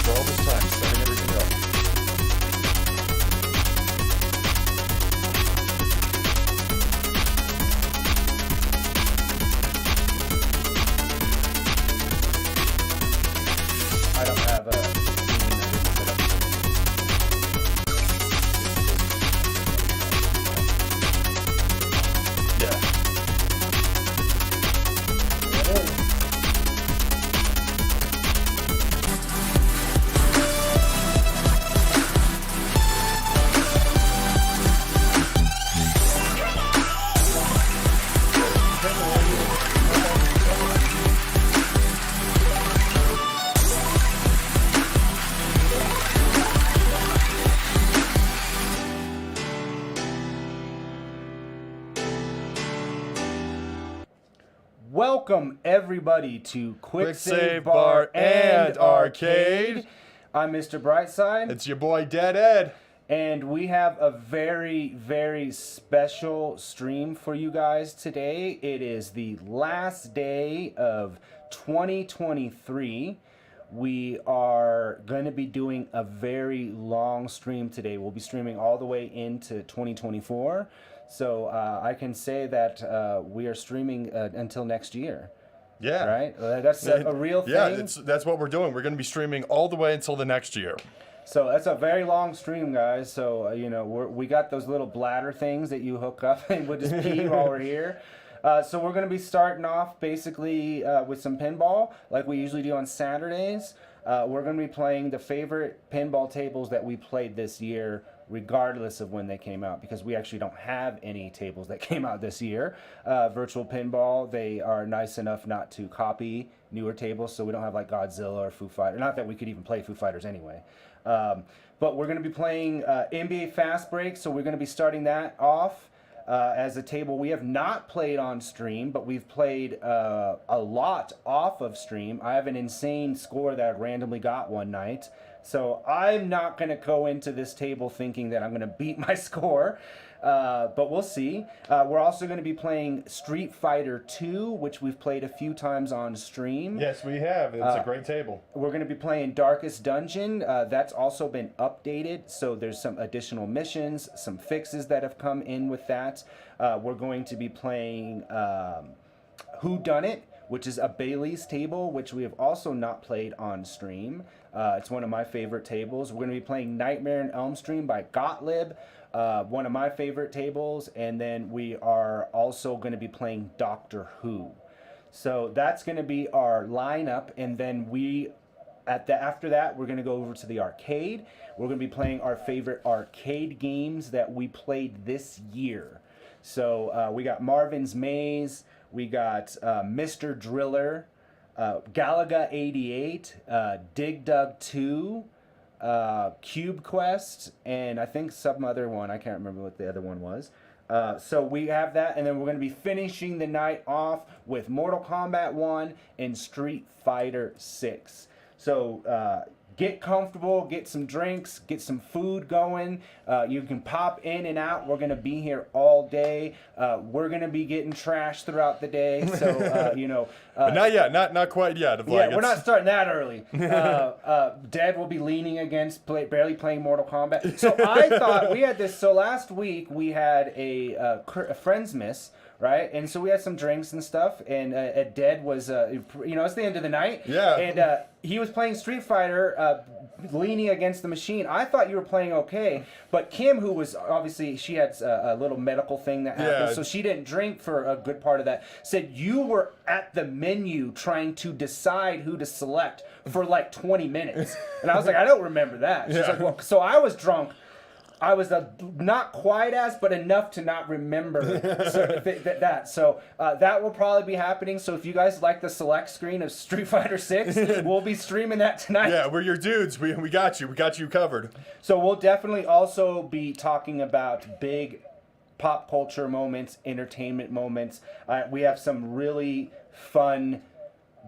for all this time setting everything up. I don't have a Yeah. Welcome everybody to Quick Save Save Bar Bar and and Arcade. Arcade. I'm Mr. Brightside, It's your boy Dead Ed. and we have a very, very special stream for you guys today. It is the last day of 2023. We are going to be doing a very long stream today. We'll be streaming all the way into 2024. So I can say that we are streaming until next year. Yeah. Right? That's a real thing. Yeah, that's what we're doing. We're going to be streaming all the way until the next year. So that's a very long stream, guys. So, we got those little bladder things that you hook up and we'll just pee while we're here. So we're going to be starting off basically with some pinball like we usually do on Saturdays. We're going to be playing the favorite pinball tables that we played this year, regardless of when they came out, because we actually don't have any tables that came out this year. Virtual Pinball, they are nice enough not to copy newer tables, so we don't have like Godzilla or Foo Fighters. Not that we could even play Foo Fighters anyway. But we're going to be playing NBA Fast Break, so we're going to be starting that off as a table we have not played on stream, but we've played a lot off of stream. I have an insane score that I randomly got one night. So I'm not going to go into this table thinking that I'm going to beat my score, but we'll see. We're also going to be playing Street Fighter 2, which we've played a few times on stream. Yes, we have. It's a great table. We're going to be playing Darkest Dungeon. That's also been updated, so there's some additional missions, some fixes that have come in with that. We're going to be playing Who Done It, which is a Bailey's table, which we have also not played on stream. It's one of my favorite tables. We're going to be playing Nightmare on Elm Street by Gottlieb, one of my favorite tables, and then we are also going to be playing Doctor Who. So that's going to be our lineup, and then after that, we're going to go over to the arcade. We're going to be playing our favorite arcade games that we played this year. So we got Marvin's Maze, we got Mr. Driller, Galaga 88, Dig Dug 2, Cube Quest, and I think some other one. I can't remember what the other one was. So we have that, and then we're going to be finishing the night off with Mortal Kombat 1 and Street Fighter 6. So get comfortable, get some drinks, get some food going. You can pop in and out. We're going to be here all day. We're going to be getting trashed throughout the day. So, But not yet. Not quite yet. We're not starting that early. Dad will be leaning against, barely playing Mortal Kombat. So I thought we had this. So last week we had a Friends Miss, right? And so we had some drinks and stuff. And Dad was, it's the end of the night. Yeah. And he was playing Street Fighter, leaning against the machine. I thought you were playing okay, but Kim, who was obviously, she had a little medical thing that happened, so she didn't drink for a good part of that, said you were at the menu trying to decide who to select for like 20 minutes. And I was like, I don't remember that. She's like, well, so I was drunk. I was not quite as, but enough to not remember that. So that will probably be happening. So if you guys like the select screen of Street Fighter 6, we'll be streaming that tonight. Yeah, we're your dudes. We got you. We got you covered. So we'll definitely also be talking about big pop culture moments, entertainment moments. We have some really fun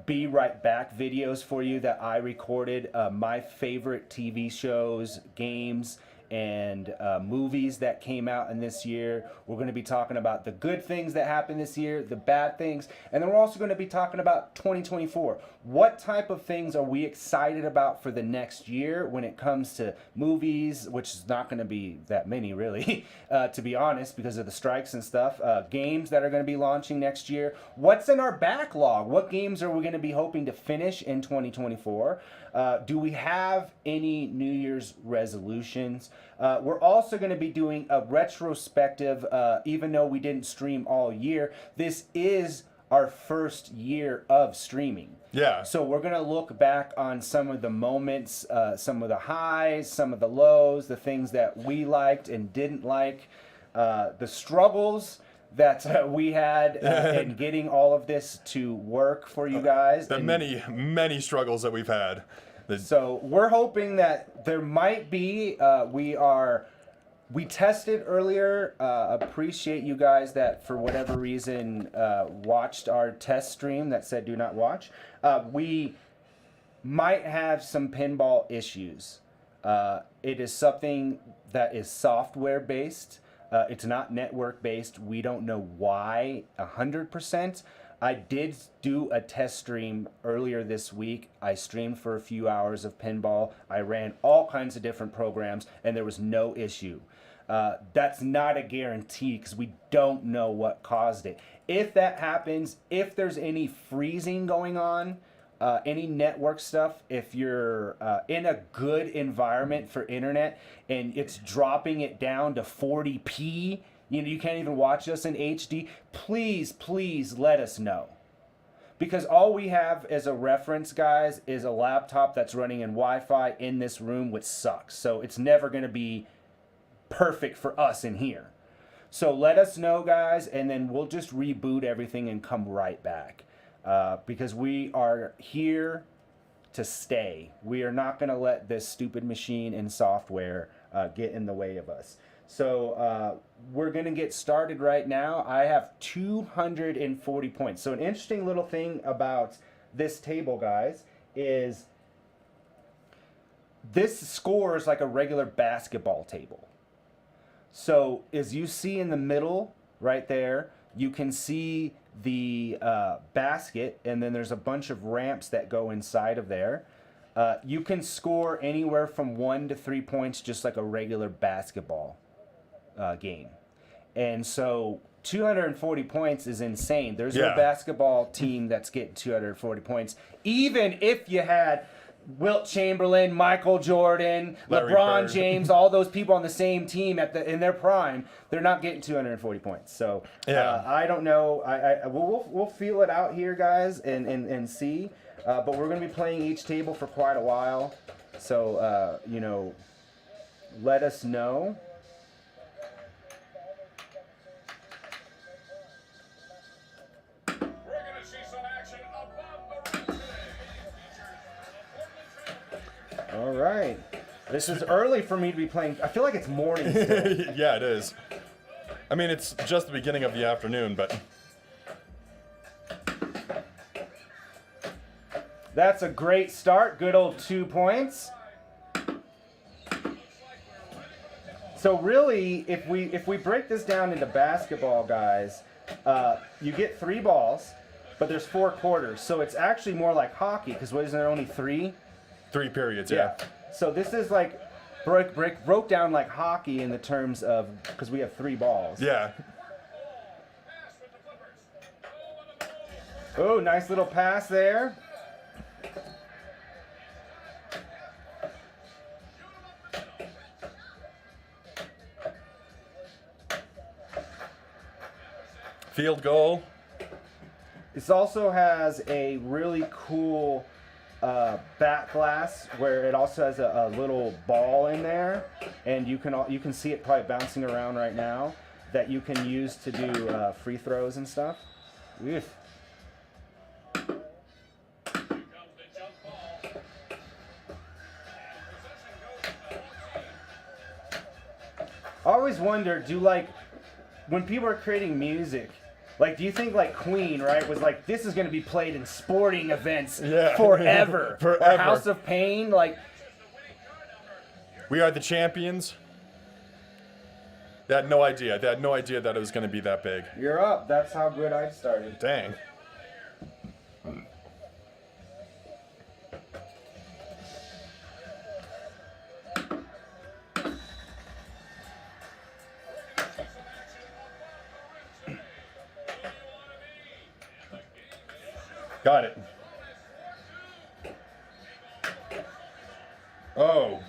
Be Right Back videos for you that I recorded. My favorite TV shows, games, and movies that came out in this year. We're going to be talking about the good things that happened this year, the bad things, and then we're also going to be talking about 2024. What type of things are we excited about for the next year when it comes to movies, which is not going to be that many really, to be honest, because of the strikes and stuff. Games that are going to be launching next year. What's in our backlog? What games are we going to be hoping to finish in 2024? Do we have any New Year's resolutions? We're also going to be doing a retrospective, even though we didn't stream all year. This is our first year of streaming. Yeah. So we're going to look back on some of the moments, some of the highs, some of the lows, the things that we liked and didn't like, the struggles that we had in getting all of this to work for you guys. The many struggles that we've had. So we're hoping that there might be, we tested earlier, appreciate you guys that for whatever reason watched our test stream that said do not watch. We might have some pinball issues. It is something that is software based. It's not network based. We don't know why 100%. I did do a test stream earlier this week. I streamed for a few hours of pinball. I ran all kinds of different programs and there was no issue. That's not a guarantee because we don't know what caused it. If that happens, if there's any freezing going on, any network stuff, if you're in a good environment for internet and it's dropping it down to 40p, you can't even watch us in HD, please let us know. Because all we have as a reference, guys, is a laptop that's running in Wi-Fi in this room, which sucks. So it's never going to be perfect for us in here. So let us know, guys, and then we'll just reboot everything and come right back. Because we are here to stay. We are not going to let this stupid machine and software get in the way of us. So we're going to get started right now. I have 240 points. So an interesting little thing about this table, guys, is this scores like a regular basketball table. So as you see in the middle right there, you can see the basket, and then there's a bunch of ramps that go inside of there. You can score anywhere from 1 to 3 points, just like a regular basketball game. And so 240 points is insane. There's no basketball team that's getting 240 points. Even if you had Wilt Chamberlain, Michael Jordan, LeBron James, all those people on the same team in their prime, they're not getting 240 points. So I don't know. We'll feel it out here, guys, and see. But we're going to be playing each table for quite a while. So, let us know. All right. This is early for me to be playing. I feel like it's morning still. Yeah, it is. I mean, it's just the beginning of the afternoon, but... That's a great start. Good old 2 points. So really, if we break this down into basketball, guys, you get 3 balls, but there's 4 quarters. So it's actually more like hockey, because isn't there only 3? 3 periods, yeah. So this is like broke down like hockey in the terms of, because we have 3 balls. Yeah. Oh, nice little pass there. Field goal. This also has a really cool back glass where it also has a little ball in there, and you can see it probably bouncing around right now, that you can use to do free throws and stuff. Oof. I always wonder, when people are creating music, do you think Queen, right, was this is going to be played in sporting events forever? Forever. Or House of Pain, We are the champions. They had no idea. They had no idea that it was going to be that big. You're up. That's how good I started. Dang. Got it. Oh.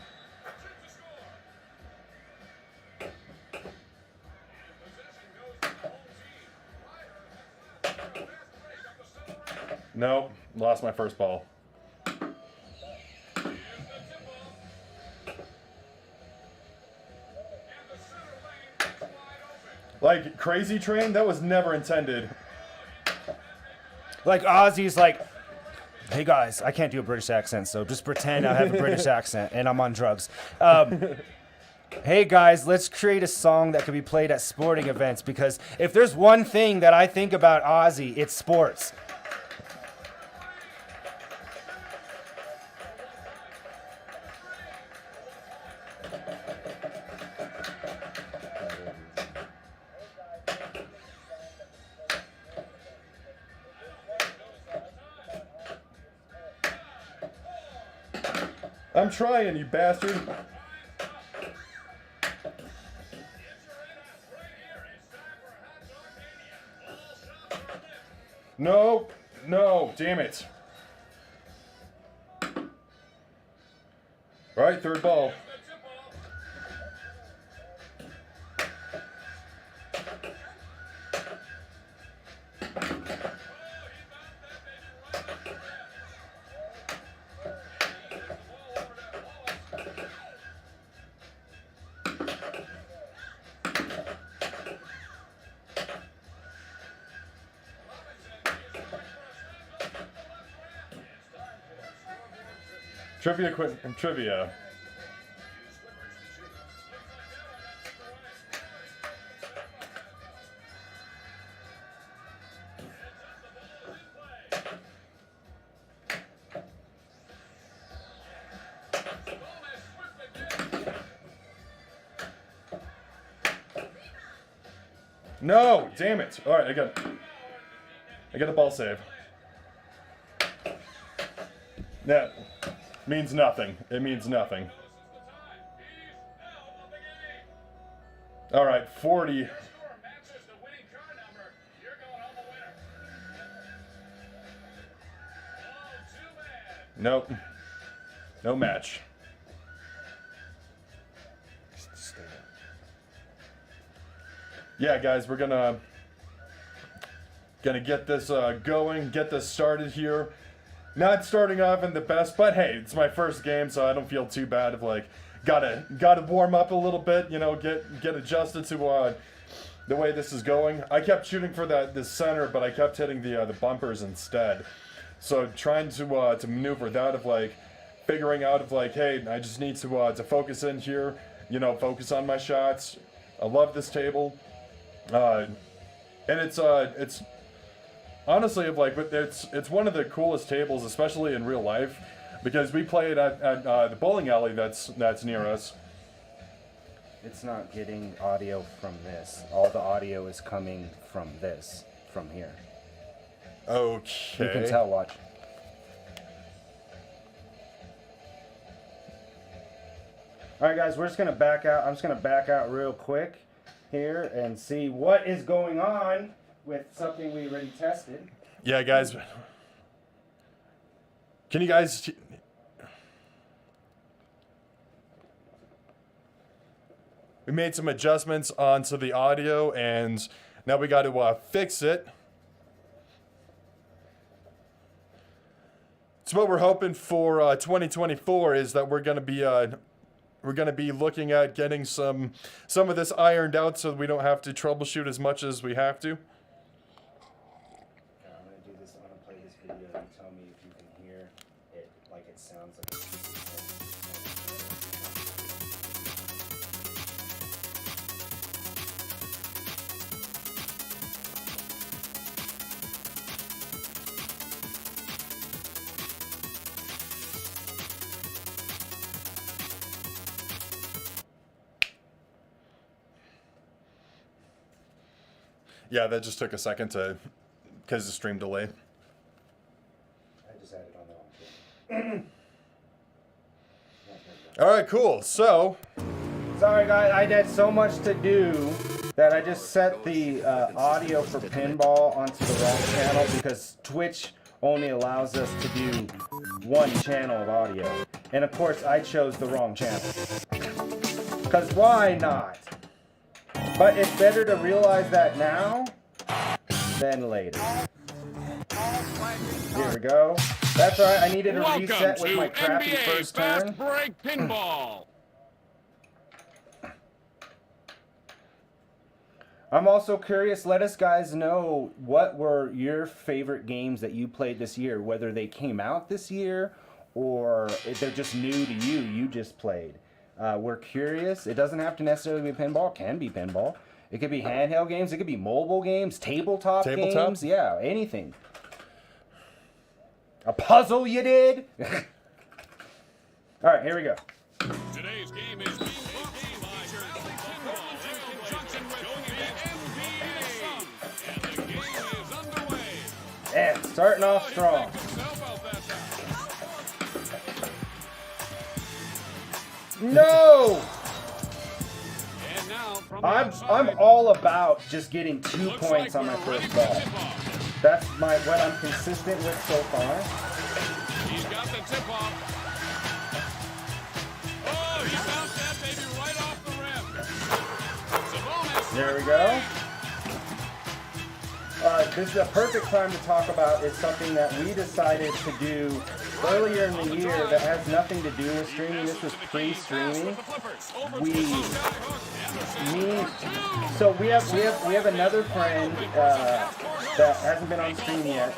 Nope, lost my first ball. Like, Crazy Train, that was never intended. Like Ozzy's like, hey guys, I can't do a British accent, so just pretend I have a British accent and I'm on drugs. Hey guys, let's create a song that could be played at sporting events, because if there's one thing that I think about Ozzy, it's sports. I'm trying, you bastard. No, no, damn it. All right, third ball. Trivia. No, damn it. All right, I got a ball save. That means nothing. It means nothing. All right, 40. Nope. No match. Yeah, guys, we're gonna get this going, get this started here. Not starting off in the best, but hey, it's my first game, so I don't feel too bad. If like gotta warm up a little bit, you know, get adjusted to the way this is going. I kept shooting for this center, but I kept hitting the bumpers instead. So trying to maneuver that, of like figuring out of like, hey, I just need to focus in here, you know, focus on my shots. I love this table, and it's honestly, like, it's one of the coolest tables, especially in real life, because we play it at the bowling alley that's near us. It's not getting audio from this. All the audio is coming from this, from here. Okay. You can tell, watch. All right, guys, we're just gonna back out. I'm just gonna back out real quick here and see what is going on with something we already tested. Yeah, guys. Can you guys... We made some adjustments onto the audio, and now we got to fix it. So what we're hoping for 2024 is that we're going to be looking at getting some of this ironed out, so we don't have to troubleshoot as much as we have to. I'm gonna do this. I'm gonna play this video. You tell me if you can hear it, like it sounds like it's Yeah, that just took a second to, because the stream delay. I just added on the wrong thing. All right, cool. So, Sorry guys, I had so much to do that I just set the audio for Pinball onto the wrong channel because Twitch only allows us to do one channel of audio. And of course I chose the wrong channel. Cause why not? But it's better to realize that now than later. Here we go. That's alright, I needed a reset with my crappy NBA first Fast turn. Break Pinball. I'm also curious, let us guys know what were your favorite games that you played this year, whether they came out this year or if they're just new to you, you just played. We're curious. It doesn't have to necessarily be pinball, it can be pinball. It could be handheld games, it could be mobile games, tabletop games, yeah, anything. A puzzle you did? All right, here we go. Today's game is being brought to you by Pinball in conjunction with the NBA. And the game is underway. And starting off strong. No! And now from the I'm outside, all about just getting 2 looks points like on my we're first ready for ball. tip-off. That's what I'm consistent with so far. He's got the tip-off. Oh, he bounced that baby right off the rim. It's a bonus. There we go. This is a perfect time to talk about is something that we decided to do earlier in the year that has nothing to do with streaming. This was pre-streaming. So we have another friend that hasn't been on stream yet,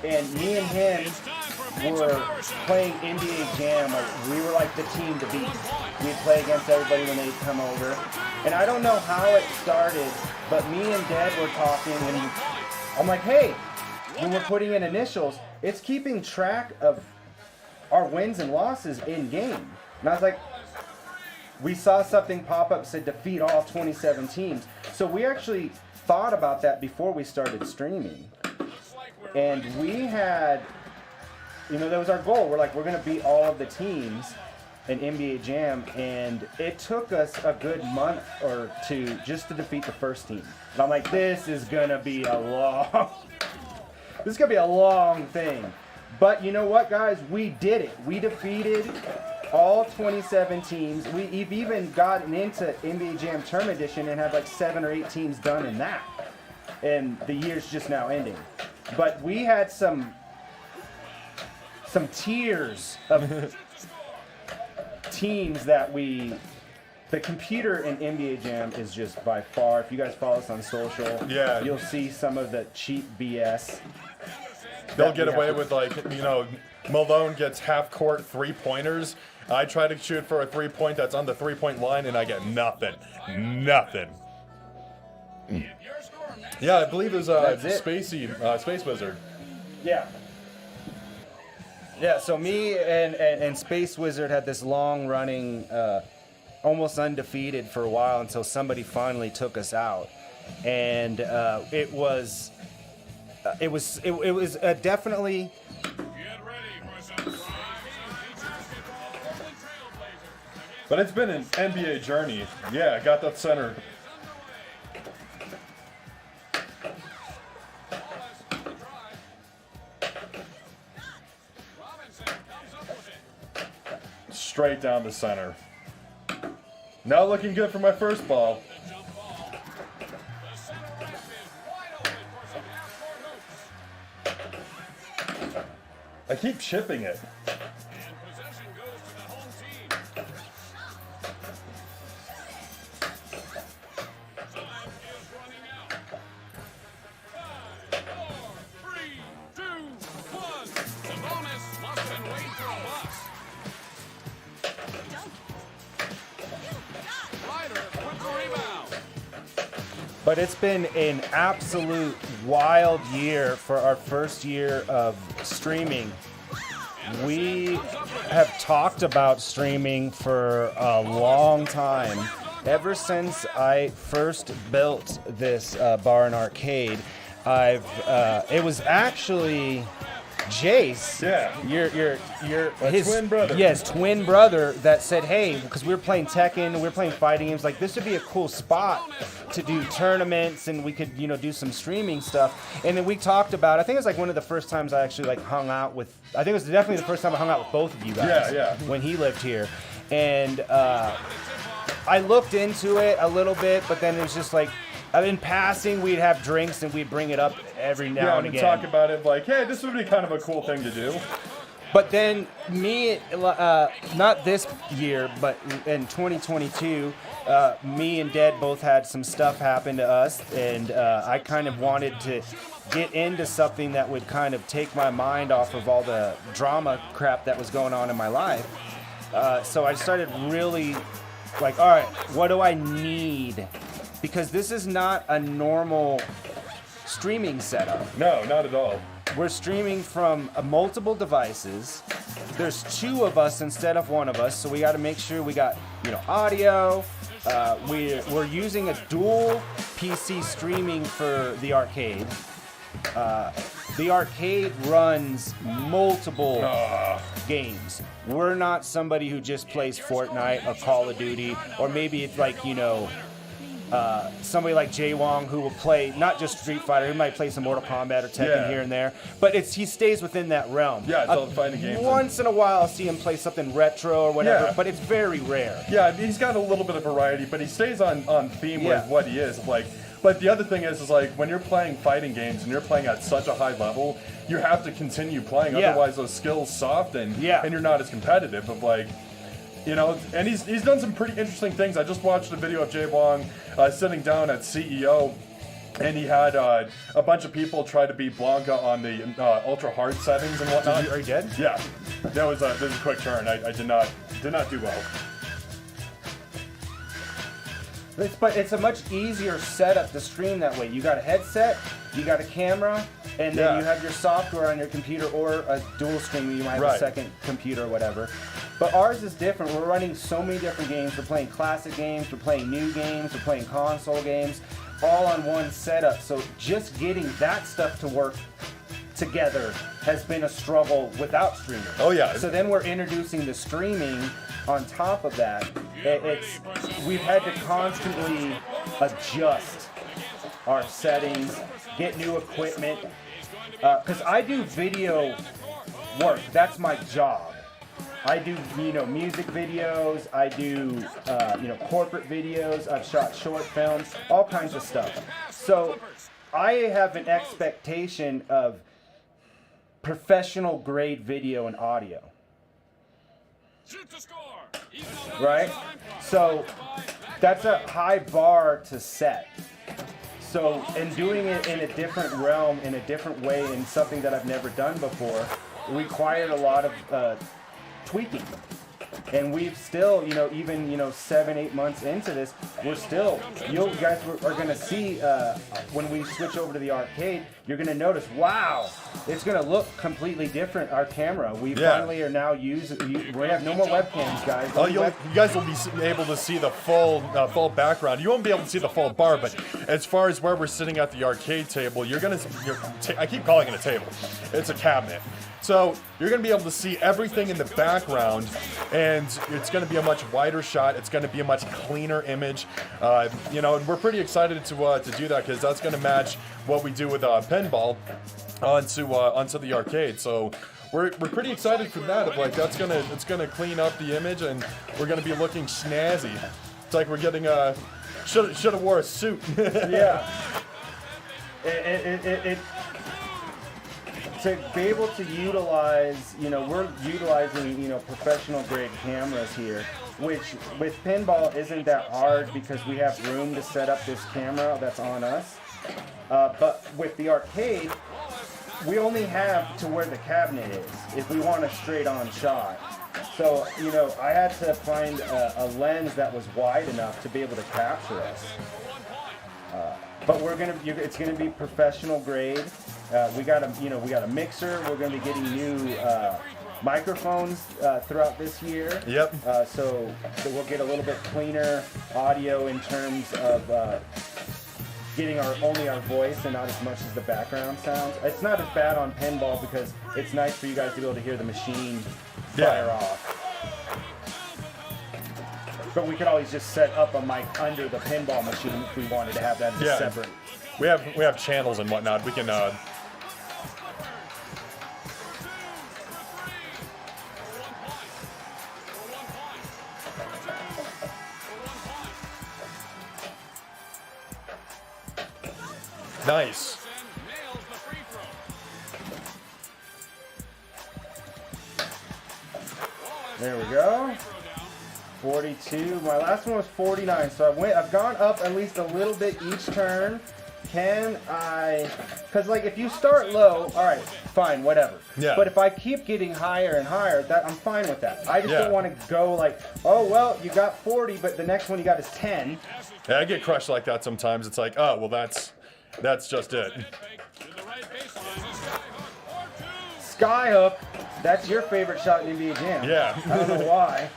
and me and him were playing NBA Jam. Like, we were like the team to beat. We'd play against everybody when they'd come over. And I don't know how it started, but me and Dad were talking, and I'm like, hey, when we're putting in initials, it's keeping track of our wins and losses in game. And I was like, we saw something pop up said defeat all 27 teams. So we actually thought about that before we started streaming. And we had, that was our goal. We're like, we're going to beat all of the teams in NBA Jam. And it took us a good month or two just to defeat the first team. And I'm like, this is going to be a long thing. But you know what, guys? We did it. We defeated all 27 teams. We've even gotten into NBA Jam Term Edition and had like 7 or 8 teams done in that. And the year's just now ending. But we had some tiers of teams that the computer in NBA Jam is just by far, if you guys follow us on social, you'll see some of the cheap BS. They'll get away with, like, Malone gets half-court three-pointers. I try to shoot for a three-point that's on the three-point line, and I get nothing. Nothing. Yeah, I believe it was Space Wizard. Yeah. Yeah, so me and Space Wizard had this long-running, almost undefeated for a while until somebody finally took us out. And it was definitely... But it's been an NBA journey. Yeah, I got that center. Straight down the center. Not looking good for my first ball. I keep chipping it. But it's been an absolute wild year for our first year of streaming. We have talked about streaming for a long time, ever since I first built this bar and arcade, it was actually Jace, your his twin brother. Yes, twin brother that said, hey, because we were playing Tekken, we were playing fighting games, like this would be a cool spot to do tournaments and we could, do some streaming stuff. And then we talked about, I think it was like one of the first times I actually like hung out with, I think it was definitely the first time I hung out with both of you guys. Yeah. When he lived here. And I looked into it a little bit, but then it was just like, in passing, we'd have drinks and we'd bring it up every now and again. Talk about it like, hey, this would be kind of a cool thing to do. But then me, not this year, but in 2022, me and Dad both had some stuff happen to us, and I kind of wanted to get into something that would kind of take my mind off of all the drama crap that was going on in my life. So I started really like, all right, what do I need? Because this is not a normal streaming setup. No, not at all. We're streaming from multiple devices. There's two of us instead of one of us, so we got to make sure we got, audio. We're using a dual PC streaming for the arcade. The arcade runs multiple games. We're not somebody who just plays Fortnite or Call of Duty, or maybe it's like, somebody like Jay Wong who will play not just Street Fighter, he might play some Mortal Kombat or Tekken here and there, but he stays within that realm. Yeah, it's all fighting games. Once in a while I'll see him play something retro or whatever, but it's very rare. Yeah, he's got a little bit of variety, but he stays on theme with what he is. But the other thing is like when you're playing fighting games and you're playing at such a high level, you have to continue playing, otherwise those skills soften and you're not as competitive. Of like, and he's done some pretty interesting things. I just watched a video of Jay Wong sitting down at CEO, and he had a bunch of people try to beat Blanca on the ultra hard settings and whatnot. Are you dead? Yeah, that was a quick turn. I did not do well. But it's a much easier setup to stream that way. You got a headset, you got a camera, and then you have your software on your computer or a dual screen. You might have a second computer or whatever. But ours is different. We're running so many different games. We're playing classic games, we're playing new games, we're playing console games, all on one setup. So just getting that stuff to work together has been a struggle without streaming. Oh yeah. So then we're introducing the streaming on top of that. We've had to constantly adjust our settings, get new equipment, because I do video work. That's my job. I do, music videos. I do, corporate videos. I've shot short films, all kinds of stuff. So I have an expectation of professional grade video and audio. Right? So that's a high bar to set. So, and doing it in a different realm, in a different way, in something that I've never done before, required a lot of tweaking. And we've still, even 7-8 months into this, we're still, you guys are going to see when we switch over to the arcade, you're going to notice, wow, it's going to look completely different, our camera. We finally are now we have no more webcams, guys. You guys will be able to see the full background. You won't be able to see the full bar, but as far as where we're sitting at the arcade table, I keep calling it a table. It's a cabinet. So you're going to be able to see everything in the background, and it's going to be a much wider shot. It's going to be a much cleaner image, and we're pretty excited to do that because that's going to match what we do with Pinball onto the arcade. So we're pretty excited for that. It's gonna clean up the image, and we're going to be looking snazzy. It's like we're getting should have wore a suit. Yeah. To be able to utilize, we're utilizing, professional grade cameras here, which with Pinball isn't that hard because we have room to set up this camera that's on us. But with the arcade, we only have to where the cabinet is if we want a straight on shot. So, I had to find a lens that was wide enough to be able to capture us. But it's gonna be professional grade. We got a mixer. We're gonna be getting new microphones throughout this year. Yep. So we'll get a little bit cleaner audio in terms of getting only our voice and not as much as the background sounds. It's not as bad on Pinball because it's nice for you guys to be able to hear the machine fire off. But we could always just set up a mic under the pinball machine if we wanted to have that as a separate. We have channels and whatnot. We can. Nice. There we go. 42. My last one was 49. So I've gone up at least a little bit each turn. Can I? Because like if you start low, all right, fine, whatever. Yeah. But if I keep getting higher and higher, I'm fine with that. I just don't want to go like, oh well, you got 40, but the next one you got is 10. Yeah, I get crushed like that sometimes. It's like, oh well, that's just it. Skyhook. That's your favorite shot in NBA Jam. Yeah. I don't know why.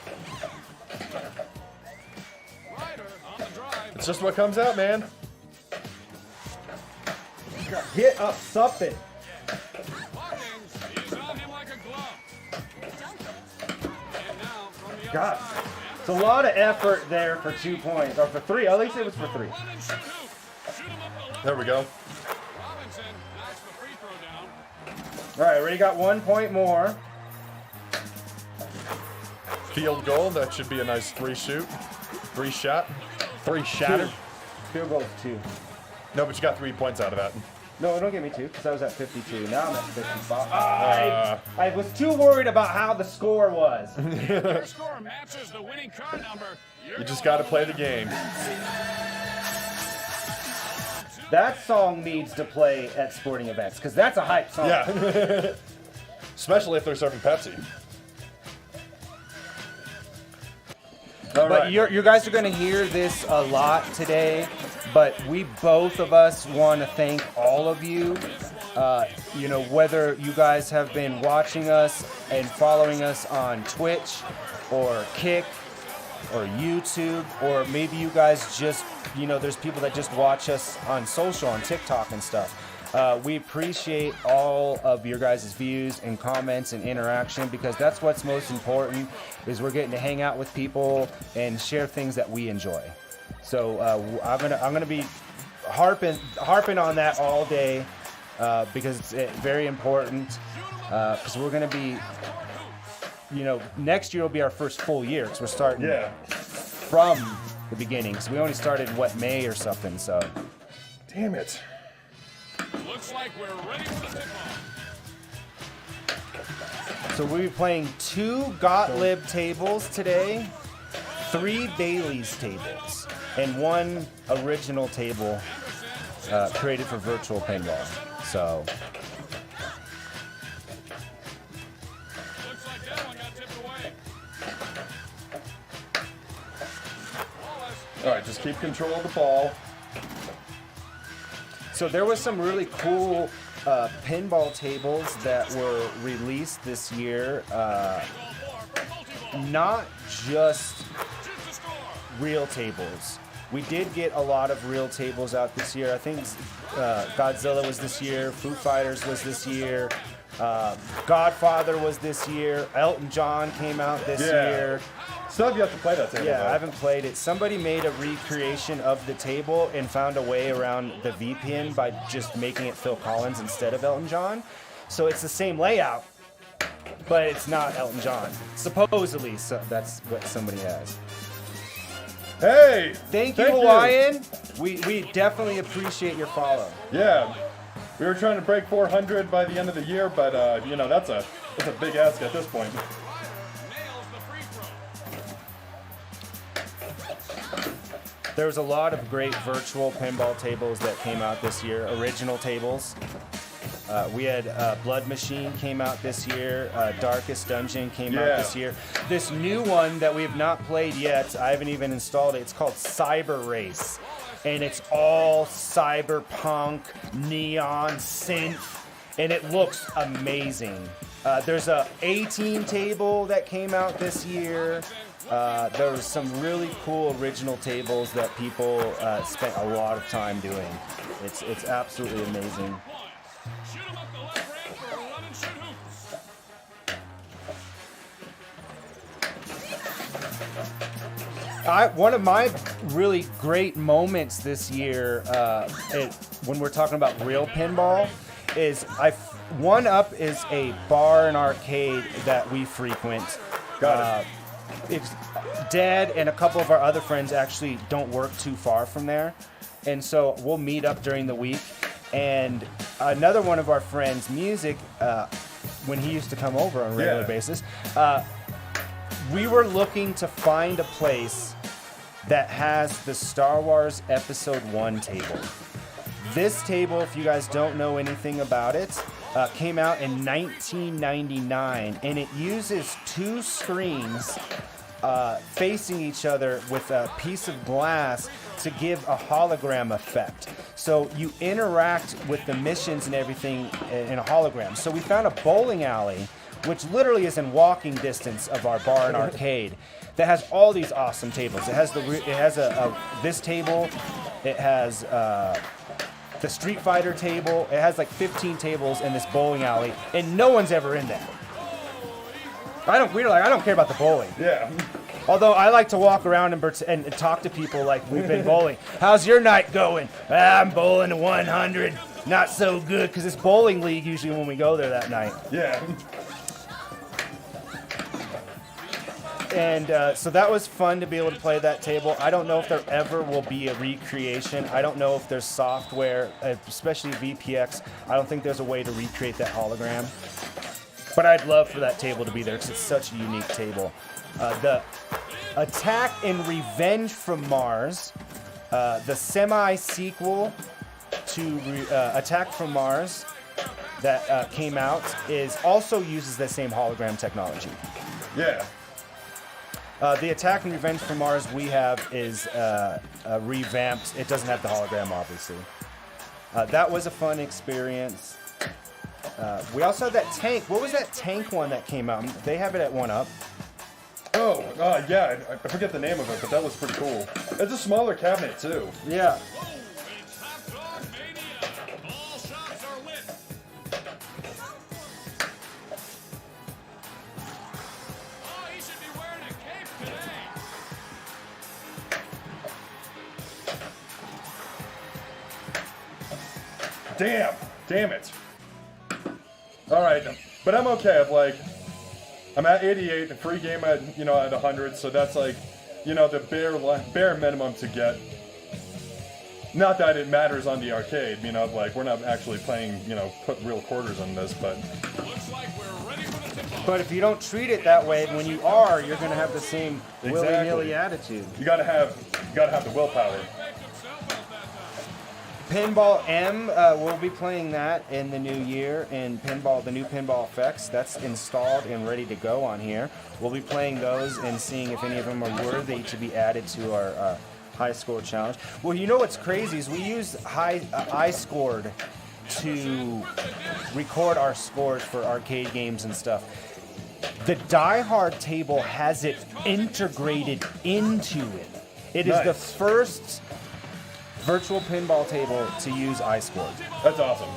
It's just what comes out, man. Hit up something. God, it's a lot of effort there for 2 points, or for 3. At least it was for 3. There we go. All right, already got 1 point more. Field goal. That should be a nice 3 shoot. 3 shot. 3 shatter. 2. Field goal is 2. No, but you got 3 points out of that. No, don't give me 2, because I was at 52. Now I'm at 55. I was too worried about how the score was. Your score matches the winning car number. You just got to play the game. That song needs to play at sporting events, because that's a hype song. Yeah. Especially if they're serving Pepsi. All But right. you guys are going to hear this a lot today, but we both of us want to thank all of you. Whether you guys have been watching us and following us on Twitch or Kick or YouTube, or maybe you guys just, there's people that just watch us on social, on TikTok and stuff. We appreciate all of your guys' views and comments and interaction, because that's what's most important, is we're getting to hang out with people and share things that we enjoy. So I'm gonna be harping on that all day, because it's very important, because we're gonna be, next year will be our first full year, because we're starting from the beginning. So we only started May or something. So Damn it. Looks like we're ready for the tip-off. we'll be playing 2 Gottlieb tables today, 3 Bailey's tables, and 1 original table created for virtual pinball. So Looks like that one got tipped away. All right, just keep control of the ball. So there was some really cool pinball tables that were released this year. Not just real tables. We did get a lot of real tables out this year. I think Godzilla was this year, Foo Fighters was this year, Godfather was this year, Elton John came out this year. Still have yet to play that table. Yeah, though. I haven't played it. Somebody made a recreation of the table and found a way around the VPN by just making it Phil Collins instead of Elton John. So it's the same layout, but it's not Elton John. Supposedly, so that's what somebody has. Hey! Thank you, Hawaiian. We definitely appreciate your follow. Yeah. We were trying to break 400 by the end of the year, but that's a big ask at this point. There was a lot of great virtual pinball tables that came out this year, original tables. We had Blood Machine came out this year, Darkest Dungeon came out this year. This new one that we have not played yet, I haven't even installed it, it's called Cyber Race. And it's all cyberpunk, neon, synth, and it looks amazing. There's a A-Team table that came out this year. There was some really cool original tables that people spent a lot of time doing. It's absolutely amazing. Shoot 'em up the left ramp for a run and shoot hoops. One of my really great moments this year, when we're talking about real pinball, is One Up is a bar and arcade that we frequent. Got it. It's Dad and a couple of our other friends actually don't work too far from there, and so we'll meet up during the week. And another one of our friends, Music, when he used to come over on a regular basis, we were looking to find a place that has the Star Wars Episode 1 table. This table, if you guys don't know anything about it, came out in 1999, and it uses two screens facing each other with a piece of glass to give a hologram effect. So you interact with the missions and everything in a hologram. So we found a bowling alley, which literally is in walking distance of our bar and arcade, that has all these awesome tables. It has this table. It has the Street Fighter table. It has like 15 tables in this bowling alley, and no one's ever in there. I don't care about the bowling. Yeah. Although I like to walk around and talk to people like we've been bowling. How's your night going? I'm bowling a 100. Not so good, because it's bowling league usually when we go there that night. Yeah. And so that was fun to be able to play that table. I don't know if there ever will be a recreation. I don't know if there's software, especially VPX. I don't think there's a way to recreate that hologram. But I'd love for that table to be there because it's such a unique table. The Attack and Revenge from Mars, the semi-sequel to Attack from Mars that came out, also uses the same hologram technology. Yeah. The Attack and Revenge from Mars we have is revamped. It doesn't have the hologram, obviously. That was a fun experience. We also have that tank. What was that tank one that came out? They have it at 1UP. Oh, yeah, I forget the name of it, but that was pretty cool. It's a smaller cabinet, too. Yeah. It's Hot Dog Mania. All shots are lit. Oh, he should be wearing a cape today. Damn it. All right, but I'm okay. I'm at 88, a free game at 100, so that's like, the bare minimum to get. Not that it matters on the arcade, we're not actually playing, put real quarters on this, but. Looks like we're ready for the tip-off. But if you don't treat it that way, when you are, you're going to have the same willy-nilly attitude. You gotta have the willpower. Baked himself out that time. Pinball M, we'll be playing that in the new year, and the new Pinball effects, that's installed and ready to go on here. We'll be playing those and seeing if any of them are worthy to be added to our high score challenge. Well, you know what's crazy is we use iScored to record our scores for arcade games and stuff. The Die Hard table has it integrated into it. It is the first virtual pinball table to use iScored. That's awesome.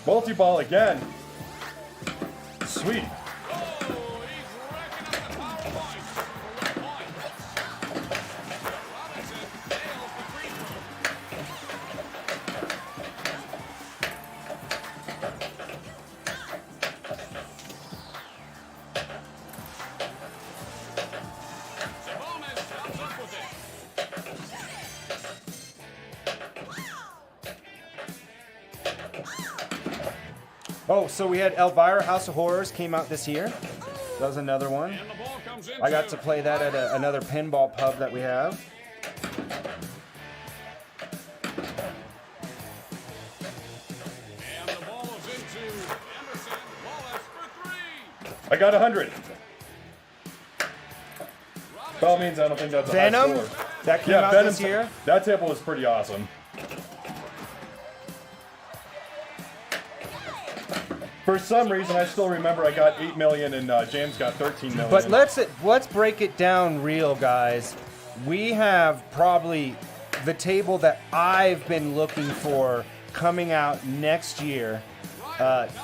Multi-ball again. Sweet. Oh, so we had Elvira House of Horrors came out this year. That was another one. And the ball comes in. I got to play that at another pinball pub that we have. And the ball is into Emerson Wallace for three. I got 100. By all means, I don't think that's a Venom, high score. that came out this year. That table was pretty awesome. For some reason, I still remember I got 8 million and James got 13 million. But let's break it down real, guys. We have probably the table that I've been looking for coming out next year.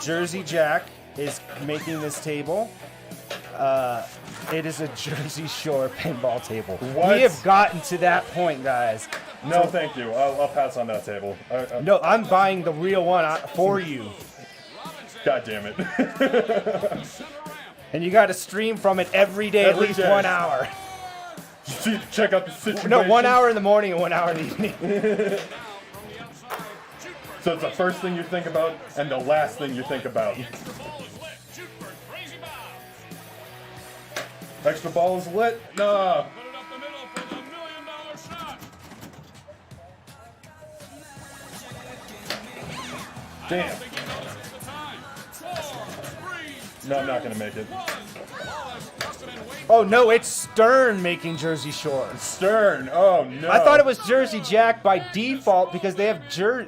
Jersey Jack is making this table. It is a Jersey Shore pinball table. What? We have gotten to that point, guys. No, thank you. I'll pass on that table. No, I'm buying the real one for you. God damn it. And you got to stream from it every day, at Every least day. 1 hour. Check out the situation. No, 1 hour in the morning and 1 hour in the evening. So it's the first thing you think about and the last thing you think about. Extra ball is lit? Nah. Put it up the middle for the $1 million shot. Damn. Think he notices the time. 4, 3, No, I'm not gonna make it. 1. Wallace must have been waiting. Oh, no, it's Stern making Jersey Shore. Stern. Oh no. I thought it was Jersey Jack by default because they have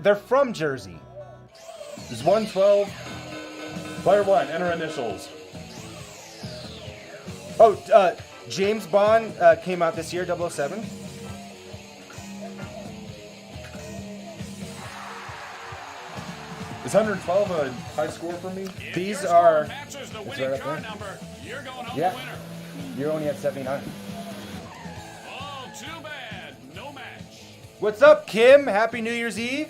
they're from Jersey. It's 112. Player 1, enter initials. Oh, James Bond came out this year, 007. Is 112 a high score for me? These Your are. score matches the It's winning right up card there. number. You're going home Yeah. the winner. You're only at 79. Oh, too bad. No match. What's up, Kim? Happy New Year's Eve.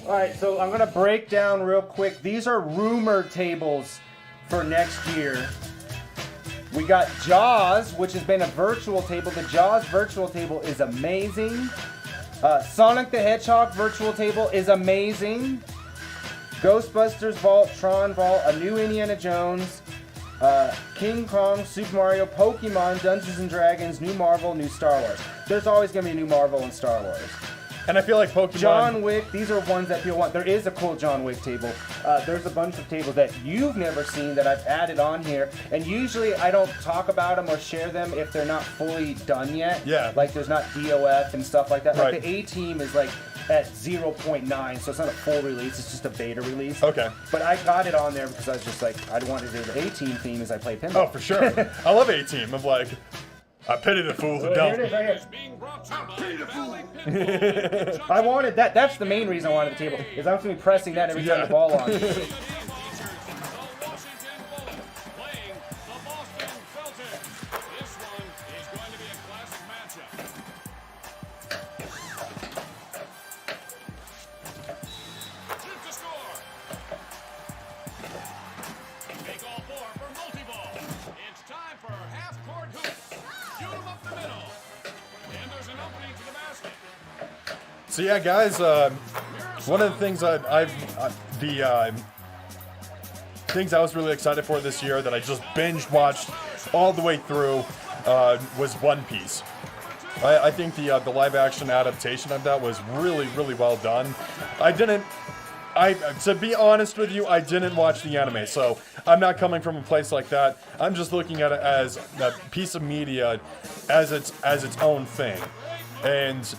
All right, so I'm gonna break down real quick. These are rumor tables for next year. We got Jaws, which has been a virtual table. The Jaws virtual table is amazing. Sonic the Hedgehog virtual table is amazing. Ghostbusters Vault, Tron Vault, a new Indiana Jones, King Kong, Super Mario, Pokemon, Dungeons and Dragons, new Marvel, new Star Wars. There's always gonna be new Marvel and Star Wars. And I feel like Pokemon. John Wick, these are ones that people want. There is a cool John Wick table. There's a bunch of tables that you've never seen that I've added on here. And usually I don't talk about them or share them if they're not fully done yet. Yeah. Like there's not DOF and stuff like that. Right. Like the A-Team is like at 0.9, so it's not a full release, it's just a beta release. Okay. But I got it on there because I was just like, I wanted to do the A-Team theme as I play pinball. Oh, for sure. I love A-Team. I'm like, I pity the fools who Here it is don't. right here. Is being brought to you by Atomic Pinball. I wanted that. That's the main reason I wanted the table. Is I'm going to be pressing that every time Yeah. the ball on. The Washington Bull playing the Boston Celtics. This one is going to be a classic matchup. Shoot to score. Take all 4 for multi-ball. It's time for half-court hoops. Shoot 'em up the middle. And there's an opening to the basket. So yeah, guys, one of the things things I was really excited for this year that I just binge watched all the way through was One Piece. I think the live action adaptation of that was really, really well done. To be honest with you, I didn't watch the anime, so I'm not coming from a place like that. I'm just looking at it as a piece of media, as its own thing, and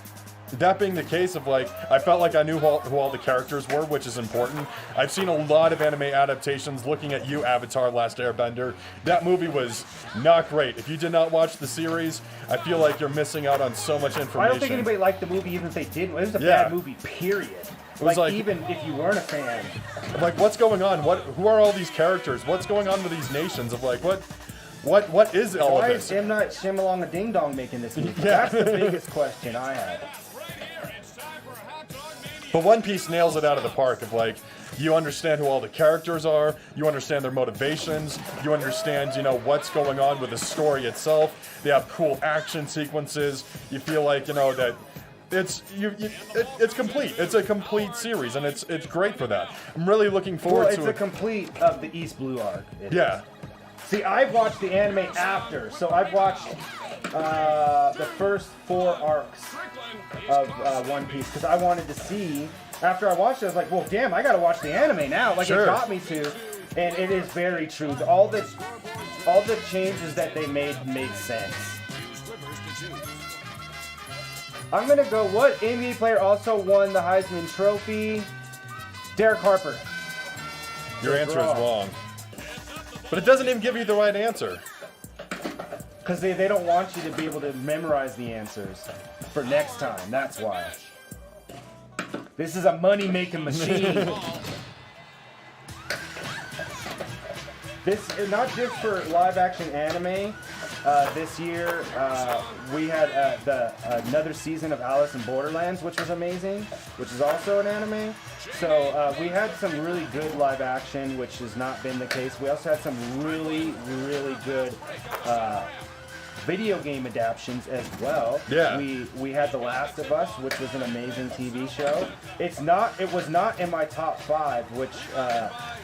that being the case of like, I felt like I knew who all the characters were, which is important. I've seen a lot of anime adaptations. Looking at you, Avatar: Last Airbender, that movie was not great. If you did not watch the series, I feel like you're missing out on so much information. I don't think anybody liked the movie even if they did. It was a Yeah. bad movie, period. was like- even if you weren't a fan. I'm like, what's going on? Who are all these characters? What's going on with these nations? Of like, what is all Why of is this? M. Night Shyamalan a Ding Dong making this movie? Yeah. That's the biggest question I had. But One Piece nails it out of the park of like, you understand who all the characters are, you understand their motivations, you understand, what's going on with the story itself. They have cool action sequences. You feel like, that it's complete. It's a complete series, and it's great for that. I'm really looking forward Well, it's to a it. complete of the East Blue arc. Yeah. See, I've watched the anime after, so I've watched the first 4 arcs of One Piece because I wanted to see. After I watched it, I was like, "Well, damn, I gotta watch the anime now." Like Sure. it got me to, and it is very true. All the changes that they made sense. I'm gonna go. What NBA player also won the Heisman Trophy? Derek Harper. Your answer is wrong. But it doesn't even give you the right answer. Because they don't want you to be able to memorize the answers for next time. That's why. This is a money-making machine. This is not just for live-action anime. This year, we had another season of Alice in Borderlands, which was amazing, which is also an anime. So we had some really good live-action, which has not been the case. We also had some really, really good video game adaptions as well. Yeah. We had The Last of Us, which was an amazing TV show. It was not in my top 5, which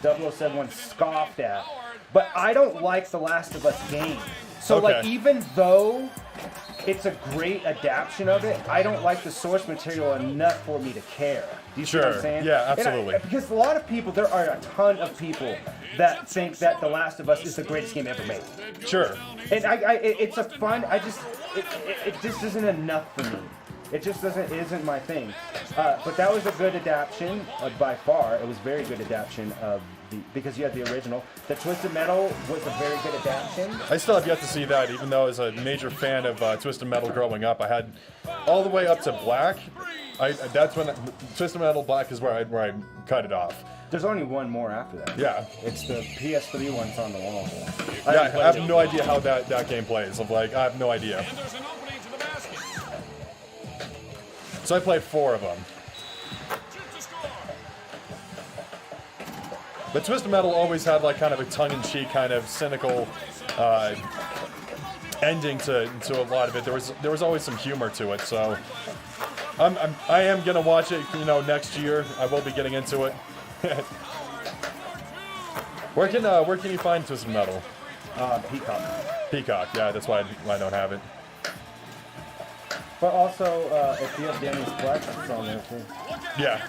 0071 scoffed at. But I don't like The Last of Us game. So like, even though it's a great adaptation of it, I don't like the source material enough for me to care. Do you see what I'm saying? Yeah, absolutely. Because a lot of people, there are a ton of people that think that The Last of Us is the greatest game ever made. Sure. And it's a fun. It just isn't enough for me. It just isn't my thing. But that was a good adaptation by far. It was a very good adaptation of because you had the original. The Twisted Metal was a very good adaptation. I still have yet to see that, even though I was a major fan of Twisted Metal growing up. I had all the way up to Black. That's when Twisted Metal Black is where I cut it off. There's only one more after that. Yeah. It's the PS3 one's on the wall. I have no idea how that game plays. I have no idea. And there's an opening to the basket. So I played 4 of them. Shoots to score. But Twisted Metal always had like kind of a tongue-in-cheek, kind of cynical ending to a lot of it. There was always some humor to it. So I am gonna watch it. Next year I will be getting into it. Where can you find Twisted Metal? Peacock. Peacock. Yeah, that's why I don't have it. But also, if you have Danny's Flex, it's on there too. Yeah.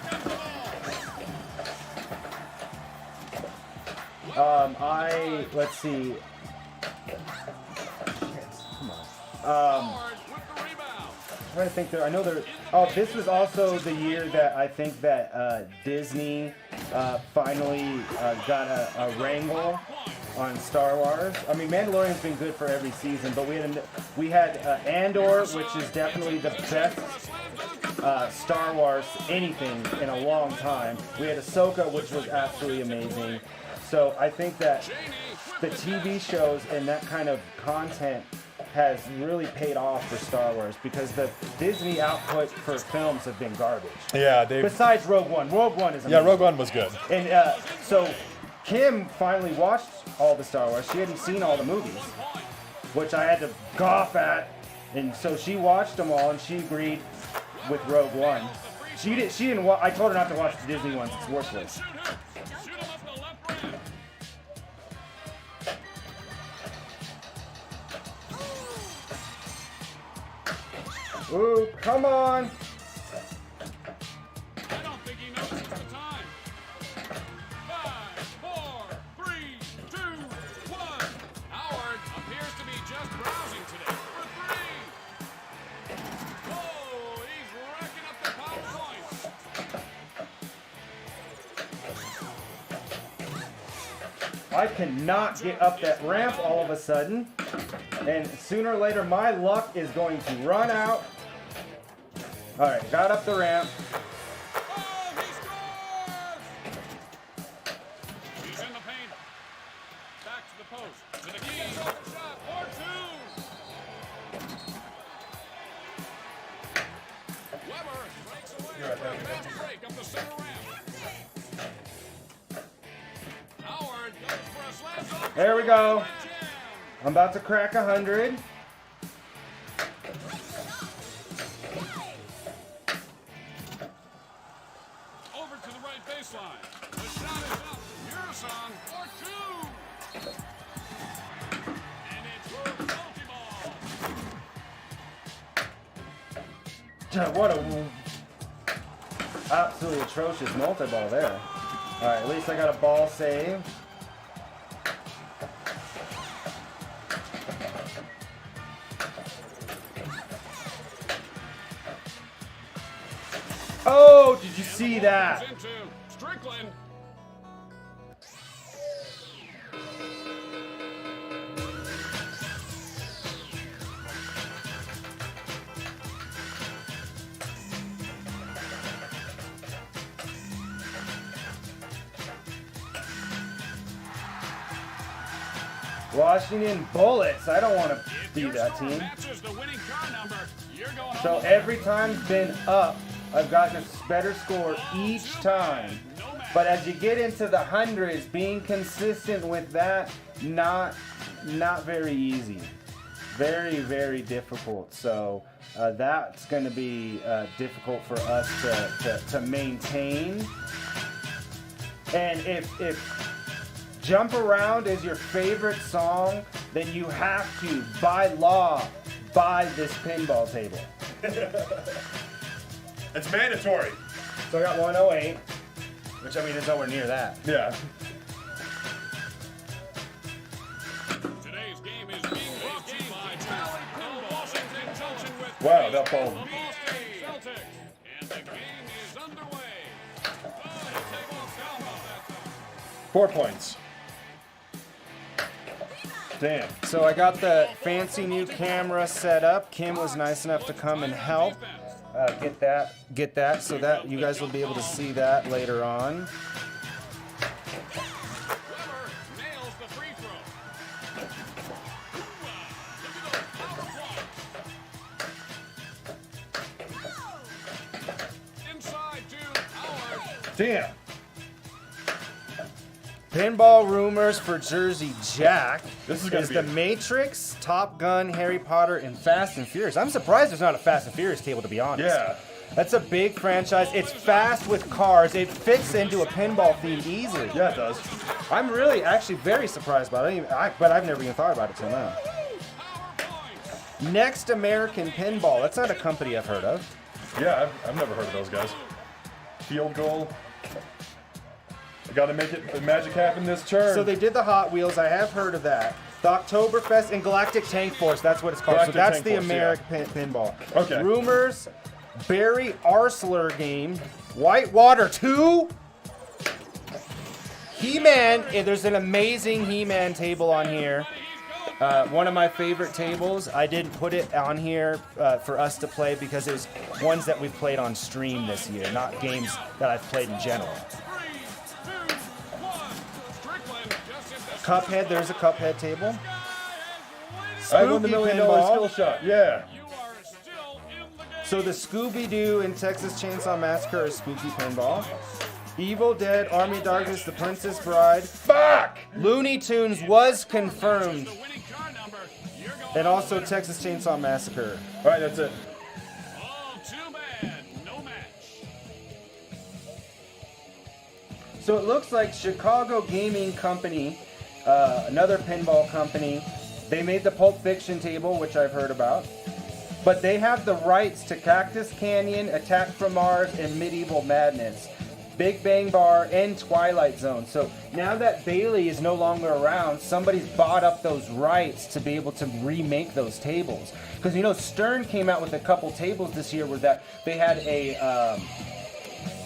Let's see. Come on. I'm trying to think there. I know there. Oh, this was also the year that I think that Disney finally got a wrangle on Star Wars. I mean, Mandalorian's been good for every season, but we had Andor, which is definitely the best Star Wars anything in a long time. We had Ahsoka, which was absolutely amazing. So I think that the TV shows and that kind of content has really paid off for Star Wars because the Disney output for films have been garbage. Yeah, besides Rogue One. Rogue One is amazing. Yeah, Rogue One was good. And so Kim finally watched all the Star Wars. She hadn't seen all the movies, which I had to scoff at. And so she watched them all, and she agreed with Rogue One. She didn't. I told her not to watch the Disney ones. It's worthless. Ooh, come on! I don't think he knows it's the time. 5, 4, 3, 2, 1. Howard appears to be just browsing today for 3. Oh, he's racking up the power points. I cannot get up that ramp all of a sudden. And sooner or later, my luck is going to run out. All right, got up the ramp. Oh, he scores! He's in the paint. Back to the post. To the key. Shot or 2. Weber breaks away. Fast break up the center ramp. Howard goes for a slam dunk. There we go. I'm about to crack 100. Over to the right baseline. The shot is up. Murasong for 2. And it's multi-ball. What a absolutely atrocious multi-ball there. All right, at least I got a ball save. see that. Into Strickland. Washington Bullets. I don't want to be Your that score team. matches the winning car number. You're going So home. every time's been up. I've gotten a better score each time. But as you get into the hundreds, being consistent with that, not very easy. Very, very difficult. So that's going to be difficult for us to maintain. And if Jump Around is your favorite song, then you have to, by law, buy this pinball table. It's mandatory. So I got 108, which I mean is nowhere near that. Yeah. Today's game is being brought to you by Valley Pinball, Washington Junction with Wow, that ball. Ball State Celtics. And the game is underway. Oh, the table is down about that. 4 points. Damn. So I got the fancy new camera set up. Kim was nice enough to come and help get that, so that you guys will be able to see that later on. Weber nails the free throw. Look at those power points. Inside to Howard. Damn. Pinball rumors for Jersey Jack This is gonna be the Matrix, Top Gun, Harry Potter, and Fast and Furious. I'm surprised there's not a Fast and Furious table, to be honest. Yeah. That's a big franchise. It's fast with cars. It fits into a pinball theme easily. Yeah, it does. I'm really actually very surprised by it, but I've never even thought about it till now. Power points. Next American Pinball. That's not a company I've heard of. Yeah, I've never heard of those guys. Field goal. I gotta make it the magic happen this turn. So they did the Hot Wheels. I have heard of that. The Oktoberfest and Galactic Tank Force. That's what it's called. Galactic so that's Tank the Force, American pinball. Okay. Rumors. Barry Arsler game. Whitewater 2. He-Man. There's an amazing He-Man table on here. One of my favorite tables. I didn't put it on here for us to play because it was ones that we've played on stream this year, not games that I've played in general. 3, 2, 1. Strickland just hit the Cuphead. There's a Cuphead table. I won the $1 Spooky million pinball. skill shot. Yeah. You are still in the game. So the Scooby-Doo and Texas Chainsaw Massacre is Spooky Pinball. Evil Dead, Army of Darkness, The Princess Bride. Fuck! Looney Tunes was confirmed. The winning car number. You're going And also Texas Chainsaw Massacre. All right, that's it. Oh, too bad. No match. So it looks like Chicago Gaming Company, another pinball company, they made the Pulp Fiction table, which I've heard about. But they have the rights to Cactus Canyon, Attack from Mars, and Medieval Madness. Big Bang Bar, and Twilight Zone. So now that Bailey is no longer around, somebody's bought up those rights to be able to remake those tables. Because you know, Stern came out with a couple tables this year where that they had a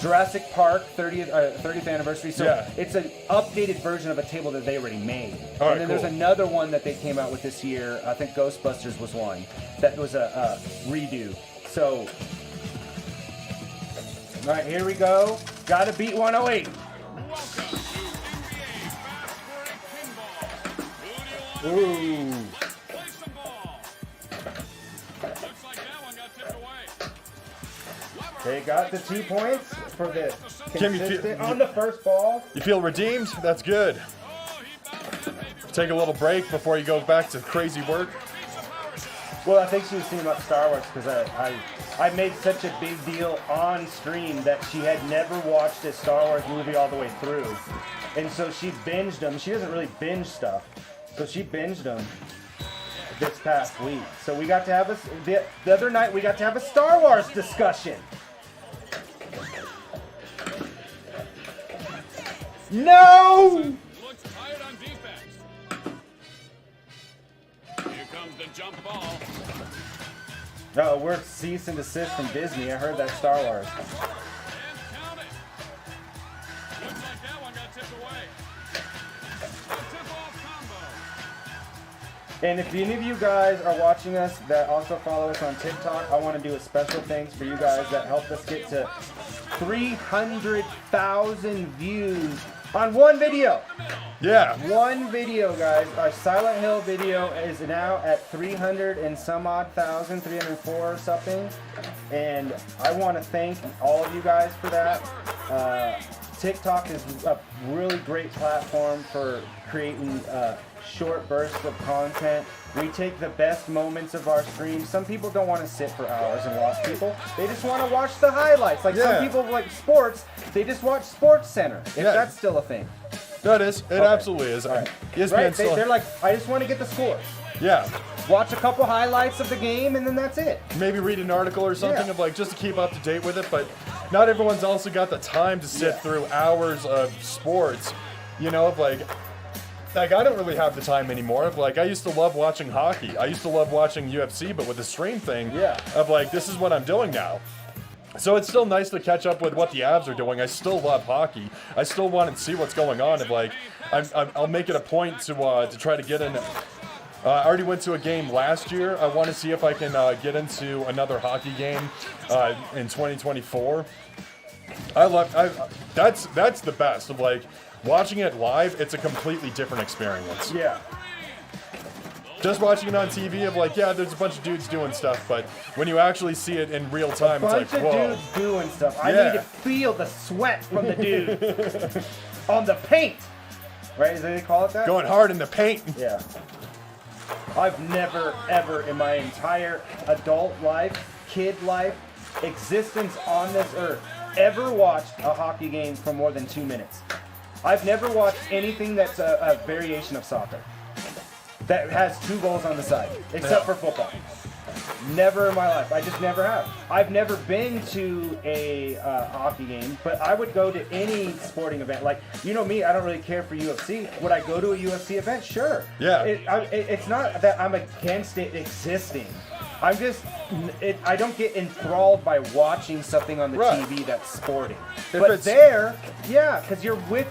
Jurassic Park 30th anniversary. So Yeah. it's an updated version of a table that they already made. All right, and then there's cool. another one that they came out with this year. I think Ghostbusters was one that was a redo. So. All right, here we go. Got to beat 108. Welcome to NBA Fast Break Pinball. Who do you want to Ooh. Let's play some ball. Looks like that one got tipped away. Weber They got the 2 points for the Kim, you consistent feel- on the first ball. You feel redeemed? That's good. Oh, he bounced it, maybe. Take a little break before you go back to crazy work. Takes a power shot. Well, I think she was thinking about Star Wars because I made such a big deal on stream that she had never watched a Star Wars movie all the way through. And so she binged them. She doesn't really binge stuff. So she binged them this past week. So we got to have the other night we got to have a Star Wars discussion. No! Looks tired on defense. Here comes the jump ball. No, we're cease and desist from Disney. I heard that Star Wars. And count it. And if any of you guys are watching us that also follow us on TikTok, I want to do a special thanks for you guys that helped us get to 300,000 views on one video. Yeah. One video, guys. Our Silent Hill video is now at 300 and some odd thousand, 304 or something. And I want to thank all of you guys for that. TikTok is a really great platform for creating short bursts of content. We take the best moments of our streams. Some people don't want to sit for hours and watch people. They just want to watch the highlights. Like some people like sports, they just watch Sports Center. If that's still a thing. That is. It absolutely is. Right. ESPN They're like, I just want to get the scores. Yeah. Watch a couple highlights of the game and then that's it. Maybe read an article or something of like just to keep up to date with it, but not everyone's also got the time to sit through hours of sports. You know, of like I don't really have the time anymore. Of like I used to love watching hockey. I used to love watching UFC, but with the stream thing, of like this is what I'm doing now. So it's still nice to catch up with what the Avs are doing. I still love hockey. I still want to see what's going on. Of like I'll make it a point to try to get in. I already went to a game last year. I want to see if I can get into another hockey game in 2024. That's the best of like watching it live. It's a completely different experience. Yeah. Just watching it on TV of like, there's a bunch of dudes doing stuff, but when you actually see it in real time, it's like, whoa. A bunch of dudes doing stuff. I need to feel the sweat from the dude on the paint. Right? Is that what they call it that? Going hard in the paint. Yeah. I've never, ever in my entire adult life, kid life, existence on this earth, ever watched a hockey game for more than 2 minutes. I've never watched anything that's a variation of soccer that has 2 goals on the side, except for football. Never in my life. I just never have. I've never been to a hockey game, but I would go to any sporting event. Like, you know me, I don't really care for UFC. Would I go to a UFC event? Sure. Yeah. It's not that I'm against it existing. I'm just, I don't get enthralled by watching something on the TV that's sporting. But there, because you're with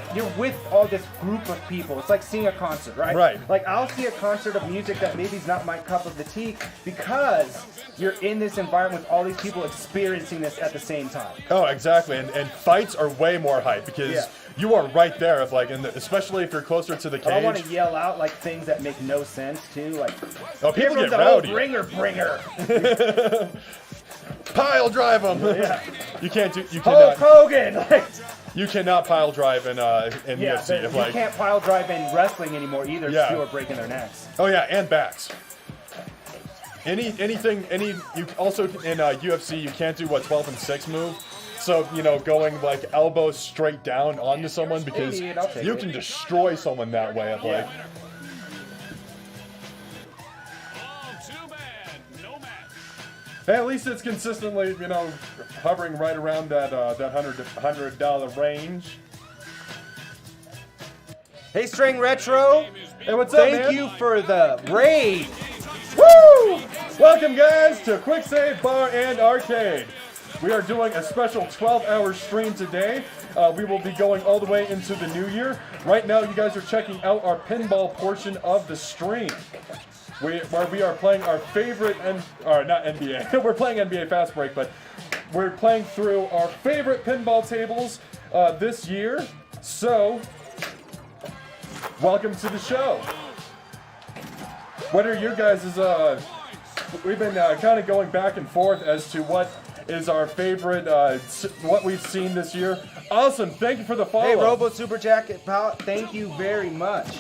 all this group of people. It's like seeing a concert, right? Right. Like I'll see a concert of music that maybe is not my cup of the tea because you're in this environment with all these people experiencing this at the same time. Oh, exactly. And fights are way more hype because you are right there. If like, especially if you're closer to the cage. I want to yell out like things that make no sense too. Like, people get the rowdy. Bringer. Pile drive them. Yeah. You cannot. Hulk Hogan. Like, you cannot pile drive in UFC. You can't pile drive in wrestling anymore either. Yeah. People are breaking their necks. Oh yeah, and backs. You also in UFC you can't do 12 and 6 move. So, going like elbows straight down onto someone because you can destroy someone that way. Like. Hey, at least it's consistently, hovering right around that $100 range. Hey, String Retro. Hey, what's up, man? Thank you for the raid. Woo! Welcome, guys, to Quick Save Bar and Arcade. We are doing a special 12-hour stream today. We will be going all the way into the new year. Right now, you guys are checking out our pinball portion of the stream. Where we are playing our favorite, not NBA, we're playing NBA Fast Break, but we're playing through our favorite pinball tables this year. So, welcome to the show. What are your guys' we've been kind of going back and forth as to what is our favorite, what we've seen this year. Awesome, thank you for the follow. Hey, Robo Super Jacket, pal, thank you very much.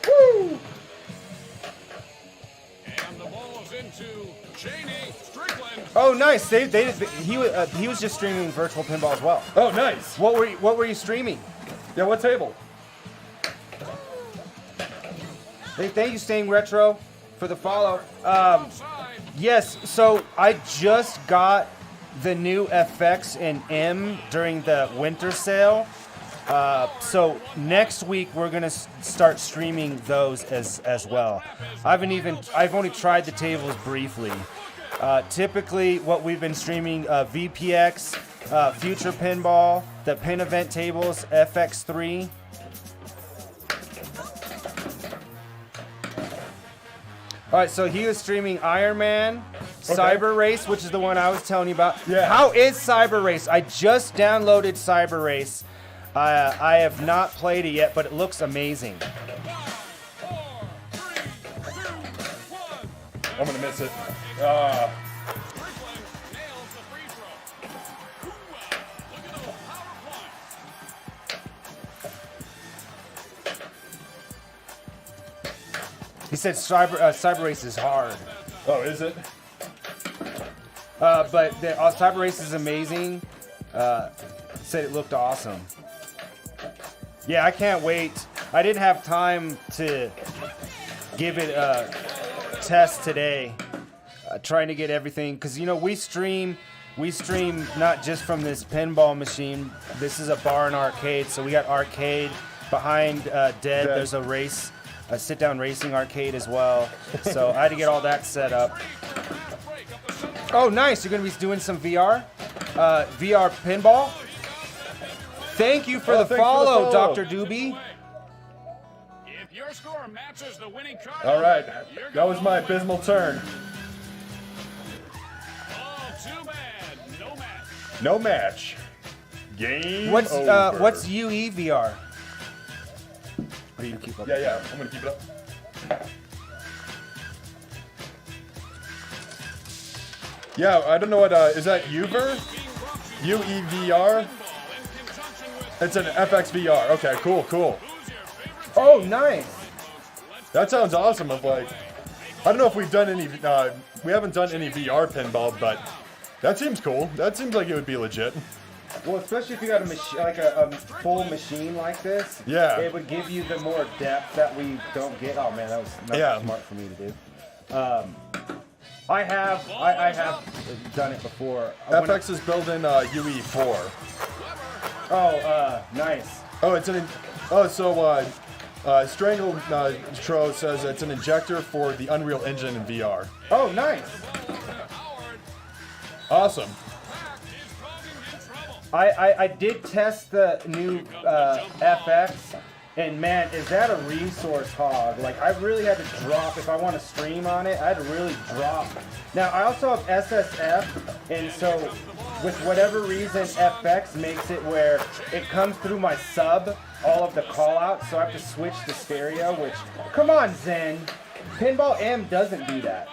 Woo! And the ball's into Cheney Strickland. Oh, nice. He was just streaming virtual pinball as well. Oh, nice. What were you streaming? Yeah, what table? Hey, thank you, Staying Retro, for the follow. Yes, so I just got the new FX and M during the winter sale. So next week we're gonna start streaming those as well. I've only tried the tables briefly. Typically, what we've been streaming: VPX, Future Pinball, the Pin Event tables, FX3. All right, so he was streaming Iron Man, Okay. Cyber Race, which is the one I was telling you about. Yeah. How is Cyber Race? I just downloaded Cyber Race. I have not played it yet, but it looks amazing. 5, 4, 3, 2, 1. I'm gonna miss it. Strickland nails the free throw. Hoo-ah. Look at those power flies. He said Cyber Race is hard. Oh, is it? But the Cyber Race is amazing. Said it looked awesome. Yeah, I can't wait. I didn't have time to give it a test today. Trying to get everything, because we stream not just from this pinball machine. This is a bar and arcade, so we got arcade behind Dead. There's a sit-down racing arcade as well. So I had to get all that set up. Oh, nice! You're gonna be doing some VR, VR pinball. Thank you for the follow, Dr. Doobie. If your score matches the winning card, All right, you're that was going my home. abysmal turn. Oh, too bad. No match. No match. Game What's over. UE VR? Or you keep up? Yeah, I'm gonna keep it up. Yeah, I don't know what, is that UVR? UEVR? It's an FXVR. Okay, cool. Oh, nice. That sounds awesome. Of like, I don't know if we've done any, we haven't done any VR pinball, but that seems cool. That seems like it would be legit. Well, especially if you got a full machine like this. Yeah. It would give you the more depth that we don't get. Oh man, that was not smart for me to do. I have done it before. FX is building UE4. Oh, nice. Oh, it's Strangled Tro says it's an injector for the Unreal Engine in VR. Oh, nice. Awesome. I did test the new FX, and man, is that a resource hog? Like, I really had to drop, if I want to stream on it, I had to really drop. Now, I also have SSF, and so with whatever reason, FX makes it where it comes through my sub, all of the call-outs, so I have to switch to stereo, which, come on, Zen. Pinball M doesn't do that.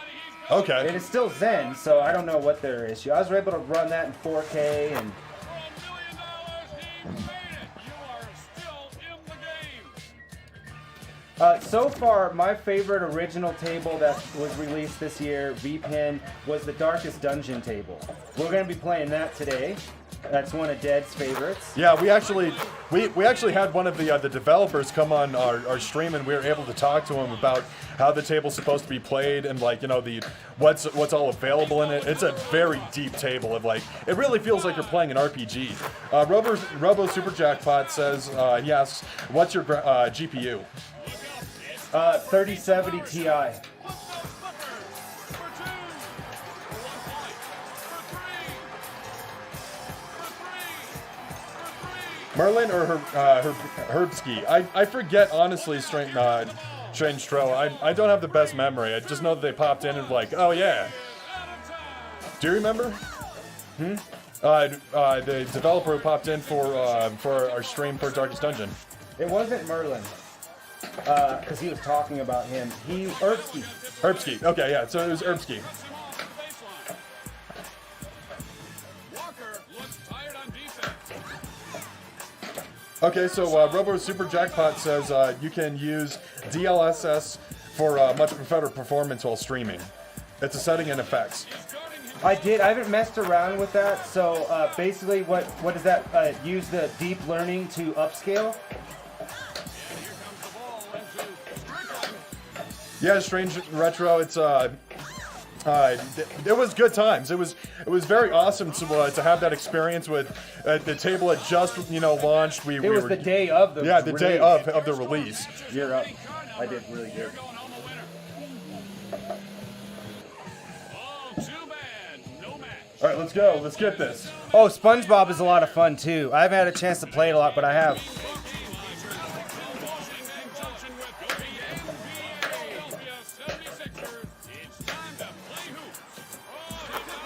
Okay. It is still Zen, so I don't know what their issue. I was able to run that in 4K, and so far, my favorite original table that was released this year, VPin, was the Darkest Dungeon table. We're going to be playing that today. That's one of Dead's favorites. Yeah, we actually had one of the developers come on our stream, and we were able to talk to him about how the table's supposed to be played and the what's all available in it. It's a very deep table of it really feels like you're playing an RPG. Robo Super Jackpot says he asks, what's your GPU? 3070 Ti. Merlin or Herbski? I forget, honestly, Strange Tro. I don't have the best memory. I just know that they popped in and oh yeah. Do you remember? The developer who popped in for our stream for Darkest Dungeon. It wasn't Merlin. Because he was talking about him. Herbski. Herbski. Okay, yeah. So it was Herbski. Okay, so Robo Super Jackpot says you can use DLSS for much better performance while streaming. It's a setting in effects. I haven't messed around with that. So basically, what does that use the deep learning to upscale? Yeah, Strange Retro. It's it was good times. It was very awesome to have that experience with the table had just launched. It was the day of the the release. day of the release. You're up. I did really good. All right, let's go. Let's get this. Oh, SpongeBob is a lot of fun too. I haven't had a chance to play it a lot, but I have.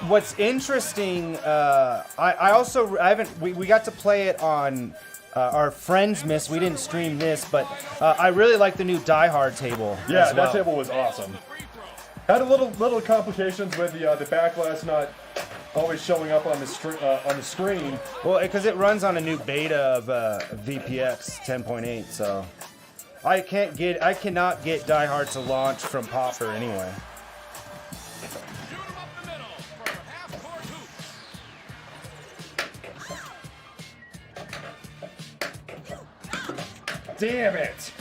what's interesting, I haven't, we got to play it on our friends miss. We didn't stream this, but I really like the new Die Hard table. Yeah, as well. that table was awesome. Had a little complications with the backlash not always showing up on the screen. Well, because it runs on a new beta of VPX 10.8, so I cannot get Die Hard to launch from Popper anyway. Damn it!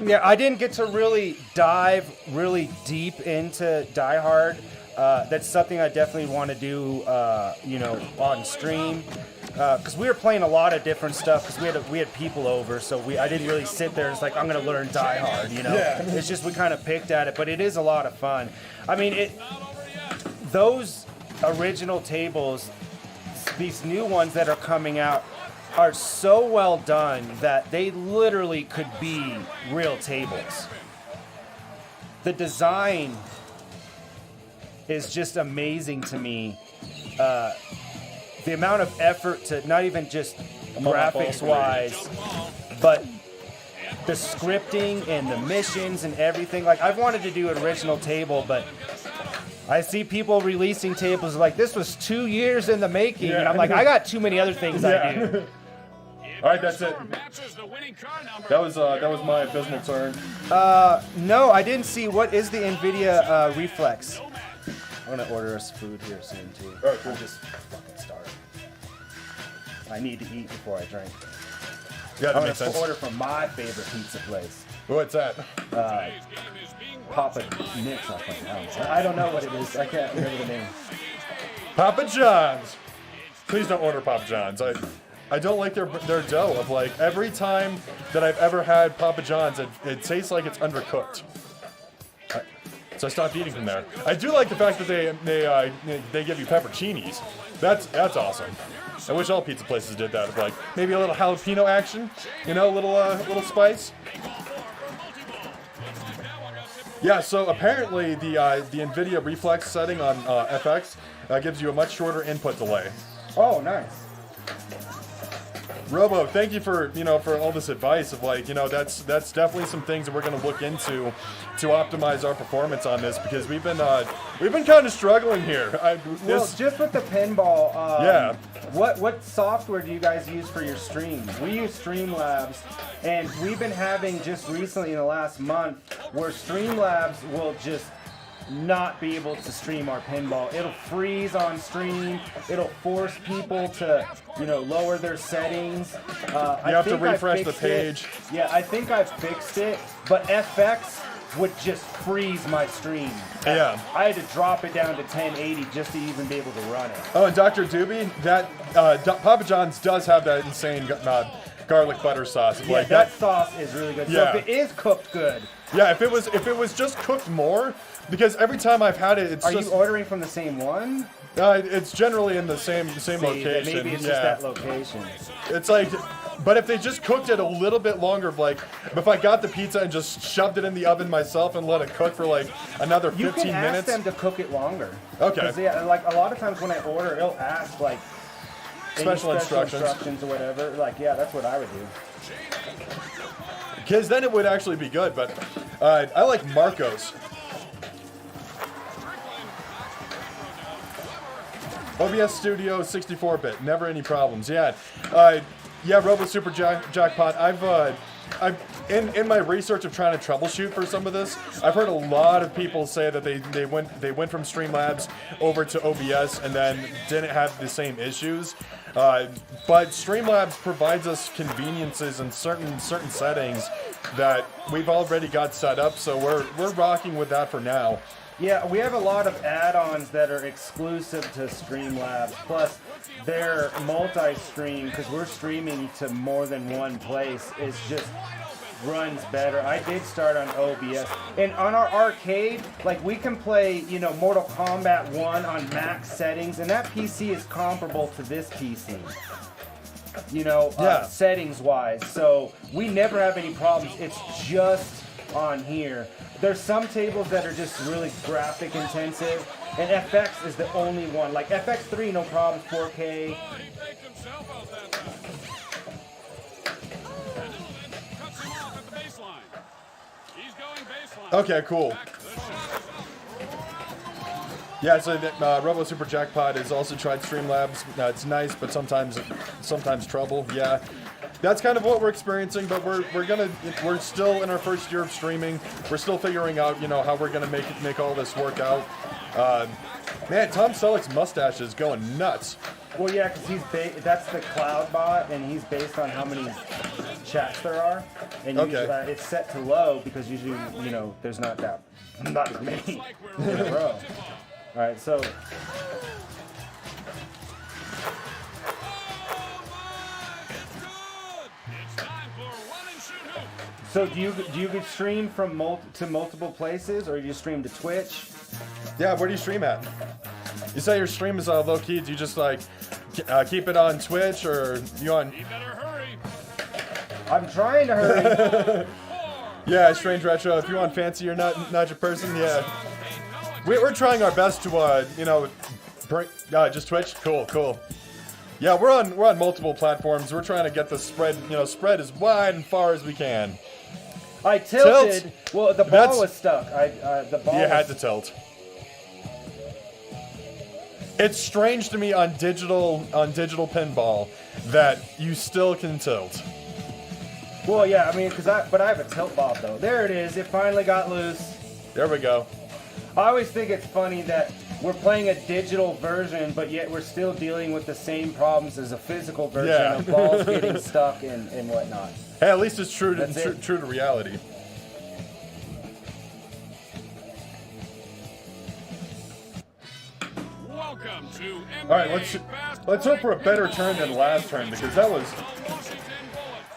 Yeah, I didn't get to really dive really deep into Die Hard. That's something I definitely want to do, on stream. Because we were playing a lot of different stuff. Because we had people over, so I didn't really sit there. It's like I'm gonna learn Die Hard, Yeah. It's just we kind of picked at it, but it is a lot of fun. I mean, those original tables, these new ones that are coming out, are so well done that they literally could be real tables. The design is just amazing to me. The amount of effort to not even just graphics wise, but the scripting and the missions and everything. Like, I've wanted to do an original table, but I see people releasing tables like this was 2 years in the making, and I'm like, I got too many other things I do. All right, that's it. That was my abysmal turn. No, I didn't see. What is the NVIDIA Reflex? I'm gonna order us food here soon too. All right, cool. I'm just fucking starving. I need to eat before I drink. Yeah, that I'm makes gonna sense. order from my favorite pizza place, What's that? Papa Nick's. I don't know what it is. I can't remember the name. Papa John's. Please don't order Papa John's. I don't like their dough. Of like every time that I've ever had Papa John's, it tastes like it's undercooked. So I stopped eating from there. I do like the fact that they give you pepperoncinis. That's awesome. I wish all pizza places did that. Like maybe a little jalapeno action, a little spice. Yeah. So apparently the NVIDIA Reflex setting on FX gives you a much shorter input delay. Oh, nice. Robo, thank you for for all this advice of that's definitely some things that we're going to look into to optimize our performance on this, because we've been kind of struggling here. Well, just with the pinball, Yeah. What software do you guys use for your streams? We use Streamlabs, and we've been having just recently in the last month where Streamlabs will just not be able to stream our pinball. It'll freeze on stream. It'll force people to, lower their settings. You have to refresh the page. Yeah, I think I fixed it, but FX would just freeze my stream. Yeah. I had to drop it down to 1080 just to even be able to run it. Oh, and Dr. Doobie, that Papa John's does have that insane garlic butter sauce. Yeah, that sauce is really good. Yeah. So if it is cooked good, Yeah, if it was just cooked more, because every time I've had it, it's are just you ordering from the same one? it's generally in the same See, location. then maybe it's yeah. just that location. It's like, but if they just cooked it a little bit longer, like if I got the pizza and just shoved it in the oven myself and let it cook for like another 15 You can ask minutes. them to cook it longer. Okay. 'Cause, yeah, like a lot of times when I order, it'll ask like any Special instructions. or whatever. Like, yeah, that's what I would do. Because then it would actually be good, but I like Marcos. OBS Studio 64-bit, never any problems. Yeah, Robo Super Jackpot. I've in my research of trying to troubleshoot for some of this, I've heard a lot of people say that they went from Streamlabs over to OBS and then didn't have the same issues. But Streamlabs provides us conveniences in certain settings that we've already got set up, so we're rocking with that for now. Yeah, we have a lot of add-ons that are exclusive to Streamlabs. Plus, their multi-stream, because we're streaming to more than one place, is just runs better. I did start on OBS. And on our arcade, like we can play, Mortal Kombat 1 on max settings, and that PC is comparable to this PC. Settings-wise. So we never have any problems. It's just on here. There's some tables that are just really graphic intensive, And FX is the only one. Like FX3, no problem, 4K. Oh, he faked himself out that time. And Middleton cuts him off at the baseline. He's going baseline. Okay, cool. Yeah, so Robo Super Jackpot has also tried Streamlabs. It's nice, but sometimes trouble. Yeah, that's kind of what we're experiencing. But we're still in our first year of streaming. We're still figuring out, how we're gonna make all this work out. Man, Tom Selleck's mustache is going nuts. Well, yeah, because that's the cloud bot, and he's based on how many chats there are. And Okay. usually, it's set to low because usually, there's not as many in a row. All right, so do you stream from multiple places, or do you stream to Twitch? Yeah, where do you stream at? You say your stream is low key. Do you just keep it on Twitch, or you on? You better hurry. I'm trying to hurry. Yeah, Strange Retro. If you want fancy, you're not your person. Yeah, we're trying our best to just Twitch. Cool. Yeah, we're on multiple platforms. We're trying to get the spread as wide and far as we can. I tilted. Tilt. Well, the ball was stuck. The ball. You had to tilt. It's strange to me on digital pinball that you still can tilt. Well, yeah, I mean, but I have a tilt bob though. There it is. It finally got loose. There we go. I always think it's funny that we're playing a digital version, but yet we're still dealing with the same problems as a physical version Yeah. of balls getting stuck and whatnot. Hey, at least it's true That's it. to reality. Welcome to NBA All right, let's hope for a better turn than last turn, because that was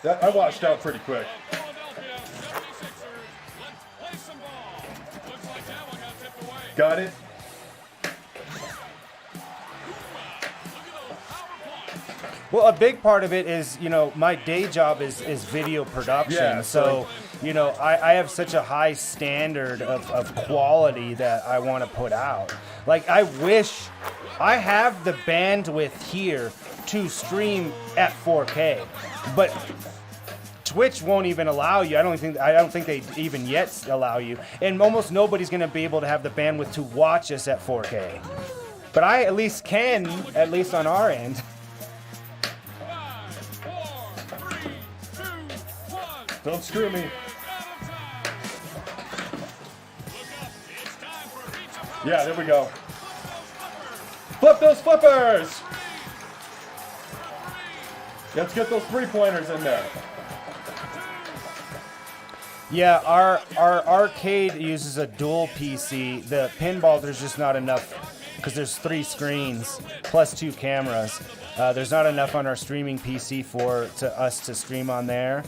I washed out pretty quick. Philadelphia 76ers. Let's play some ball. Looks like that one got tipped away. Got it? Well, a big part of it is, my day job is video production. Yeah, so, I have such a high standard of quality that I want to put out. Like, I wish I have the bandwidth here to stream at 4K, but Twitch won't even allow you. I don't think they even yet allow you. And almost nobody's going to be able to have the bandwidth to watch us at 4K. But I at least can, at least on our end. 5, 4, 3, 2, 1. Don't screw me. Yeah, there we go. Flip those flippers! Let's get those 3-pointers in there. Yeah, our arcade uses a dual PC. The pinball, there's just not enough because there's 3 screens plus 2 cameras. There's not enough on our streaming PC for us to stream on there.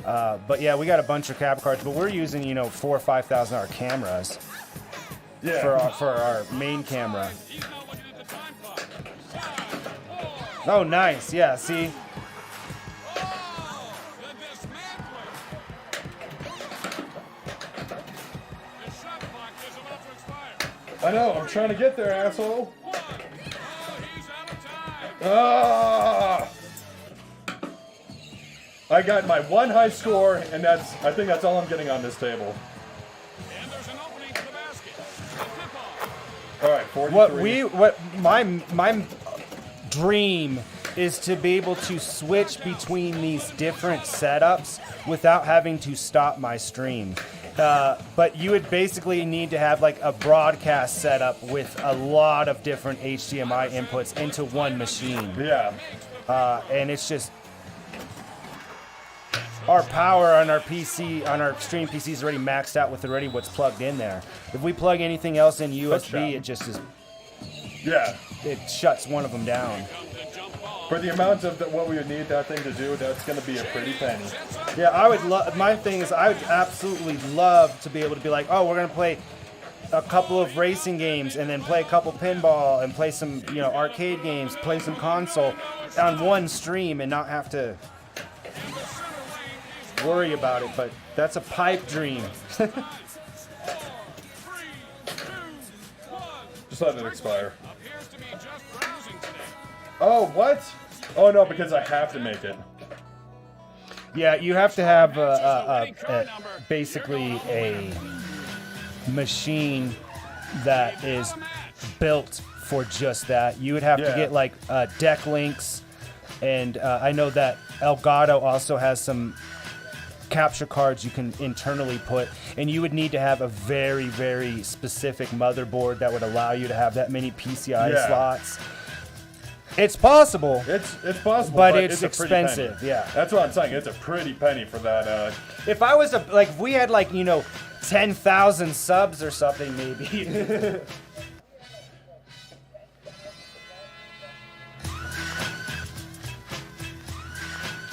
But yeah, we got a bunch of cap cards, but we're using 4,000 or 5,000 hour cameras for our main camera. Oh, nice. Yeah, see. I know, I'm trying to get there, asshole. Ah! I got my 1 high score, and I think that's all I'm getting on this table. And there's an opening to the basket. All right, 43. What my dream is to be able to switch between these different setups without having to stop my stream. But you would basically need to have like a broadcast setup with a lot of different HDMI inputs into one machine. Yeah. And it's just our power on our PC, on our stream PC is already maxed out with already what's plugged in there. If we plug anything else in USB, it just is. Yeah. It shuts one of them down. For the amount of what we would need that thing to do, that's going to be a pretty penny. Yeah, I would love. My thing is, I would absolutely love to be able to be like, oh, we're gonna play a couple of racing games, and then play a couple pinball, and play some, arcade games, play some console on one stream, and not have to worry about it. But that's a pipe dream. Just let it expire. Appears to be just browsing today. Oh, what? Oh no, because I have to make it. Yeah, you have to have basically a machine that is built for just that. You would have to Yeah. get like deck links, and I know that Elgato also has some capture cards you can internally put, and you would need to have a very, very specific motherboard that would allow you to have that many PCI Yeah. slots. It's possible. It's possible, But but it's a pretty expensive, penny. yeah. That's what I'm saying. It's a pretty penny for that. If I was if we had 10,000 subs or something, maybe.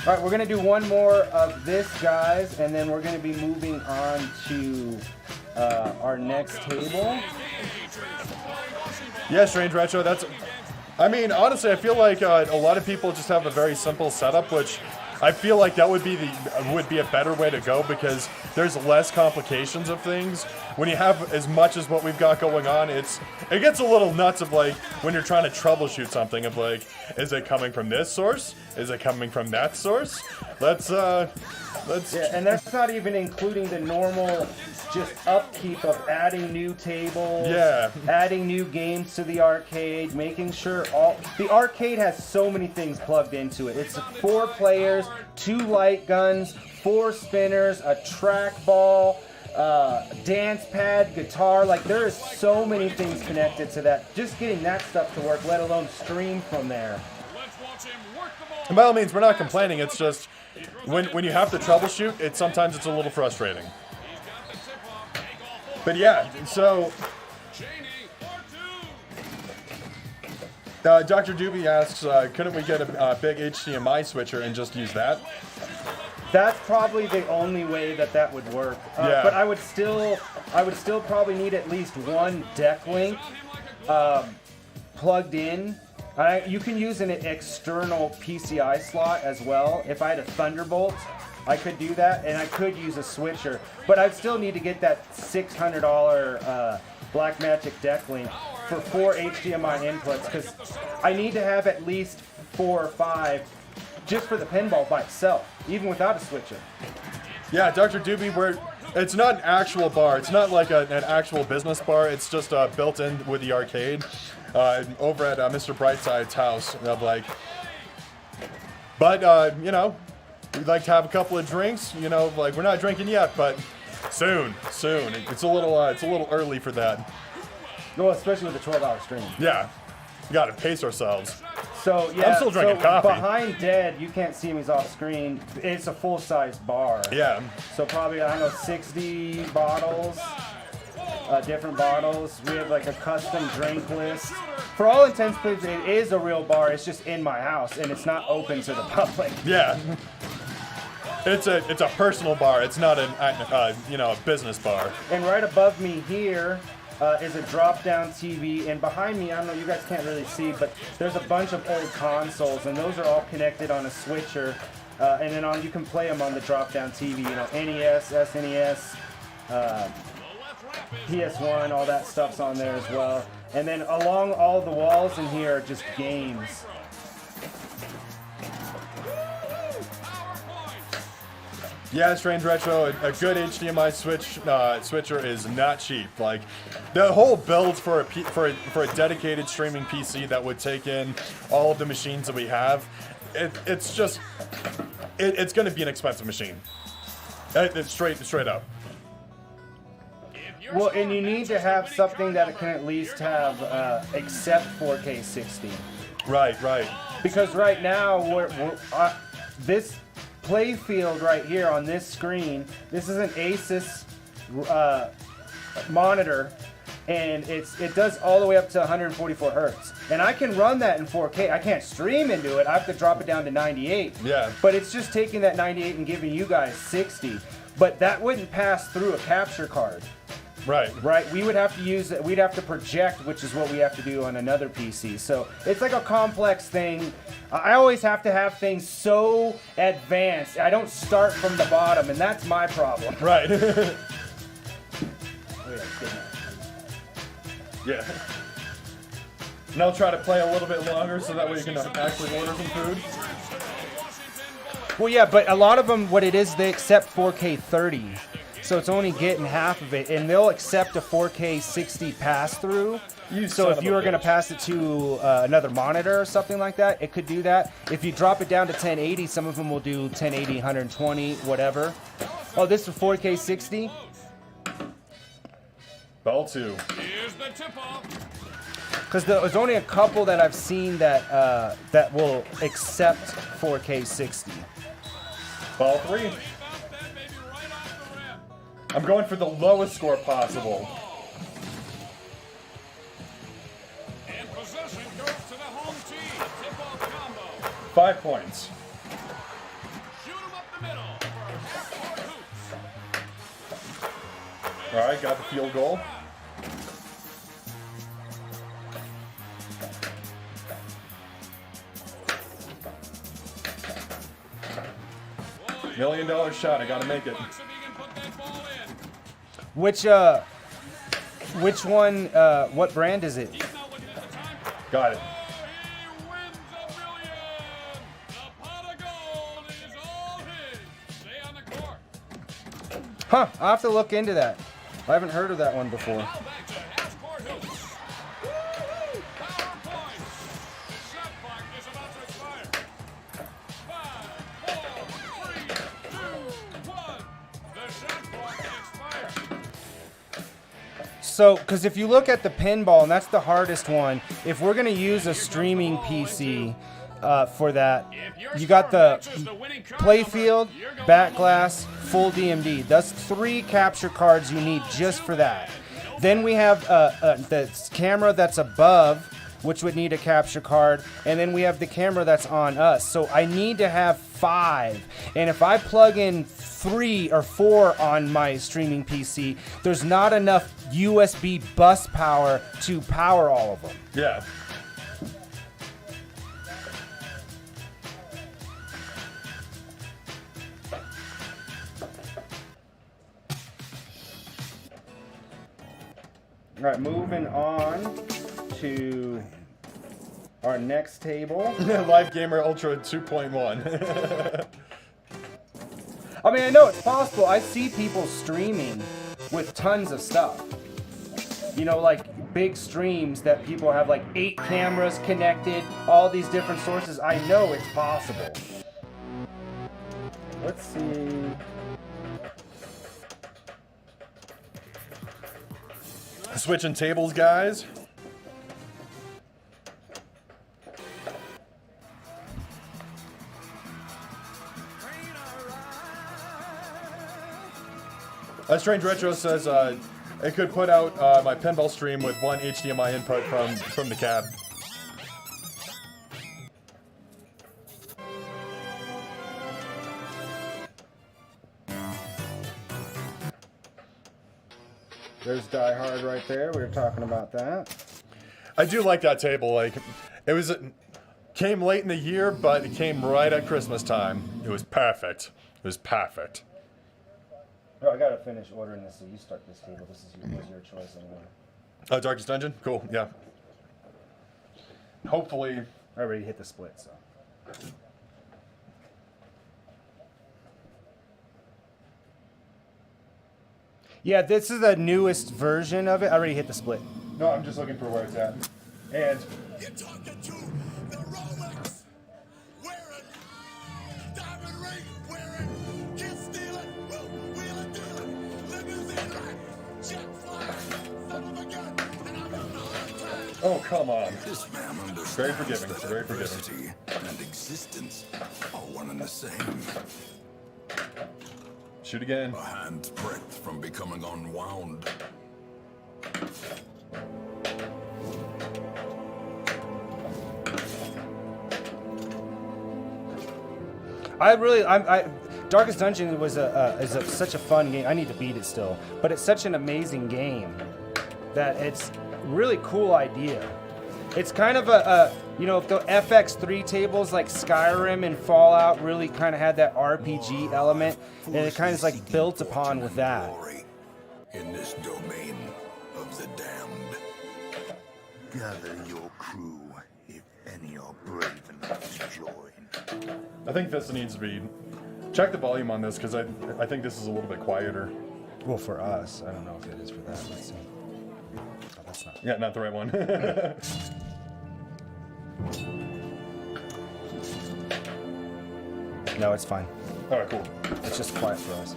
All right, we're gonna do one more of this, guys, and then we're gonna be moving on to our next table. Yeah, Strange Retro. I mean, honestly, I feel like a lot of people just have a very simple setup, which I feel like that would be a better way to go because there's less complications of things. When you have as much as what we've got going on, it gets a little nuts of like when you're trying to troubleshoot something of like, is it coming from this source? Is it coming from that source? Let's Yeah, and that's not even including the normal just upkeep of adding new tables, Yeah. adding new games to the arcade, making sure the arcade has so many things plugged into it. It's 4 players, 2 light guns, 4 spinners, a trackball, dance pad, guitar. Like there is so many things connected to that. Just getting that stuff to work, let alone stream from there. Let's watch him work the ball. by all means, we're not complaining. It's just when you have to troubleshoot, sometimes it's a little frustrating. But yeah, so Dr. Doobie asks, couldn't we get a big HDMI switcher and just use that? That's probably the only way that would work. Yeah. But I would still probably need at least one deck link plugged in. You can use an external PCI slot as well. If I had a Thunderbolt, I could do that, and I could use a switcher. But I'd still need to get that $600 Blackmagic deck link for 4 HDMI inputs, because I need to have at least 4 or 5 just for the pinball by itself, even without a switcher. Yeah, Dr. Doobie, it's not an actual bar. It's not like an actual business bar. It's just built in with the arcade over at Mr. Brightside's house. But we'd like to have a couple of drinks. We're not drinking yet, but soon. It's a little early for that. No, especially with a 12-hour stream. Yeah, we gotta pace ourselves. So yeah, I'm still drinking coffee. Behind Dead, you can't see me, he's off screen. It's a full-size bar. Yeah. So probably 60 bottles, different bottles. We have like a custom drink list. For all intents and purposes, it is a real bar. It's just in my house and it's not open to the public. Yeah. It's a personal bar. It's not a business bar. And right above me here is a drop-down TV, and behind me, I don't know, you guys can't really see, but there's a bunch of old consoles, and those are all connected on a switcher, and then you can play them on the drop-down TV, NES, SNES, PS1, all that stuff's on there as well. And then along all the walls in here are just games. Yeah, Strange Retro, a good HDMI switcher is not cheap. Like, the whole build for a dedicated streaming PC that would take in all of the machines that we have, it's going to be an expensive machine. It's straight up. Well, and you need to have something that can at least have accept 4K 60. Right. Because right now, this play field right here on this screen, this is an Asus monitor, and it does all the way up to 144 hertz. And I can run that in 4K. I can't stream into it. I have to drop it down to 98. Yeah. But it's just taking that 98 and giving you guys 60. But that wouldn't pass through a capture card. Right. We would have to we'd have to project, which is what we have to do on another PC. So it's like a complex thing. I always have to have things so advanced. I don't start from the bottom, and that's my problem. Right. Oh, yeah, it's good now. Yeah. And I'll try to play a little bit longer so that way you can actually order some food. Well, yeah, but a lot of them, what it is, they accept 4K 30. So it's only getting half of it. And they'll accept a 4K 60 pass-through. So if you were going to pass it to another monitor or something like that, it could do that. If you drop it down to 1080, some of them will do 1080, 120, whatever. Oh, this is 4K 60? Bell 2. Here's the tip-off. Because there's only a couple that I've seen that that will accept 4K 60. Ball 3. I'm going for the lowest score possible. And possession goes to the home team. Tip-off combo. 5 points. Shoot 'em up the middle for half-court hoops. All right, got the field goal. $1 million shot. I gotta make it. Bucks if he can put that ball in. Which one, what brand is it? He's not looking at the time clock. Got it. He wins $1 million. The pot of gold is all his. Stay on the court. Huh, I'll have to look into that. I haven't heard of that one before. Now back to half-court hoops. Woo! Power points. Shot clock is about to expire. 5, 4, 3, 2, 1. The shot clock expired. So, because if you look at the pinball, and that's the hardest one, if we're going to use a streaming PC for that, you got the playfield, back glass, full DMD. That's 3 capture cards you need just for that. Then we have the camera that's above, which would need a capture card, and then we have the camera that's on us. So I need to have 5. And if I plug in 3 or 4 on my streaming PC, there's not enough USB bus power to power all of them. Yeah. All right, moving on to our next table. Live Gamer Ultra 2.1. I mean, I know it's possible. I see people streaming with tons of stuff. You know, like big streams that people have like 8 cameras connected, all these different sources. I know it's possible. Let's see. Switching tables, guys. Strange Retro says it could put out my pinball stream with 1 HDMI input from the cab. There's Die Hard right there. We were talking about that. I do like that table. Like, came late in the year, but it came right at Christmas time. It was perfect. It was perfect. Oh, I gotta finish ordering this, so you start this table. This is your choice anyway. Oh, Darkest Dungeon? Cool, yeah. Hopefully. I already hit the split, so. Yeah, this is the newest version of it. I already hit the split. No, I'm just looking for where it's at. And You're talking to the Rolex wearing, diamond ring wearing, kiss stealing, wheeling dealing, limousine ride, jet flying, son of a gun, and I'm having a hard time. oh, come on. This man understands Very forgiving, that very forgiving. adversity and existence are one and the same. Shoot again. A hand's breadth from becoming unwound. Darkest Dungeon is such a fun game. I need to beat it still, but it's such an amazing game that it's really cool idea. It's kind of the FX3 tables like Skyrim and Fallout really kind of had that RPG element, and it kind of like built upon with that. In this domain of the damned. Gather your crew, if any are brave enough to join. I think this needs to be. Check the volume on this because I think this is a little bit quieter. Well, for us, I don't know if it is for that. Let's see. Oh, that's not. Yeah, not the right one. No, it's fine. All right, cool. It's just quiet for us.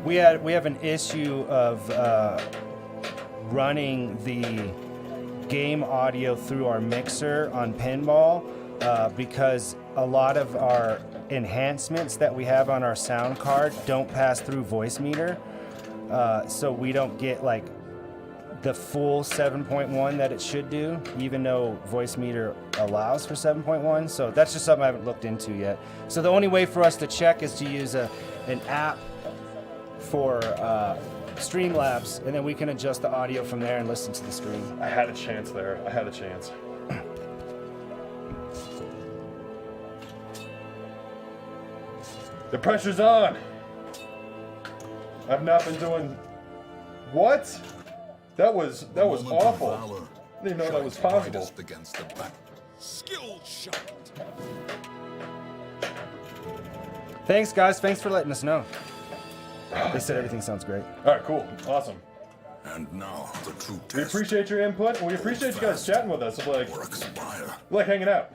We have an issue of running the game audio through our mixer on Pinball because a lot of our enhancements that we have on our sound card don't pass through voice meter, so we don't get like the full 7.1 that it should do, even though voice meter allows for 7.1. So that's just something I haven't looked into yet. So the only way for us to check is to use an app for Streamlabs, and then we can adjust the audio from there and listen to the stream. I had a chance there. I had a chance. The pressure's on. I've not been doing. What? That was awful. I didn't know that was possible. Against the back. Skill shot. Thanks, guys. Thanks for letting us know. They said everything sounds great. All right, cool, awesome. And now the true test. We appreciate your input, and we appreciate you guys chatting with us. It's like, or expire. like hanging out.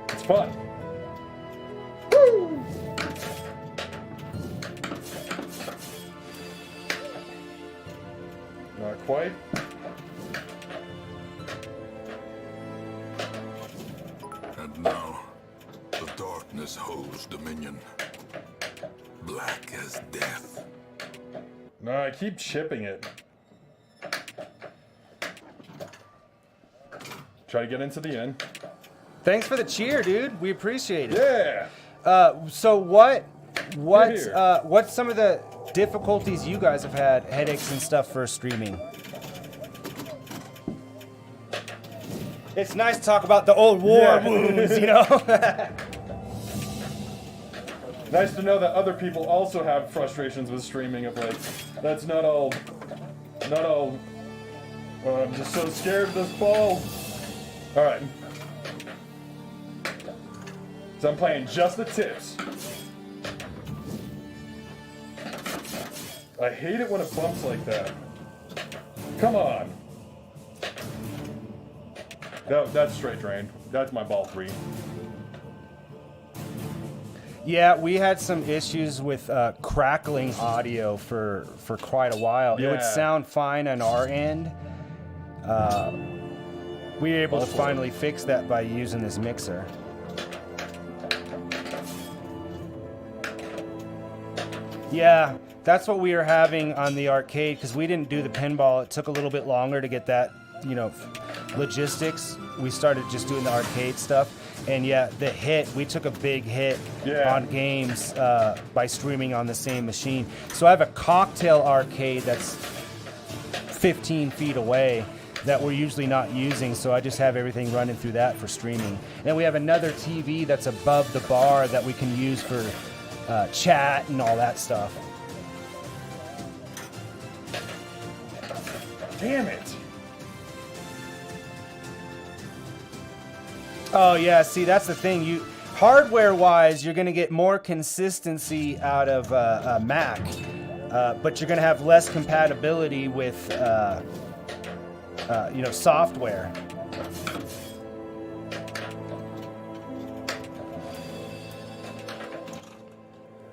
It's fun. Woo! Not quite. And now the darkness holds dominion. Black as death. No, I keep chipping it. Try to get into the end. Thanks for the cheer, dude. We appreciate it. Yeah. So what's Here. some of the difficulties you guys have had, headaches and stuff for streaming? It's nice to talk about the old war Yeah. wounds, you know? Nice to know that other people also have frustrations with streaming. Of like, that's not all. I'm just so scared of this ball. All right. So I'm playing just the tips. I hate it when it bumps like that. Come on. No, that's straight drain. That's my ball 3. Yeah, we had some issues with crackling audio for quite a while. It would Yeah. sound fine on our end. We were able to finally fix that by using this mixer. Yeah, that's what we were having on the arcade because we didn't do the pinball. It took a little bit longer to get that, logistics. We started just doing the arcade stuff. And yeah, we took a big hit on games by streaming on the same machine. So I have a cocktail arcade that's 15 feet away that we're usually not using, so I just have everything running through that for streaming. And we have another TV that's above the bar that we can use for chat and all that stuff. Damn it. Oh yeah, see that's the thing. Hardware-wise, you're going to get more consistency out of a Mac, but you're going to have less compatibility with, software.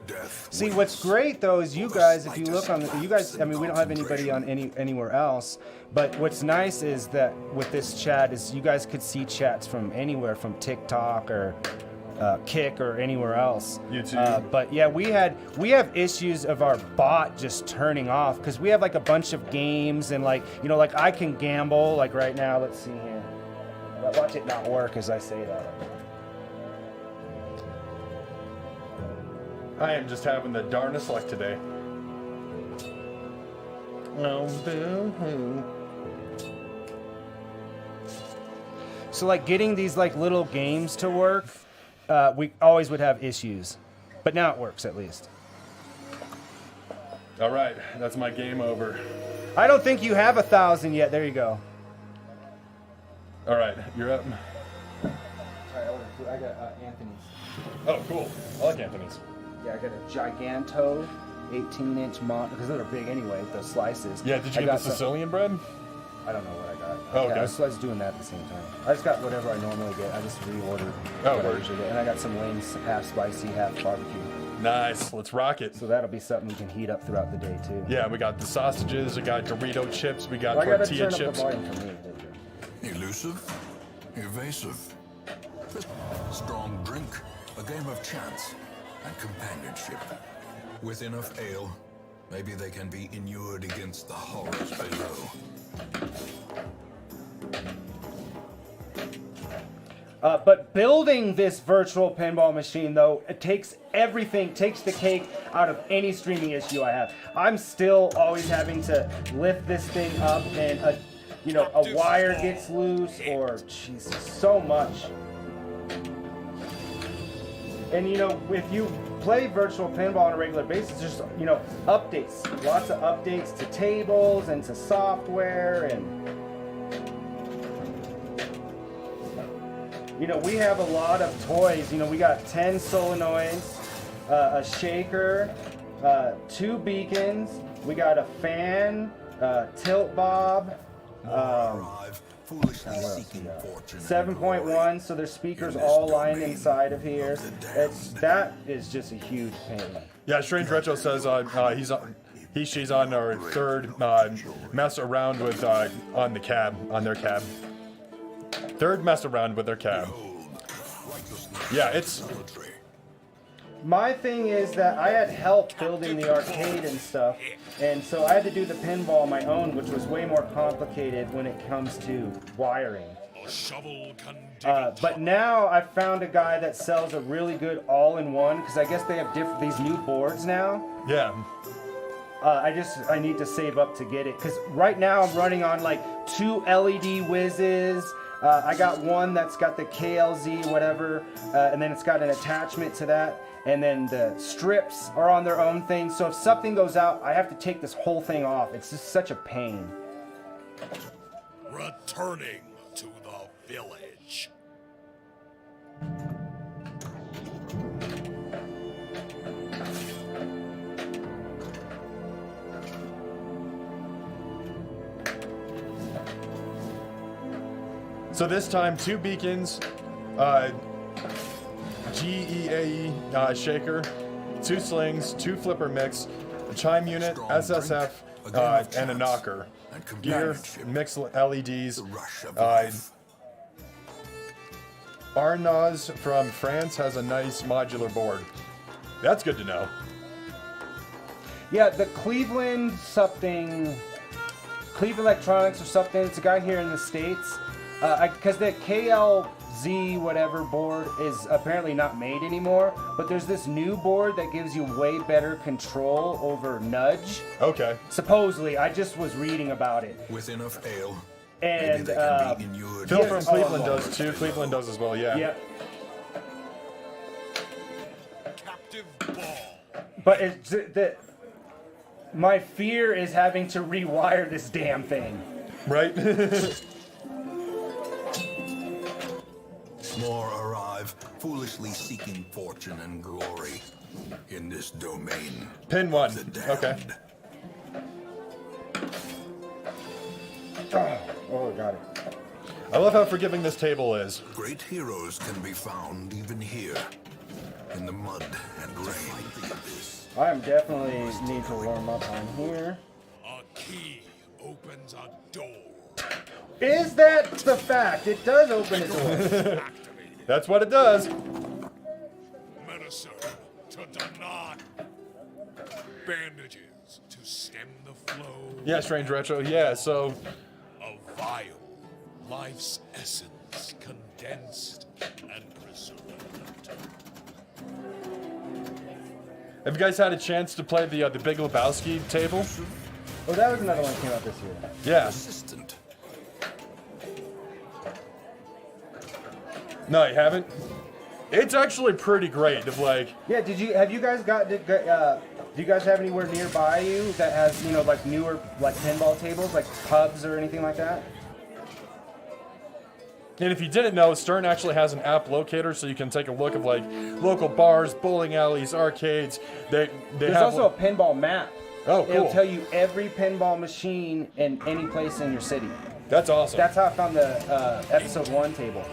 Death. See, what's great though is you guys. If you look on we don't have anybody on anywhere else. But what's nice is that with this chat is you guys could see chats from anywhere, from TikTok or Kick or anywhere else. YouTube. But yeah, we have issues of our bot just turning off because we have like a bunch of games and like I can gamble like right now. Let's see here. Watch it not work as I say that. I am just having the darnest luck today. Oh, boo-hoo. So like getting these like little games to work, we always would have issues, but now it works at least. All right, that's my game over. I don't think you have 1,000 yet. There you go. All right, you're up. I got Anthony's. Oh, cool. I like Anthony's. Yeah, I got a Giganto 18-inch because they're big anyway, the slices. Yeah, did you get the Sicilian bread? I don't know what I got. Oh, okay. Yeah, I was doing that at the same time. I just got whatever I normally get. I just reordered Oh, what I word. usually get. And I got some wings, half spicy, half barbecue. Nice. Let's rock it. So that'll be something we can heat up throughout the day too. Yeah, we got the sausages, we got Dorito chips, we got Well, I gotta tortilla turn chips. up the volume for me. Elusive, evasive. Strong drink, a game of chance, and companionship. With enough ale, maybe they can be inured against the horrors below. But building this virtual pinball machine, though, it takes everything, takes the cake out of any streaming issue I have. I'm still always having to lift this thing up, and a wire gets loose, or Jesus, so much. And if you play virtual pinball on a regular basis, there's updates, lots of updates to tables and to software, and we have a lot of toys. We got 10 solenoids, a shaker, 2 beacons. We got a fan, tilt bob. Foolishly seeking fortune. 7.1, so there's speakers all lined inside of here. That is just a huge pain. Yeah, Strange Retro says she's on our third mess around with on their cab. Third mess around with their cab. Yeah, it's. My thing is that I had help building the arcade and stuff, and so I had to do the pinball on my own, which was way more complicated when it comes to wiring. A shovel can dig But now I found a guy that sells a really good all-in-one, because I guess they have these new boards now. Yeah. I need to save up to get it, because right now I'm running on like 2 LED whizzes. I got one that's got the KLZ whatever, and then it's got an attachment to that, and then the strips are on their own thing. So if something goes out, I have to take this whole thing off. It's just such a pain. returning to the village. So this time, 2 beacons, GEAE shaker, 2 slings, 2 flipper mix, a chime unit, SSF, and a knocker. Gear, mixed LEDs. Arnauz from France has a nice modular board. That's good to know. Yeah, the Cleveland Electronics or something. It's a guy here in the States. Because the KLZ whatever board is apparently not made anymore, but there's this new board that gives you way better control over nudge. Okay. Supposedly, I just was reading about it. With enough ale, And maybe they can be inured Phil from against Cleveland the does too. Cleveland does as well, yeah. yeah, Captive ball. but my fear is having to rewire this damn thing. Right? More arrive, foolishly seeking fortune and glory in this domain. Pin 1. The damned. Okay. Oh, got it. I love how forgiving this table is. Great heroes can be found even here, in the mud and rain. I am definitely need to warm up on here. A key opens a door. Is that the fact? It does open a door. Activated. That's what it does. Medicine to deny. Bandages to stem the flow. Yeah, Strange Retro. Yeah, so A vial, life's essence condensed and preserved. have you guys had a chance to play the Big Lebowski table? Oh, that was another one that came out this year. Yeah. Assistant. No, you haven't? It's actually pretty great. Of like, Yeah, have you guys got Do you guys have anywhere nearby you that has, you know, like newer like pinball tables, like pubs or anything like that? And if you didn't know, Stern actually has an app locator, so you can take a look of like local bars, bowling alleys, arcades. There's There's also a pinball map. Oh, cool. It'll tell you every pinball machine in any place in your city. That's awesome. That's how I found the episode 1 table.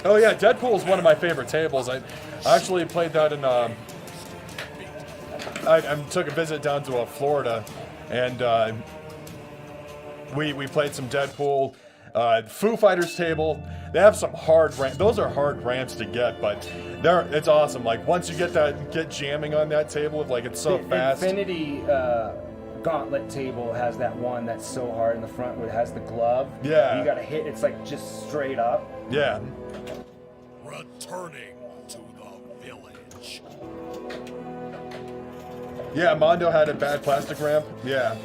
Oh yeah, Deadpool is one of my favorite tables. I actually played that in. I took a visit down to Florida, and we played some Deadpool. Foo Fighters table. They have some hard ramps. Those are hard ramps to get, but it's awesome. Like once you get jamming on that table, like it's so fast. Infinity Gauntlet table has that one that's so hard in the front where it has the glove. Yeah. You gotta hit. It's like just straight up. Yeah. Returning to the village. Yeah, Mondo had a bad plastic ramp. Yeah.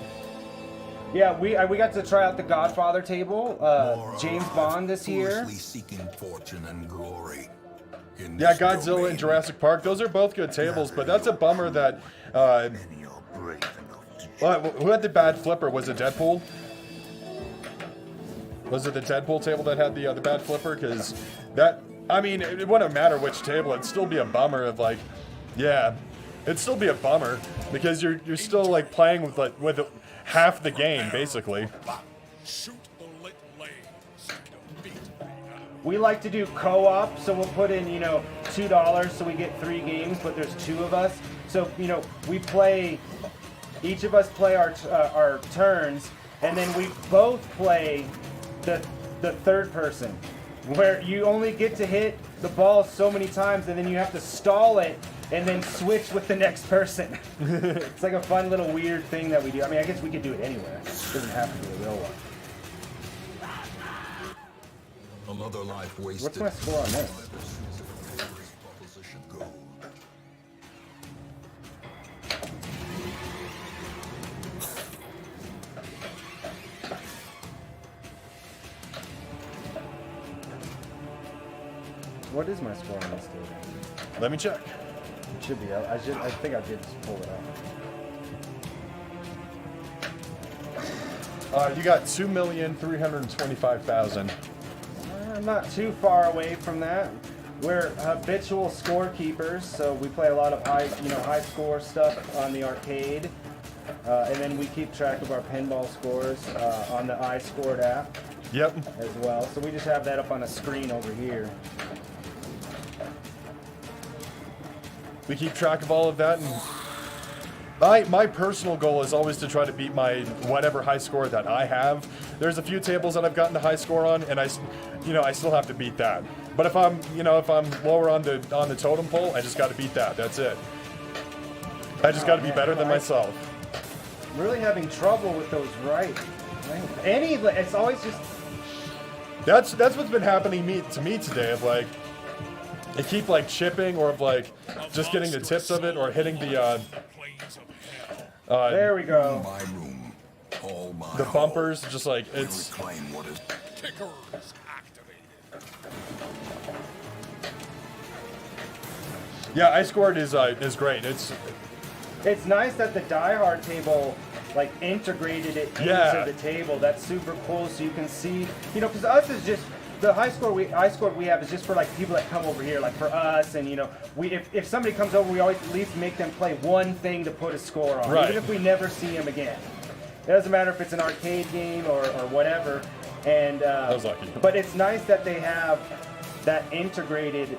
Yeah, we got to try out the Godfather table. James Bond this year. Seeking fortune and glory. In Yeah, this Godzilla domain, and Jurassic Park. Those are both good tables, but that's a bummer that. many are brave enough to Who had the bad flipper? Was it Deadpool? Was it the Deadpool table that had the bad flipper? Because that, I mean, it wouldn't matter which table. It'd still be a bummer of like, yeah, it'd still be a bummer because you're still like playing with half the game basically. shoot the lit lanes and defeat the enemy. We like to do co-op, so we'll put in, you know, $2 so we get 3 games, but there's 2 of us. So, you know, we play, each of us play our turns, and then we both play the third person, where you only get to hit the ball so many times, and then you have to stall it and then switch with the next person. It's like a fun little weird thing that we do. I mean, I guess we could do it anywhere. It doesn't have to be a real one. Another life wasted. What's my score on this? Proposition gold. What is my score on this table? Let me check. It should be. I think I did just pull it up. You got 2,325,000. I'm not too far away from that. We're habitual scorekeepers, so we play a lot of high score stuff on the arcade, and then we keep track of our pinball scores on the iScored app Yep. as well. So we just have that up on a screen over here. We keep track of all of that, and my personal goal is always to try to beat my whatever high score that I have. There's a few tables that I've gotten a high score on, and I still have to beat that. But if I'm lower on the totem pole, I just got to beat that. That's it. I just got to be better than myself. Really having trouble with those right. It's always just. That's what's been happening to me today. Of like, I keep like chipping or of like just getting the tips of it or hitting the There we go. My room. All my the bumpers. Just like home. it's. Reclaim what is Kickers activated. Yeah, iScored is great. It's nice that the Die Hard table like integrated it into Yeah. the table. That's super cool. So you can see, because us is just the iScored we have is just for like people that come over here, like for us, and if somebody comes over, we always at least make them play one thing to put a score on, Right. even if we never see them again. It doesn't matter if it's an arcade game or whatever. And I was lucky. But it's nice that they have that integrated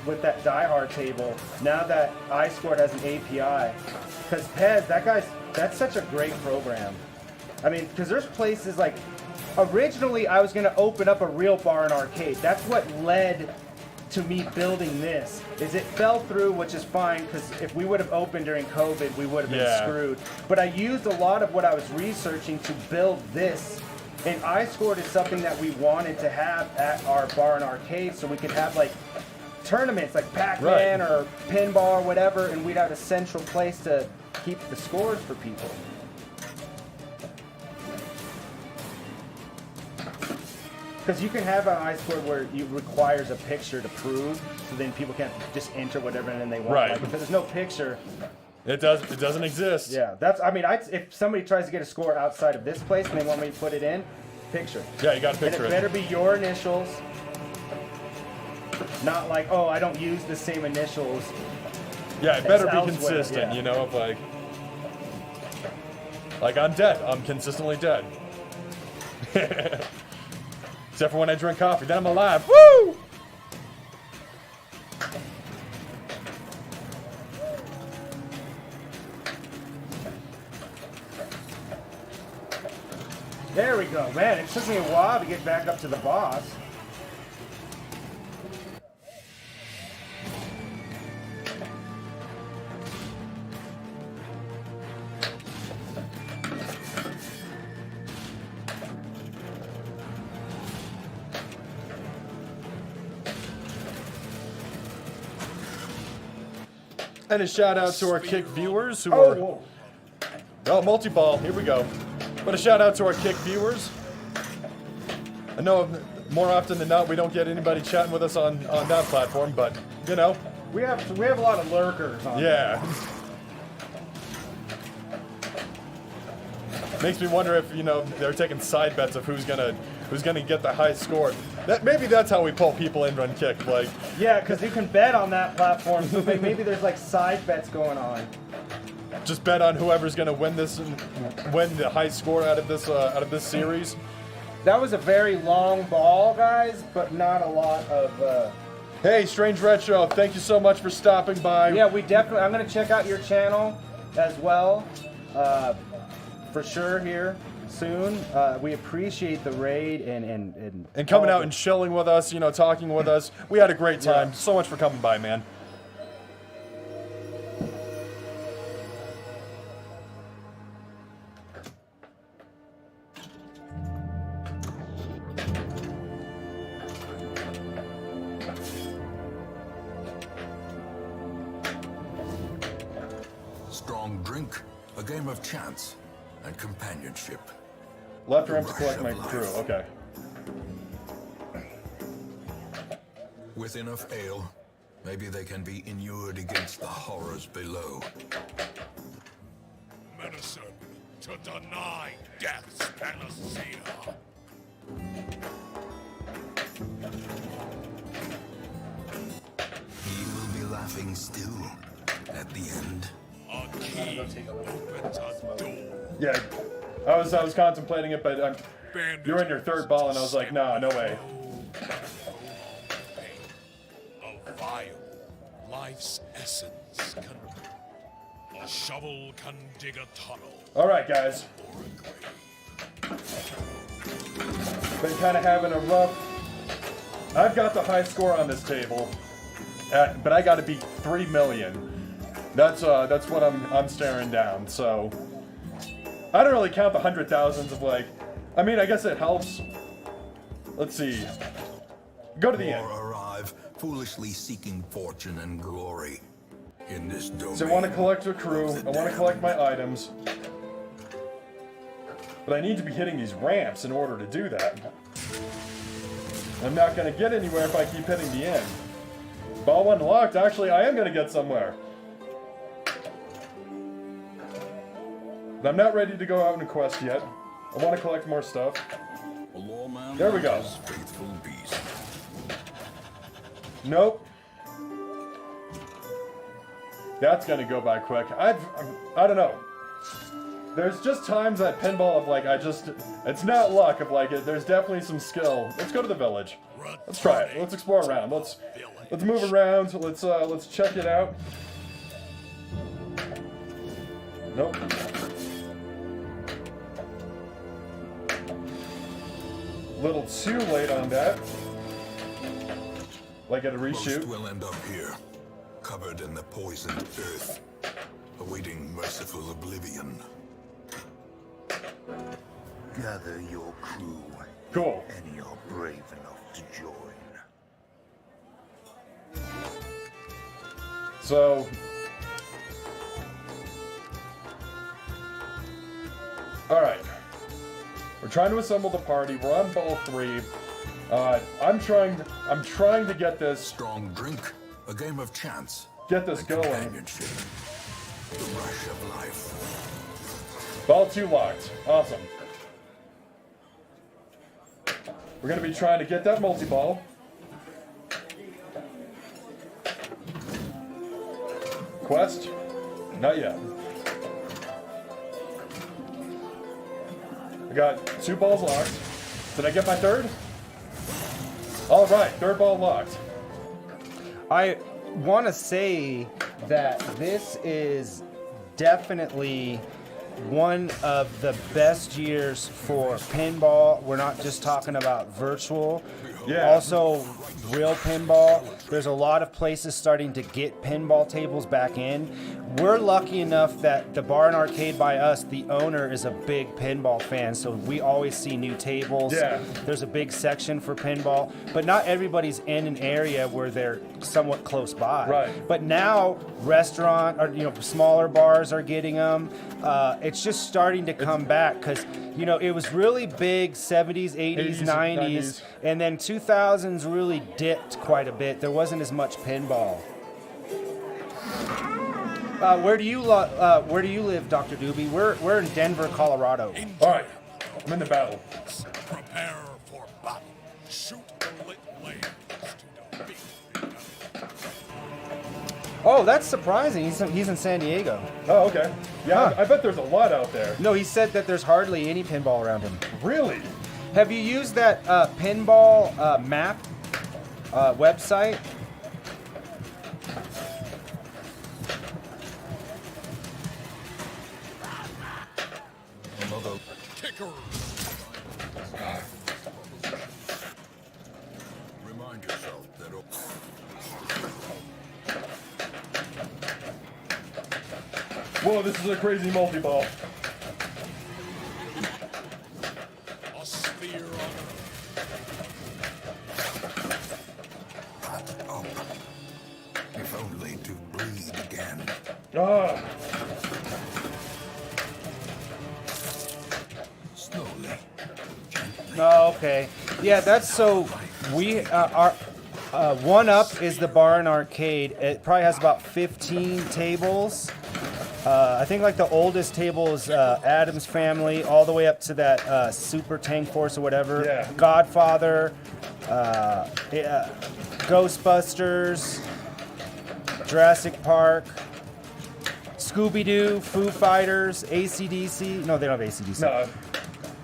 with that Die Hard table. Now that iScored has an API, because Pez, that's such a great program. I mean, because there's places like, originally I was gonna open up a real bar and arcade. That's what led to me building this. Is it fell through, which is fine, because if we would have opened during COVID, we would have been Yeah. screwed. But I used a lot of what I was researching to build this. And iScored is something that we wanted to have at our bar and arcade, so we could have like tournaments like Pac-Man Right. or Pinball or whatever, and we'd have a central place to keep the scores for people. Because you can have an iScored where it requires a picture to prove, so then people can't just enter whatever and then they want. Right. Like, if there's no picture, It doesn't exist. Yeah, that's. I mean, if somebody tries to get a score outside of this place and they want me to put it in, picture. Yeah, you got to And picture it better be your initials. Not like, oh, I don't use the same initials. Yeah, it better be elsewhere, consistent, yeah. you know, of like I'm dead. I'm consistently dead. Except for when I drink coffee, then I'm alive. Woo! There we go, man. It took me a while to get back up to the boss. And a shout out to our Kick viewers who Oh, are. whoa. Oh, multi-ball. Here we go. But a shout out to our Kick viewers. I know more often than not we don't get anybody chatting with us on that platform, but you know, We have a lot of lurkers on. yeah. Makes me wonder if they're taking side bets of who's gonna get the high score. Maybe that's how we pull people in on Kick. Like, Yeah, because you can bet on that platform, so maybe there's like side bets going on. just bet on whoever's gonna win the high score out of this series. That was a very long ball, guys, but not a lot of. Hey, Strange Retro, thank you so much for stopping by. Yeah, we definitely. I'm gonna check out your channel as well, for sure here soon. We appreciate the raid and coming all out the- and chilling with us, talking with us. We had a great time. Yeah. So much for coming by, man. Strong drink, a game of chance, and companionship. Left ramp to collect my crew. Okay. With enough ale, maybe they can be inured against the horrors below. Medicine to deny death's panacea. He will be laughing still at the end. A key opens a door. Yeah, I was contemplating it, but you're in your third ball, and I was like, no way. A vial, life's essence can. A shovel can dig a tunnel. All right, guys. Been kind of having a rough. I've got the high score on this table, but I got to beat 3 million. That's what I'm staring down. So I don't really count the 100,000s of like. I mean, I guess it helps. Let's see. Go to the end. Or arrive, foolishly seeking fortune and glory in this domain. So I want to collect a crew. I want to collect my items. But I need to be hitting these ramps in order to do that. I'm not going to get anywhere if I keep hitting the end. Ball unlocked. Actually, I am going to get somewhere. But I'm not ready to go out on a quest yet. I want to collect more stuff. A lawman There we go. and his faithful beast. Nope. That's gonna go by quick. I don't know. There's just times at pinball of like it's not luck of like there's definitely some skill. Let's go to the village. Let's try it. Let's explore around. Let's move around. Let's check it out. Nope. Little too late on that. Like at a Most reshoot. will end up here, covered in the poisoned earth, awaiting merciful oblivion. Gather your crew. Cool. Any are brave enough to join. So all right. We're trying to assemble the party. We're on ball 3. I'm trying to get this Strong drink, a game of chance, get this and going. companionship. The rush of life. Ball 2 locked. Awesome. We're going to be trying to get that multi-ball. Quest? Not yet. I got 2 balls locked. Did I get my third? All right, third ball locked. I want to say that this is definitely one of the best years for pinball. We're not just talking about virtual. Yeah. Also, real pinball. There's a lot of places starting to get pinball tables back in. We're lucky enough that the Bar and Arcade by us, the owner, is a big pinball fan, so we always see new tables. Yeah. There's a big section for pinball, but not everybody's in an area where they're somewhat close by. Right. But now, restaurant or smaller bars are getting them. It's just starting to come back because it was really big 70s, 80s, 90s, and then 2000s really dipped quite a bit. There wasn't as much pinball. Where do you live, Dr. Doobie? We're in Denver, Colorado. All right, I'm in the battle. Prepare for battle. Shoot lit flames to defeat the enemy. Oh, that's surprising. He's in San Diego. Oh, okay. Yeah, Huh. I bet there's a lot out there. No, he said that there's hardly any pinball around him. Really? Have you used that pinball map website? Kicker. Remind yourself that. Whoa, this is a crazy multi-ball. A sphere on Hot up. If only to breathe again. Ah, Slowly. Oh, okay. Yeah, that's so. We our one up is the Bar and Arcade. It probably has about 15 tables. I think like the oldest table is Adam's Family, all the way up to that Super Tank Force or whatever. Yeah. Godfather, Ghostbusters, Jurassic Park, Scooby-Doo, Foo Fighters, AC/DC. No, they don't have AC/DC. no.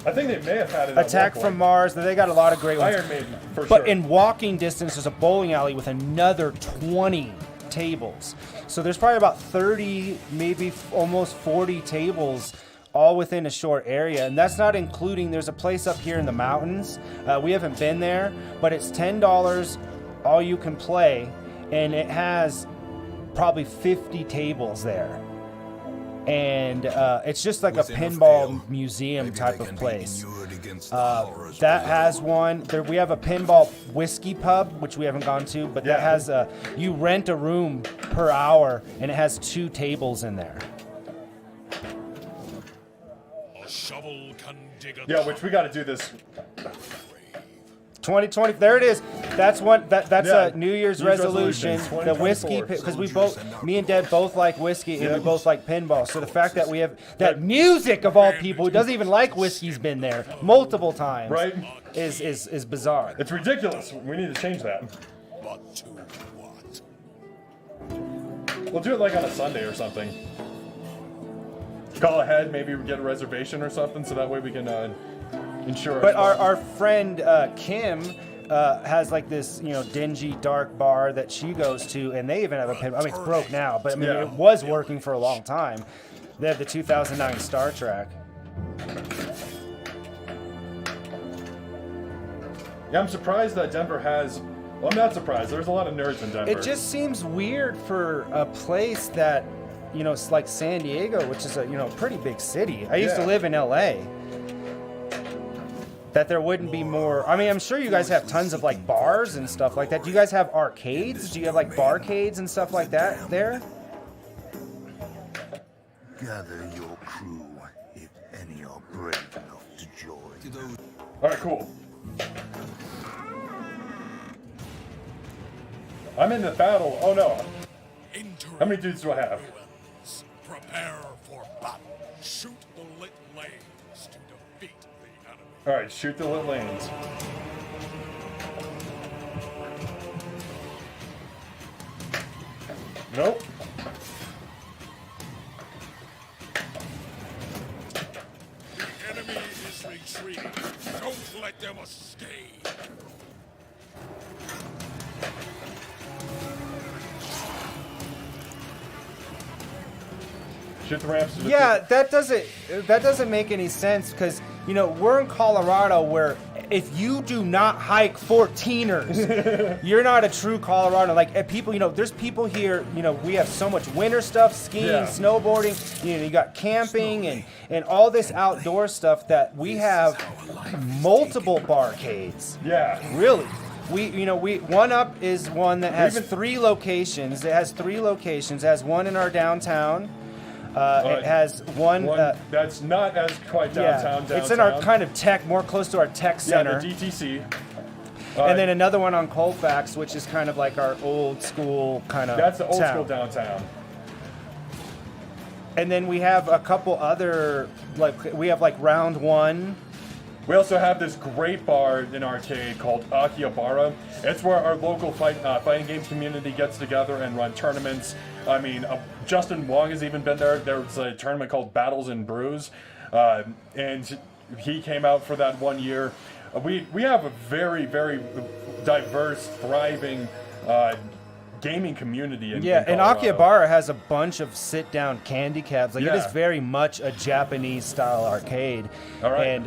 I think they may have had it. at Attack one from point. Mars. They got a lot of great ones. Iron Maiden, for But sure. in walking distance, there's a bowling alley with another 20 tables. So there's probably about 30, maybe almost 40 tables all within a short area. And that's not including, there's a place up here in the mountains. We haven't been there, but it's $10 all you can play. And it has probably 50 tables there. And it's just like a pinball museum type of place. That has one. There, we have a pinball whiskey pub, which we haven't gone to, but that Yeah. has you rent a room per hour, and it has 2 tables in there. a shovel can dig a Yeah, which we got to do this. 2020. There it is. That's one. That's Yeah. a New Year's New Year's resolution. resolution, The whiskey, 2024. because we both, me and Deb both like whiskey, and Yeah. we both like pinball. So the fact that we have that music of all people who doesn't even like whiskey's been there multiple times, Right? Is bizarre. It's ridiculous. We need to change that. But to what? We'll do it like on a Sunday or something. Call ahead, maybe we get a reservation or something, so that way we can ensure. But our friend Kim has like this dingy dark bar that she goes to, and they even have a pinball. I mean, it's broke now, but I mean Yeah. it was working for a long time. They have the 2009 Star Trek. Yeah, I'm surprised that Denver has. Well, I'm not surprised. There's a lot of nerds in Denver. It just seems weird for a place that it's like San Diego, which is a pretty big city. I used to Yeah. live in LA. That there wouldn't be more. I mean, I'm sure you guys have tons of like bars and stuff like that. Do you guys have arcades? Do you have like barcades and stuff like that there? Gather your crew, if any are brave enough to join. All right, cool. I'm in the battle. Oh no. How many dudes do I have? Prepare for battle. Shoot the lit lanes to defeat the enemy. All right, shoot the lit lanes. Nope. The enemy is retreating. Don't let them escape. Shoot the ramps. Yeah, that doesn't make any sense because we're in Colorado where if you do not hike 14ers, you're not a true Colorado. Like people, there's people here. We have so much winter stuff, skiing, Yeah. snowboarding. You got camping and all this outdoor stuff that we have multiple barcades. Yeah. Really. We One Up is one that has Even- 3 locations. It has 3 locations. It has one in our downtown. It has one. That's not as quite downtown. It's in our kind of tech, more close to our tech center. Yeah, the DTC. And then another one on Colfax, which is kind of like our old school kind of. That's the old town. school downtown. And then we have a couple other, we have Round One. We also have this great bar in arcade called Akihabara. It's where our local fighting game community gets together and run tournaments. I mean, Justin Wong has even been there. There was a tournament called Battles and Brews, and he came out for that one year. We have a very, very diverse, thriving gaming community in And Colorado. Akihabara has a bunch of sit-down candy cabs. It Yeah. is very much a Japanese-style arcade. All right. And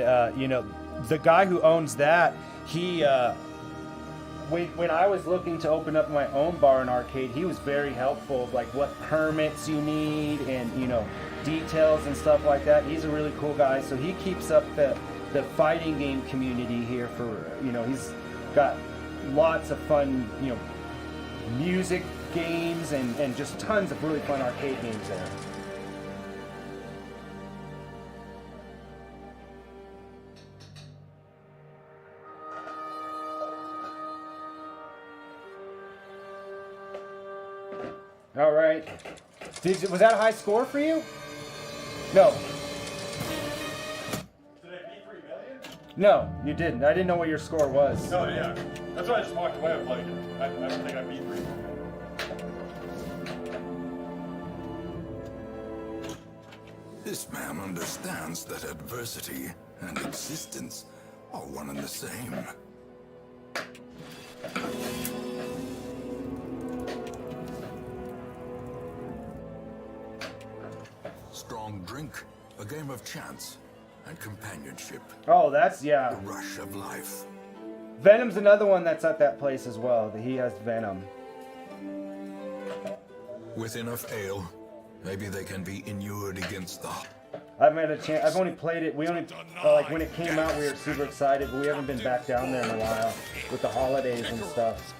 the guy who owns that, he when I was looking to open up my own bar and arcade, he was very helpful of what permits you need and details and stuff like that. He's a really cool guy, so he keeps up the fighting game community here for he's got lots of fun music games and just tons of really fun arcade games there. All right. Was that a high score for you? No. Did I beat 3 million? No, you didn't. I didn't know what your score was. No, yeah. That's why I just walked away. I'm like, I don't think I beat 3 million. This man understands that adversity and existence are one and the same. Strong drink, a game of chance, and companionship, Oh, that's the yeah. rush of life. Venom's another one that's at that place as well. He has Venom. With enough ale, maybe they can be inured against the... I've had a chance. I've only played it. We only when it came out, we were super excited, but we haven't been back down there in a while with the holidays and stuff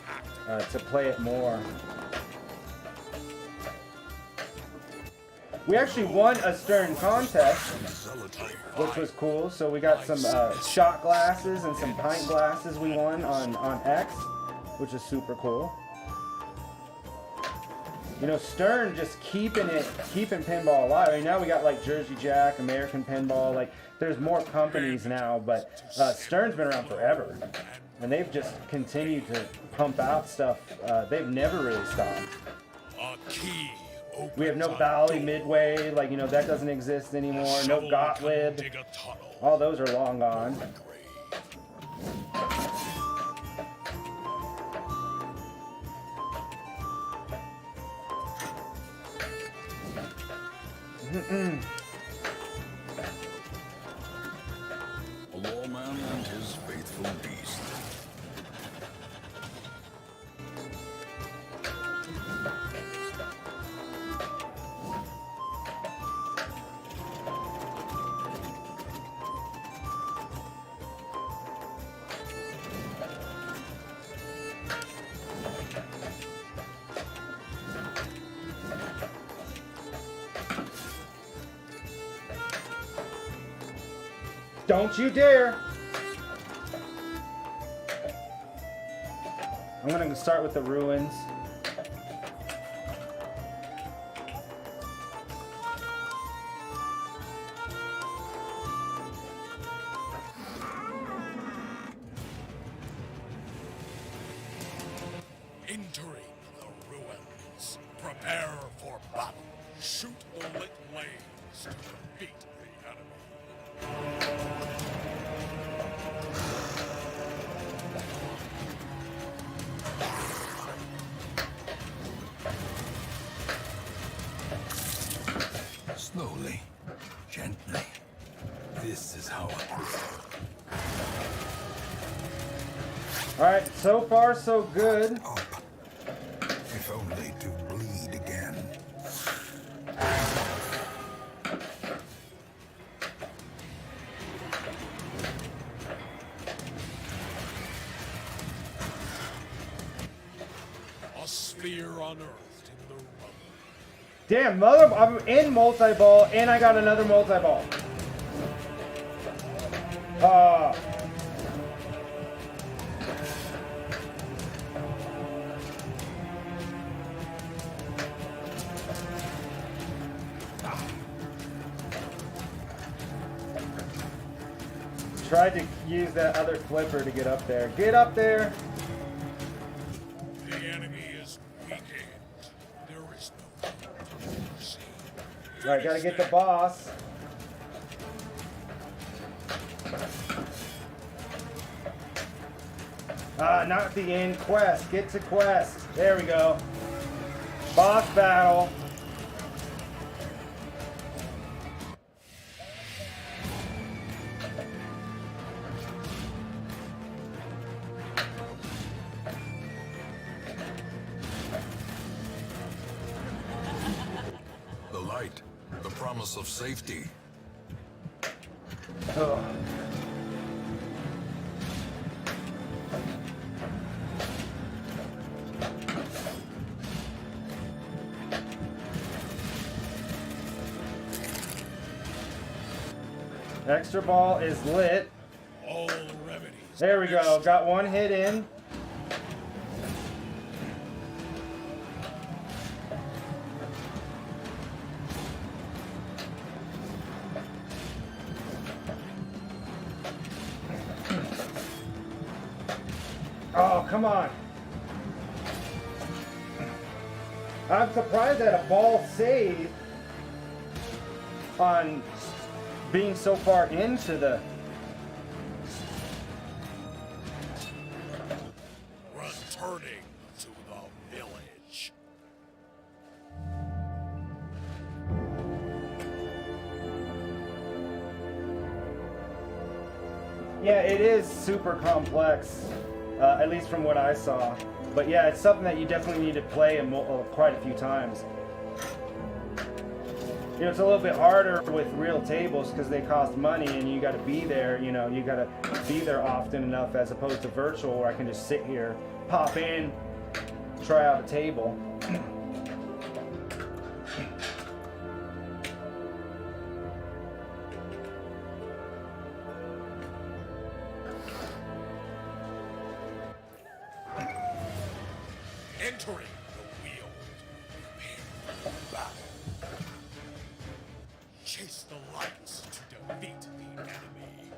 to play it more. We actually won a Stern contest, which was cool. So we got some shot glasses and some pint glasses we won on X, which is super cool. Stern just keeping pinball alive. I mean, now we got Jersey Jack, American Pinball. There's more companies now, but Stern's been around forever, and they've just continued to pump out stuff. They've never really stopped. A key. We have no Valley Midway, that doesn't exist anymore. No Gottlieb. Dig a tunnel. All those are long gone. A lawman and his faithful beast. Don't you dare! I'm gonna start with the ruins. Shoot the lit lanes to defeat the enemy. Slowly, gently. This is how Alright, so far so good. up. If only to bleed again. A sphere unearthed in the rubble. Damn, mother, I'm in multi-ball and I got another multi-ball. Tried to use that other flipper to get up there. Get up there! The enemy is weakened. There is no mercy. Alright, gotta get the boss. Not the end. Quest. Get to quest. There we go. Boss battle. The light, the promise of safety. Ugh. Extra ball is lit. All remedies. There we go. Got one hit in. Oh, come on. I'm surprised at a ball save on being so far into the... Returning to the village. Yeah, it is super complex, at least from what I saw. But yeah, it's something that you definitely need to play quite a few times. You know, it's a little bit harder with real tables because they cost money and you got to be there, you know, you got to be there often enough as opposed to virtual where I can just sit here, pop in, try out a table. Entering the wheel. Prepare for battle. Chase the lights to defeat the enemy.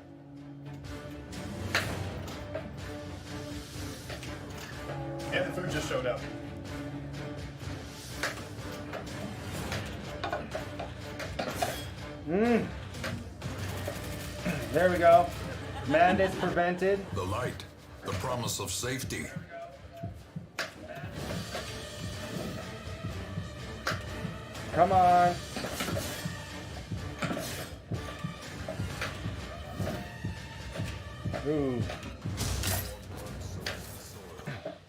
And the food just showed up. There we go. Madness prevented. The light, the promise of safety. Come on. Ooh.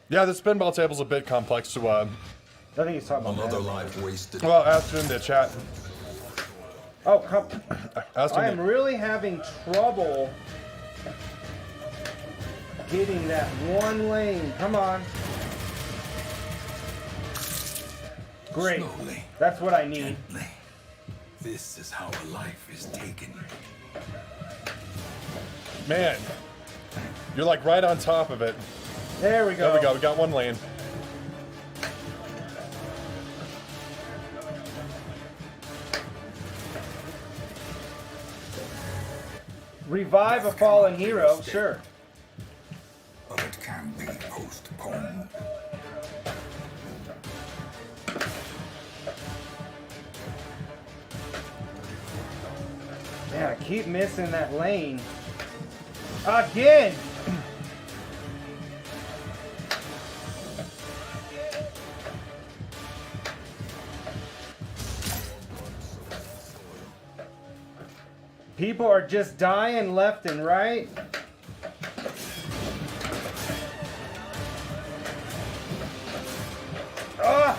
Yeah, the spinball table's a bit complex to, I think he's talking about Another that. life wasted. well, ask in the chat. Oh, come. Ask I in am the, really having trouble getting that one lane. Come on. Great. Slowly, That's what I need. gently. This is how a life is taken. man, you're like right on top of it. There we go. There we go. We got one lane. Revive a fallen hero. Sure. But it can be postponed. Man, I keep missing that lane. Again! People are just dying left and right.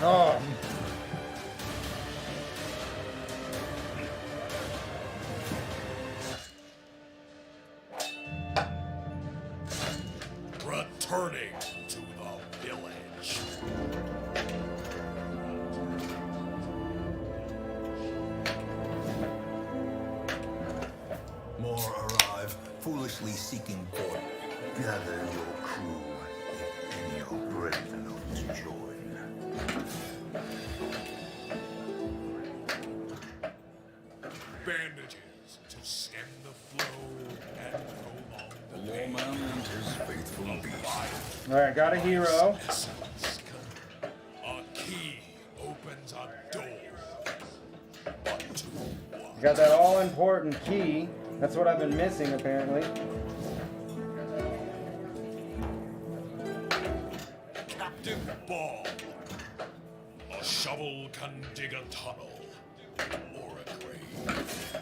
Oh, Returning to the village. More arrive, foolishly seeking port. Gather your crew, if any are brave enough to join. Bandages to stem the flow and prolong the The pain. lawman and his faithful beast. All right, got a hero. Essence. A key opens a door. But to what? Got that all important key. That's what I've been missing apparently. Captain Ball. A shovel can dig a tunnel or a grave.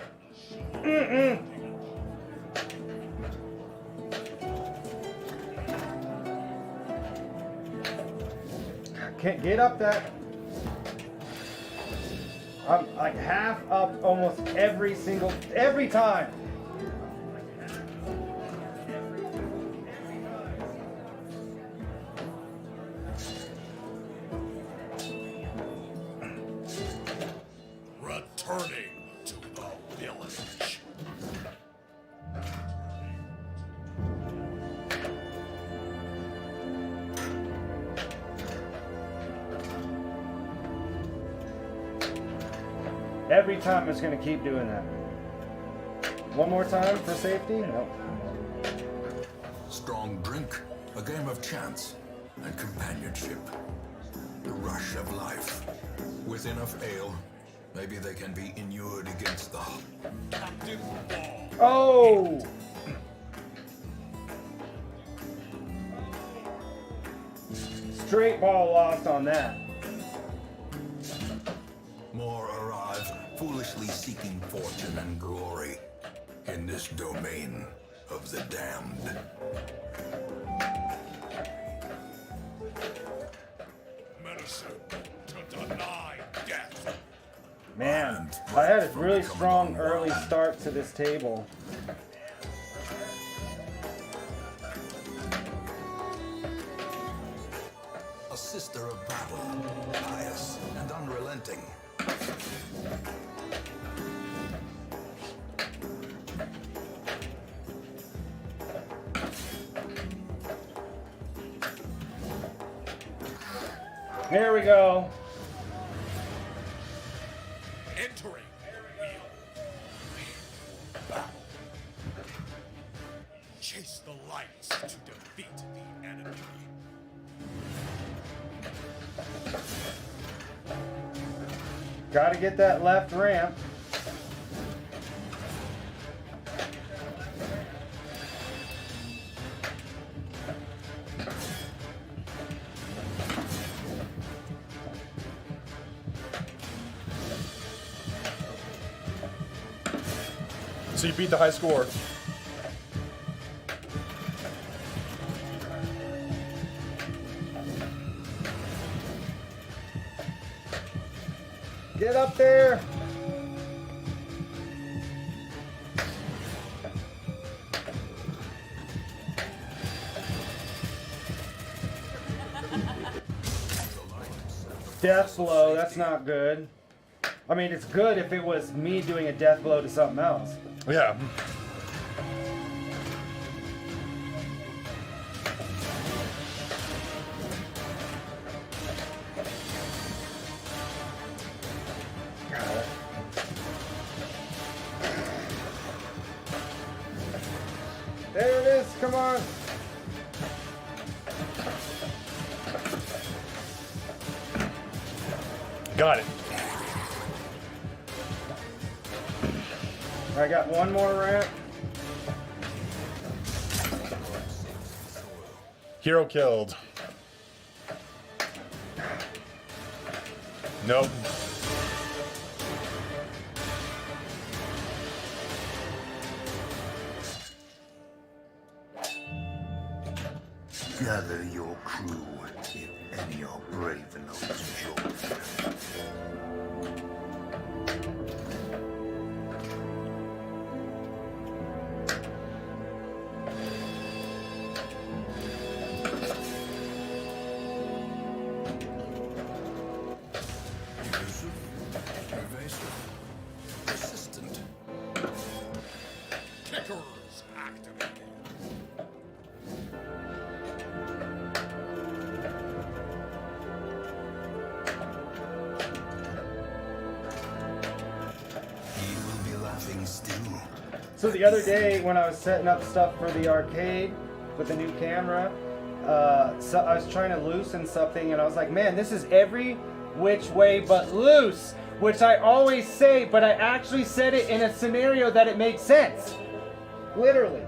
Can't get up that. I'm like half up almost every time. Returning to the village. Every time it's gonna keep doing that. One more time for safety? Nope. Strong drink, a game of chance, and companionship. The rush of life. With enough ale, maybe they can be inured against the Captain Ball. Oh! Straight ball lost on that. more arrive, foolishly seeking fortune and glory in this domain of the damned. Medicine to deny death. Man, I had a really strong early start to this table. A sister of battle, pious and unrelenting. There we go. Entering wheel. Battle. Chase the lights to defeat the enemy. Gotta get that left ramp. So you beat the high score. Get up there. Death blow, that's not good. I mean, it's good if it was me doing a death blow to something else. Yeah. There it is, come on. Got it. I got one more ramp. Hero killed. Nope. Gather your crew, if any are brave enough to join. Elusive, evasive, persistent. Kickers activated. He will be laughing still. So the other day when I was setting up stuff for the arcade with the new camera, so I was trying to loosen something and I was like, man, this is every which way but loose, which I always say, but I actually said it in a scenario that it makes sense. Literally.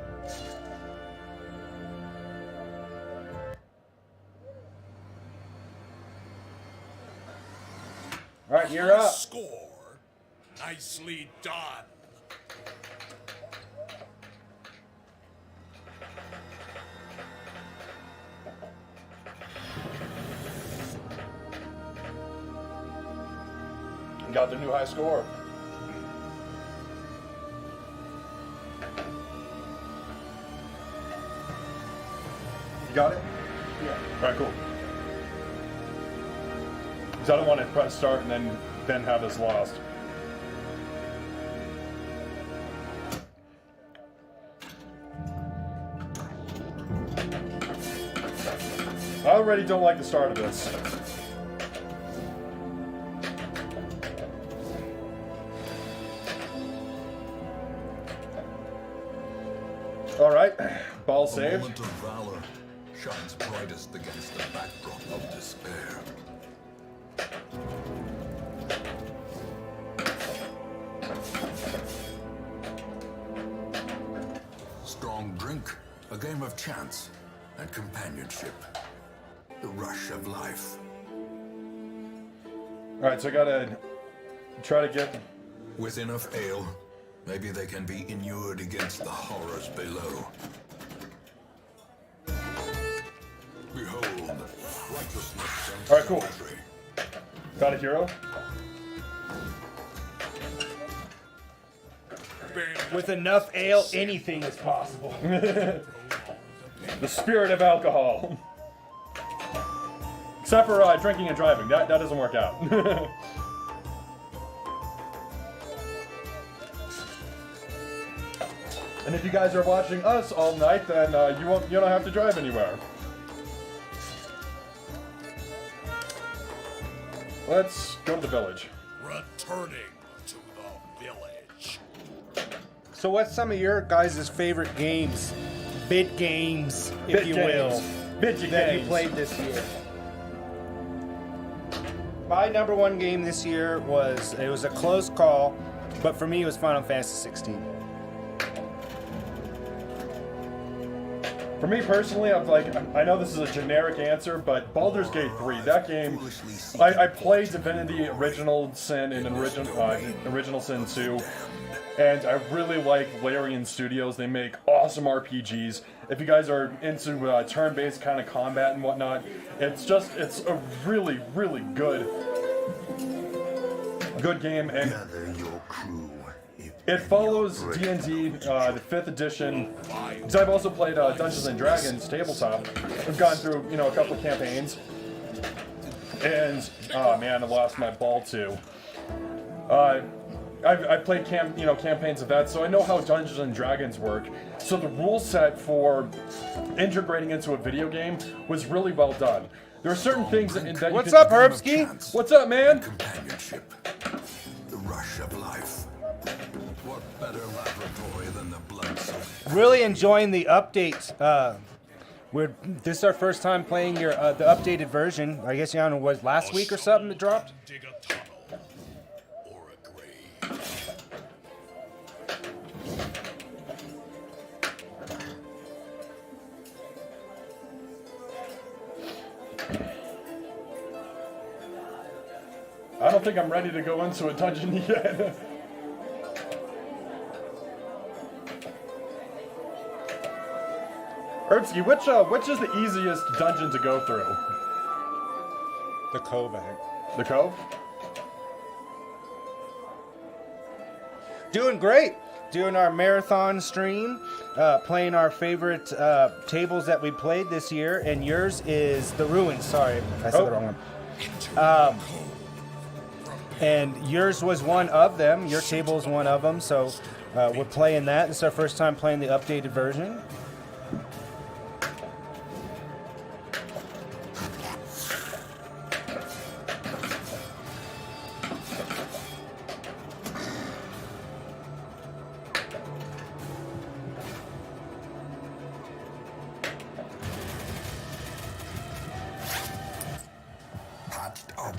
All right, you're up. Score. Nicely done. Got the new high score. You got it? Yeah. All right, cool. Because I don't want to press start and then have us lost. I already don't like the start of this. All right, ball A saved. moment of valor shines brightest against the backdrop of despair. Strong drink, a game of chance and companionship. The rush of life. All right, so I gotta try to get. With enough ale, maybe they can be inured against the horrors below. Behold, righteousness and All right, cool. victory. Got a hero. With enough ale, anything is possible. The spirit of alcohol. Except for drinking and driving. That doesn't work out. And if you guys are watching us all night, then you don't have to drive anywhere. Let's go to the village. Returning to the village. So what's some of your guys' favorite games? Bid games, if you will, Bid that you games. played this year? My number one game this year was a close call, but for me it was Final Fantasy 16. For me personally, I know this is a generic answer, but Baldur's Gate 3, that game, I played Divinity Original Sin and Original Sin 2, and I really like Larian Studios. They make awesome RPGs. If you guys are into turn-based kind of combat and whatnot, it's a really, really good game, and Gather your crew, if it follows D&D, the 5th edition, because I've also played Dungeons & Dragons tabletop. I've gone through, a couple campaigns, and, oh man, I lost my ball too. I've played campaigns of that, so I know how Dungeons & Dragons work. So the rule set for integrating into a video game was really well done. There are certain things that you What's can- up, Herbski? What's up, man? Companionship. The rush of life. What better laboratory than the blood-soaked Really enjoying the updates. This is our first time playing the updated version. I guess it was last week or something that dropped. Dig a tunnel or a grave. I don't think I'm ready to go into a dungeon yet. Ertsky, which is the easiest dungeon to go through? The Cove, I think. The Cove? Doing great. Doing our marathon stream, playing our favorite tables that we played this year, and yours is the Ruins. Sorry, I said the wrong one. And yours was one of them. Your table is one of them, so we're playing that. This is our first time playing the updated version. Patched up.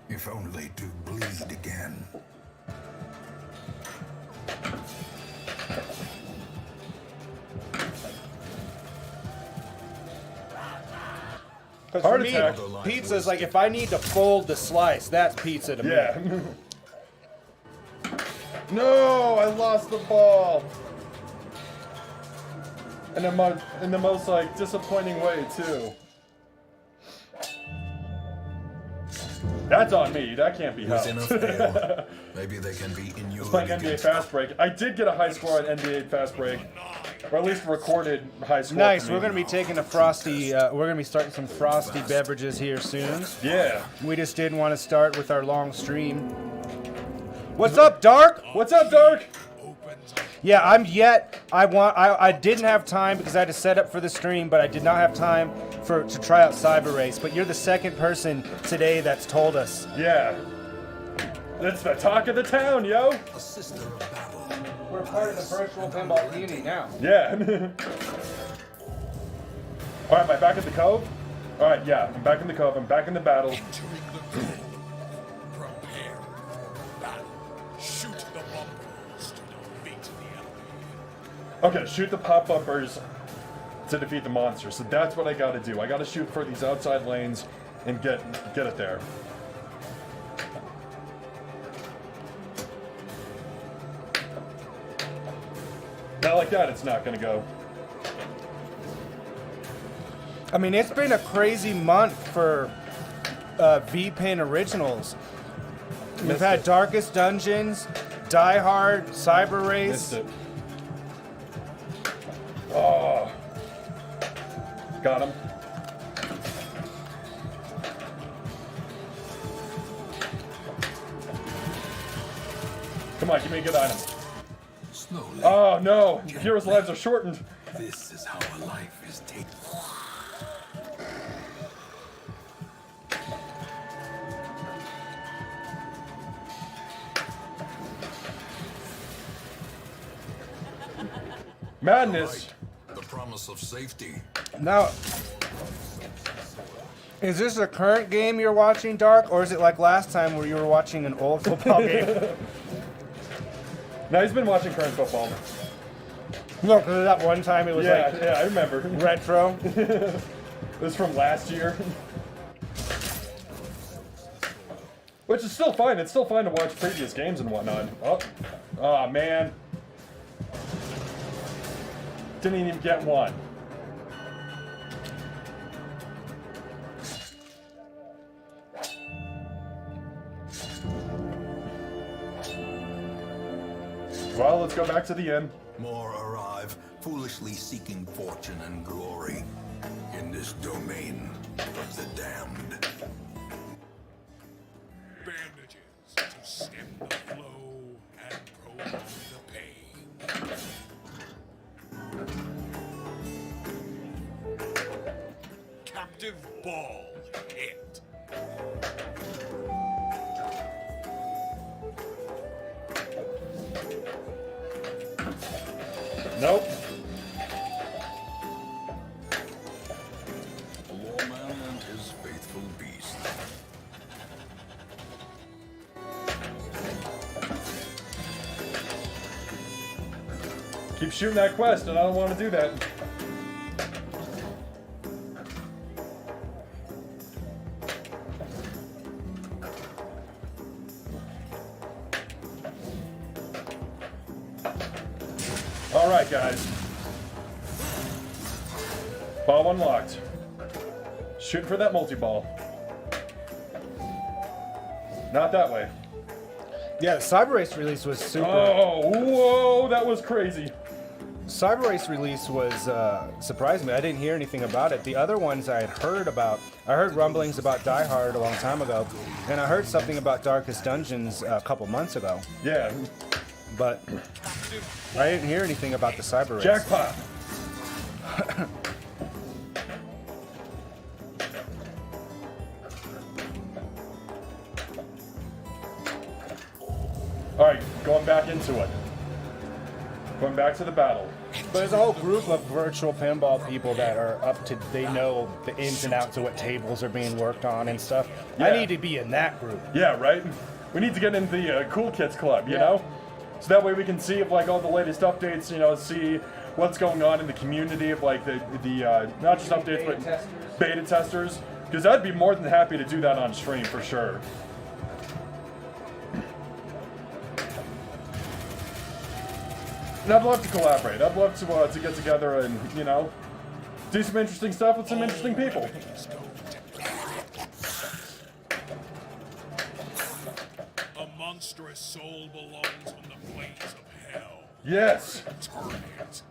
If only to bleed again. Because Heart for me, attack. pizza is like if I need to fold the slice, that's pizza to me. Yeah. No, I lost the ball. In the most like disappointing way too. That's on me. That can't be With helped. enough ale, maybe they can be in your Playing NBA Fast Break. I did get a high score on NBA Fast Break, or at least recorded high score. Nice. for We're me. gonna be taking a frosty. We're gonna be starting some frosty beverages here soon. Yeah. We just didn't want to start with our long stream. What's up, Dark? What's up, Dark? Yeah, I didn't have time because I had to set up for the stream, but I did not have time to try out Cyber Race. But you're the second person today that's told us. Yeah. It's the talk of the town, yo. A sister of battle. We're part of the virtual pinball community now. Yeah. All right, am I back at the Cove? All right, yeah, I'm back in the Cove. I'm back in the battle. Entering the cove. Prepare for battle. Shoot the bumpers to defeat the enemy. Okay, shoot the pop bumpers to defeat the monster. So that's what I got to do. I got to shoot for these outside lanes and get it there. Not like that. It's not gonna go. I mean, it's been a crazy month for V-Pin Originals. We've Missed had it. Darkest Dungeons, Die Hard, Cyber Race. Missed it. Oh. Got him. Come on, give me a good item. Slowly. Oh no, heroes' lives are shortened. This is how a life is taken. Madness. The promise of safety. Now, is this a current game you're watching, Dark, or is it like last time where you were watching an old football game? No, he's been watching current football. No, because that one time it was Yeah, like yeah, I remember. retro. It was from last year. Which is still fine. It's still fine to watch previous games and whatnot. Oh man. Didn't even get one. Well, let's go back to the inn. More arrive, foolishly seeking fortune and glory in this domain of the damned. Bandages to stem the flow and prolong the pain. Captive ball hit. Nope. A lawman and his faithful beast. Keep shooting that quest, and I don't want to do that. All right, guys. Ball unlocked. Shoot for that multi-ball. Not that way. Yeah, the Cyber Race release was super. Oh, whoa, that was crazy. Cyber Race release was surprised me. I didn't hear anything about it. The other ones I had heard about, I heard rumblings about Die Hard a long time ago, and I heard something about Darkest Dungeons a couple months ago, Yeah, but I didn't hear anything about the Cyber Race. jackpot. All right, going back into it. Going back to the battle. But there's a whole group of virtual pinball people that are up to, they know the ins and outs of what tables are being worked on and stuff. I Yeah. need to be in that group. Yeah, right? We need to get into the Cool Kids Club, you Yeah. know? So that way we can see if, like, all the latest updates, you know, see what's going on in the community of, like, the not just updates, but beta testers. Because I'd be more than happy to do that on stream, for sure. And I'd love to collaborate. I'd love to get together and, you know, do some interesting stuff with some interesting people. A monstrous soul belongs on the plains of hell. Yes. Turn it.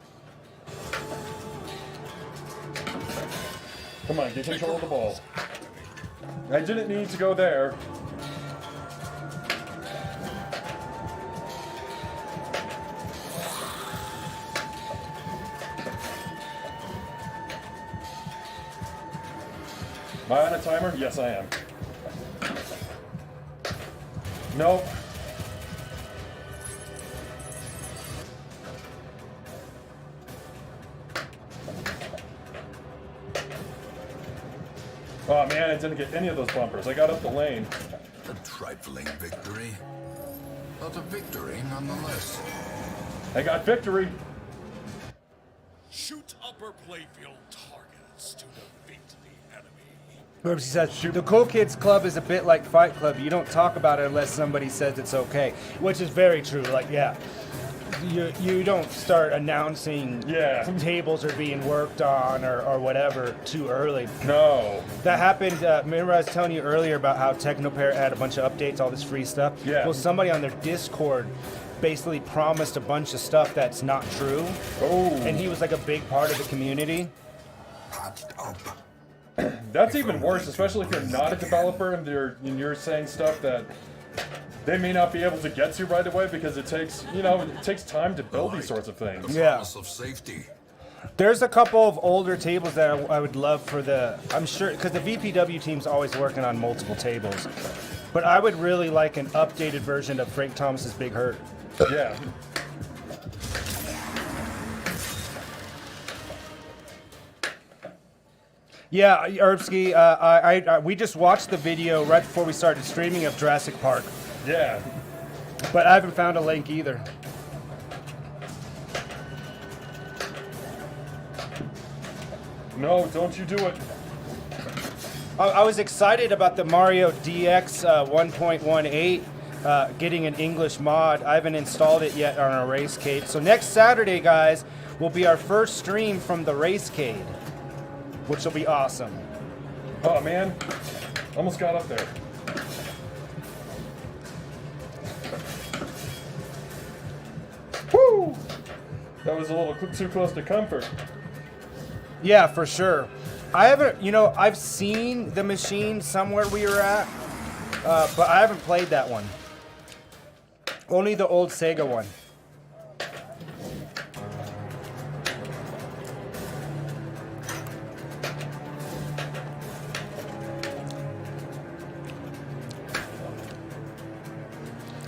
Come on, get control of the ball. I didn't need to go there. Am I on a timer? Yes, I am. Nope. Oh man, I didn't get any of those bumpers. I got up the lane. A trifling victory, but a victory nonetheless. I got victory. Shoot upper playfield targets to defeat the enemy. He says, the Cool Kids Club is a bit like Fight Club. You don't talk about it unless somebody says it's okay, which is very true. Like, yeah, you don't start announcing tables are being worked on or whatever too early. No. That happened. Remember I was telling you earlier about how Technopair had a bunch of updates, all this free stuff? Yeah. Well, somebody on their Discord basically promised a bunch of stuff that's not true. Oh. And he was like a big part of the community. Patched up. That's even worse, especially if you're not a developer and you're saying stuff that they may not be able to get to right away because it takes time to build these sorts of things. The Yeah. promise of safety. There's a couple of older tables that I would love for I'm sure, because the VPW team's always working on multiple tables. But I would really like an updated version of Frank Thomas's Big Hurt. Yeah. Yeah, Herbsky, we just watched the video right before we started streaming of Jurassic Park, Yeah. but I haven't found a link either. No, don't you do it. I was excited about the Mario DX 1.18 getting an English mod. I haven't installed it yet on our Racecade. So next Saturday, guys, will be our first stream from the Racecade, which will be awesome. Oh man. Almost got up there. Woo! That was a little too close to comfort. Yeah, for sure. I haven't, I've seen the machine somewhere we were at, but I haven't played that one. Only the old Sega one.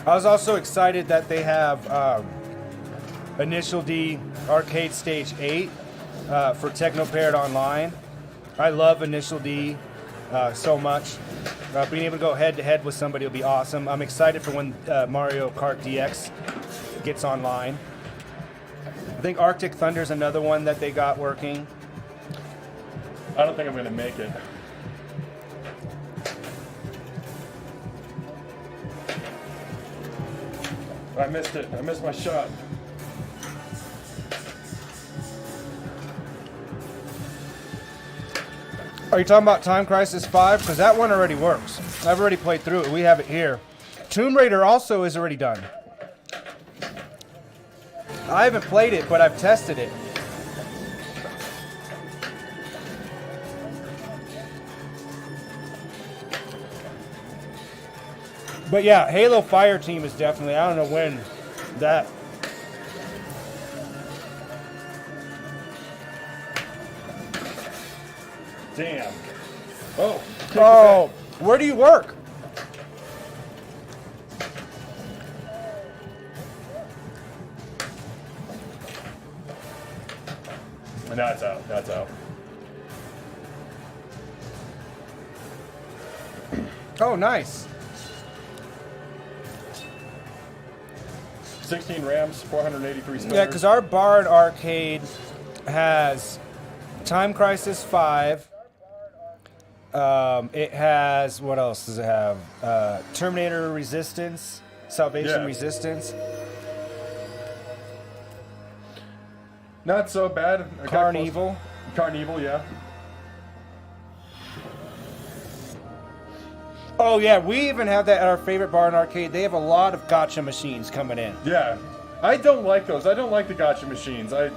I was also excited that they have Initial D Arcade Stage 8 for Technopair Online. I love Initial D so much. Being able to go head to head with somebody will be awesome. I'm excited for when Mario Kart DX gets online. I think Arctic Thunder is another one that they got working. I don't think I'm gonna make it. I missed it. I missed my shot. Are you talking about Time Crisis 5? Because that one already works. I've already played through it. We have it here. Tomb Raider also is already done. I haven't played it, but I've tested it. But yeah, Halo Fire Team is definitely, I don't know when that. Damn. Oh. Oh, where do you work? And that's out. That's out. Oh, nice. 16 RAMs, 483 spinners. Yeah, because our Bard arcade has Time Crisis 5. It has, what else does it have? Terminator Resistance, Salvation Yeah. Resistance, Not so bad. I got Carnival. close- Carnival, yeah. Oh yeah, we even have that at our favorite bar and arcade. They have a lot of gotcha machines coming in. Yeah. I don't like those. I don't like the gotcha machines. No,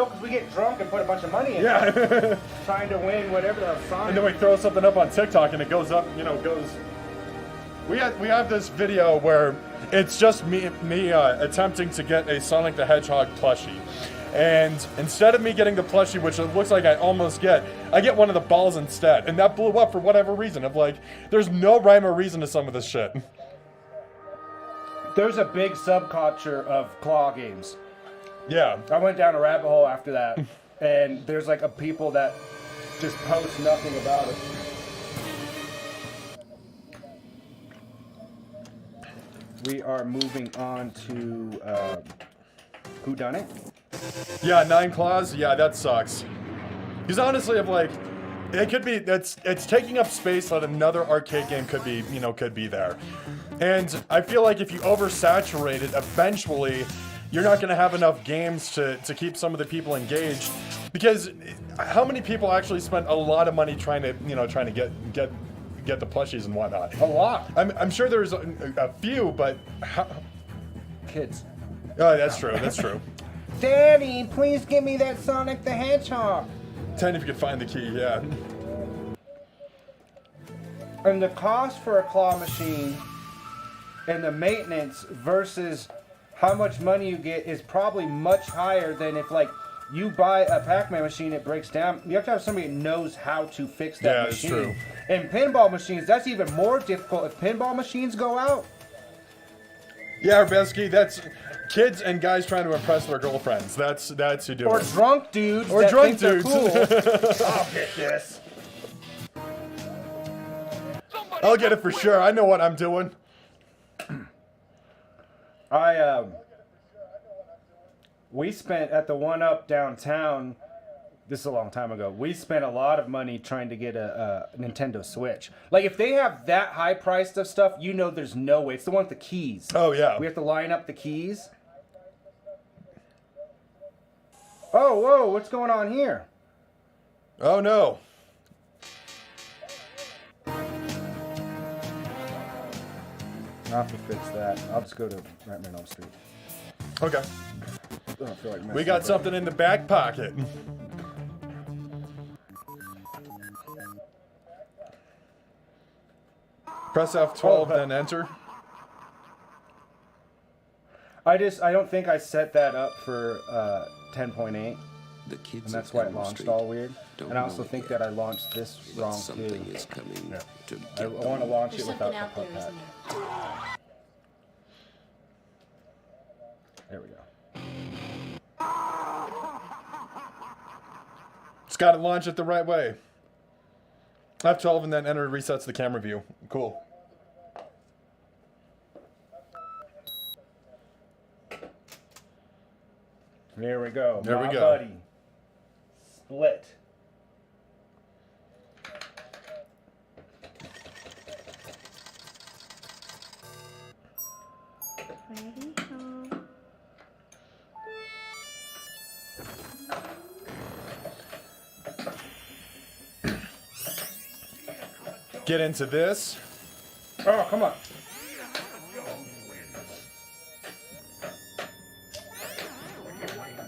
because we get drunk and put a bunch of money in Yeah. trying to win whatever the Sonic. And then we throw something up on TikTok and it goes up, goes. We have this video where it's just me attempting to get a Sonic the Hedgehog plushie. And instead of me getting the plushie, which it looks like I almost get, I get one of the balls instead. And that blew up for whatever reason. I'm like, there's no rhyme or reason to some of this shit. There's a big subculture of claw games. Yeah. I went down a rabbit hole after that, and there's like a people that just post nothing about it. We are moving on to Whodunit. Yeah, 9 claws. Yeah, that sucks. Because honestly, I'm like, it could be it's taking up space that another arcade game could be there. And I feel like if you oversaturate it, eventually you're not going to have enough games to keep some of the people engaged. Because how many people actually spend a lot of money trying to get the plushies and whatnot? A lot. I'm sure there's a few, but Kids. oh, that's true. That's true. Daddy, please give me that Sonic the Hedgehog. 10 if you could find the key. Yeah. And the cost for a claw machine and the maintenance versus how much money you get is probably much higher than if like you buy a Pac-Man machine, it breaks down. You have to have somebody that knows how to fix that Yeah, that's machine. true. And pinball machines, that's even more difficult. If pinball machines go out, Yeah, Arbeski, that's kids and guys trying to impress their girlfriends. That's who do or it. drunk dudes Or that drunk think they're dudes. cool. I'll get this. I'll get it for sure. I know what I'm doing. We spent at the One Up downtown. This is a long time ago. We spent a lot of money trying to get a Nintendo Switch. Like if they have that high priced of stuff, you know there's no way. It's the one with the keys. Oh yeah. We have to line up the keys. Oh, whoa, what's going on here? Oh no. I'll have to fix that. I'll just go to Nightmare on Elm Street. Okay. I don't feel like We messing got up something in the back pocket. Press F12, then enter. I don't think I set that up for 10.8. The kids And that's of why it Elm launched Street all weird. don't And I also know think yet, that I launched this but wrong something too. is coming to I get want to them. launch There's it without something the out there, pad. isn't there? There we go. It's got to launch it the right way. F12 and then enter resets the camera view. Cool. There we go. There we My go. buddy. Split. Ready? get into this. Oh, come on.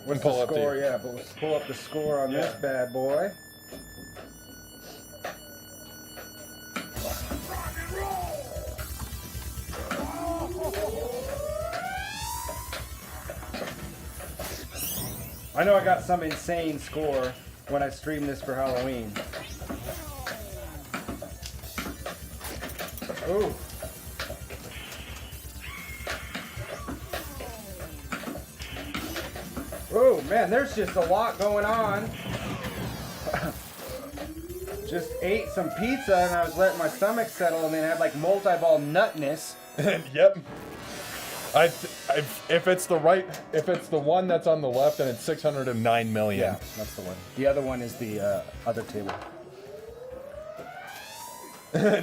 What's Pull the up the- score? Yeah, but let's pull up the score on this bad boy. I know I got some insane score when I stream this for Halloween. Ooh. Oh man, there's just a lot going on. Just ate some pizza and I was letting my stomach settle and then had like multi-ball nutness. Yep. If it's the one that's on the left, then it's 609 million. Yeah, that's the one. The other one is the other table.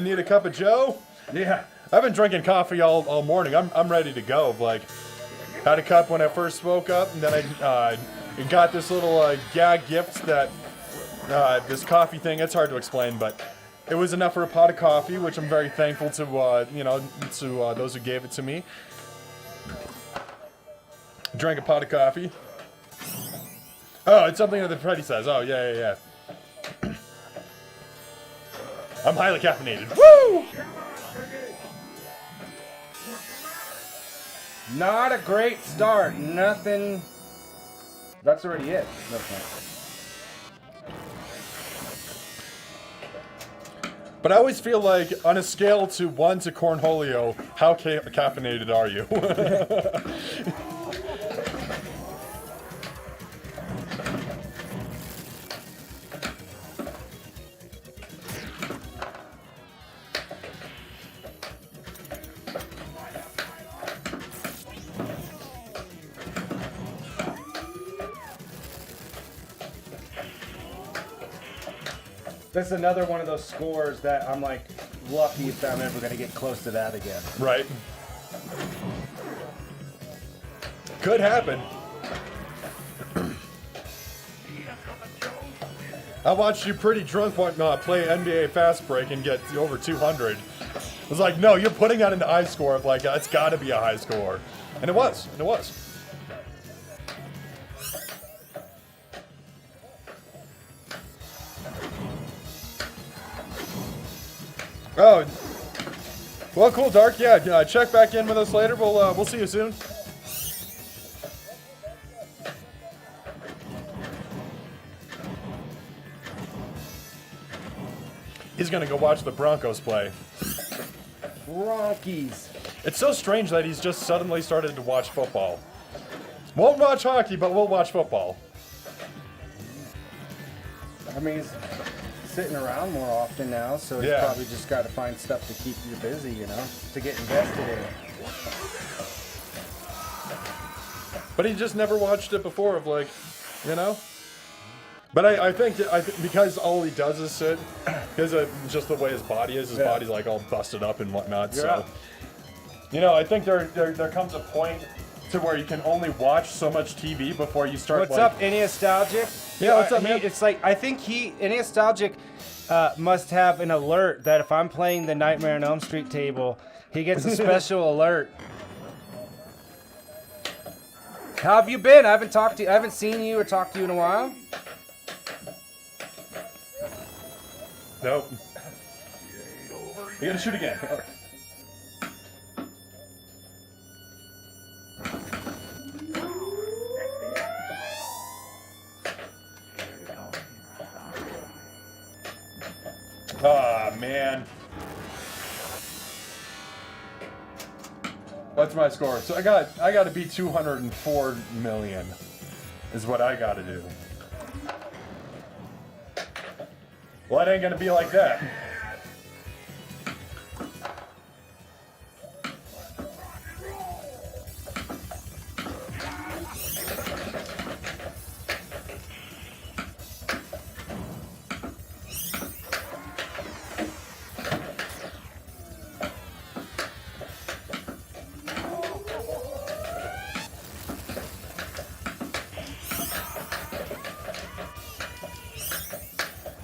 Need a cup of Joe? Yeah. I've been drinking coffee all morning. I'm ready to go. Like, had a cup when I first woke up, and then I got this little gag gift that this coffee thing. It's hard to explain, but it was enough for a pot of coffee, which I'm very thankful to to those who gave it to me. Drank a pot of coffee. Oh, it's something that the Freddy says. Oh yeah. I'm highly caffeinated. Woo! Not a great start. Nothing. That's already it. Okay. But I always feel like, on a scale to 1 to Cornholio, how caffeinated are you? This is another one of those scores that I'm like lucky if I'm ever gonna get close to that again. Right. Could happen. I watched you pretty drunk play NBA Fast Break and get over 200. I was like, no, you're putting that into high score of like, it's got to be a high score. And it was. Oh, well, cool, Dark. Yeah, check back in with us later. We'll see you soon. He's gonna go watch the Broncos play. Ronkies. It's so strange that he's just suddenly started to watch football. Won't watch hockey, but we'll watch football. I mean, he's sitting around more often now, so he's Yeah. probably just got to find stuff to keep you busy, you know, to get invested in. But he just never watched it before, of like, you know? But I think because all he does is sit, because just the way his body is, his body's like all busted up and whatnot, so. You know, I think there comes a point to where you can only watch so much TV before you start. What's up, Any Nostalgic? Yeah, what's up, man? It's like, I think Any Nostalgic must have an alert that if I'm playing the Nightmare on Elm Street table, he gets a special alert. How have you been? I haven't seen you or talked to you in a while. Nope. You gotta shoot again. Ah, man. What's my score? So I got to beat 204 million is what I got to do. Well, it ain't gonna be like that.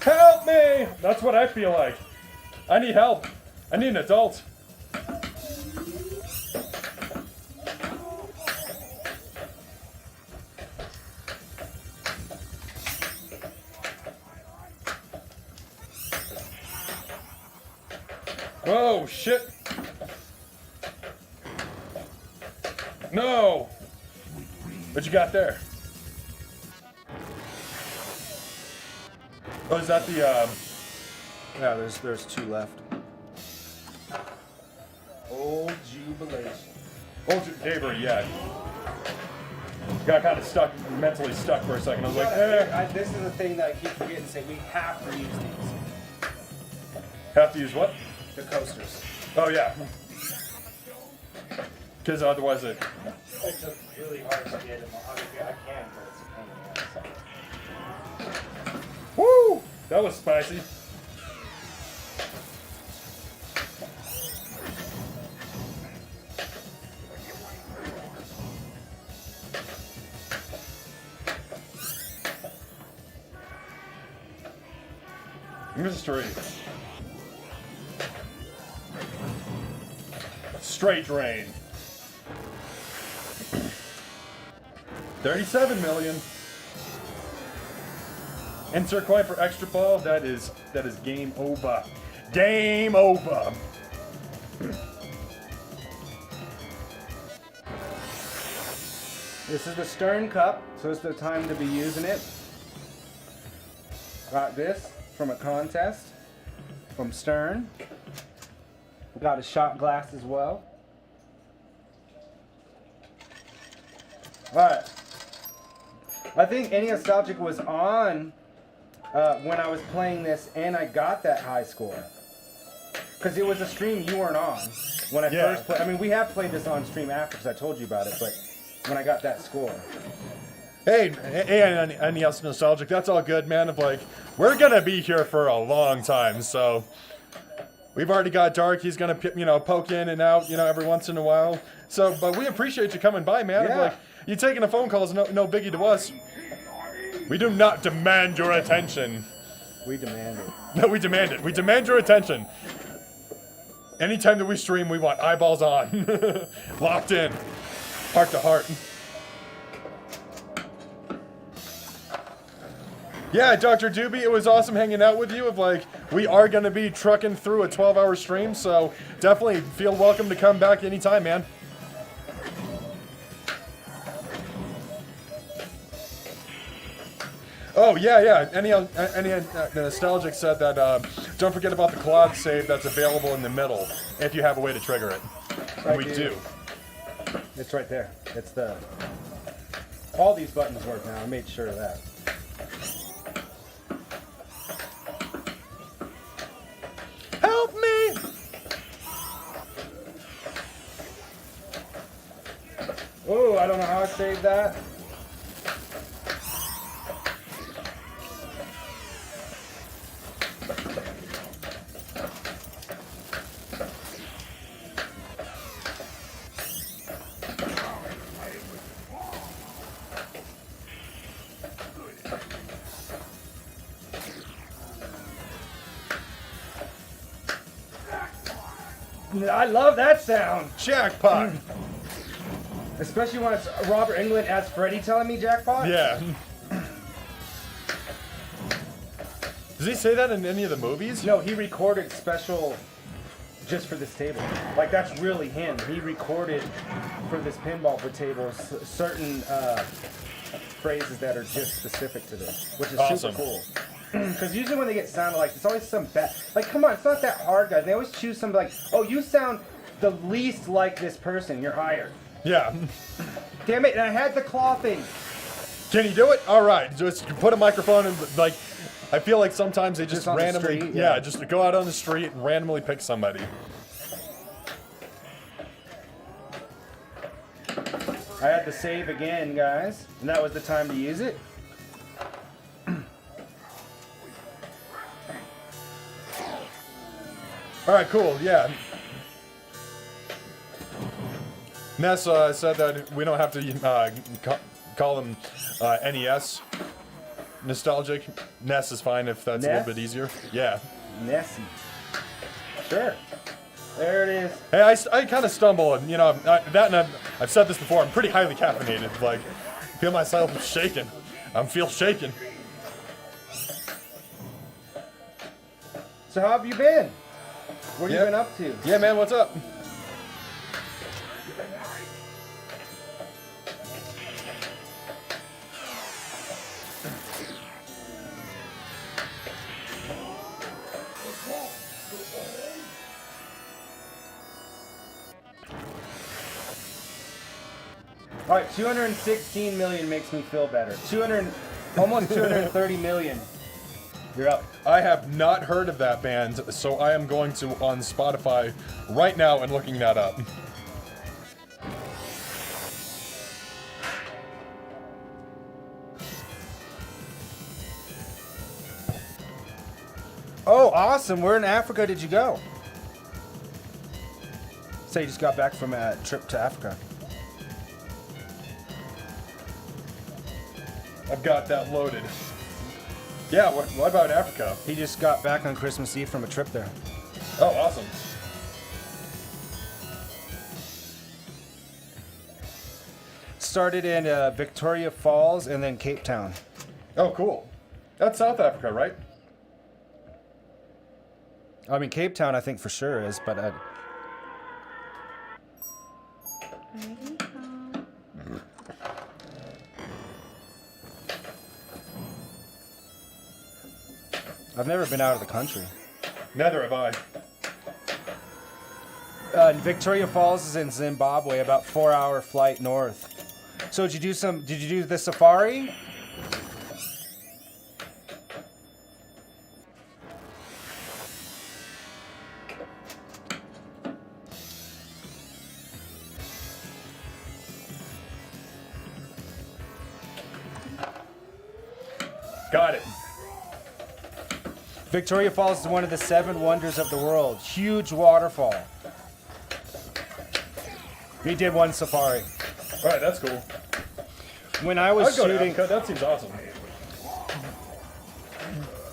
Help me! That's what I feel like. I need help. I need an adult. Oh, shit. No. What you got there? Oh, is that the, Yeah, there's 2 left. Old jubilation. Old Gabriel, yeah. Got kind of stuck, mentally stuck for a second. I was like, This is the thing that I keep forgetting to say. We have to use these. have to use what? The coasters. Oh, yeah. Because otherwise it... It's really hard to get them. Obviously, I can, but it's a pain in the ass. Woo! That was spicy. Mystery. Straight drain. 37 million. Insert coin for extra ball. That is game over. Game over. This is the Stern Cup, so it's the time to be using it. Got this from a contest from Stern. We got a shot glass as well. Alright. I think Any Nostalgic was on when I was playing this and I got that high score. Because it was a stream you weren't on when I first played. I mean, we have played this on stream after because I told you about it, but when I got that score. Hey, NES Nostalgic, that's all good, man. Of like, we're gonna be here for a long time, so we've already got Dark. He's gonna, poke in and out, every once in a while. So, but we appreciate you coming by, man. Yeah. Of like, you taking a phone call is no biggie to us. We do not demand your attention. We demand it. No, we demand it. We demand your attention. Anytime that we stream, we want eyeballs on, locked in, heart to heart. Yeah, Dr. Doobie, it was awesome hanging out with you. Of like, we are going to be trucking through a 12-hour stream, so definitely feel welcome to come back anytime, man. Oh, yeah. Any Nostalgic said that, don't forget about the quad save that's available in the middle, if you have a way to trigger it. And we do. It's right there. It's the... All these buttons work now. I made sure of that. Help me! Oh, I don't know how I saved that. I love that sound. Jackpot! Especially when it's Robert Englund as Freddy telling me jackpot. Yeah. Does he say that in any of the movies? No, he recorded special just for this table. Like, that's really him. He recorded for this pinball for tables certain phrases that are just specific to this, which is Awesome. super cool. Because usually when they get sounded like, it's always some bad. Like, come on, it's not that hard, guys. They always choose something like, oh, you sound the least like this person. You're hired. Yeah. Damn it! And I had the claw thing. Can you do it? All right. Just put a microphone in, like, I feel like sometimes they just on the randomly, street, yeah, yeah. just go out on the street and randomly pick somebody. I had to save again, guys, and that was the time to use it. All right, cool. Yeah. Ness said that we don't have to call him NES Nostalgic. Ness is fine if that's a Ness? little bit easier. Yeah. Nessie. Sure. There it is. Hey, I kind of stumble, and I've said this before. I'm pretty highly caffeinated. Like, feel myself shaking. I'm feel shaking. So how have you been? What have Yeah. you been up to? Yeah, man, what's up? All right, 216 million makes me feel better. Almost 230 million. You're up. I have not heard of that band, so I am going to on Spotify right now and looking that up. Oh, awesome. Where in Africa did you go? So you just got back from a trip to Africa. I've got that loaded. Yeah, what about Africa? He just got back on Christmas Eve from a trip there. Oh, awesome. Started in Victoria Falls and then Cape Town. Oh, cool. That's South Africa, right? I mean, Cape Town I think for sure is, but Ready? I've never been out of the country. Neither have I. Victoria Falls is in Zimbabwe, about 4-hour flight north. So did you do the safari? Got it. Victoria Falls is one of the 7 wonders of the world. Huge waterfall. We did one safari. All right, that's cool. When I was I'd go to shooting, Africa. That seems awesome.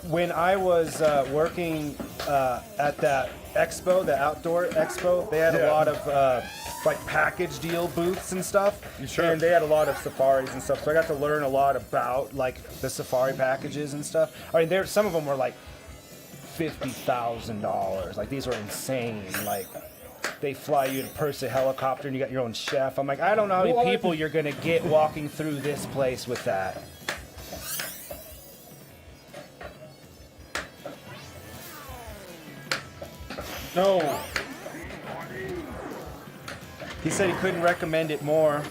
when I was working at that expo, the outdoor expo, they had a Yeah. lot of like package deal booths and stuff. Sure. And they had a lot of safaris and stuff. So I got to learn a lot about like the safari packages and stuff. I mean, some of them were like $50,000. Like these were insane. Like they fly you to Persa helicopter and you got your own chef. I'm like, I don't know how many What? people you're gonna get walking through this place with that. No. He said he couldn't recommend it more.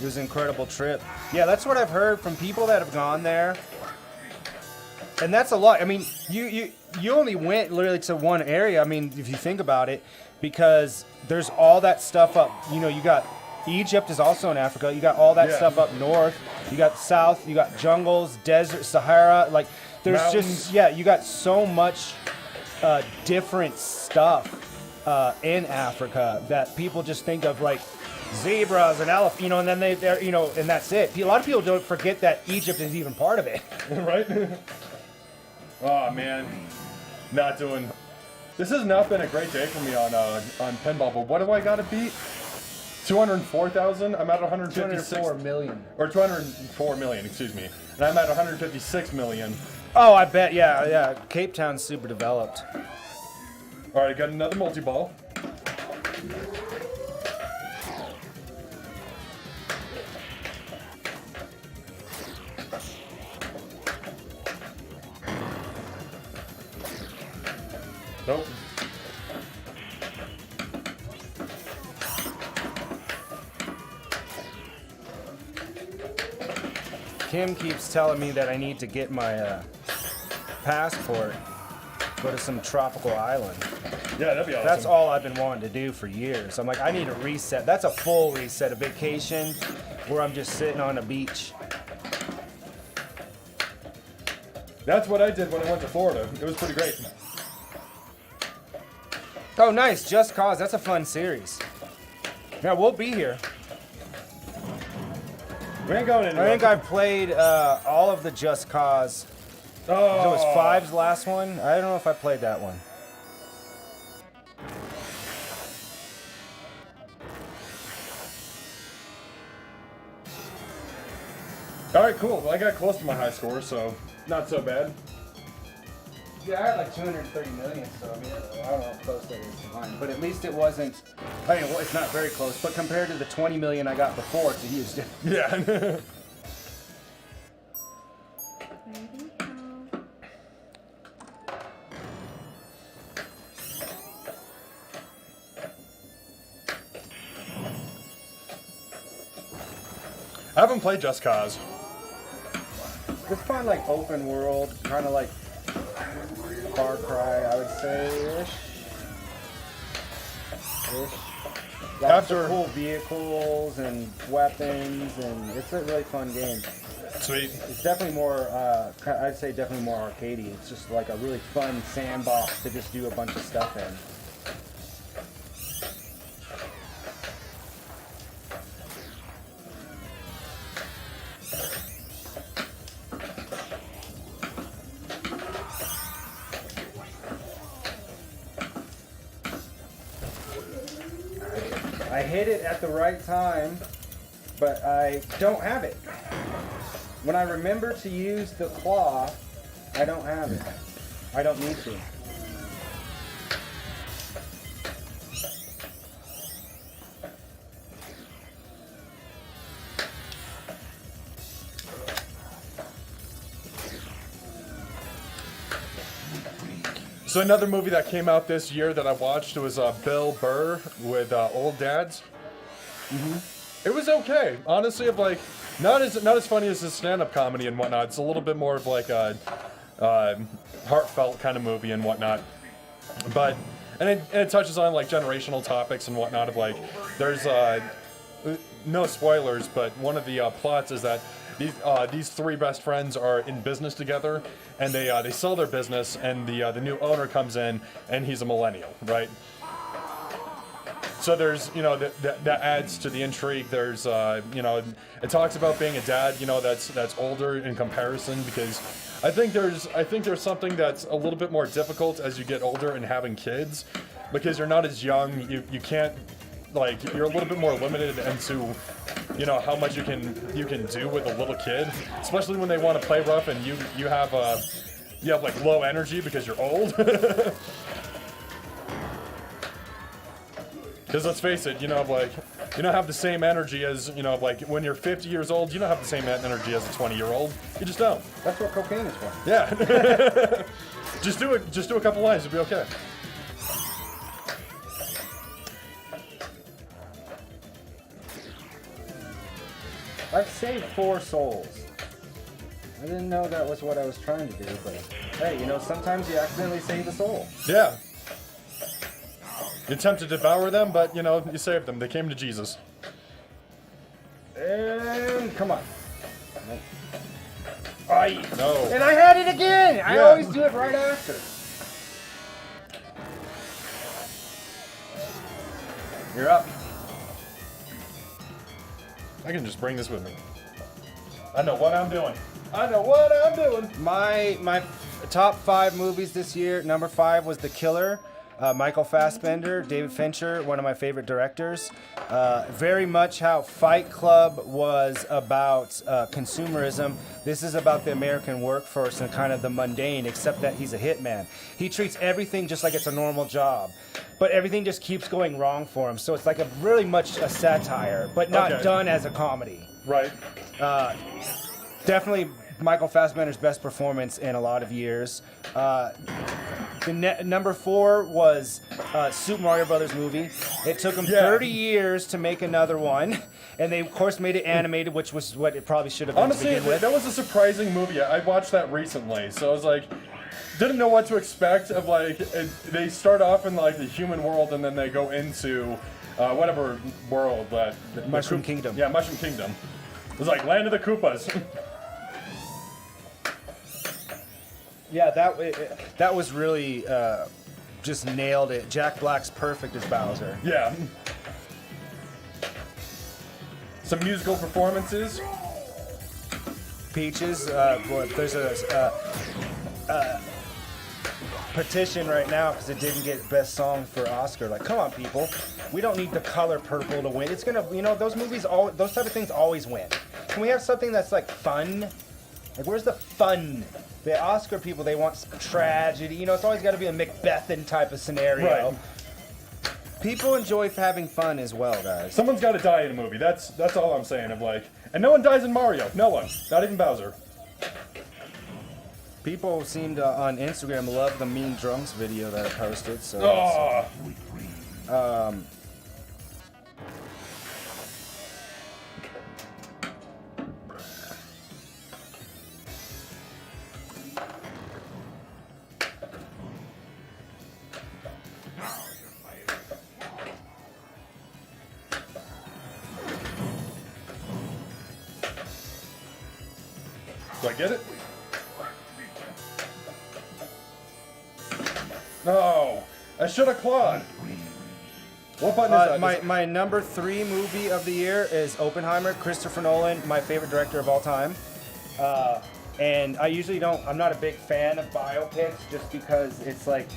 It was an incredible trip. Yeah, that's what I've heard from people that have gone there. And that's a lot. I mean, you only went literally to one area. I mean, if you think about it, because there's all that stuff up. You know, you got Egypt is also in Africa. You got all that Yeah. stuff up north. You got south. You got jungles, desert, Sahara. Like there's Mountains. you got so much different stuff in Africa that people just think of like zebras and elephants, you know, and then they're, you know, and that's it. A lot of people don't forget that Egypt is even part of it. Right? Oh man, not doing. This has not been a great day for me on pinball. But what do I got to beat? 204,000. I'm at 156. 204 million. Or 204 million, excuse me. And I'm at 156 million. Oh, I bet, yeah. Cape Town's super developed. All right, I got another multi-ball. Nope. Kim keeps telling me that I need to get my passport, go to some tropical island. Yeah, that'd be awesome. That's all I've been wanting to do for years. I'm like, I need a reset. That's a full reset, a vacation where I'm just sitting on a beach. That's what I did when I went to Florida. It was pretty great. Oh, nice. Just Cause. That's a fun series. Yeah, we'll be here. We ain't going anywhere. I think I've played all of the Just Cause. Oh. It was Five's last one. I don't know if I played that one. All right, cool. Well, I got close to my high score, so not so bad. Yeah, I had like 230 million, so I mean, I don't know how close that is to mine. But at least it wasn't, I mean, well, it's not very close, but compared to the 20 million I got before, it's a huge difference. Yeah. Ready? I haven't played Just Cause. It's kind of like open world, kind of like Far Cry, I would say, ish. Lots After- of cool vehicles and weapons, and it's a really fun game. Sweet. It's definitely more, I'd say definitely more arcadey. It's just like a really fun sandbox to just do a bunch of stuff in. I hit it at the right time, but I don't have it. When I remember to use the claw, I don't have it. I don't need to. So another movie that came out this year that I watched was Bill Burr with Old Dads. It was okay, honestly. Of like not as funny as his stand-up comedy and whatnot. It's a little bit more of like a heartfelt kind of movie and whatnot. But and it touches on like generational topics and whatnot. Of like there's no spoilers, but one of the plots is that these three best friends are in business together, and they sell their business, and the new owner comes in, and he's a millennial, right? So there's, that adds to the intrigue. There's, it talks about being a dad, that's older in comparison, because I think there's something that's a little bit more difficult as you get older and having kids, because you're not as young. You can't, like, you're a little bit more limited into, how much you can do with a little kid, especially when they want to play rough and you have like low energy because you're old. Because let's face it, like, you don't have the same energy as, like when you're 50 years old, you don't have the same energy as a 20-year-old. You just don't. That's what cocaine is for. Yeah. Just do a couple lines, it'll be okay. I've saved 4 souls. I didn't know that was what I was trying to do, but hey, sometimes you accidentally save a soul. Yeah. You attempt to devour them, but, you saved them. They came to Jesus. And come on. Aye. No. And I had it again! I Yeah. always do it right after. You're up. I can just bring this with me. I know what I'm doing. My top 5 movies this year, number 5 was The Killer. Michael Fassbender, David Fincher, one of my favorite directors. Very much how Fight Club was about consumerism. This is about the American workforce and kind of the mundane, except that he's a hitman. He treats everything just like it's a normal job, but everything just keeps going wrong for him. So it's like really much a satire, but not Okay. done as a comedy. Right. Definitely Michael Fassbender's best performance in a lot of years. Number 4 was Super Mario Brothers movie. It took them 30 years to make another one, and they of course made it animated, which was what it probably should have been Honestly, to begin with. that was a surprising movie. I watched that recently, so I was like, didn't know what to expect. Of like, they start off in like the human world, and then they go into whatever world that Mushroom Kingdom. Yeah, Mushroom Kingdom. It was like Land of the Koopas. Yeah, that was really just nailed it. Jack Black's perfect as Bowser. Yeah. Some musical performances. Peaches. There's a petition right now because it didn't get best song for Oscar. Like, come on, people. We don't need The Color Purple to win. It's gonna, those movies, those type of things always win. can we have something that's like fun? Like, where's the fun? The Oscar people, they want some tragedy. You know, it's always got to be a Macbethan type of scenario. Right. People enjoy having fun as well, guys. Someone's got to die in a movie. That's all I'm saying. Of like, and no one dies in Mario. No one. Not even Bowser. People seem to, on Instagram, love the Mean Drunks video that I posted. So, Oh. Do I get it? No, I should have clawed. What button is that? my number 3 movie of the year is Oppenheimer. Christopher Nolan, my favorite director of all time. And I usually I'm not a big fan of biopics just because it's like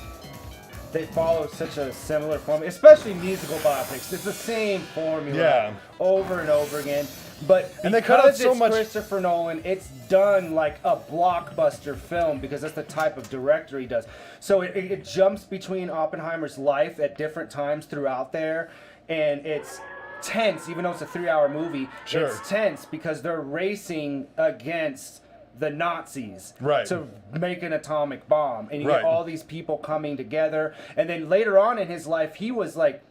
they follow such a similar formula, especially musical biopics. It's the same formula Yeah. over and over again. But And they cut out because so it's much- Christopher Nolan, it's done like a blockbuster film because that's the type of director he does. So it jumps between Oppenheimer's life at different times throughout there, and it's tense, even though it's a 3-hour movie. Sure. It's tense because they're racing against the Nazis Right. to make an atomic bomb, and you Right. get all these people coming together. And then later on in his life, he was like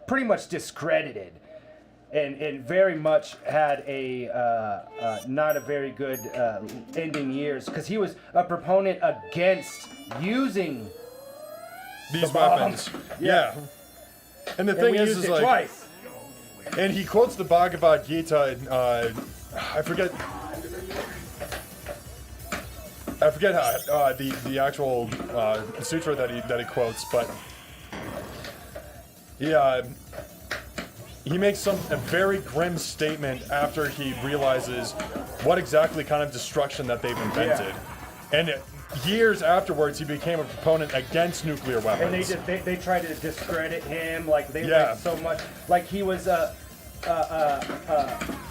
pretty much discredited. And very much had a not a very good ending years because he was a proponent against using These the bomb. weapons. Yeah. Yeah. And the and thing we is used it like, twice. and he quotes the Bhagavad Gita. I forget how the actual sutra that he quotes, but he makes a very grim statement after he realizes what exactly kind of destruction that they've invented, and years afterwards he became a proponent against nuclear weapons. And they tried to discredit him, like they Yeah. went so much, like he was a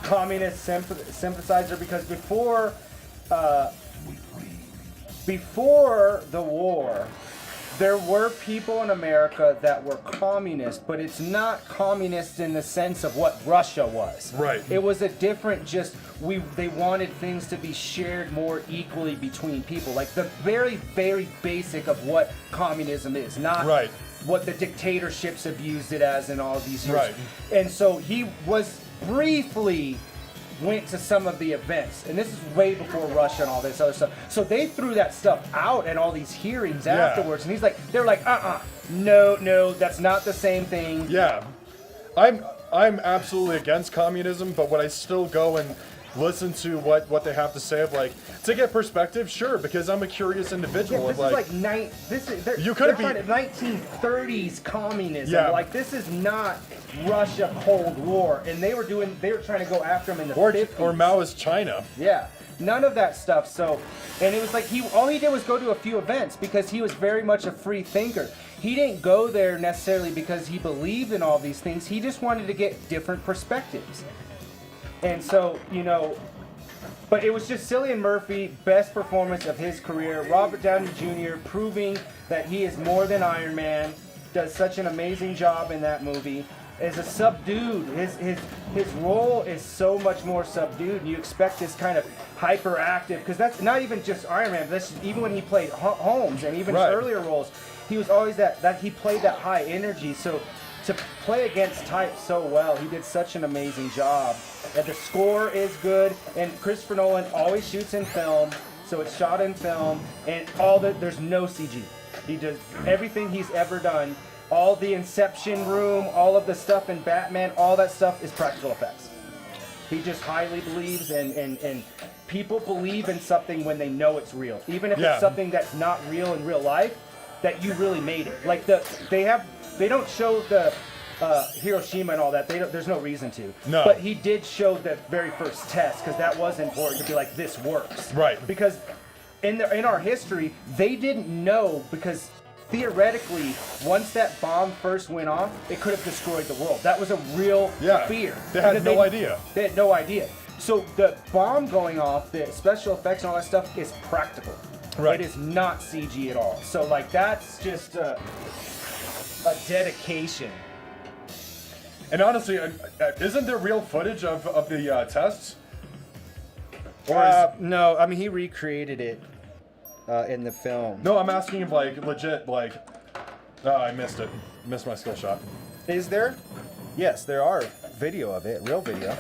communist sympathizer because before the war, there were people in America that were communist, but it's not communist in the sense of what Russia was. Right. It was a different they wanted things to be shared more equally between people. Like the very, very basic of what communism is, not Right. what the dictatorships have used it as in all these years. Right. And so he was briefly went to some of the events, and this is way before Russia and all this other stuff. So they threw that stuff out at all these hearings afterwards, and they're like, no, that's not the same thing. Yeah, I'm absolutely against communism, but would I still go and listen to what they have to say of like to get perspective? Sure, because I'm a curious individual. Yeah, this of is like You could they're be- trying to 1930s communism. Yeah. Like this is not Russia Cold War, and they were trying to go after him in the 50s. or Maoist China. Yeah, none of that stuff. So, and it was like all he did was go to a few events because he was very much a free thinker. He didn't go there necessarily because he believed in all these things. He just wanted to get different perspectives. And so, but it was just Cillian Murphy, best performance of his career. Robert Downey Jr. proving that he is more than Iron Man, does such an amazing job in that movie. Is a subdued. His role is so much more subdued. You expect this kind of hyperactive, because that's not even just Iron Man. That's even when he played Holmes and even Right. his earlier roles, he was always that he played that high energy. So to play against type so well, he did such an amazing job. And the score is good, and Christopher Nolan always shoots in film, so it's shot in film, and there's no CG. He does everything he's ever done. All the Inception room, all of the stuff in Batman, all that stuff is practical effects. He just highly believes, and people believe in something when they know it's real. Even if Yeah. it's something that's not real in real life, that you really made it. Like they don't show the Hiroshima and all that. There's no reason to. No. But he did show the very first test because that was important to be like, this works. Right. Because in our history, they didn't know, because theoretically, once that bomb first went off, it could have destroyed the world. That was a real Yeah. fear. They had Because no idea. They had no idea. So the bomb going off, the special effects and all that stuff is practical. Right. It is not CG at all. So like that's just a dedication. And honestly, isn't there real footage of the tests? Or No, I mean he recreated it in the film. no, I'm asking if like legit like. Oh, I missed it. Missed my skill shot. Is there? Yes, there are video of it, real video.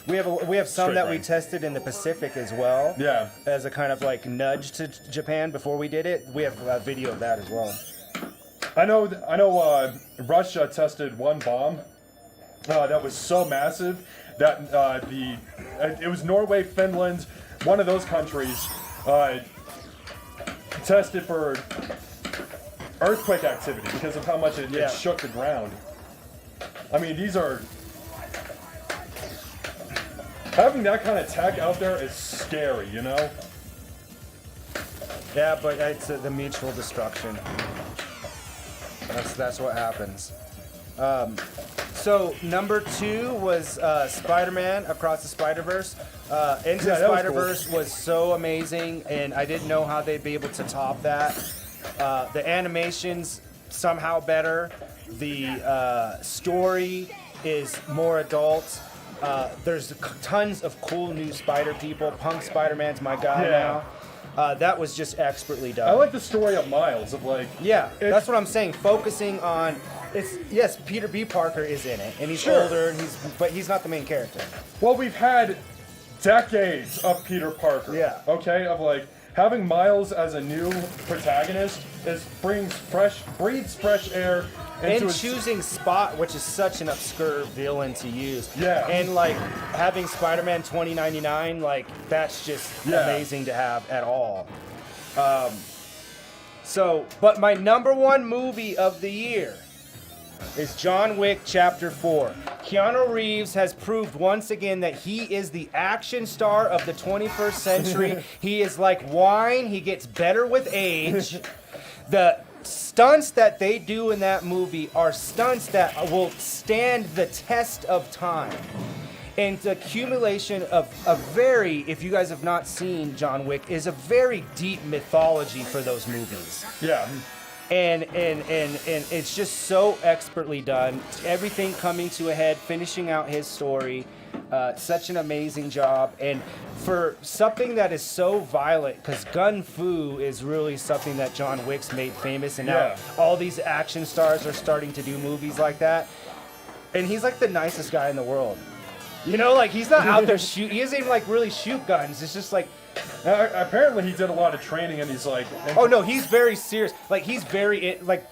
We have some Straight that we line. tested in the Pacific as well. Yeah. As a kind of like nudge to Japan before we did it. We have a video of that as well. I know. Russia tested one bomb that was so massive that it was Norway, Finland, one of those countries tested for earthquake activity because of how much it shook the ground. I mean, these are having that kind of tech out there is scary, you know. Yeah, but it's the mutual destruction. That's what happens. So number 2 was Spider-Man Across the Spider-Verse. Into Yeah, the that was Spider-Verse was so amazing, and I didn't know how they'd be able to top that. The animation's somehow better. The story is more adult. There's tons of cool new Spider people. Punk Spider-Man's my guy Yeah. now. That was just expertly done. I like the story of Miles of like. Yeah, that's what I'm saying. Focusing on yes, Peter B. Parker is in it, and he's Sure. older, and but he's not the main character. Well, we've had decades of Peter Parker. Yeah. Okay, of like having Miles as a new protagonist breeds fresh air into And his- choosing Spot, which is such an obscure villain to use. Yeah. And like having Spider-Man 2099, like that's just Yeah. amazing to have at all. But my number 1 movie of the year is John Wick Chapter 4. Keanu Reeves has proved once again that he is the action star of the 21st century. He is like wine, he gets better with age. The stunts that they do in that movie are stunts that will stand the test of time. And the accumulation of a very, if you guys have not seen John Wick, is a very deep mythology for those movies. Yeah. And it's just so expertly done. Everything coming to a head, finishing out his story. Such an amazing job. And for something that is so violent, because Gun Fu is really something that John Wick's made famous, and now Yeah. all these action stars are starting to do movies like that. And he's like the nicest guy in the world. You know, like he's not out there shoot. He doesn't even like really shoot guns. It's just like, Apparently, he did a lot of training, and he's like. oh no, he's very serious. Like he's very like,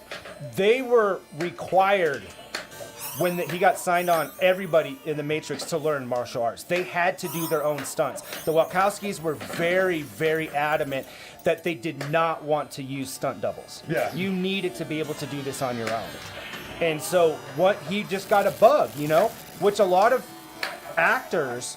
they were required when he got signed on. Everybody in the Matrix to learn martial arts. They had to do their own stunts. The Wachowskis were very, very adamant that they did not want to use stunt doubles. Yeah. You needed to be able to do this on your own. And so he just got a bug, you know, which a lot of actors,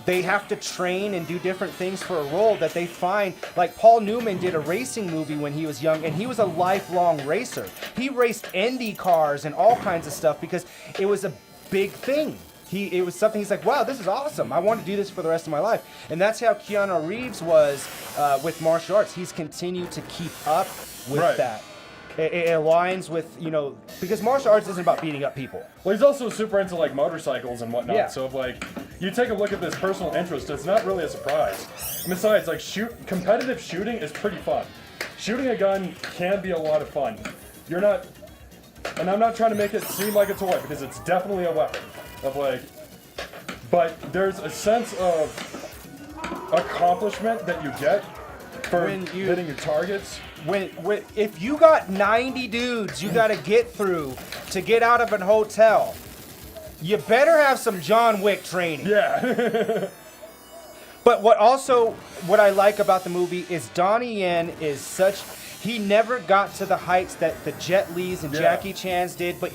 they have to train and do different things for a role that they find. Like Paul Newman did a racing movie when he was young, and he was a lifelong racer. He raced Indy cars and all kinds of stuff because it was a big thing. It was something he's like, wow, this is awesome. I want to do this for the rest of my life. And that's how Keanu Reeves was with martial arts. He's continued to keep up with Right. that. It aligns with, you know, because martial arts isn't about beating up people. Well, he's also super into like motorcycles and whatnot. Yeah. So if like you take a look at this personal interest, it's not really a surprise. And besides, like competitive shooting is pretty fun. Shooting a gun can be a lot of fun. You're not, and I'm not trying to make it seem like a toy because it's definitely a weapon. Of like, but there's a sense of accomplishment that you get for When you- hitting your targets. When if you got 90 dudes you got to get through to get out of an hotel, you better have some John Wick training. Yeah. But what I like about the movie is Donnie Yen is such, he never got to the heights that the Jet Li's and Yeah. Jackie Chan's did, but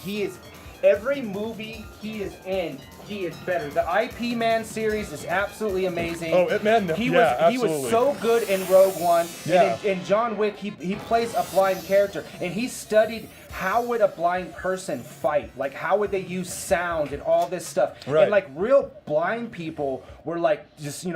every movie he is in, he is better. The IP Man series is absolutely amazing. Oh, man, he yeah, was absolutely. so good in Rogue One. Yeah. And in John Wick, he plays a blind character, and he studied how would a blind person fight, like how would they use sound and all this stuff. Right. And like real blind people were like just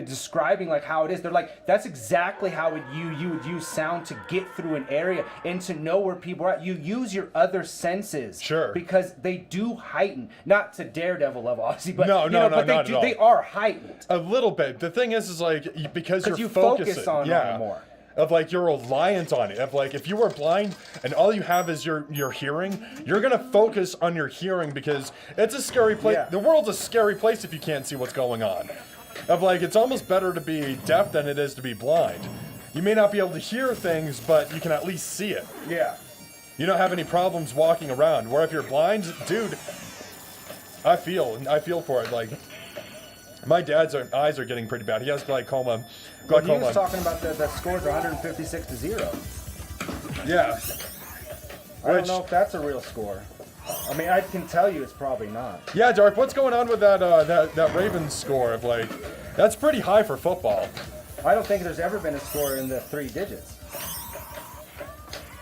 describing like how it is. They're like, that's exactly how you would use sound to get through an area and to know where people are at. You use your other senses. Sure. Because they do heighten, not to Daredevil level, obviously, but No, but not at all. they are heightened. A little bit. The thing is like because you're you focusing, focus on it more. Of like you're reliant on it. Of like if you were blind and all you have is your hearing, you're gonna focus on your hearing because it's a scary place. Yeah. The world's a scary place if you can't see what's going on. Of like it's almost better to be deaf than it is to be blind. You may not be able to hear things, but you can at least see it. Yeah. You don't have any problems walking around. Where if you're blind, dude, I feel for it. Like my dad's eyes are getting pretty bad. He has glaucoma. He was talking about the scores are 156-0. Yeah. I don't know if that's a real score. I mean, I can tell you it's probably not. Yeah, Dark. What's going on with that Ravens score? Of like, that's pretty high for football. I don't think there's ever been a score in the 3 digits.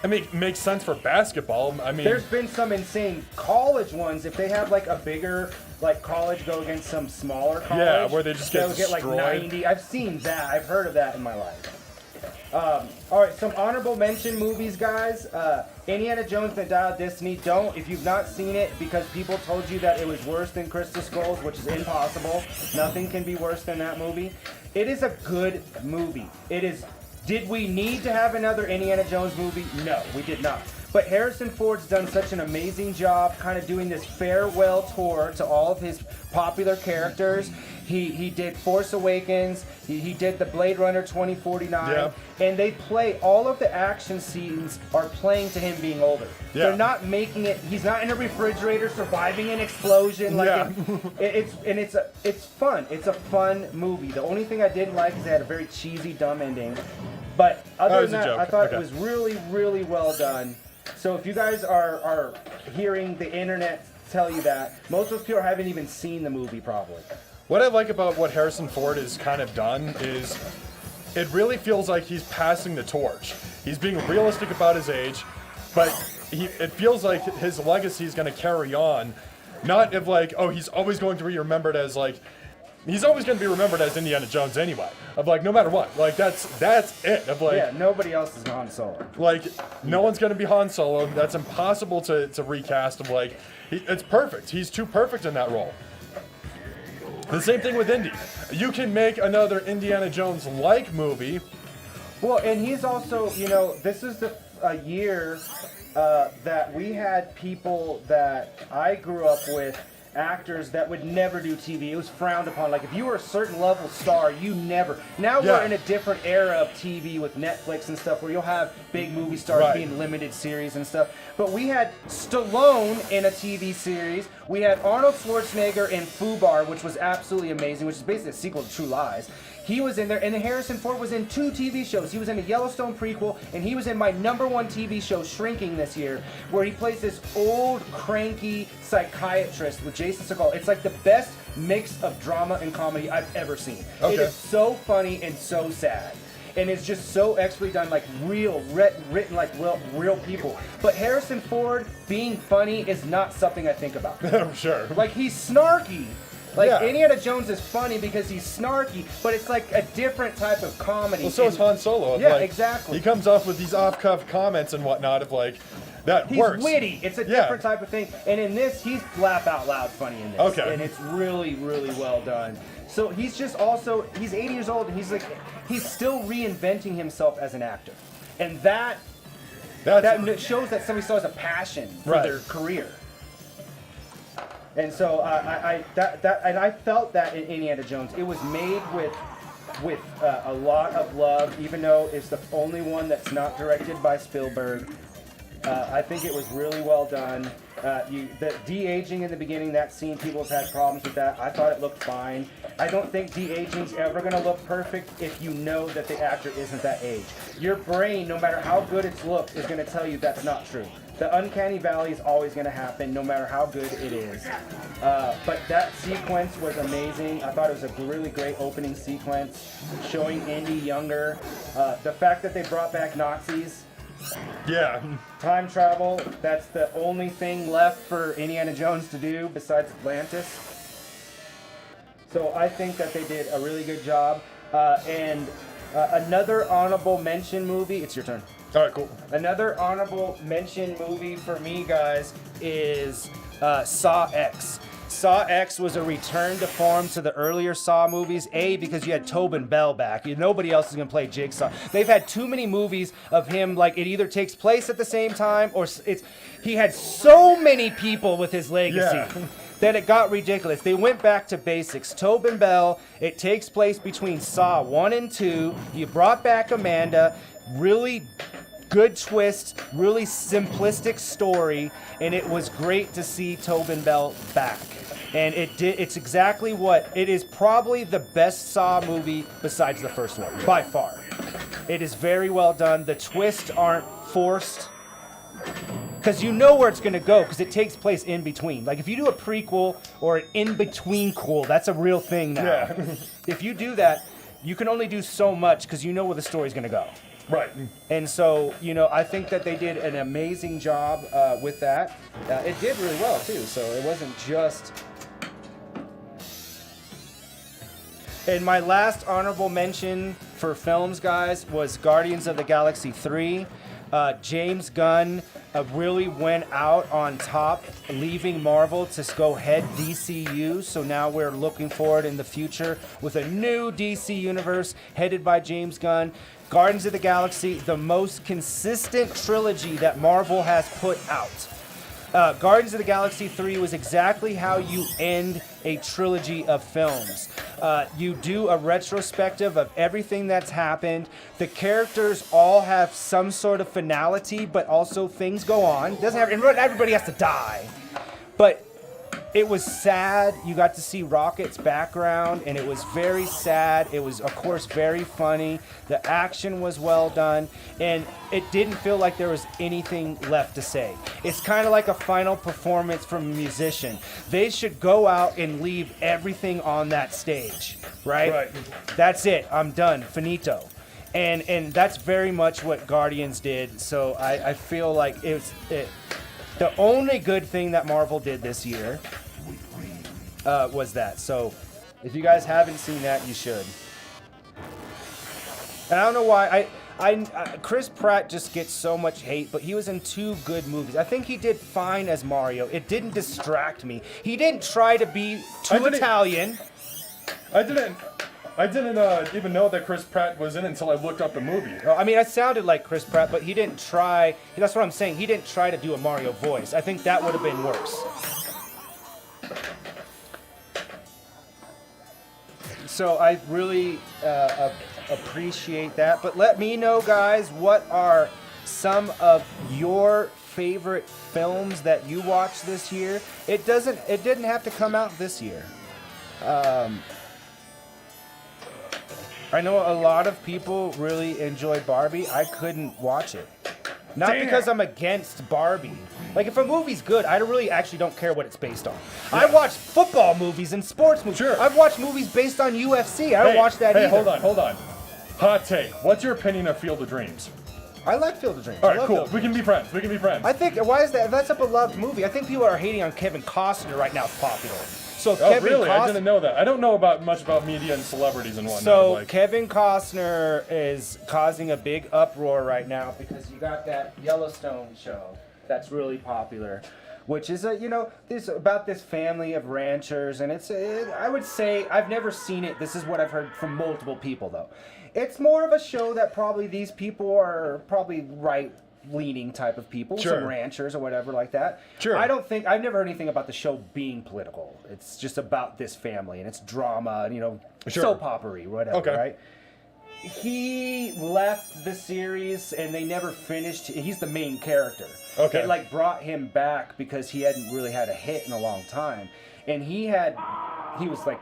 I mean, it makes sense for basketball. I mean, There's been some insane college ones. If they have like a bigger like college go against some smaller college, Yeah, where they just get they'll get like destroyed. 90. I've seen that. I've heard of that in my life. All right, some honorable mention movies, guys. Indiana Jones and the Dial of Destiny. Don't, if you've not seen it, because people told you that it was worse than Crystal Skulls, which is impossible. Nothing can be worse than that movie. It is a good movie. It is. Did we need to have another Indiana Jones movie? No, we did not. But Harrison Ford's done such an amazing job kind of doing this farewell tour to all of his popular characters. He did Force Awakens, he did the Blade Runner 2049, Yeah. and they play, all of the action scenes are playing to him being older. Yeah. They're not making it, he's not in a refrigerator surviving an explosion. Like Yeah. it's fun. It's a fun movie. The only thing I didn't like is it had a very cheesy, dumb ending. But other was than a that, joke. I thought Okay. it was really, really well done. So if you guys are hearing the internet tell you that, most of those people haven't even seen the movie probably. what I like about what Harrison Ford has kind of done is it really feels like he's passing the torch. He's being realistic about his age, but it feels like his legacy is going to carry on. Not of like, oh, he's always going to be remembered as like, he's always going to be remembered as Indiana Jones anyway. Of like, no matter what, like that's it. Of like, Yeah, nobody else is Han Solo. like no one's going to be Han Solo. That's impossible to recast. Of like, it's perfect. He's too perfect in that role. The same thing with Indy. You can make another Indiana Jones-like movie. Well, and he's also, this is the year that we had people that I grew up with, actors that would never do TV. It was frowned upon. Like if you were a certain level star, you never. Now Yeah. we're in a different era of TV with Netflix and stuff where you'll have big movie stars Right. being limited series and stuff. But we had Stallone in a TV series. We had Arnold Schwarzenegger in Fubar, which was absolutely amazing, which is basically a sequel to True Lies. He was in there, and then Harrison Ford was in 2 TV shows. He was in a Yellowstone prequel, and he was in my #1 TV show, Shrinking, this year, where he plays this old, cranky psychiatrist with Jason Segel. It's like the best mix of drama and comedy I've ever seen. Okay. It is so funny and so sad. And it's just so expertly done, like written like real people. But Harrison Ford being funny is not something I think about. Sure. Like he's snarky. Like Yeah. Indiana Jones is funny because he's snarky, but it's like a different type of comedy. Well, so is And Han Solo. Yeah, Like, exactly. He comes off with these off-cuff comments and whatnot of like, that He's works. witty. It's a Yeah. different type of thing. And in this, he's laugh out loud funny in this. Okay. And it's really, really well done. So he's just also, he's 80 years old and he's still reinventing himself as an actor. And that shows that somebody still has a passion for Right. their career. And so I felt that in Indiana Jones. It was made with a lot of love, even though it's the only one that's not directed by Spielberg. I think it was really well done. The de-aging in the beginning, that scene, people have had problems with that. I thought it looked fine. I don't think de-aging's ever going to look perfect if you know that the actor isn't that age. Your brain, no matter how good it's looked, is going to tell you that's not true. The uncanny valley is always going to happen, no matter how good it is. But that sequence was amazing. I thought it was a really great opening sequence, showing Indy younger. The fact that they brought back Nazis, Yeah. time travel, that's the only thing left for Indiana Jones to do besides Atlantis. So I think that they did a really good job. And another honorable mention movie, it's your turn. All right, cool. Another honorable mention movie for me, guys, is Saw X. Saw X was a return to form to the earlier Saw movies. A, because you had Tobin Bell back. Nobody else is going to play Jigsaw. They've had too many movies of him, like it either takes place at the same time or he had so many people with his legacy. Yeah. That it got ridiculous. They went back to basics. Tobin Bell, it takes place between Saw 1 and 2. You brought back Amanda. Really good twist, really simplistic story, and it was great to see Tobin Bell back. And it's exactly what, it is probably the best Saw movie besides the first one, by far. It is very well done. The twists aren't forced, because you know where it's going to go, because it takes place in between. Like if you do a prequel or an in-between-quel, that's a real thing now. Yeah. If you do that, you can only do so much because you know where the story's going to go. Right. And so, I think that they did an amazing job with that. It did really well, too, so it wasn't just... And my last honorable mention for films, guys, was Guardians of the Galaxy 3. James Gunn really went out on top, leaving Marvel to go head DCU. So now we're looking forward in the future with a new DC universe headed by James Gunn. Guardians of the Galaxy, the most consistent trilogy that Marvel has put out. Guardians of the Galaxy 3 was exactly how you end a trilogy of films. You do a retrospective of everything that's happened. The characters all have some sort of finality, but also things go on. Everybody has to die. But it was sad. You got to see Rocket's background, and it was very sad. It was, of course, very funny. The action was well done, and it didn't feel like there was anything left to say. It's kind of like a final performance from a musician. They should go out and leave everything on that stage, right? Right. That's it. I'm done. Finito. And that's very much what Guardians did. So I feel like the only good thing that Marvel did this year was that. So if you guys haven't seen that, you should. And I don't know why Chris Pratt just gets so much hate, but he was in 2 good movies. I think he did fine as Mario. It didn't distract me. He didn't try to be too Italian. I didn't even know that Chris Pratt was in it until I looked up the movie. I mean, I sounded like Chris Pratt, but he didn't try. That's what I'm saying. He didn't try to do a Mario voice. I think that would have been worse. So I really appreciate that. But let me know, guys, what are some of your favorite films that you watched this year? It didn't have to come out this year. I know a lot of people really enjoy Barbie. I couldn't watch it. Not because I'm against Barbie. Like, if a movie's good, I really actually don't care what it's based on. Yeah. I watch football movies and sports movies. Sure. I've watched movies based on UFC. I don't watch that either. Hey, hold on. Hot take. What's your opinion of Field of Dreams? I like Field of Dreams. All right, cool. We can be friends. I think, why is that? That's a beloved movie. I think people are hating on Kevin Costner right now. It's popular. So really? I didn't know that. I don't know much about media and celebrities and whatnot. So Kevin Costner is causing a big uproar right now because you got that Yellowstone show that's really popular, which is this about this family of ranchers, and I would say I've never seen it. This is what I've heard from multiple people though. It's more of a show that probably these people are probably right-leaning type of people, sure. Some ranchers or whatever like that. Sure. I've never heard anything about the show being political. It's just about this family and it's drama, Sure. soap opera-y, whatever, okay. Right? He left the series and they never finished. He's the main character. Okay. They brought him back because he hadn't really had a hit in a long time, and he was like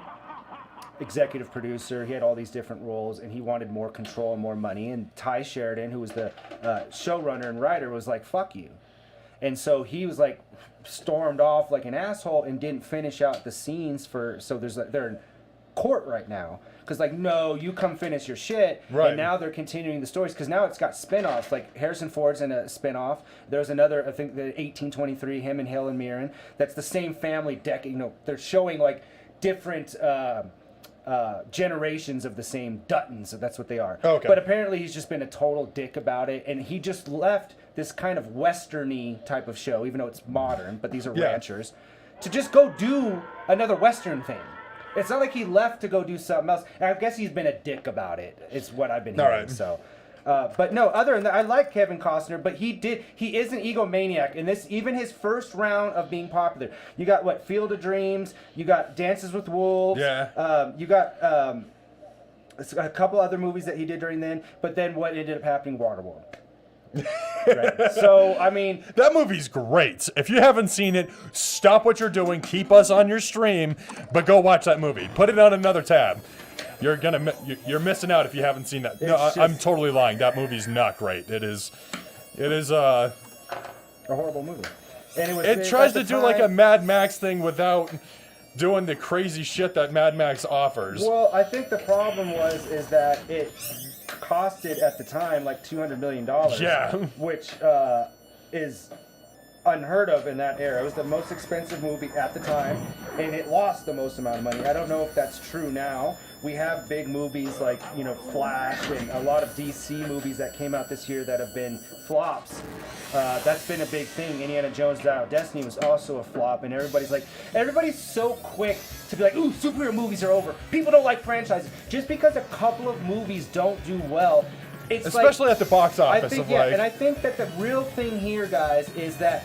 executive producer. He had all these different roles, and he wanted more control and more money. And Ty Sheridan, who was the showrunner and writer, was like, "Fuck you." And so he was like stormed off like an asshole and didn't finish out the scenes so there's like they're in court right now because like no, you come finish your shit. Right. And now they're continuing the stories because now it's got spin-offs. Like Harrison Ford's in a spin-off. There's another, I think, the 1823, him and Helen Mirren. That's the same family decade. You know, they're showing like different generations of the same Duttons. So that's what they are. Okay. But apparently he's just been a total dick about it, and he just left this kind of westerny type of show, even though it's modern. But these are Yeah. ranchers, to just go do another western thing. It's not like he left to go do something else. And I guess he's been a dick about it. It's what I've been hearing. All right. So, but no, other than that, I like Kevin Costner, but he is an egomaniac. And this, even his first round of being popular, you got what, Field of Dreams, you got Dances with Wolves, Yeah. you got a couple other movies that he did during then. But then what ended up happening, Waterworld. Right. So I mean, That movie's great. If you haven't seen it, stop what you're doing, keep us on your stream, but go watch that movie. Put it on another tab. You're missing out if you haven't seen that. No, It's I'm just- totally lying. That movie's not great. It is a horrible movie. And it tries to do like a Mad Max thing without doing the crazy shit that Mad Max offers. Well, I think the problem is that it costed at the time like $200 million. Yeah. Which is unheard of in that era. It was the most expensive movie at the time, and it lost the most amount of money. I don't know if that's true now. We have big movies like, you know, Flash and a lot of DC movies that came out this year that have been flops. That's been a big thing. Indiana Jones Dial of Destiny was also a flop, and everybody's so quick to be like, ooh, superhero movies are over. People don't like franchises. Just because a couple of movies don't do well, it's Especially at the box office. I think, of yeah, like, and I think that the real thing here, guys, is that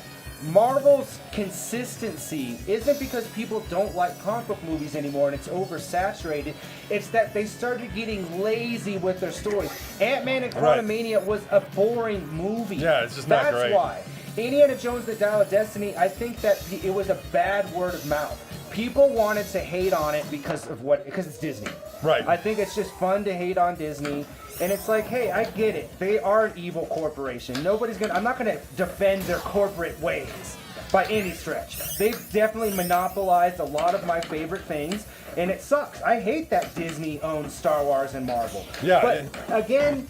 Marvel's consistency isn't because people don't like comic book movies anymore and it's oversaturated. It's that they started getting lazy with their stories. Ant-Man and Quantumania was a boring movie. Yeah, it's just not That's great. why. Indiana Jones: The Dial of Destiny, I think that it was a bad word of mouth. People wanted to hate on it because it's Disney. Right. I think it's just fun to hate on Disney. And it's like, hey, I get it. They are an evil corporation. I'm not gonna defend their corporate ways by any stretch. They've definitely monopolized a lot of my favorite things, and it sucks. I hate that Disney owns Star Wars and Marvel. Yeah, But again,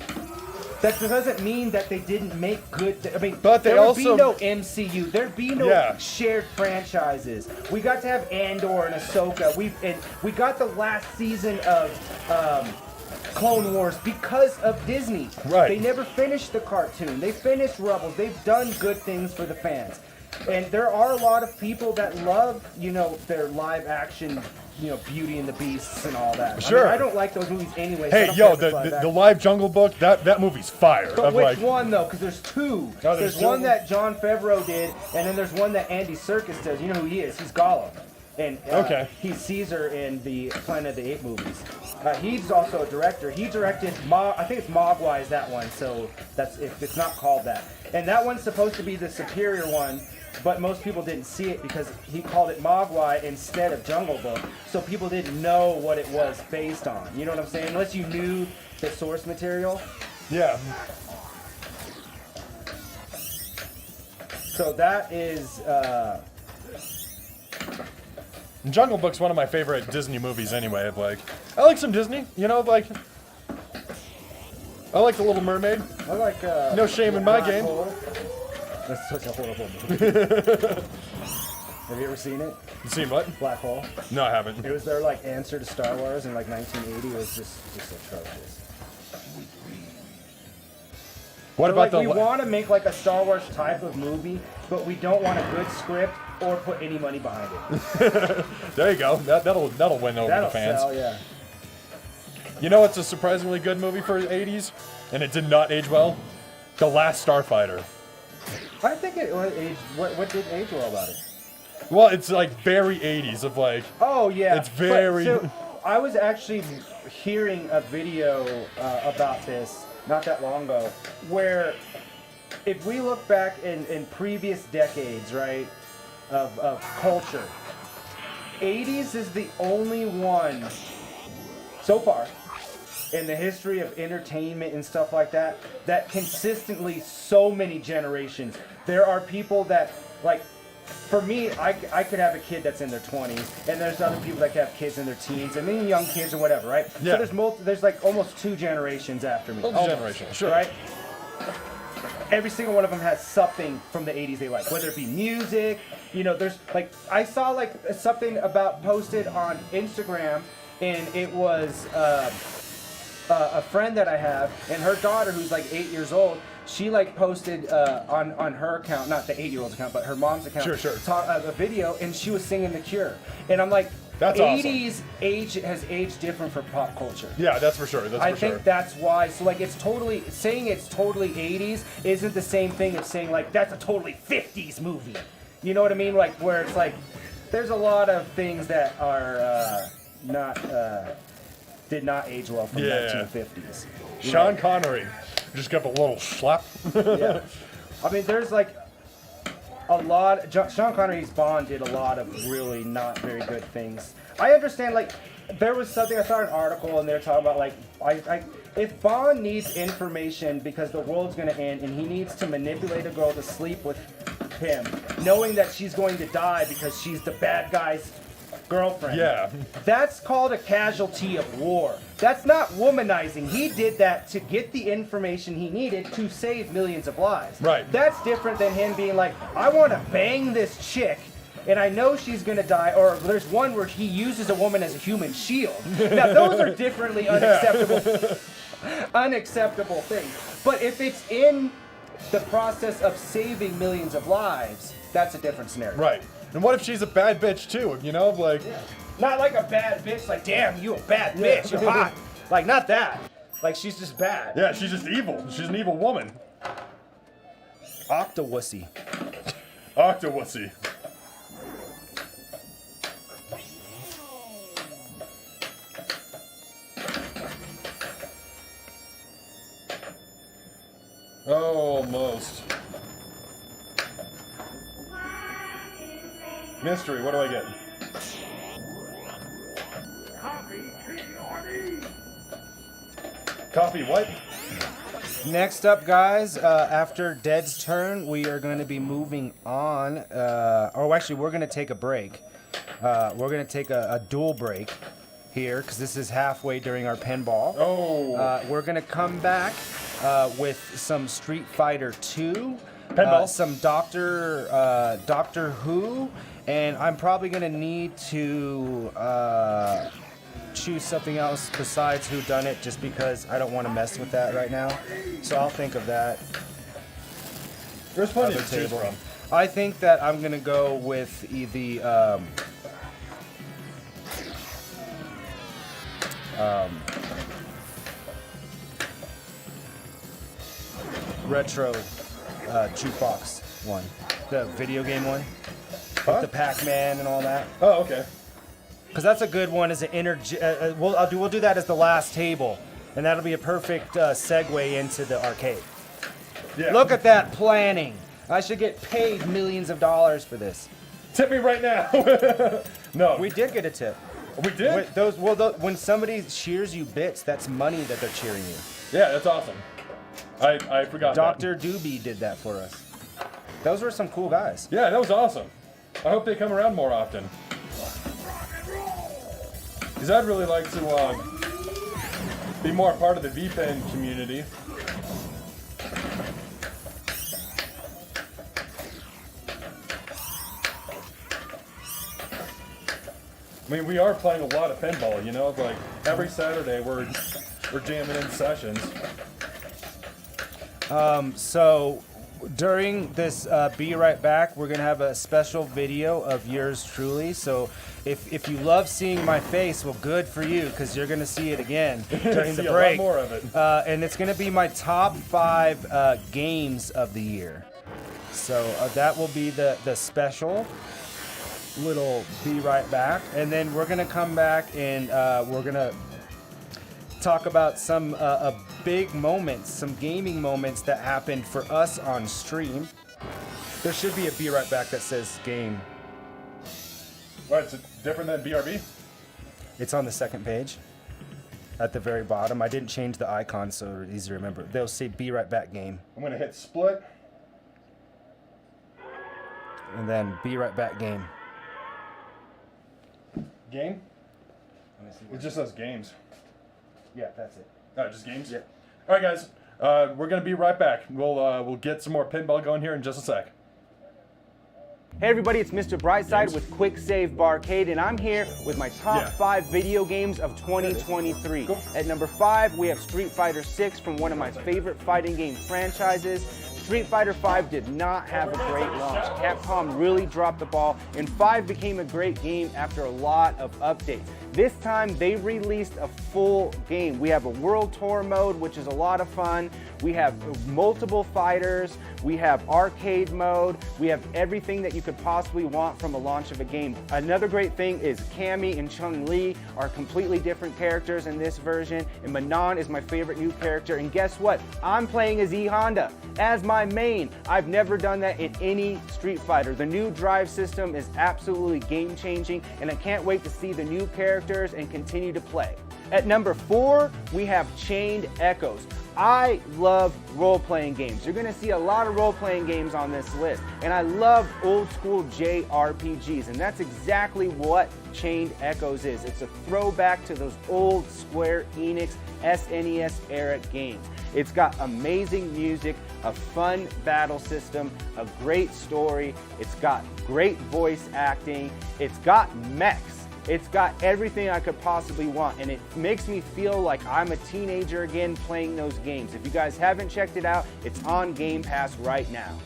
that doesn't mean that they didn't make good. But they there would also- be no MCU. There'd be no Yeah. shared franchises. We got to have Andor and Ahsoka. We got the last season of Clone Wars because of Disney. Right. They never finished the cartoon. They finished Rebels. They've done good things for the fans. And there are a lot of people that love, their live action, Beauty and the Beasts and all that. Sure. I don't like those movies anyway. so I hey, don't yo, care if it's live the action. live Jungle Book, that movie's fire. But of which like, one though? Because there's two. No, there's there's one two. that Jon Favreau did, and then there's one that Andy Serkis does. You know who he is? He's Gollum, and Okay. he's Caesar in the Planet of the Apes movies. He's also a director. He directed I think it's Mogwai is that one. So that's if it's not called that. And that one's supposed to be the superior one. But most people didn't see it because he called it Mogwai instead of Jungle Book. So people didn't know what it was based on. You know what I'm saying? Unless you knew the source material. yeah. So that is, Jungle Book's one of my favorite Disney movies anyway. Of like, I like some Disney, like, I like The Little Mermaid. I like, No shame in my Black game. Hole. That's such a horrible movie. Have you ever seen it? You seen what? Black Hole. No, I haven't. It was their like answer to Star Wars in like 1980. It was just atrocious. What So, about like, we the? want to make like a Star Wars type of movie, but we don't want a good script or put any money behind it. There you go. That'll win over That'll the fans. sell, yeah. You know what's a surprisingly good movie for the 80s, and it did not age well? The Last Starfighter. I think it aged. What did age well about it? Well, it's like very 80s of like. Oh yeah, It's very- So, I was actually hearing a video about this not that long ago, where if we look back in previous decades, right, of culture, 80s is the only one so far in the history of entertainment and stuff like that, that consistently so many generations, there are people that, like, for me, I could have a kid that's in their 20s, and there's other people that have kids in their teens, and then young kids or whatever, right? Yeah. So there's like almost 2 generations after me. Almost generations, sure. Right? Every single one of them has something from the 80s they like, whether it be music, you know, there's like, I saw like something about posted on Instagram, and it was a friend that I have, and her daughter, who's like 8 years old, she like posted on her account, not the 8-year-old's account, but her mom's account, Sure. a video, and she was singing The Cure. And I'm like, That's 80s has aged different for pop culture. Yeah, that's for sure. I think that's why. So like, it's totally saying it's totally 80s isn't the same thing as saying like that's a totally 50s movie. You know what I mean? Like where it's like there's a lot of things that are did not age well from 1950s. Sean Connery just give a little slap. Yeah. I mean, there's like a lot. Sean Connery's Bond did a lot of really not very good things. I understand, like, there was something, I saw an article and they're talking about, like, if Bond needs information because the world's going to end and he needs to manipulate a girl to sleep with him, knowing that she's going to die because she's the bad guy's girlfriend. Yeah. That's called a casualty of war. That's not womanizing. He did that to get the information he needed to save millions of lives. Right. That's different than him being like, I want to bang this chick and I know she's going to die. Or there's one where he uses a woman as a human shield. Now, those are differently unacceptable things. But if it's in the process of saving millions of lives, that's a different scenario. Right. And what if she's a bad bitch too? You know, like. Not like a bad bitch, like, damn, you a bad bitch, you're hot. Like, not that. Like, she's just bad. Yeah, she's just evil. She's an evil woman. Octawussy. Octawussy. Almost. Mystery, what do I get? Copy what? Next up, guys, after Dead's turn, we are going to be moving on. Actually, we're going to take a break. We're going to take a dual break here because this is halfway during our pinball. Oh. We're going to come back with some Street Fighter 2. Pinball. Some Doctor Who. And I'm probably going to need to choose something else besides Whodunit just because I don't want to mess with that right now. So I'll think of that. There's plenty Other to choose table. from. I think that I'm going to go with the retro jukebox one. The video game one. Huh? With the Pac-Man and all that. Oh, okay. Because that's a good one as an we'll do that as the last table. And that'll be a perfect segue into the arcade. Yeah. Look at that planning. I should get paid millions of dollars for this. Tip me right now. No. We did get a tip. We did? When somebody cheers you bits, that's money that they're cheering you. Yeah, that's awesome. I forgot Dr. Doobie did that for us. Those were some cool guys. Yeah, that was awesome. I hope they come around more often. Because I'd really like to be more a part of the VPN community. I mean, we are playing a lot of pinball, you know? Like, every Saturday we're jamming in sessions. So during this Be Right Back, we're going to have a special video of yours truly. So if you love seeing my face, well, good for you, because you're going to see it again during the See break. a lot more of it. And it's going to be my top 5 games of the year. So that will be the special little Be Right Back. And then we're going to come back and we're going to talk about some big moments, some gaming moments that happened for us on stream. There should be a Be Right Back that says game. What, it's different than BRB? It's on the second page. at the very bottom. I didn't change the icon so it's easy to remember. They'll say "Be right back" game, I'm gonna hit split. and then "Be right back" game. Game? It just says games. Yeah, that's it. Oh, just games? Yeah. All right, guys. We're gonna be right back. We'll get some more pinball going here in just a sec. Hey everybody, it's Mr. Brightside Games. with Quick Save Barcade, and I'm here with my top Yeah. 5 video games of 2023. Cool. At number 5, we have Street Fighter 6 from one of my favorite fighting game franchises. Street Fighter 5 did not have a great launch. Capcom really dropped the ball, and 5 became a great game after a lot of updates. This time, they released a full game. We have a World Tour mode, which is a lot of fun. We have multiple fighters. We have arcade mode. We have everything that you could possibly want from a launch of a game. Another great thing is Cammy and Chun-Li are completely different characters in this version, and Manon is my favorite new character. And guess what? I'm playing as E Honda as my main. I've never done that in any Street Fighter. The new drive system is absolutely game-changing, and I can't wait to see the new characters and continue to play. At number 4, we have Chained Echoes. I love role-playing games. You're gonna see a lot of role-playing games on this list, and I love old school JRPGs, and that's exactly what Chained Echoes is. It's a throwback to those old Square Enix SNES era games. It's got amazing music, a fun battle system, a great story, it's got great voice acting, it's got mechs. It's got everything I could possibly want, and it makes me feel like I'm a teenager again playing those games. If you guys haven't checked it out, it's on Game Pass right now.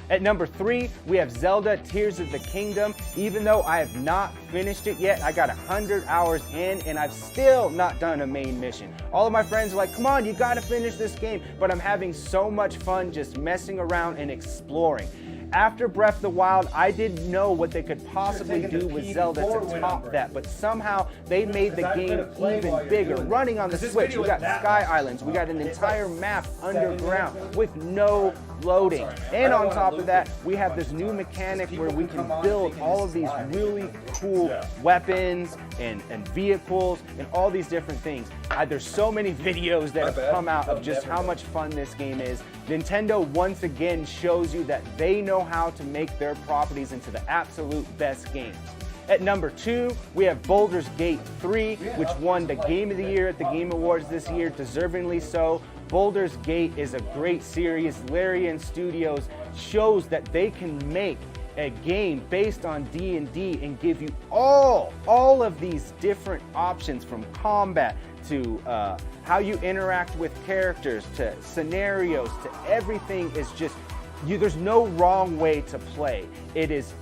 At number 3, we have Zelda Tears of the Kingdom. Even though I have not finished it yet, I got 100 hours in, and I've still not done a main mission. All of my friends are like, come on, you gotta finish this game, but I'm having so much fun just messing around and exploring. After Breath of the Wild, I didn't know what they could possibly do with Zelda to top that, but somehow they made the game even bigger. Running on the Switch, we got Sky Islands, we got an entire map underground with no loading. And on top of that, we have this new mechanic where we can build all of these really cool weapons and vehicles and all these different things. There's so many videos that have come out of just how much fun this game is. Nintendo once again shows you that they know how to make their properties into the absolute best games. At number 2, we have Baldur's Gate 3, which won the Game of the Year at the Game Awards this year, deservingly so. Baldur's Gate is a great series. Larian Studios shows that they can make a game based on D&D and give you all of these different options, from combat to how you interact with characters to scenarios to everything. Is just there's no wrong way to play.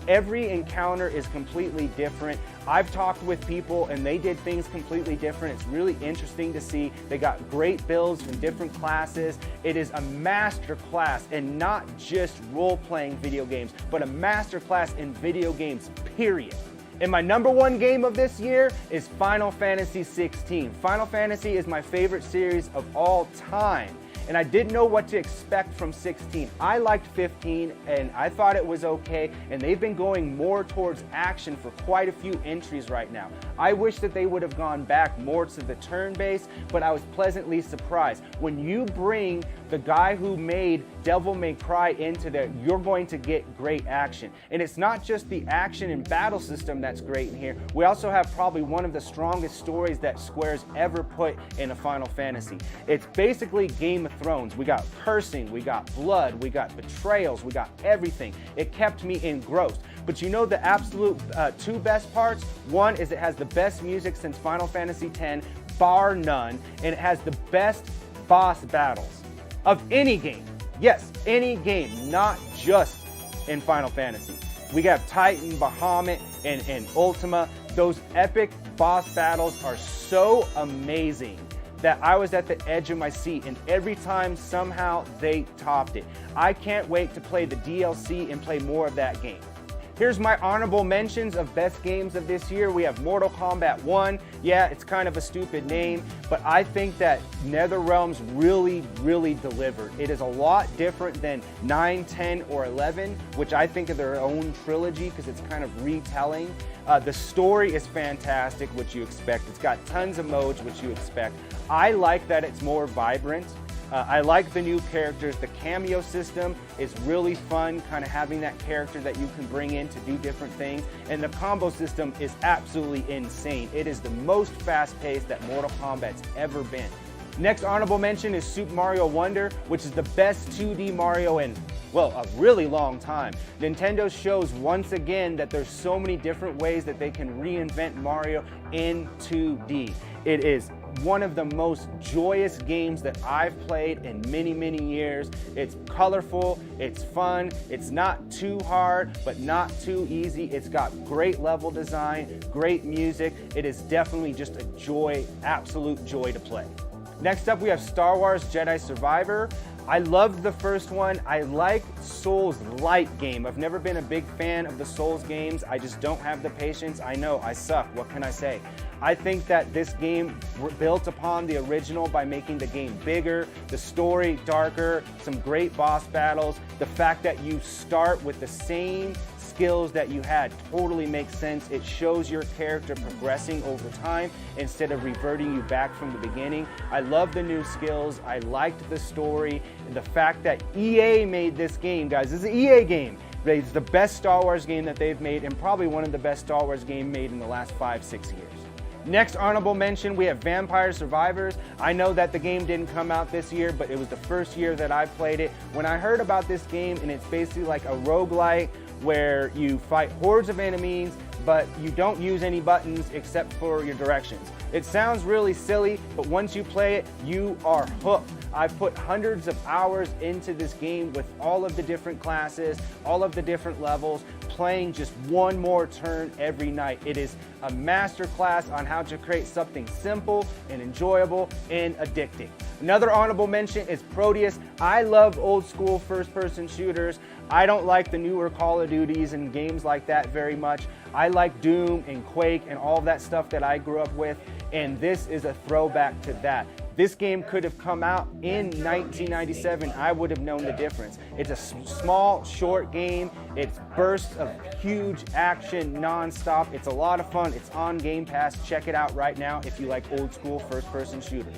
Every encounter is completely different. I've talked with people and they did things completely different. It's really interesting to see. They got great builds from different classes. It is a master class, and not just role-playing video games, but a master class in video games, period. And my number 1 game of this year is Final Fantasy 16. Final Fantasy is my favorite series of all time, and I didn't know what to expect from 16. I liked 15, and I thought it was okay, and they've been going more towards action for quite a few entries right now. I wish that they would have gone back more to the turn-based, but I was pleasantly surprised. When you bring the guy who made Devil May Cry into there, you're going to get great action. And it's not just the action and battle system that's great in here. We also have probably one of the strongest stories that Square's ever put in a Final Fantasy. It's basically Game of Thrones. We got cursing, we got blood, we got betrayals, we got everything. It kept me engrossed. But you know the absolute 2 best parts? One is it has the best music since Final Fantasy X, bar none, and it has the best boss battles of any game. Yes, any game, not just in Final Fantasy. We got Titan, Bahamut, and Ultima. Those epic boss battles are so amazing that I was at the edge of my seat, and every time somehow they topped it. I can't wait to play the DLC and play more of that game. Here's my honorable mentions of best games of this year. We have Mortal Kombat 1. Yeah, it's kind of a stupid name, but I think that NetherRealms really, really delivered. It is a lot different than 9, 10, or 11, which I think of their own trilogy because it's kind of retelling. The story is fantastic, which you expect. It's got tons of modes, which you expect. I like that it's more vibrant. I like the new characters. The cameo system is really fun, kind of having that character that you can bring in to do different things. And the combo system is absolutely insane. It is the most fast-paced that Mortal Kombat's ever been. Next honorable mention is Super Mario Wonder, which is the best 2D Mario in, well, a really long time. Nintendo shows once again that there's so many different ways that they can reinvent Mario in 2D. It is one of the most joyous games that I've played in many, many years. It's colorful, it's fun, it's not too hard, but not too easy. It's got great level design, great music. It is definitely just a joy, absolute joy to play. Next up, we have Star Wars Jedi Survivor. I loved the first one. I like Souls-like game. I've never been a big fan of the Souls games. I just don't have the patience. I know, I suck. What can I say? I think that this game built upon the original by making the game bigger, the story darker, some great boss battles. The fact that you start with the same skills that you had totally makes sense. It shows your character progressing over time instead of reverting you back from the beginning. I love the new skills. I liked the story. And the fact that EA made this game, guys, this is an EA game. It's the best Star Wars game that they've made and probably one of the best Star Wars games made in the last 5-6 years. Next honorable mention, we have Vampire Survivors. I know that the game didn't come out this year, but it was the first year that I played it. When I heard about this game, and it's basically like a roguelike where you fight hordes of enemies, but you don't use any buttons except for your directions. It sounds really silly, but once you play it, you are hooked. I've put hundreds of hours into this game with all of the different classes, all of the different levels, playing just one more turn every night. It is a masterclass on how to create something simple and enjoyable and addicting. Another honorable mention is Proteus. I love old school first-person shooters. I don't like the newer Call of Duties and games like that very much. I like Doom and Quake and all of that stuff that I grew up with, and this is a throwback to that. This game could have come out in 1997. I would have known the difference. It's a small, short game. It's bursts of huge action nonstop. It's a lot of fun. It's on Game Pass. Check it out right now if you like old school first-person shooters.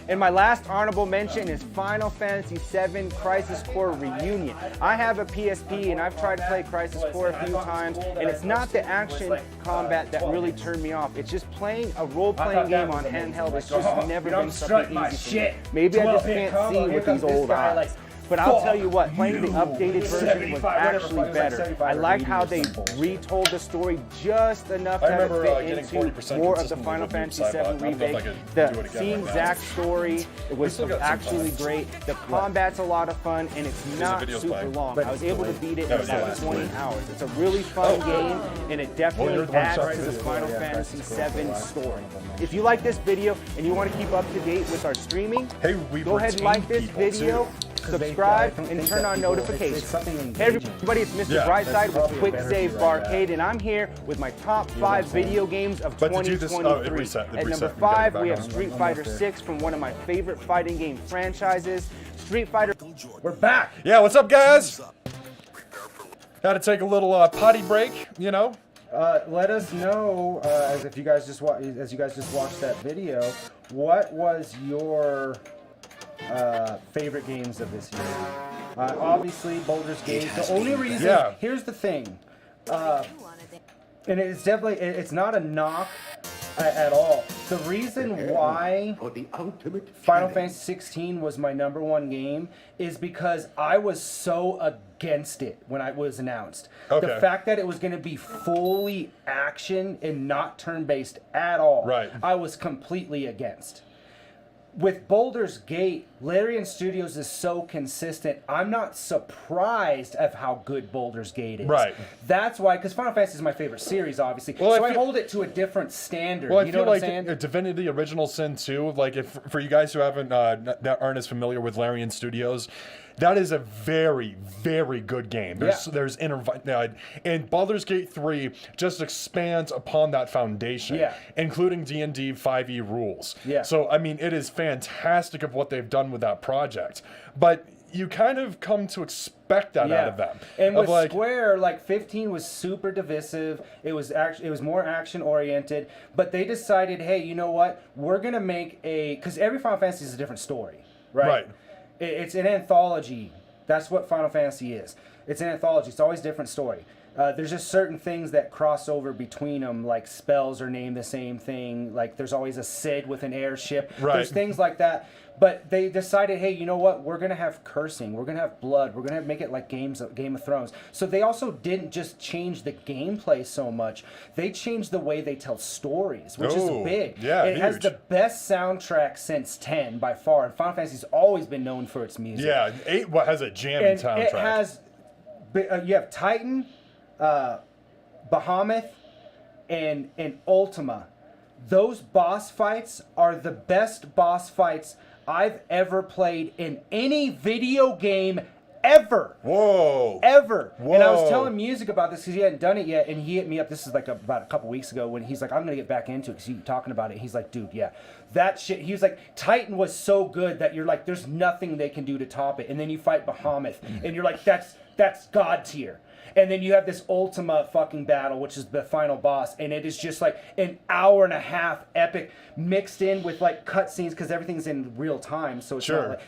And my last honorable mention is Final Fantasy VII Crisis Core Reunion. I have a PSP and I've tried to play Crisis Core a few times, and it's not the action combat that really turned me off. It's just playing a role-playing game on handheld. It's just never been something easy for me. Maybe I just can't see with these old eyes. But I'll tell you what, playing the updated version was actually better. I like how they retold the story just enough to have it fit into more of the Final Fantasy VII remake. Seeing Zack's story was actually great. The combat's a lot of fun, and it's not super long. I was able to beat it in about 20 hours. It's a really fun game, and it definitely adds to the Final Fantasy VII story. If you like this video and you want to keep up to date with our streaming, go ahead and like this video. Subscribe and turn on notifications. Hey everybody, it's Mr. Brightside with Quick Save Barcade, and I'm here with my top 5 video games of 2023. At number 5, we have Street Fighter 6 from one of my favorite fighting game franchises, Street Fighter. We're back. Yeah, what's up, guys? Had to take a little potty break, you know. Let us know, as you guys just watched that video, what was your favorite games of this year? Obviously, Baldur's Gate. The only reason, here's the thing, and it's definitely, it's not a knock at all. The reason why Final Fantasy 16 was my #1 game is because I was so against it when it was announced. Okay. The fact that it was going to be fully action and not turn-based at all, I was completely against. With Baldur's Gate, Larian Studios is so consistent. I'm not surprised of how good Baldur's Gate is. Right. That's why, because Final Fantasy is my favorite series, obviously. Well, so I hold it to a different standard. Well, you know what I'm saying? Divinity Original Sin 2, like, if for you guys who haven't that aren't as familiar with Larian Studios, that is a very, very good game. There's and Baldur's Gate 3 just expands upon that foundation, including D&D 5e rules. So I mean, it is fantastic of what they've done with that project, but you kind of come to expect that out of them. And with Square, like 15 was super divisive. It was more action oriented, but they decided, hey, you know what? We're gonna make because every Final Fantasy is a different story, right? It's an anthology. That's what Final Fantasy is. It's an anthology. It's always a different story. There's just certain things that cross over between them, like spells are named the same thing. Like there's always a Cid with an airship. There's things like that. But they decided, hey, you know what? We're gonna have cursing. We're gonna have blood. We're gonna make it like Game of Thrones. So they also didn't just change the gameplay so much. They changed the way they tell stories, which is big. It has the best soundtrack since 10 by far. And Final Fantasy's always been known for its music. 8 has a jamming soundtrack. It has. You have Titan, Bahamut, and Ultima. Those boss fights are the best boss fights I've ever played in any video game ever. Ever. And I was telling Music about this because he hadn't done it yet, and he hit me up. This is like about a couple weeks ago when he's like, I'm going to get back into it because you were talking about it. He's like, dude, that shit. He was like, Titan was so good that you're like, there's nothing they can do to top it. And then you fight Bahamut, and you're like, that's God tier. And then you have this Ultima fucking battle, which is the final boss, and it is just like an hour and a half epic mixed in with like cutscenes because everything's in real time, so it's not like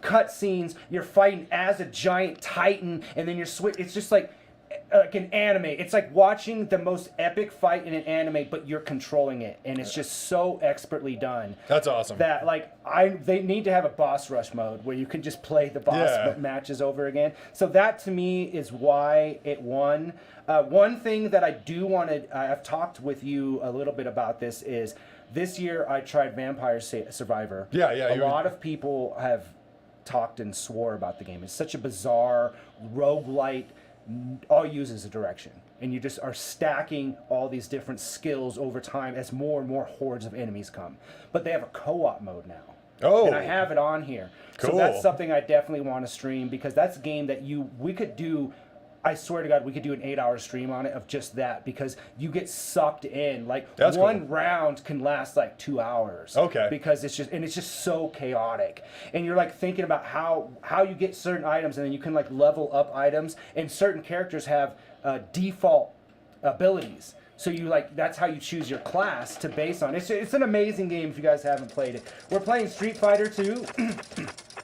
cutscenes. You're fighting as a giant titan, and then it's just like an anime. It's like watching the most epic fight in an anime, but you're controlling it, and it's just so expertly done. That's awesome. That they need to have a boss rush mode where you can just play the boss matches over again. So that to me is why it won. One thing that I do want to, I've talked with you a little bit about this is this year I tried Vampire Survivor. A lot of people have talked and swore about the game. It's such a bizarre roguelite. All you use is a direction, and you just are stacking all these different skills over time as more and more hordes of enemies come. But they have a co-op mode now. And I have it on here. So that's something I definitely want to stream because that's a game that we could do. I swear to God, we could do an 8-hour stream on it of just that because you get sucked in. Like one round can last like 2 hours. Because it's just so chaotic. And you're like thinking about how you get certain items, and then you can like level up items, and certain characters have default abilities. So that's how you choose your class to base on. It's an amazing game if you guys haven't played it. We're playing Street Fighter 2.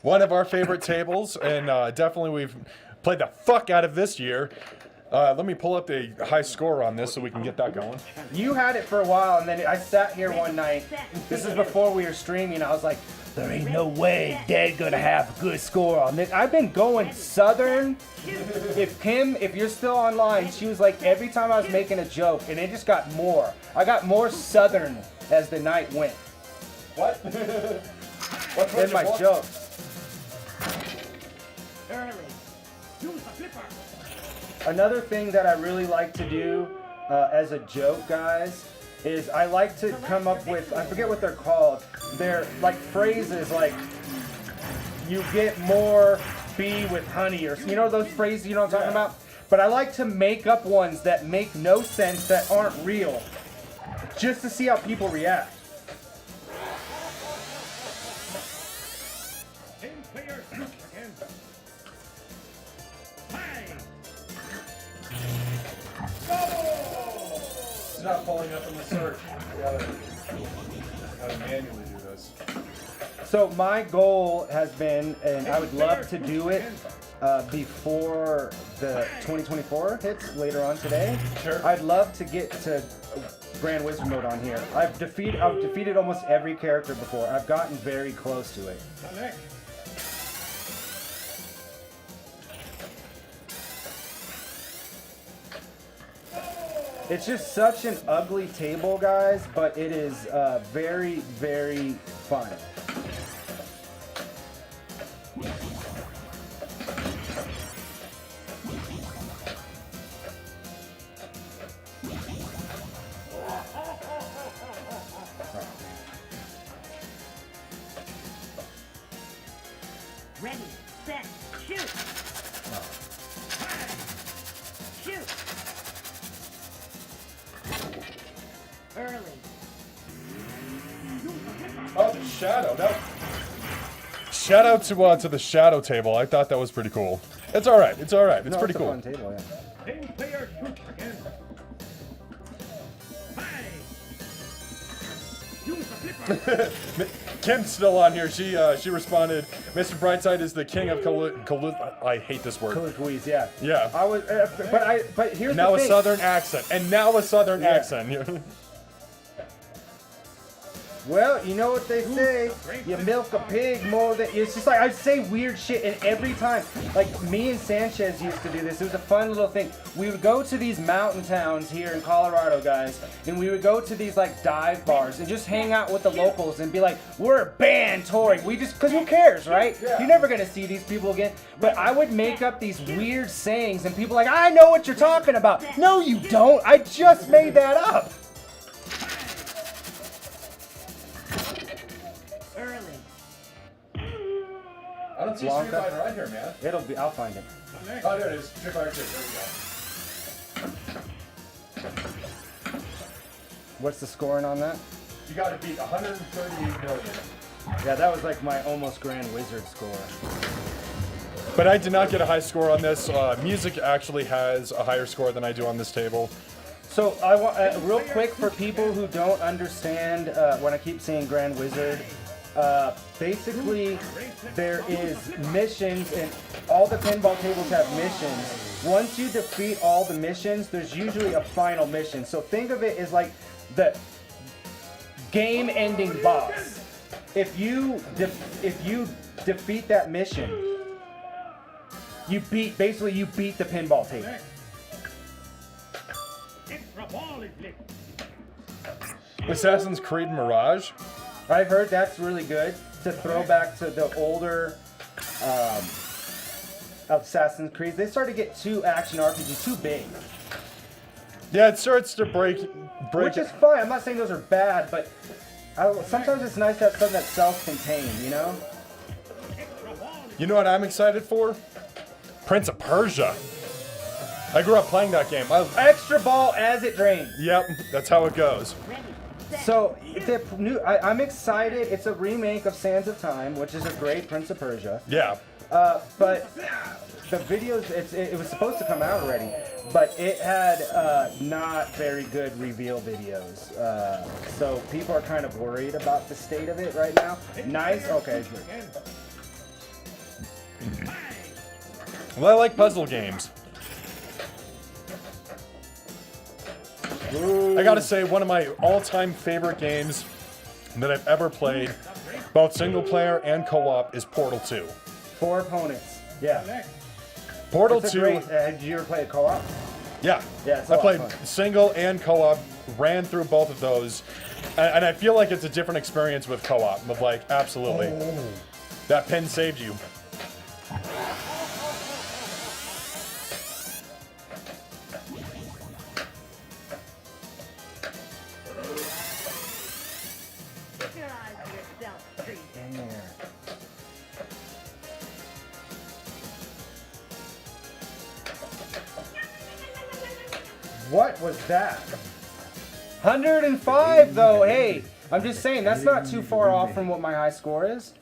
One of our favorite tables, and definitely we've played the fuck out of this year. Let me pull up the high score on this so we can get that going. You had it for a while, and then I sat here one night. This is before we were streaming. I was like, there ain't no way Dad gonna have a good score on this. I've been going Southern. If you're still online, she was like, every time I was making a joke, and it just got more. I got more Southern as the night went. What? What's in my jokes? Another thing that I really like to do as a joke, guys, is I like to come up with, I forget what they're called. They're like phrases like, you get more bee with honey, or you know those phrases, you know what I'm talking about? But I like to make up ones that make no sense, that aren't real, just to see how people react. Not pulling up in the search. Gotta manually do this. So my goal has been, and I would love to do it before the 2024 hits later on today. Sure. I'd love to get to Grand Wizard mode on here. I've defeated almost every character before. I've gotten very close to it. It's just such an ugly table, guys, but it is very, very fun. Ready, set, Shoot. Shoot. Early. Oh, the shadow. Shout out to the shadow table. I thought that was pretty cool. It's all right. It's all right. It's No, pretty a cool. fun table, yeah. Pin player shoot again. Hey. Use the flipper. Kim's still on here. She responded, Mr. Brightside is the king of I hate this word. Louise, yeah. Yeah. I was, but here's Now the a thing. southern accent. And now a southern Yeah. accent. Well, you know what they say, you milk a pig more than, it's just like, I say weird shit, and every time, like, me and Sanchez used to do this, it was a fun little thing. We would go to these mountain towns here in Colorado, guys, and we would go to these, like, dive bars and just hang out with the locals and be like, we're a band touring, because who cares, right? Yeah. You're never gonna see these people again, but I would make up these weird sayings, and people like, I know what you're talking about. No, you don't, I just made that up. Early. I don't see Blanca. Street Fighter right here, man. I'll find it. Oh, there it is. Street Fighter 2. There we go. What's the scoring on that? You got to beat 138 million. Yeah, that was like my almost Grand Wizard score. But I did not get a high score on this. Music actually has a higher score than I do on this table. So I want real quick for people who don't understand when I keep saying Grand Wizard. Basically, there is missions, and all the pinball tables have missions. Once you defeat all the missions, there's usually a final mission. So think of it as like the game-ending boss. If you defeat that mission, you beat the pinball table. Extra ball is lit. Assassin's Creed Mirage. I've heard that's really good. It's a throwback to the older Assassin's Creed. They started to get too action RPG, too big. Yeah, it starts to break Which is fine. I'm not saying those are bad, but sometimes it's nice to have something that's self-contained, you know? You know what I'm excited for? Prince of Persia. I grew up playing that game. Extra ball as it drains. Yep, that's how it goes. So I'm excited. It's a remake of Sands of Time, which is a great Prince of Persia. Yeah. But the videos, it was supposed to come out already, but it had not very good reveal videos. So people are kind of worried about the state of it right now. Nice, okay. Well, I like puzzle games. I gotta say, one of my all-time favorite games that I've ever played, both single player and co-op, is Portal 2. 4 opponents. Yeah. Portal It's a 2. great, did you ever play a co-op? Yeah. Yeah, it's a I lot played of fun. single and co-op, ran through both of those, and I feel like it's a different experience with co-op. Of like, absolutely, that pin saved you. Visualize yourself, Tree. In there. What was that? 105 though, hey! I'm just saying, that's not too far off from what my high score is.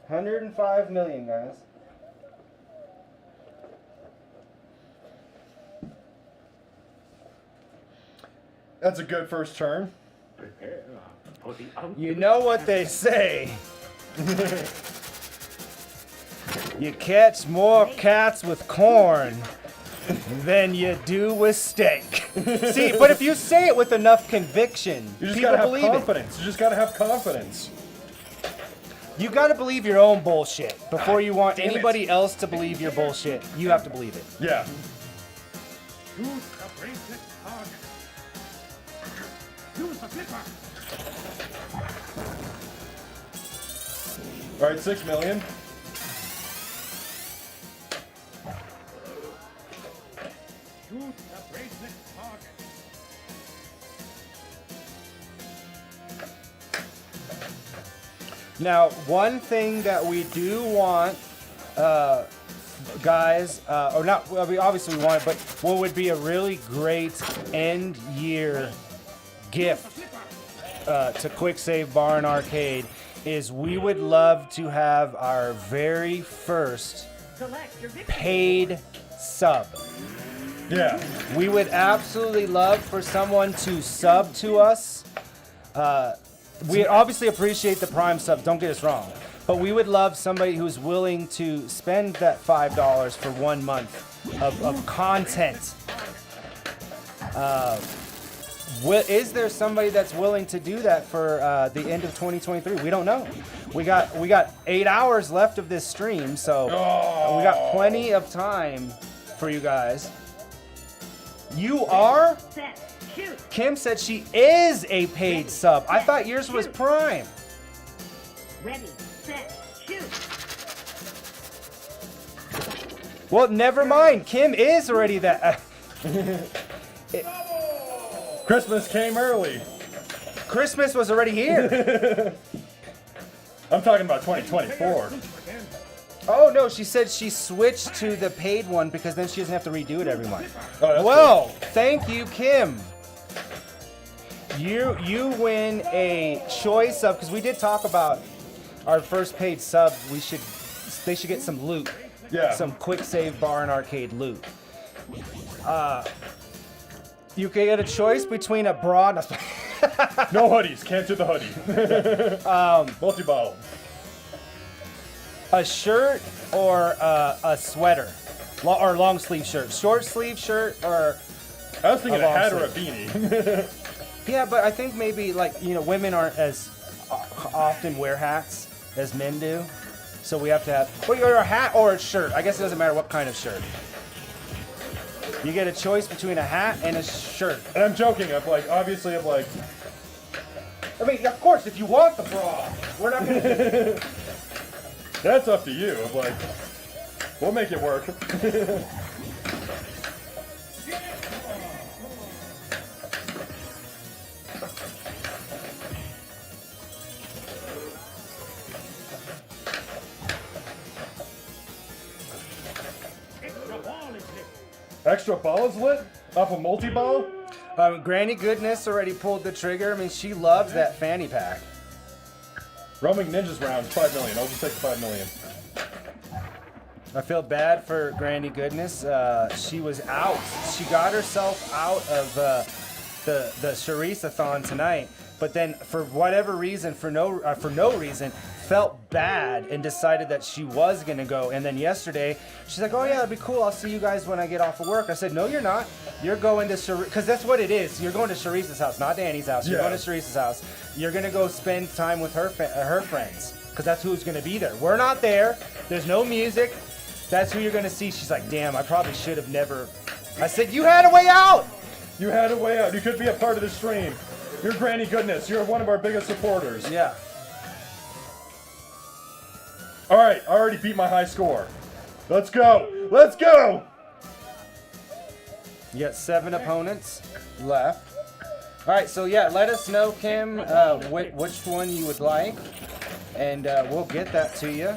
105 million, guys. That's a good first turn. You know what they say. You catch more cats with corn than you do with steak. See, but if you say it with enough conviction, You just people gotta have believe it. confidence. You just gotta have confidence. You gotta believe your own bullshit before you want damn it. anybody else to believe your bullshit. You have to believe it. Yeah. Use the bracelet target. Use the flipper. All right, 6 million. Use the bracelet target. Now, one thing that we do want guys, or not, well, we obviously want it, but what would be a really great end year gift to Quick Save Bar and Arcade is we would love to have our very first Select your victory. paid sub. Yeah. We would absolutely love for someone to sub to us. We obviously appreciate the Prime subs, don't get us wrong. But we would love somebody who's willing to spend that $5 for 1 month of content. Is there somebody that's willing to do that for the end of 2023? We don't know. We got 8 hours left of this stream, so we got plenty of time for you guys. You are? Set. Shoot. Kim said she is a paid sub. I thought yours was Prime. Ready. Set. Shoot. Well, never mind. Kim is already that. Christmas came early. Christmas was already here. I'm talking about 2024. Oh no, she said she switched to the paid one because then she doesn't have to redo it every month. Oh, that's Well, thank you, Kim. You win a choice of, because we did talk about our first paid sub. They should get some loot. Yeah. Some Quick Save Bar and Arcade loot. You can get a choice between a bra and a No hoodies. Can't do the hoodie. Multi-ball. a shirt or a sweater, or long sleeve shirt, short sleeve shirt or. I was thinking a long hat or a sleeve. beanie. Yeah, but I think maybe women aren't as often wear hats as men do, so we have to have or a hat or a shirt. I guess it doesn't matter what kind of shirt. You get a choice between a hat and a shirt. And I'm joking. Obviously, I mean, of course, if you want the bra, we're not gonna. that's up to you. We'll make it work. Extra ball is lit? Off a multi-ball? Granny Goodness already pulled the trigger. I mean, she loves that fanny pack. Roaming Ninjas round, 5 million. I'll just take the 5 million. I feel bad for Granny Goodness. She was out. She got herself out of the Charisse-a-thon tonight, but then for whatever reason, for no reason, felt bad and decided that she was gonna go. And then yesterday, she's like, "Oh yeah, it'd be cool. I'll see you guys when I get off of work." I said, "No, you're not. You're going to Charisse, because that's what it is. You're going to Charisse's house, not Danny's house. You're Yeah. going to Charisse's house. You're gonna go spend time with her friends, because that's who's gonna be there. We're not there. There's no music. That's who you're gonna see." She's like, "Damn, I probably should have never." I said, "You had a way out." You had a way out. You could be a part of the stream. You're Granny Goodness. You're one of our biggest supporters. Yeah. All right, I already beat my high score. Let's go. Let's go. You got 7 opponents left. All right, so yeah, let us know, Kim, which one you would like, and we'll get that to you.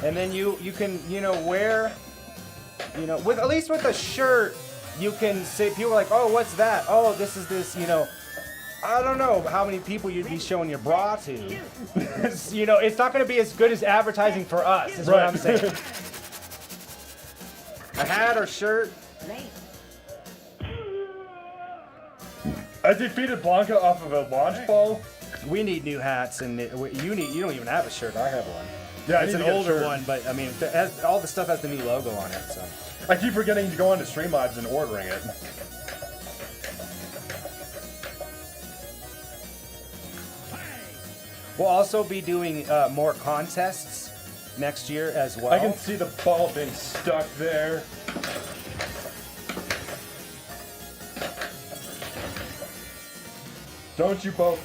And then you can wear, with at least with a shirt, you can say, people are like, "Oh, what's that? Oh, this is this." I don't know how many people you'd be showing your bra to. It's not going to be as good as advertising for us, is what I'm saying. A hat or shirt. I defeated Blanca off of a launch ball. We need new hats, and you don't even have a shirt. I have one. Yeah, It's I an need to get a older shirt. one, but I mean, all the stuff has the new logo on it. So I keep forgetting to go onto Streamlabs and ordering it. we'll also be doing more contests next year as well. I can see the ball being stuck there. Don't you both?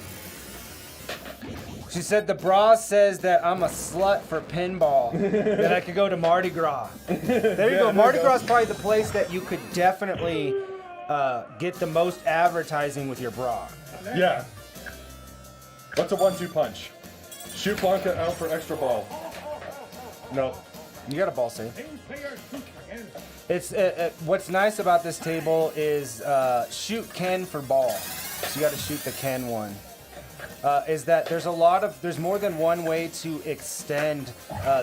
She said the bra says that I'm a slut for pinball, that I could go to Mardi Gras. There you go. Mardi Gras is probably the place that you could definitely get the most advertising with your bra. Yeah. What's a 1-2 punch? Shoot Blanca out for extra ball. Nope. You got a ball save. It's what's nice about this table is shoot Ken for ball. So you got to shoot the Ken one. Is that there's more than one way to extend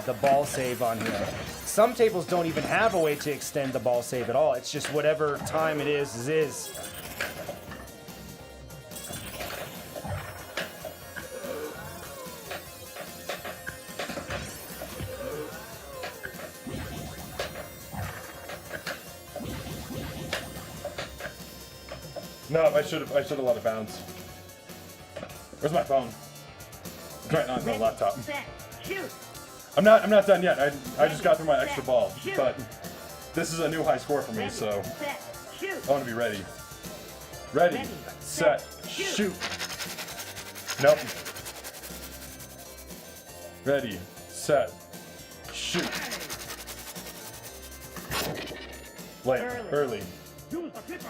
the ball save on here. Some tables don't even have a way to extend the ball save at all. It's just whatever time it is. No, I should have let it bounce. Where's my phone? It's right on the laptop. Set. Shoot. I'm not done yet. I just got through my extra ball, but this is a new high score for me, Ready, so set. Shoot. I want to be ready. Ready, Ready, set, set, shoot. Nope. Ready, set, shoot. Late, early. Use the flipper.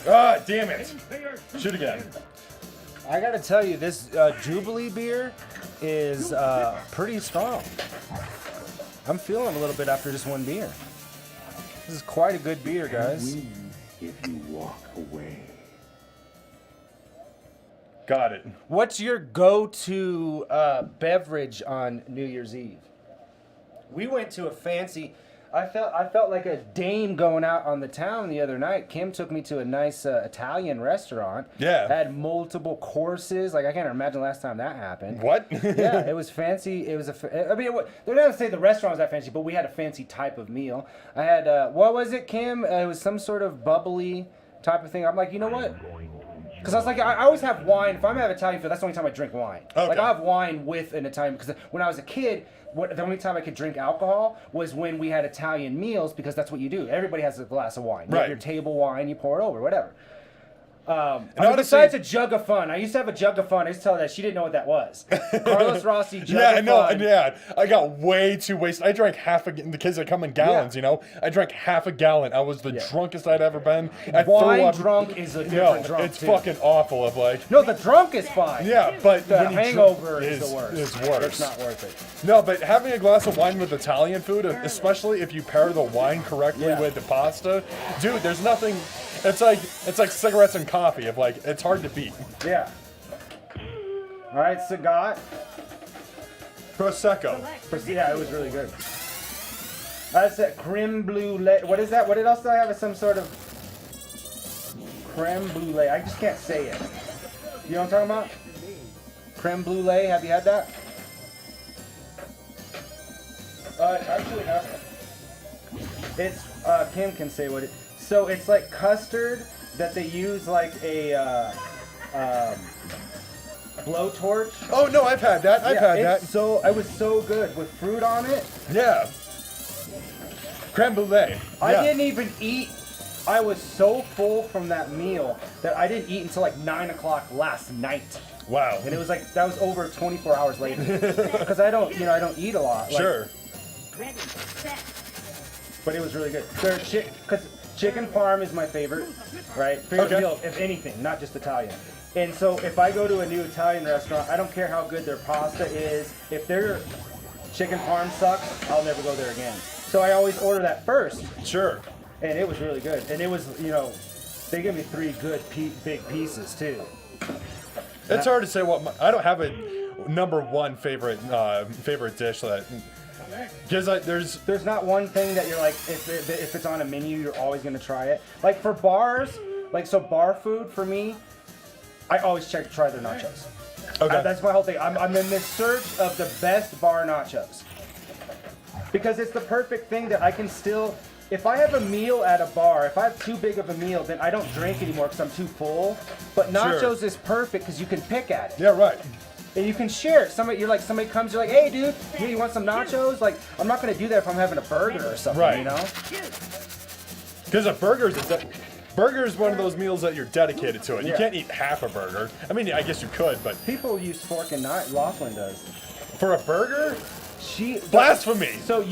Ah, damn it. Shoot again. I gotta tell you, this Jubilee beer is pretty strong. I'm feeling a little bit after just one beer. This is quite a good beer, guys. If you walk away. Got it. What's your go-to beverage on New Year's Eve? We went to a fancy. I felt like a dame going out on the town the other night. Kim took me to a nice Italian restaurant. Yeah. Had multiple courses. Like I can't imagine the last time that happened. What? Yeah, it was fancy. It was I mean, they're not gonna say the restaurant was that fancy, but we had a fancy type of meal. I had what was it, Kim? It was some sort of bubbly type of thing. I'm like, you know what? Because I was like, I always have wine. If I'm having Italian food, that's the only time I drink wine. Okay. Like I have wine with an Italian. Because when I was a kid, the only time I could drink alcohol was when we had Italian meals, because that's what you do. Everybody has a glass of wine. You Right. have your table wine, you pour it over, whatever. I mean, honestly- besides a jug of fun, I used to have a jug of fun. I used to tell her that she didn't know what that was. Carlos Rossi jug Yeah, I of know. fun. Yeah, I got way too wasted. I drank half the kids that come in gallons. Yeah. You know, I drank half a gallon. I was the Yeah. drunkest I'd ever been. I threw Wine up. drunk is a No, different drunk it's too. fucking awful. Of like, No, the drunk is fine. yeah, but The when you hangover drink is the worst. Is worse. It's not worth it. No, but having a glass of wine with Italian food, especially if you pair the wine correctly Yeah. with the pasta, dude, there's nothing. It's like cigarettes and coffee. Of like, it's hard to beat. Yeah. All right, Sagat. Prosecco. Yeah, it was really good. That's that creme brulee. What is that? What else do I have? Some sort of creme brulee. I just can't say it. You know what I'm talking about? Creme brulee. Have you had that? Actually, it's Kim can say what it. So it's like custard that they use like a blowtorch. Oh no, I've had that. I've had that. So it was so good with fruit on it. Yeah. Creme brulee. I Yeah. didn't even eat. I was so full from that meal that I didn't eat until like 9 o'clock last night. Wow. And it was like, that was over 24 hours later. Because I don't eat a lot. Like, Sure. Ready, set. But it was really good. Because chicken parm is my favorite, right? Favorite Okay. meal, if anything, not just Italian. And so if I go to a new Italian restaurant, I don't care how good their pasta is. If their chicken parm sucks, I'll never go there again. So I always order that first. Sure. And it was really good. And it was, they gave me 3 good big pieces too. It's hard to say I don't have a number one favorite dish that, because There's not one thing that you're like, if it's on a menu, you're always gonna try it. Like for bars, bar food for me, I always try their nachos. Okay. That's my whole thing. I'm in this search of the best bar nachos. Because it's the perfect thing that I can still, if I have a meal at a bar, if I have too big of a meal, then I don't drink anymore because I'm too full. But nachos is perfect because you can pick at it. Yeah, right. And you can share it. Somebody comes, you're like, hey dude, you want some nachos? Like, I'm not gonna do that if I'm having a burger or something, Right. you know? Because a burger is one of those meals that you're dedicated to it. You Yeah. can't eat half a burger. I mean, I guess you could, but People use fork and knife. Laughlin does. for a burger, Blasphemy. So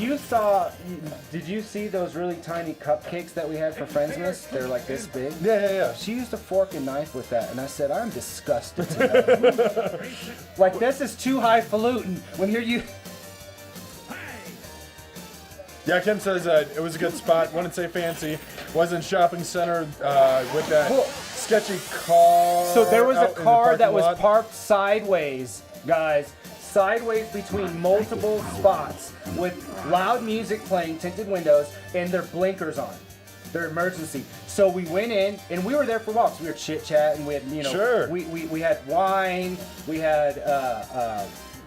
did you see those really tiny cupcakes that we had for Friendsmas? They're like this big. Yeah. She used a fork and knife with that, and I said, I'm disgusted today. Like, this is too highfalutin. When here you... Yeah, Kim says it was a good spot. Wouldn't say fancy. Was in shopping center with that sketchy car. So there was a out in the car that parking was lot. parked sideways, guys. Sideways between multiple spots with loud music playing, tinted windows, and their blinkers on. Their emergency. So we went in, and we were there for walks. We were chit-chatting. We had, Sure. we had wine. We had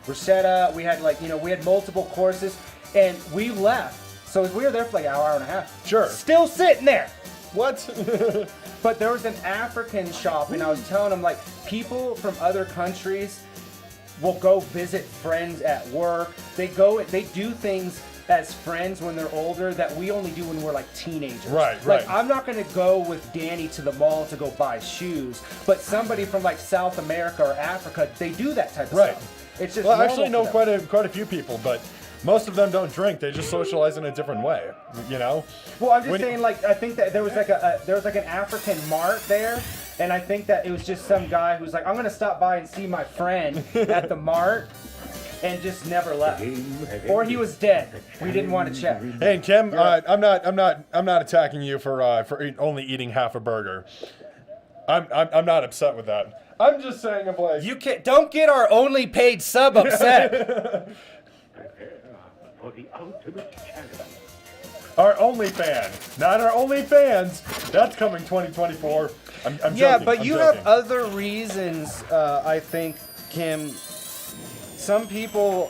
bruschetta. We had, we had multiple courses. And we left. So we were there for like an hour and a half. Sure. Still sitting there. What? But there was an African shop, and I was telling them, like, people from other countries will go visit friends at work. They do things as friends when they're older that we only do when we're like teenagers. Right. Like, I'm not gonna go with Danny to the mall to go buy shoes, but somebody from like South America or Africa, they do that type of stuff. It's just Well, I normal actually know for them. quite a few people, but most of them don't drink. They just socialize in a different way. You know. Well, I'm just When- saying, like, I think that there was like an African mart there, and I think that it was just some guy who's like, I'm gonna stop by and see my friend at the mart, and just never left. Or he was dead. We didn't want to check. Hey, and Kim, I'm not attacking you for only eating half a burger. I'm not upset with that. I'm just saying, of like, Don't get our only paid sub upset. For the ultimate challenge. our only fan, not our only fans. That's coming 2024. I'm Yeah, joking, but I'm you joking. have other reasons, I think, Kim. Some people,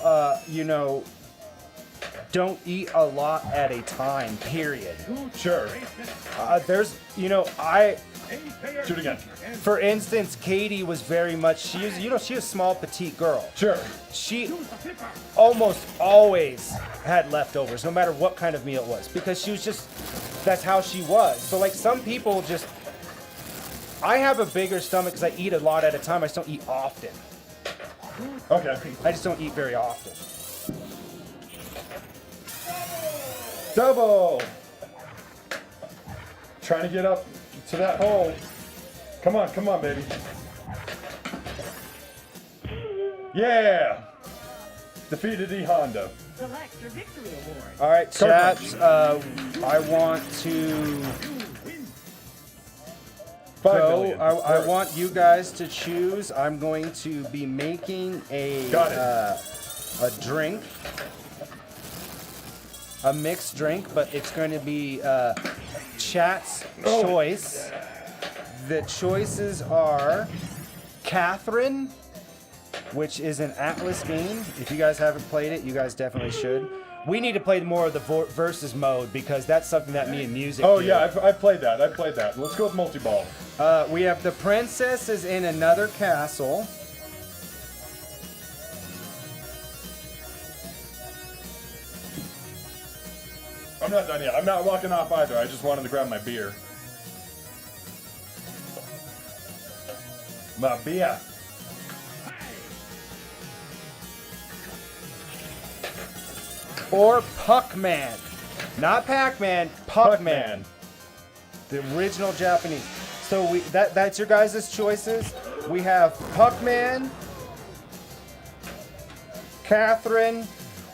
don't eat a lot at a time, period. Sure. There's, Shoot again. for instance, Katie was very much, she was a small, petite girl. Sure. She almost always had leftovers, no matter what kind of meal it was, because she was just, that's how she was. So, like, some people just, I have a bigger stomach because I eat a lot at a time. I just don't eat often. Okay. I just don't eat very often. Double. Trying to get up to that hole. Come on, baby. Yeah. Defeated E Honda. Select your victory award. All right, Come chaps. I want to $5 go. million. I want you guys to choose. I'm going to be making a Got it. a drink, a mixed drink, but it's going to be chat's choice. The choices are Catherine, which is an Atlas game. If you guys haven't played it, you guys definitely should. We need to play more of the versus mode because that's something that me and music Oh do. yeah, I played that. Let's go with multi-ball. We have the princess is in another castle. I'm not done yet. I'm not walking off either. I just wanted to grab my beer. My beer. Or Puckman. Not Pac-Man, Puckman. The original Japanese. So that's your guys' choices. We have Puckman, Catherine,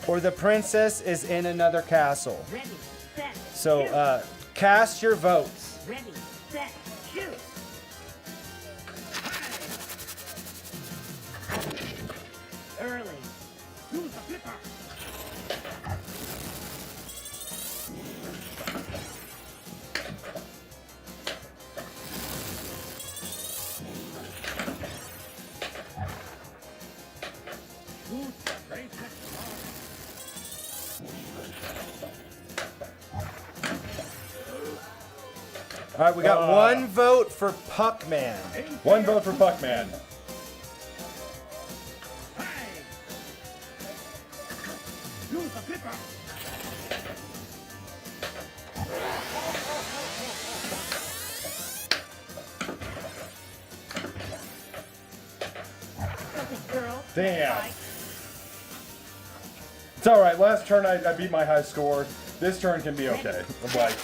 or the princess is in another castle. Ready, set, So cast your votes. shoot. Ready, set, shoot. Early. Use the flipper. All right, we got one vote for Puckman. One vote for Puckman. Use the flipper. Girl. Damn. It's all right. Last turn I beat my high score. This turn can be okay. Like,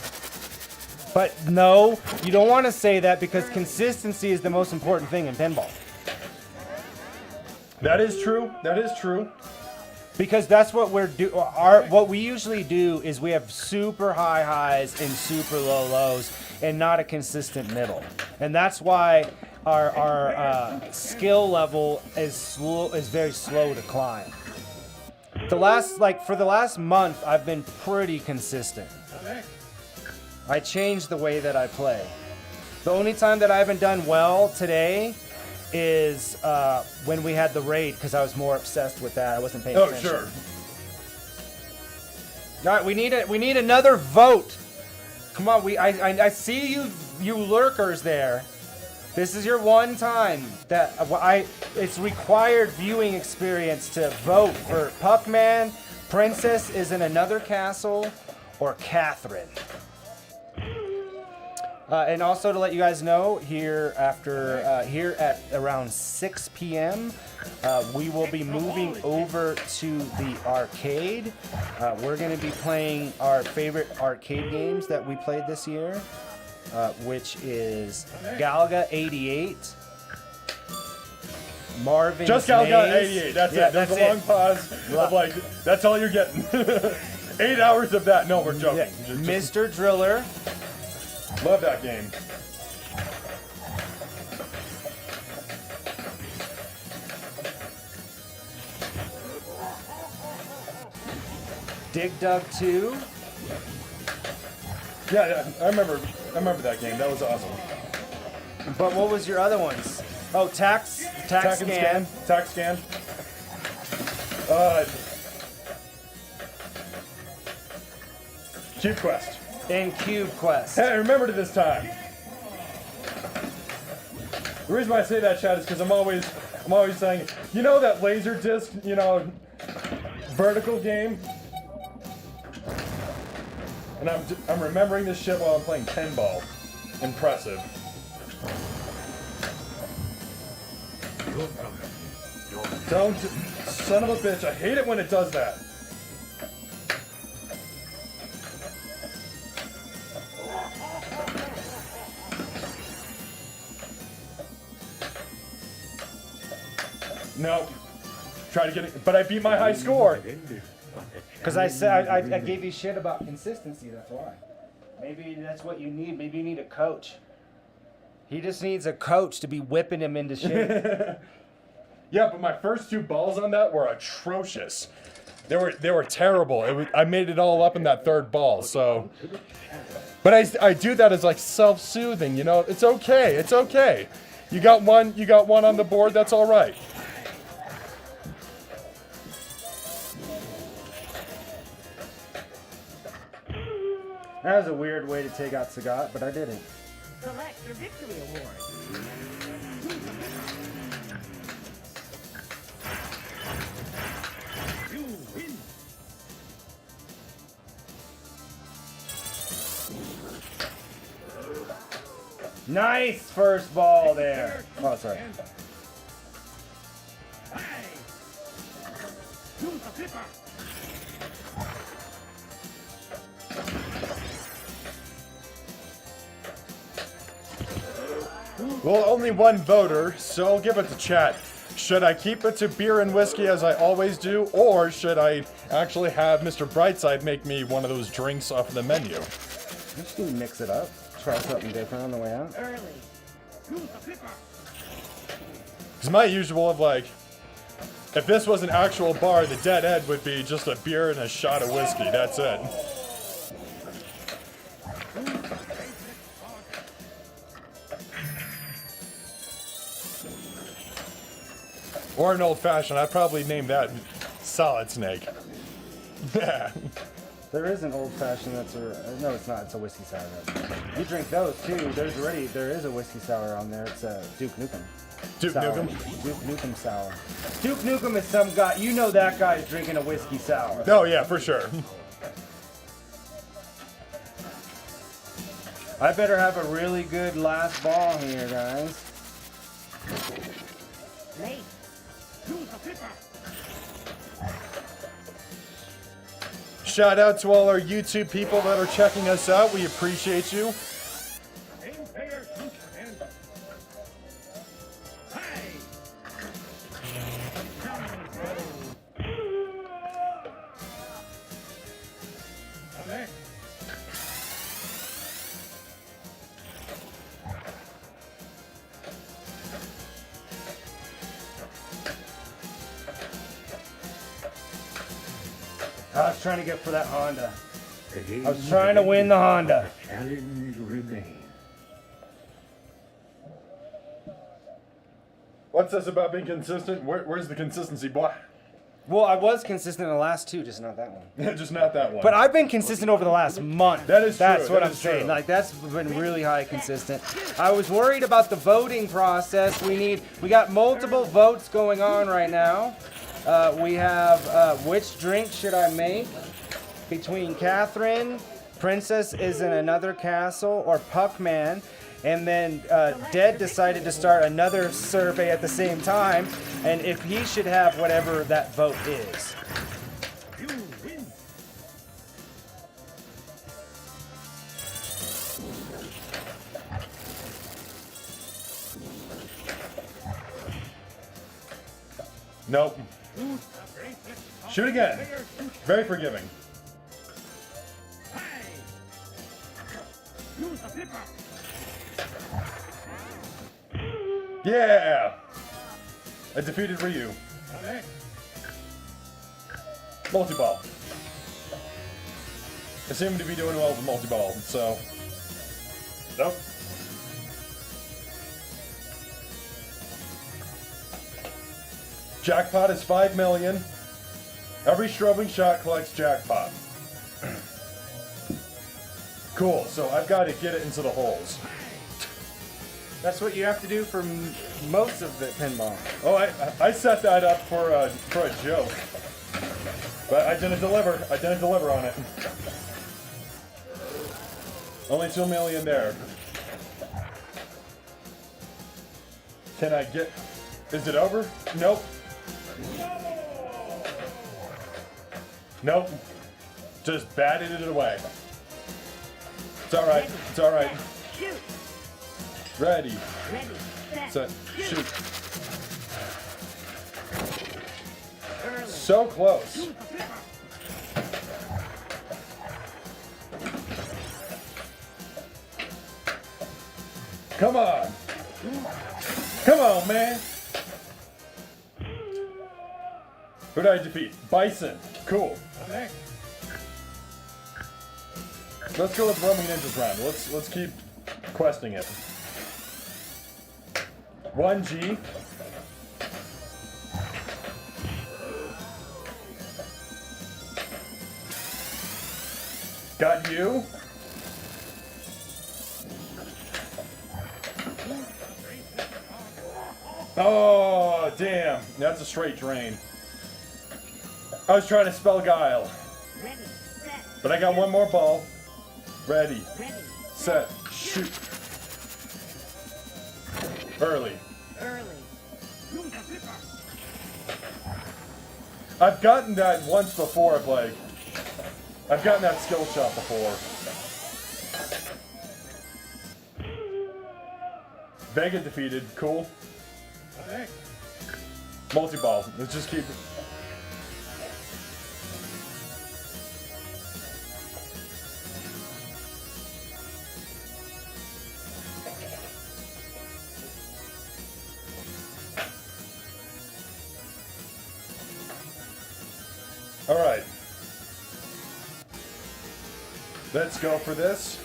But no, you don't want to say that because consistency is the most important thing in pinball. that is true. That is true. Because that's what what we usually do is we have super high highs and super low lows and not a consistent middle. And that's why our skill level is very slow to climb. For the last month, I've been pretty consistent. I changed the way that I play. The only time that I haven't done well today is when we had the raid, because I was more obsessed with that. I wasn't paying attention. Sure. All right, we need another vote. Come on, I see you lurkers there. This is your one time that it's required viewing experience to vote for Puckman, Princess is in Another Castle, or Catherine. And also to let you guys know, here at around 6 p.m., we will be moving over to the arcade. We're going to be playing our favorite arcade games that we played this year, which is Galaga 88, Marvin's Just Galaga Maze. 88. That's Yeah, it. There's that's a long it. pause of like, that's all you're getting. 8 hours of that. No, we're joking. Yeah. Mr. Driller. Love that game. Dig Dug 2. Yeah, I remember that game. That was awesome. But what was your other ones? Oh, Tax Scan. Tax Scan. Cube Quest. And Cube Quest. Hey, I remembered it this time. The reason why I say that, Chad, is because I'm always saying, you know that laser disc, vertical game? And I'm remembering this shit while I'm playing Pinball. Impressive. Don't, son of a bitch, I hate it when it does that. No. Try to get it, but I beat my high score. Because I said I gave you shit about consistency. That's why. Maybe that's what you need. Maybe you need a coach. He just needs a coach to be whipping him into shape. Yeah, but my first 2 balls on that were atrocious. They were terrible. I made it all up in that 3rd ball. So, but I do that as like self-soothing. It's okay. It's okay. You got one on the board. That's all right. That was a weird way to take out Sagat, but I did it. Select your victory award. You win. Nice first ball there. Oh, sorry. Hey. Use the flipper. Well, only one voter, so I'll give it to chat. Should I keep it to beer and whiskey as I always do, or should I actually have Mr. Brightside make me one of those drinks off the menu? Just need to mix it up. Try something different on the way out. Early. Use the flipper. Because my usual of like, if this was an actual bar, the dead end would be just a beer and a shot of whiskey. That's it. Or an old fashioned. I'd probably name that Solid Snake. Yeah. There is an old fashioned that's no, it's not. It's a whiskey sour. You drink those too. There is a whiskey sour on there. It's a Duke Nukem. Duke sour. Nukem? Duke Nukem sour. Duke Nukem is some guy. You know that guy's drinking a whiskey sour. Oh yeah, for sure. I better have a really good last ball here, guys. Late. Use the flipper. shout out to all our YouTube people that are checking us out. We appreciate you. Aim player shoots and high. Select. I was trying to get for that Honda. The game I was trying to win the Honda. challenge remains. What's this about being consistent? Where's the consistency, boy? Well, I was consistent in the last two, just not that one. Just not that one. But I've been consistent over the last month. That is true, That's what that I'm is saying. true. Like that's been really high consistent. I was worried about the voting process. We got multiple votes going on right now. We have which drink should I make between Catherine, Princess is in another castle, or Puckman. And then Dead decided to start another survey at the same time, and if he should have whatever that vote is. You win. Nope. Shoot again. Very forgiving. High. Use the flipper. Yeah! I defeated Ryu. Select. Multi-ball. I seem to be doing well with multi-ball, so... Nope. Jackpot is 5 million. Every strobing shot collects jackpot. Cool, so I've got to get it into the holes. That's what you have to do for most of the pinball. Oh, I set that up for a joke. But I didn't deliver. I didn't deliver on it. Only 2 million there. Can I get... Is it over? Nope. Nope. Just batted it away. It's alright. It's alright. Shoot. Ready. Ready. Set. Shoot. Early. So close. Use the flipper. Come on. Come on, man. Who did I defeat? Bison. Cool. Select. Let's go with Roaming Ninjas round. Let's keep questing it. 1G. Got you. Oh, damn. That's a straight drain. I was trying to spell guile. Ready. Set. But I got one more ball. Ready, Ready. set, shoot. Early. Early. Use the flipper. I've gotten that once before, Blake. I've gotten that skill shot before. Vega defeated. Cool. Select. Multi-ball. Let's just keep... All right. Let's go for this.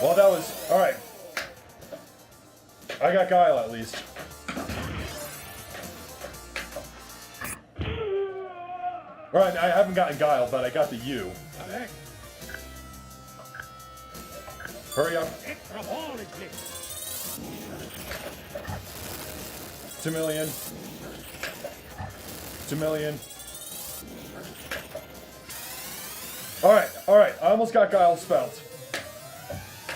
Well, that was... All right. I got Guile at least. All right, I haven't gotten Guile, but I got the U. Select. Hurry up. Extra ball is lit. 2 million. 2 million. All right. I almost got Guile spelt.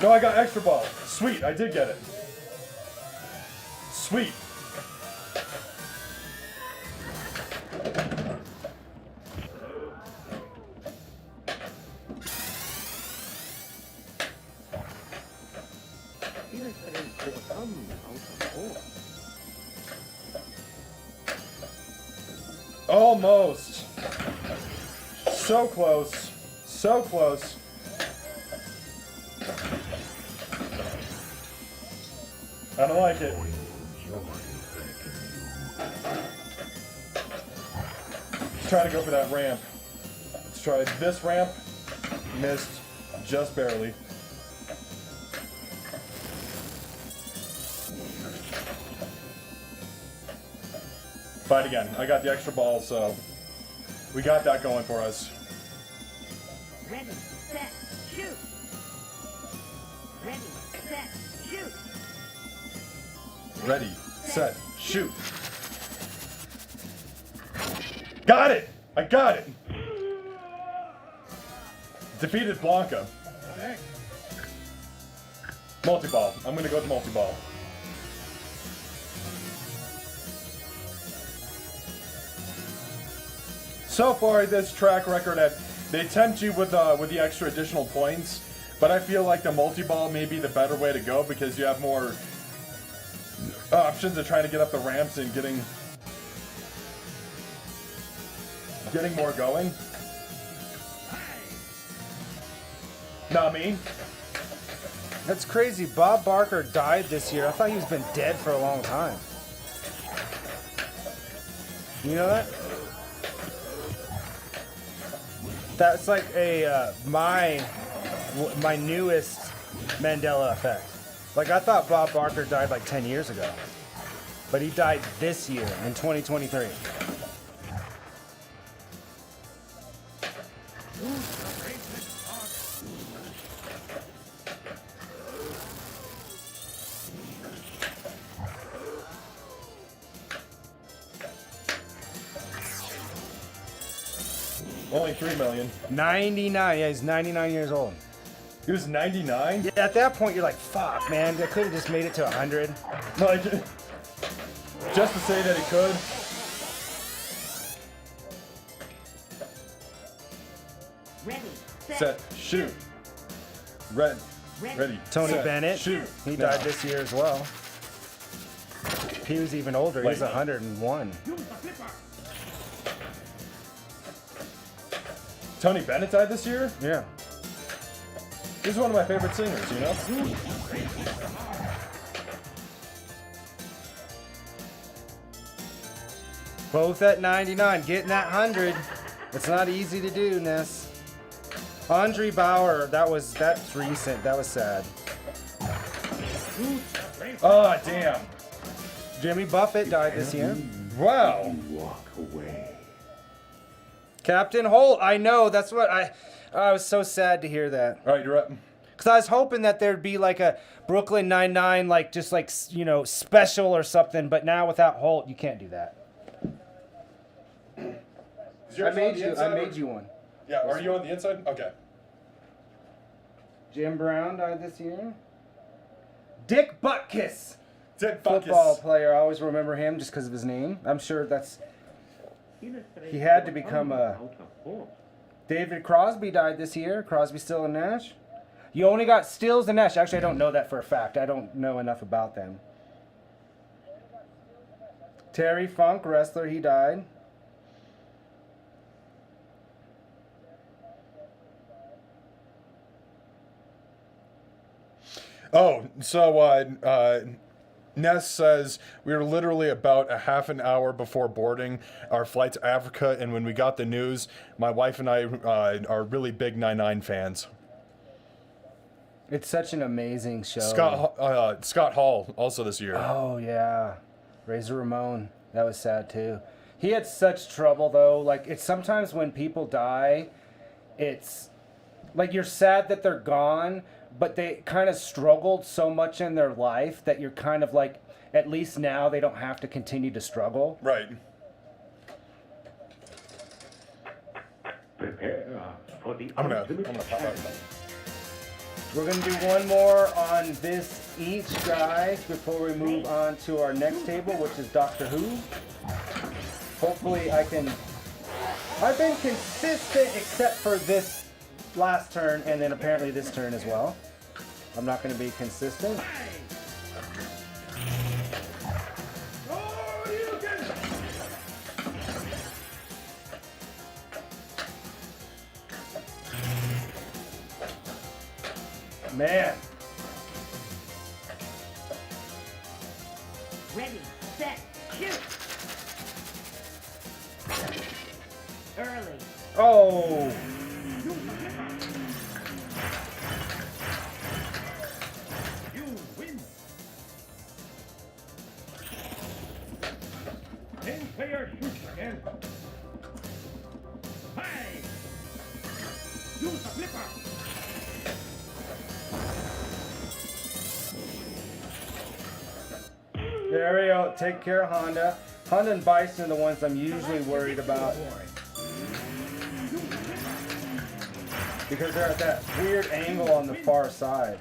No, I got extra ball. Sweet, I did get it. Sweet. Almost. So close. So close. I don't like it. Let's try to go for that ramp. Let's try this ramp. Missed just barely. Fight again. I got the extra ball, so we got that going for us. Ready, set, shoot. Ready, set, shoot. Ready, set, shoot. Got it! I got it! Defeated Blanca. Multi-ball. I'm gonna go with multi-ball. So far, this track record, they tempt you with the extra additional points, but I feel like the multi-ball may be the better way to go because you have more options of trying to get up the ramps and getting more going. Not me. That's crazy. Bob Barker died this year. I thought he's been dead for a long time. You know that? That's like a my newest Mandela effect. Like I thought Bob Barker died like 10 years ago, but he died this year in 2023. Only 3 million. 99. Yeah, he's 99 years old. He was 99? Yeah, at that point you're like, fuck, man. I could have just made it to 100. Like, just to say that he could. Ready, Set, shoot. Ready. Tony set, Bennett. Shoot. He died this year as well. He was even older. He was 101. Tony Bennett died this year? Yeah. He's one of my favorite singers, you know? Both at 99, getting that 100. It's not easy to do, Ness. Andre Bauer, that's recent. That was sad. Oh, damn. Jimmy Buffett died this year. Wow. Walk away. Captain Holt, I know. That's what I was so sad to hear that. All right, you're up. Because I was hoping that there'd be like a Brooklyn Nine-Nine, like just like, you know, special or something. But now without Holt, you can't do that. I made you one. Yeah, are you on the inside? Okay. Jim Brown died this year. Dick Butkus, Dick football Butkus. player. I always remember him just because of his name. I'm sure he had to become a. David Crosby died this year. Crosby, Still, and Nash. You only got Stills and Nash. Actually, I don't know that for a fact. I don't know enough about them. Terry Funk, wrestler, he died. Oh, so Ness says we were literally about a half an hour before boarding our flight to Africa, and when we got the news, my wife and I are really big 9/9 fans. It's such an amazing show. Scott Hall also this year. Oh yeah, Razor Ramon. That was sad too. He had such trouble though. Like it's sometimes when people die, it's like you're sad that they're gone, but they kind of struggled so much in their life that you're kind of like, at least now they don't have to continue to struggle. Right. Prepare for the I'm gonna pop out. We're gonna do one more on this each, guys, before we move on to our next table, which is Doctor Who. Hopefully I can... I've been consistent except for this last turn and then apparently this turn as well. I'm not gonna be consistent. Man. Ready, set, shoot. Early. Oh. You win. 10-player shoot again. Hi. Use the flipper. There we go. Take care of Honda. Honda and Bison are the ones I'm usually worried about. Because they're at that weird angle on the far side.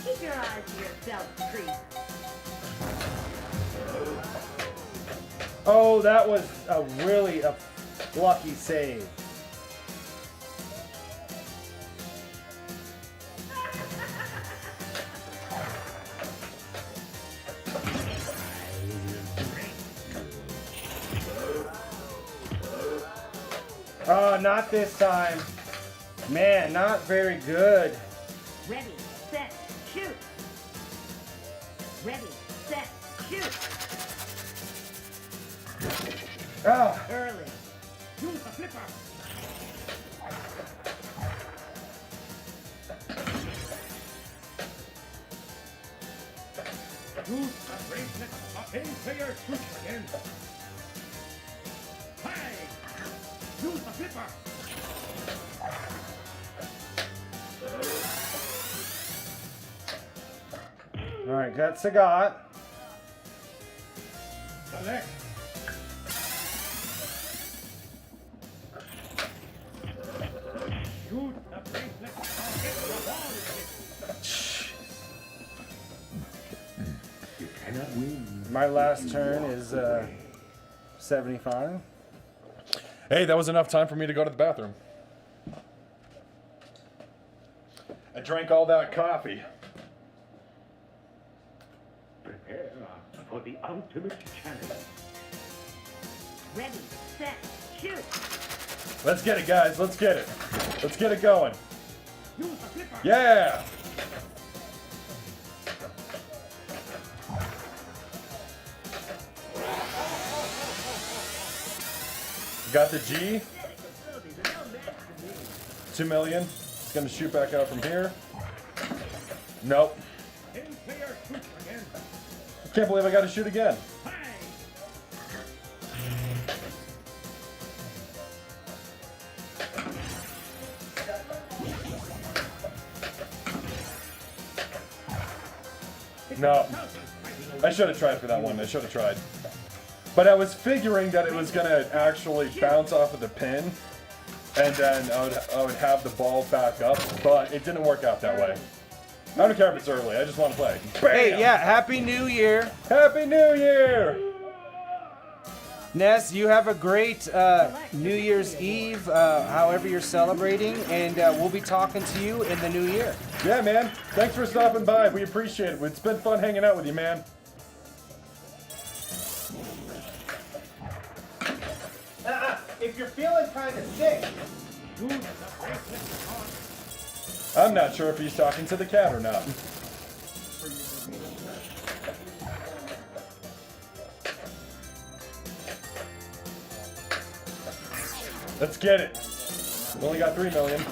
Keep your eyes to yourself, creep. Oh, that was a really lucky save. Oh, not this time. Man, not very good. Ready, set, shoot. Ready, set, shoot. Ah. Early. Use the flipper. Use the bracelet. A 10-player shoot again. Hi. Use the flipper. All right, got Sagat. Select. Shoot the bracelet. I'll hit the ball with it. You cannot win. My last turn is 75. Hey, that was enough time for me to go to the bathroom. I drank all that coffee. Prepare for the ultimate challenge. Ready, set, shoot. Let's get it, guys. Let's get it. Let's get it going. Use the flipper. Yeah! Got the G. 2 million. It's gonna shoot back out from here. Nope. 10-player shoot again. Can't believe I gotta shoot again. Hi. No. I should have tried for that one. I should have tried. But I was figuring that it was gonna actually bounce off of the pin, and then I would have the ball back up, but it didn't work out that way. I don't care if it's early. I just want to play. Bam! Hey, yeah, Happy New Year. Happy New Year! Ness, you have a great New Year's Eve, however you're celebrating, and we'll be talking to you in the new year. Yeah, man. Thanks for stopping by. We appreciate it. It's been fun hanging out with you, man. If you're feeling kind of sick, I'm not sure if he's talking to the cat or not. Let's get it. We only got 3 million.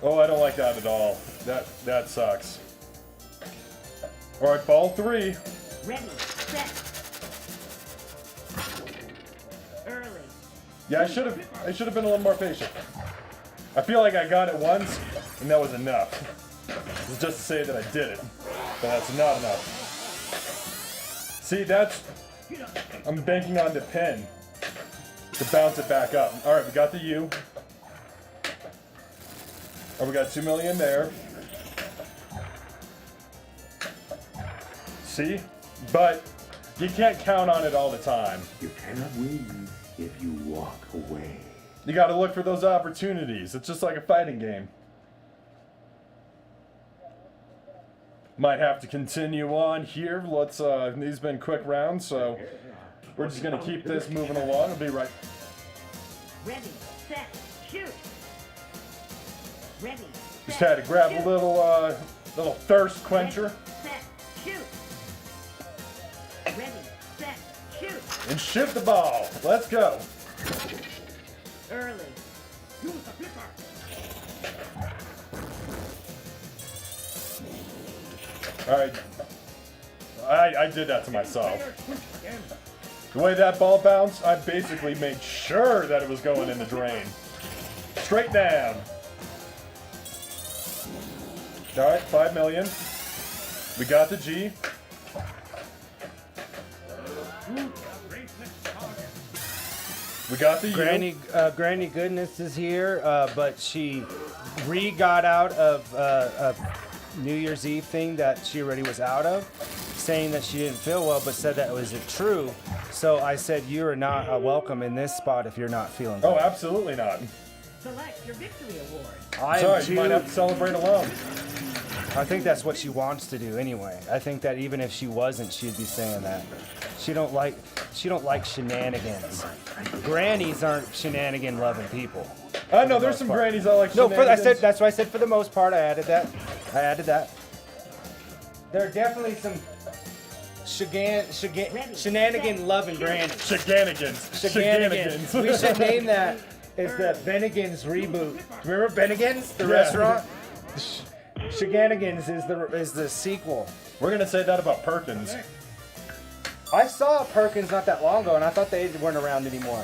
Oh, I don't like that at all. That sucks. All right, ball 3. Ready, set. Early. Yeah, I should have been a little more patient. I feel like I got it once, and that was enough. It was just to say that I did it, but that's not enough. See, I'm banking on the pin to bounce it back up. All right, we got the U. Oh, we got 2 million there. See? But you can't count on it all the time. You cannot win if you walk away. You gotta look for those opportunities. It's just like a fighting game. Might have to continue on here. Let's, these been quick rounds, so we're just gonna keep this moving along. I'll be right. Ready, set, shoot. Ready, Just set, had to grab shoot. a little thirst quencher Ready, set, shoot. Ready, set, shoot. and shoot the ball. Let's go. Early. Use the flipper. All right. I did that to myself. Fire switch again. The way that ball bounced, I basically made sure that it was going in the drain. Straight down. All right, 5 million. We got the G. We got the U. Granny Goodness is here, but she got out of a New Year's Eve thing that she already was out of, saying that she didn't feel well, but said that was true. So I said, you are not welcome in this spot if you're not feeling Oh, good. absolutely not. Select your victory award. I Sorry, you might have to celebrate alone. I think that's what she wants to do anyway. I think that even if she wasn't, she'd be saying that. She don't like shenanigans. Grannies aren't shenanigan loving people. I know there's some grannies I like. No, shenanigans. that's why I said for the most part. I added that. There are definitely some shenanigan loving grannies. Shenanigans. We should name that as the Bennigan's reboot. Remember Bennigan's, the Yeah. restaurant? Shenanigans is the sequel. We're gonna say that about Perkins. I saw Perkins not that long ago, and I thought they weren't around anymore.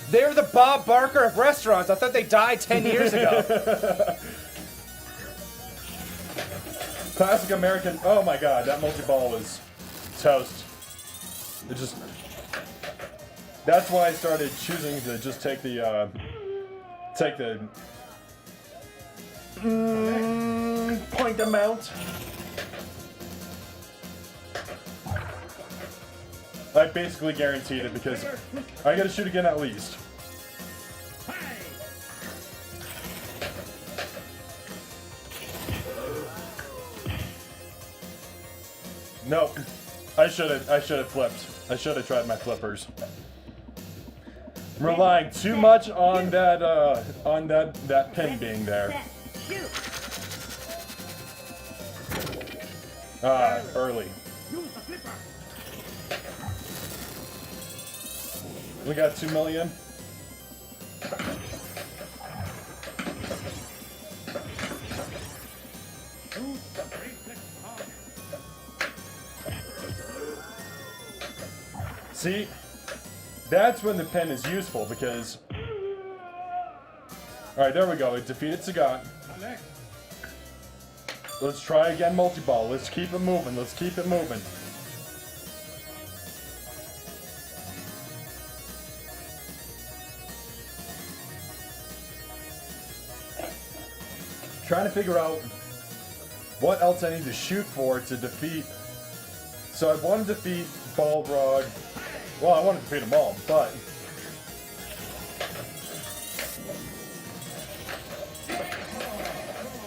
They're the Bob Barker of restaurants. I thought they died 10 years ago. Classic American. Oh my God, that multi-ball was toast. It just. That's why I started choosing to just take the point amount. I basically guaranteed it because I gotta shoot again at least. Nope. I should have flipped. I should have tried my flippers. I'm relying too much on that pin being there. Set, shoot. Early. Use the flipper. We got 2 million. Use the bracelet target. See, that's when the pin is useful because. All right, there we go. It defeated Sagat. Select. Let's try again, multi-ball. Let's keep it moving. Let's keep it moving. Trying to figure out what else I need to shoot for to defeat. So I want to defeat Balrog. Well, I want to defeat them all, but.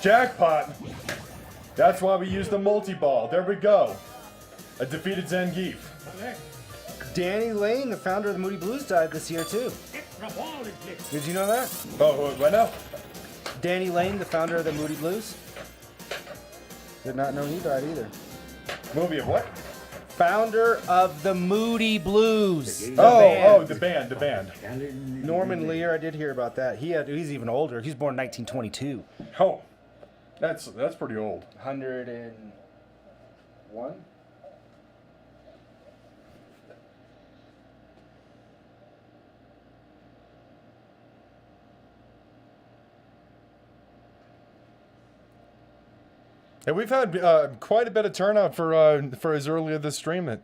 Jackpot! That's why we used the multi-ball. There we go. I defeated Zangief. Select. Danny Lane, the founder of the Moody Blues, died this year too. Extra ball is lit. Did you know that? Oh, what now? Danny Lane, the founder of the Moody Blues. Did not know he died either. Movie of what? Founder of the Moody Blues. The The band. Norman Lear, I did hear about that. He's even older. He's born in 1922. Oh, That's pretty old. 101. And we've had quite a bit of turnout for as early as this stream has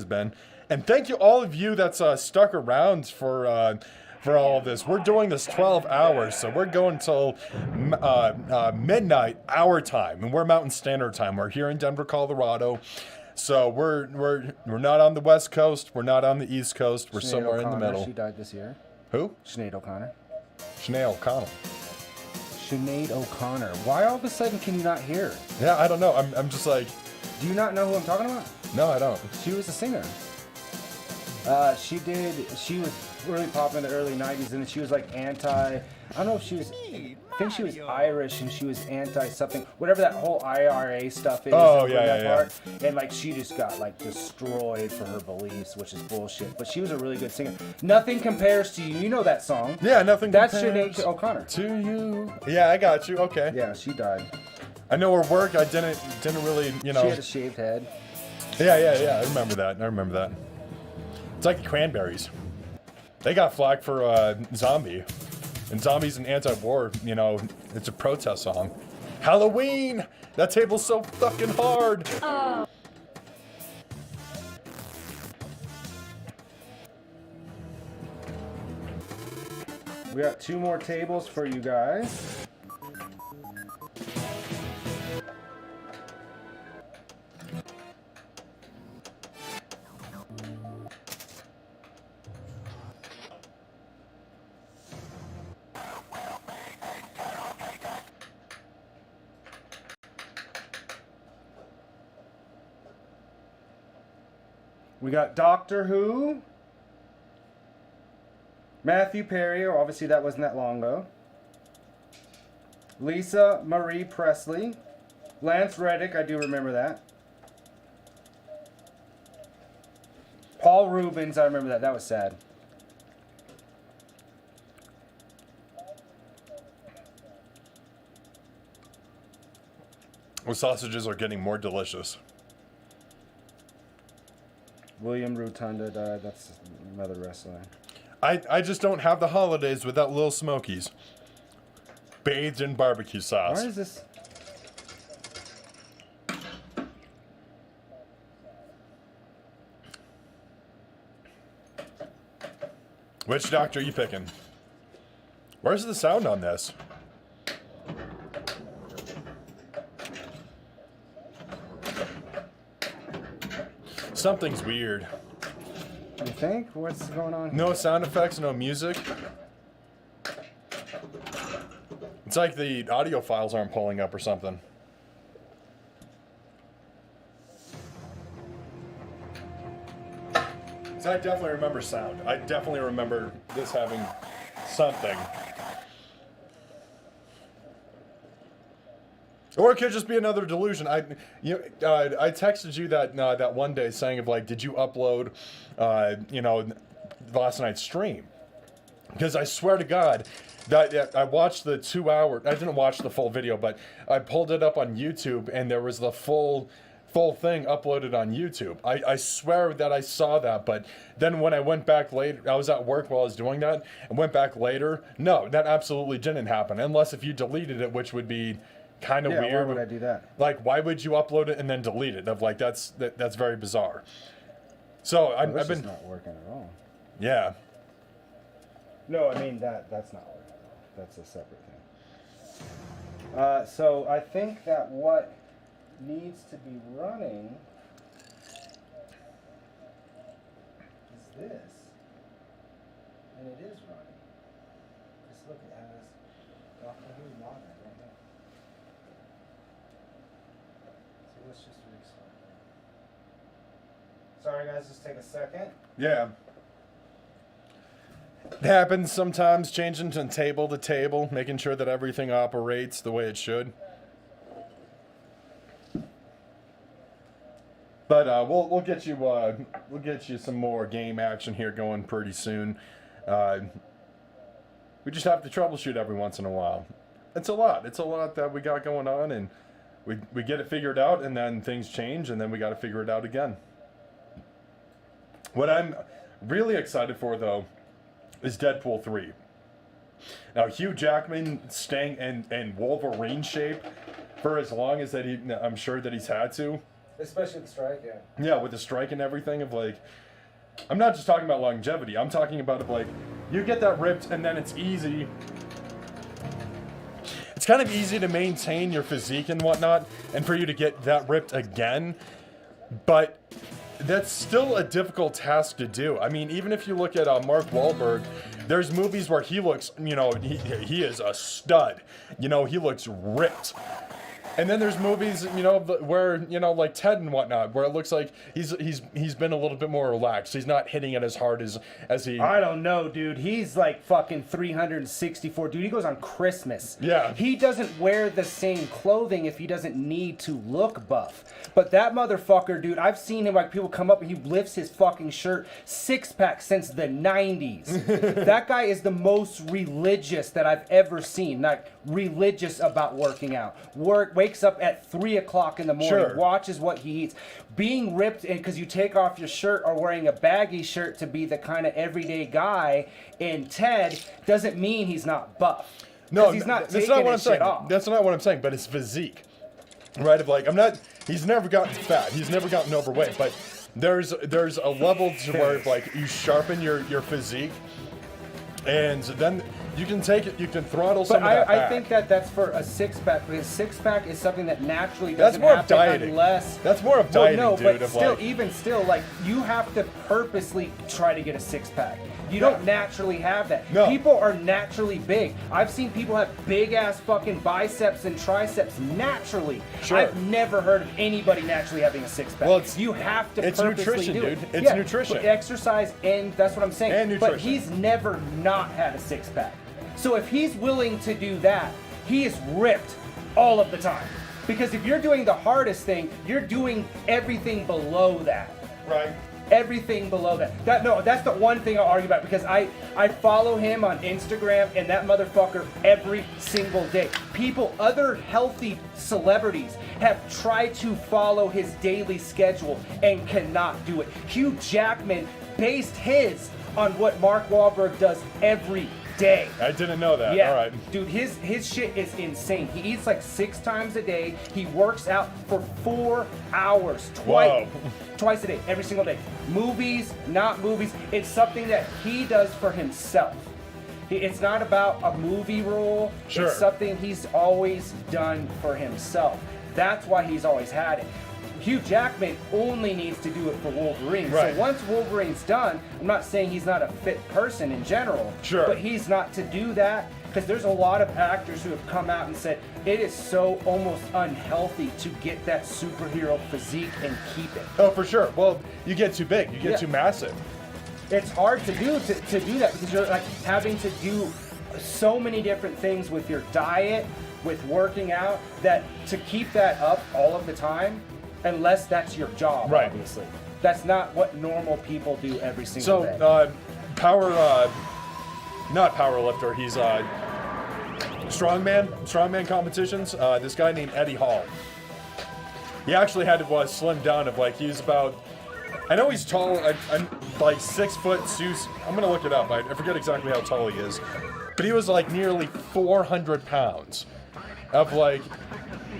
been. And thank you all of you that's stuck around for all of this. We're doing this 12 hours, so we're going until midnight our time, and we're Mountain Standard Time. We're here in Denver, Colorado. So we're not on the West Coast. We're not on the East Coast. We're somewhere in the middle. She died this year. Who? Sinead O'Connor. Sinead O'Connell. Sinead O'Connor. Why all of a sudden can you not hear? Yeah, I don't know. I'm just like, Do you not know who I'm talking about? no, I don't. She was a singer. She was really popular in the early 90s, and she was like I don't know if she was, I think she was Irish, and she was anti-something, whatever that whole IRA stuff is. Oh, over yeah, that yeah, part. And like, she just got like destroyed for her beliefs, which is bullshit. But she was a really good singer. Nothing Compares to You. You know that song. Yeah, nothing. That's compares Sinead O'Connor. to you. Yeah, I got you. Okay. Yeah, she died. I know her work. I didn't really, She had a shaved head. Yeah. I remember that. It's like the Cranberries. They got flack for Zombie. And Zombie's an anti-war, it's a protest song. Halloween! That table's so fucking hard! We got 2 more tables for you guys. We got Doctor Who, Matthew Perry, obviously that wasn't that long ago, Lisa Marie Presley, Lance Reddick, I do remember that, Paul Rubens, I remember that was sad. Well, sausages are getting more delicious. William Rotunda died, that's another wrestler. I just don't have the holidays without Little Smokies. Bathed in barbecue sauce. Why is this? Which doctor are you picking? Where's the sound on this? Something's weird. You think? What's going on? No sound effects, no music. It's like the audio files aren't pulling up or something. So I definitely remember sound. I definitely remember this having something. Or it could just be another delusion. I texted you that one day saying of like, did you upload, last night's stream? Because I swear to God, that I watched the 2 hour. I didn't watch the full video, but I pulled it up on YouTube, and there was the full thing uploaded on YouTube. I swear that I saw that, but then when I went back later, I was at work while I was doing that, and went back later. No, that absolutely didn't happen, unless if you deleted it, which would be kind of weird. Why would I do that? Like, why would you upload it and then delete it? Of like, that's very bizarre. So I've This been is not working at all. yeah. No, I mean that's not working. That's a separate thing. So I think that what needs to be running is this, and it is running. Just look, it has Doctor Who modern right there. So let's just restart. Sorry guys, just take a second. Yeah. It happens sometimes, changing from table to table, making sure that everything operates the way it should. But we'll get you some more game action here going pretty soon. We just have to troubleshoot every once in a while. It's a lot. It's a lot that we got going on, and we get it figured out, and then things change, and then we got to figure it out again. What I'm really excited for, though, is Deadpool 3. Now, Hugh Jackman staying in Wolverine shape for as long as I'm sure that he's had to. Especially the strike, yeah. Yeah, with the strike and everything of like, I'm not just talking about longevity. I'm talking about like, you get that ripped and then it's easy. It's kind of easy to maintain your physique and whatnot, and for you to get that ripped again, but that's still a difficult task to do. I mean, even if you look at Mark Wahlberg, there's movies where he looks, he is a stud. He looks ripped. And then there's movies, where, like Ted and whatnot, where it looks like he's been a little bit more relaxed. He's not hitting it as hard as he... I don't know, dude. He's like fucking 364. Dude, he goes on Christmas. Yeah. He doesn't wear the same clothing if he doesn't need to look buff. But that motherfucker, dude, I've seen him, like, people come up and he lifts his fucking shirt, six-pack since the 90s. That guy is the most religious that I've ever seen. Like, religious about working out. Wakes up at 3 o'clock in the morning, Sure. watches what he eats. Being ripped because you take off your shirt or wearing a baggy shirt to be the kind of everyday guy in Ted doesn't mean he's not buff. No, he's not that's taking not what I'm his shit saying. off. That's not what I'm saying, but his physique. Right? Of like, he's never gotten fat. He's never gotten overweight, but there's a level to where like you sharpen your physique, and then you can take it, you can throttle some of that I back. think that's for a six-pack, because six-pack is something that naturally That's doesn't more of happen dieting. unless... That's more of dieting, no, dude, but of still, like- even still, like, you have to purposely try to get a six-pack. You don't naturally have that. No. People are naturally big. I've seen people have big-ass fucking biceps and triceps naturally. Sure. I've never heard of anybody naturally having a six-pack. Well, it's- you have to it's purposely nutrition, do dude. it. It's Yeah, nutrition. but exercise, and that's what I'm saying. And But nutrition. he's never not had a six-pack. So if he's willing to do that, he is ripped all of the time. Because if you're doing the hardest thing, you're doing everything below that. Right. Everything below that. That's the one thing I'll argue about, because I follow him on Instagram, and that motherfucker every single day. Other healthy celebrities have tried to follow his daily schedule and cannot do it. Hugh Jackman based his on what Mark Wahlberg does every day. I didn't know that. Yeah, All right. dude, his shit is insane. He eats like 6 times a day. He works out for 4 hours Whoa. twice a day, every single day. Movies, not movies. It's something that he does for himself. It's not about a movie role. Sure. It's something he's always done for himself. That's why he's always had it. Hugh Jackman only needs to do it for Wolverine. Right. So once Wolverine's done, I'm not saying he's not a fit person in general, Sure. but he's not to do that, because there's a lot of actors who have come out and said it is so almost unhealthy to get that superhero physique and keep it. Oh, for sure. Well, you get too big. You get Yeah. too massive. It's hard to do that, because you're like having to do so many different things with your diet, with working out, that to keep that up all of the time, unless that's your job, Right. obviously. That's not what normal people do every single day. So, not power lifter. He's strongman competitions. This guy named Eddie Hall. He actually had to slim down. He's about. I know he's tall. I'm like 6 foot. I'm gonna look it up. I forget exactly how tall he is, but he was like nearly 400 pounds of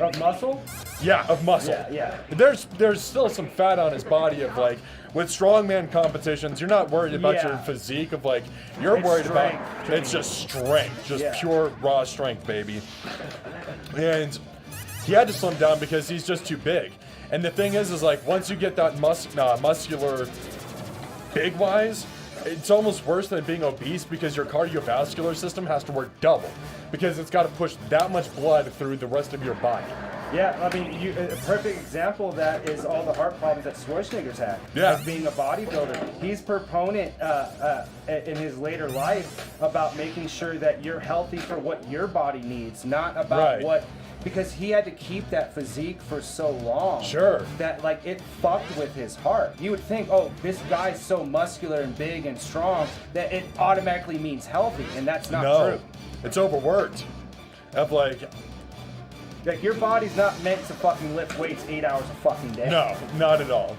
Of muscle? Yeah, of muscle. Yeah. There's still some fat on his body of with strongman competitions, you're not worried about Yeah. your physique of you're It's worried about strength. it's just strength, just Yeah. pure raw strength, baby. And he had to slim down because he's just too big. And the thing is once you get that muscular big wise, it's almost worse than being obese because your cardiovascular system has to work double because it's got to push that much blood through the rest of your body. Yeah, I mean, a perfect example of that is all the heart problems that Schwarzenegger's had. Yeah. As being a bodybuilder, he's proponent in his later life about making sure that you're healthy for what your body needs, not about Right. because he had to keep that physique for so long. Sure. That it fucked with his heart. You would think, oh, this guy's so muscular and big and strong that it automatically means healthy, and that's not No, true. it's overworked. of like, Like, your body's not meant to fucking lift weights 8 hours a fucking day. no, not at all.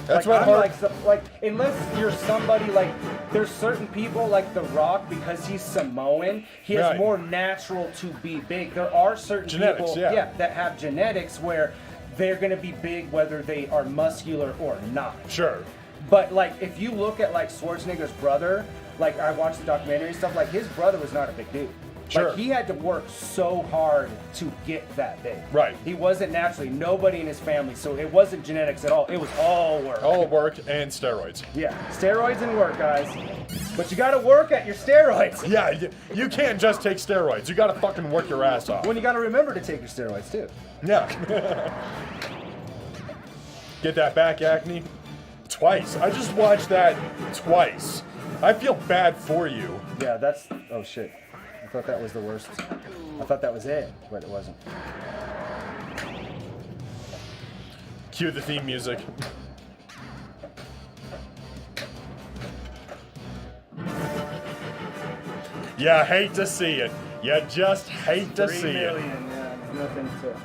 That's Like, what I'm like, unless you're somebody like, there's certain people like The Rock, because he's Samoan, he has Right. more natural to be big. There are certain Genetics, people, yeah. that have genetics where they're gonna be big whether they are muscular or not. Sure. But like, if you look at like Schwarzenegger's brother, like I watched the documentary and stuff, like his brother was not a big dude. Sure. Like, he had to work so hard to get that big. Right. He wasn't naturally, nobody in his family, so it wasn't genetics at all. It was all work. All work and steroids. Yeah, steroids and work, guys. But you gotta work at your steroids. Yeah, you can't just take steroids. You gotta fucking work your ass off. When you gotta remember to take your steroids too. Yeah. Get that back acne? Twice. I just watched that twice. I feel bad for you. Yeah, that's, oh shit. I thought that was the worst. I thought that was it, but it wasn't. Cue the theme music. You hate to see it. You just hate to 3 see it. million, yeah, nothing to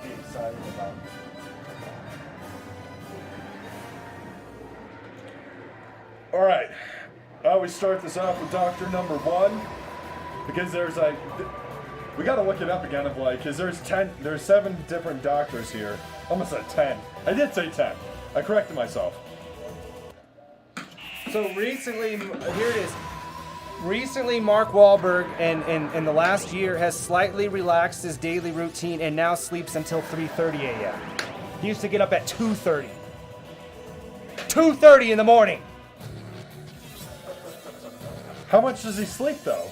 be excited about. All right. I always start this off with doctor number 1 because there's like, we gotta look it up again of like, cause there's 7 different doctors here. Almost said 10. I did say 10. I corrected myself. So recently, here it is. Recently, Mark Wahlberg in the last year has slightly relaxed his daily routine and now sleeps until 3:30 a.m. He used to get up at 2:30. 2:30 in the morning. How much does he sleep though?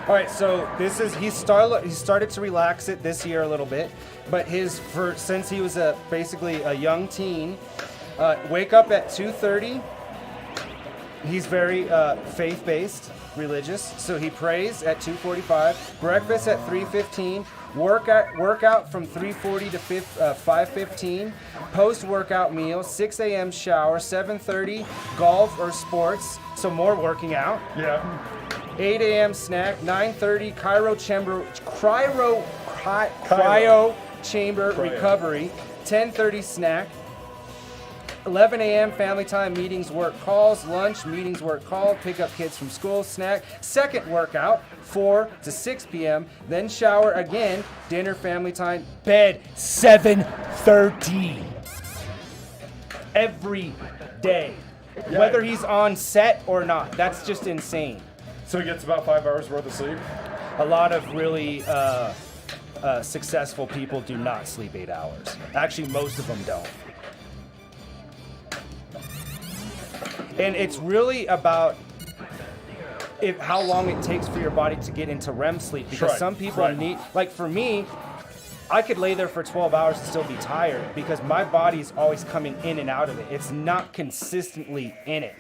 All right, so this is he started to relax it this year a little bit, but since he was basically a young teen, wake up at 2:30. He's very faith-based, religious, so he prays at 2:45. Breakfast at 3:15. Workout from 3:40 to 5:15. Post-workout meal, 6 a.m. shower, 7:30 golf or sports, so more working out. Yeah. 8 a.m. snack, 9:30 cryo chamber recovery, 10:30 snack, 11 a.m. family time, meetings, work calls, lunch, meetings, work call, pick up kids from school, snack, second workout, 4 to 6 p.m., then shower again, dinner, family time, bed, 7:30. Every day. Yeah. Whether he's on set or not. That's just insane. So he gets about 5 hours worth of sleep? A lot of really successful people do not sleep 8 hours. Actually, most of them don't. And it's really about how long it takes for your body to get into REM sleep. Because Right, some people right. need, like for me, I could lay there for 12 hours and still be tired because my body's always coming in and out of it. It's not consistently in it.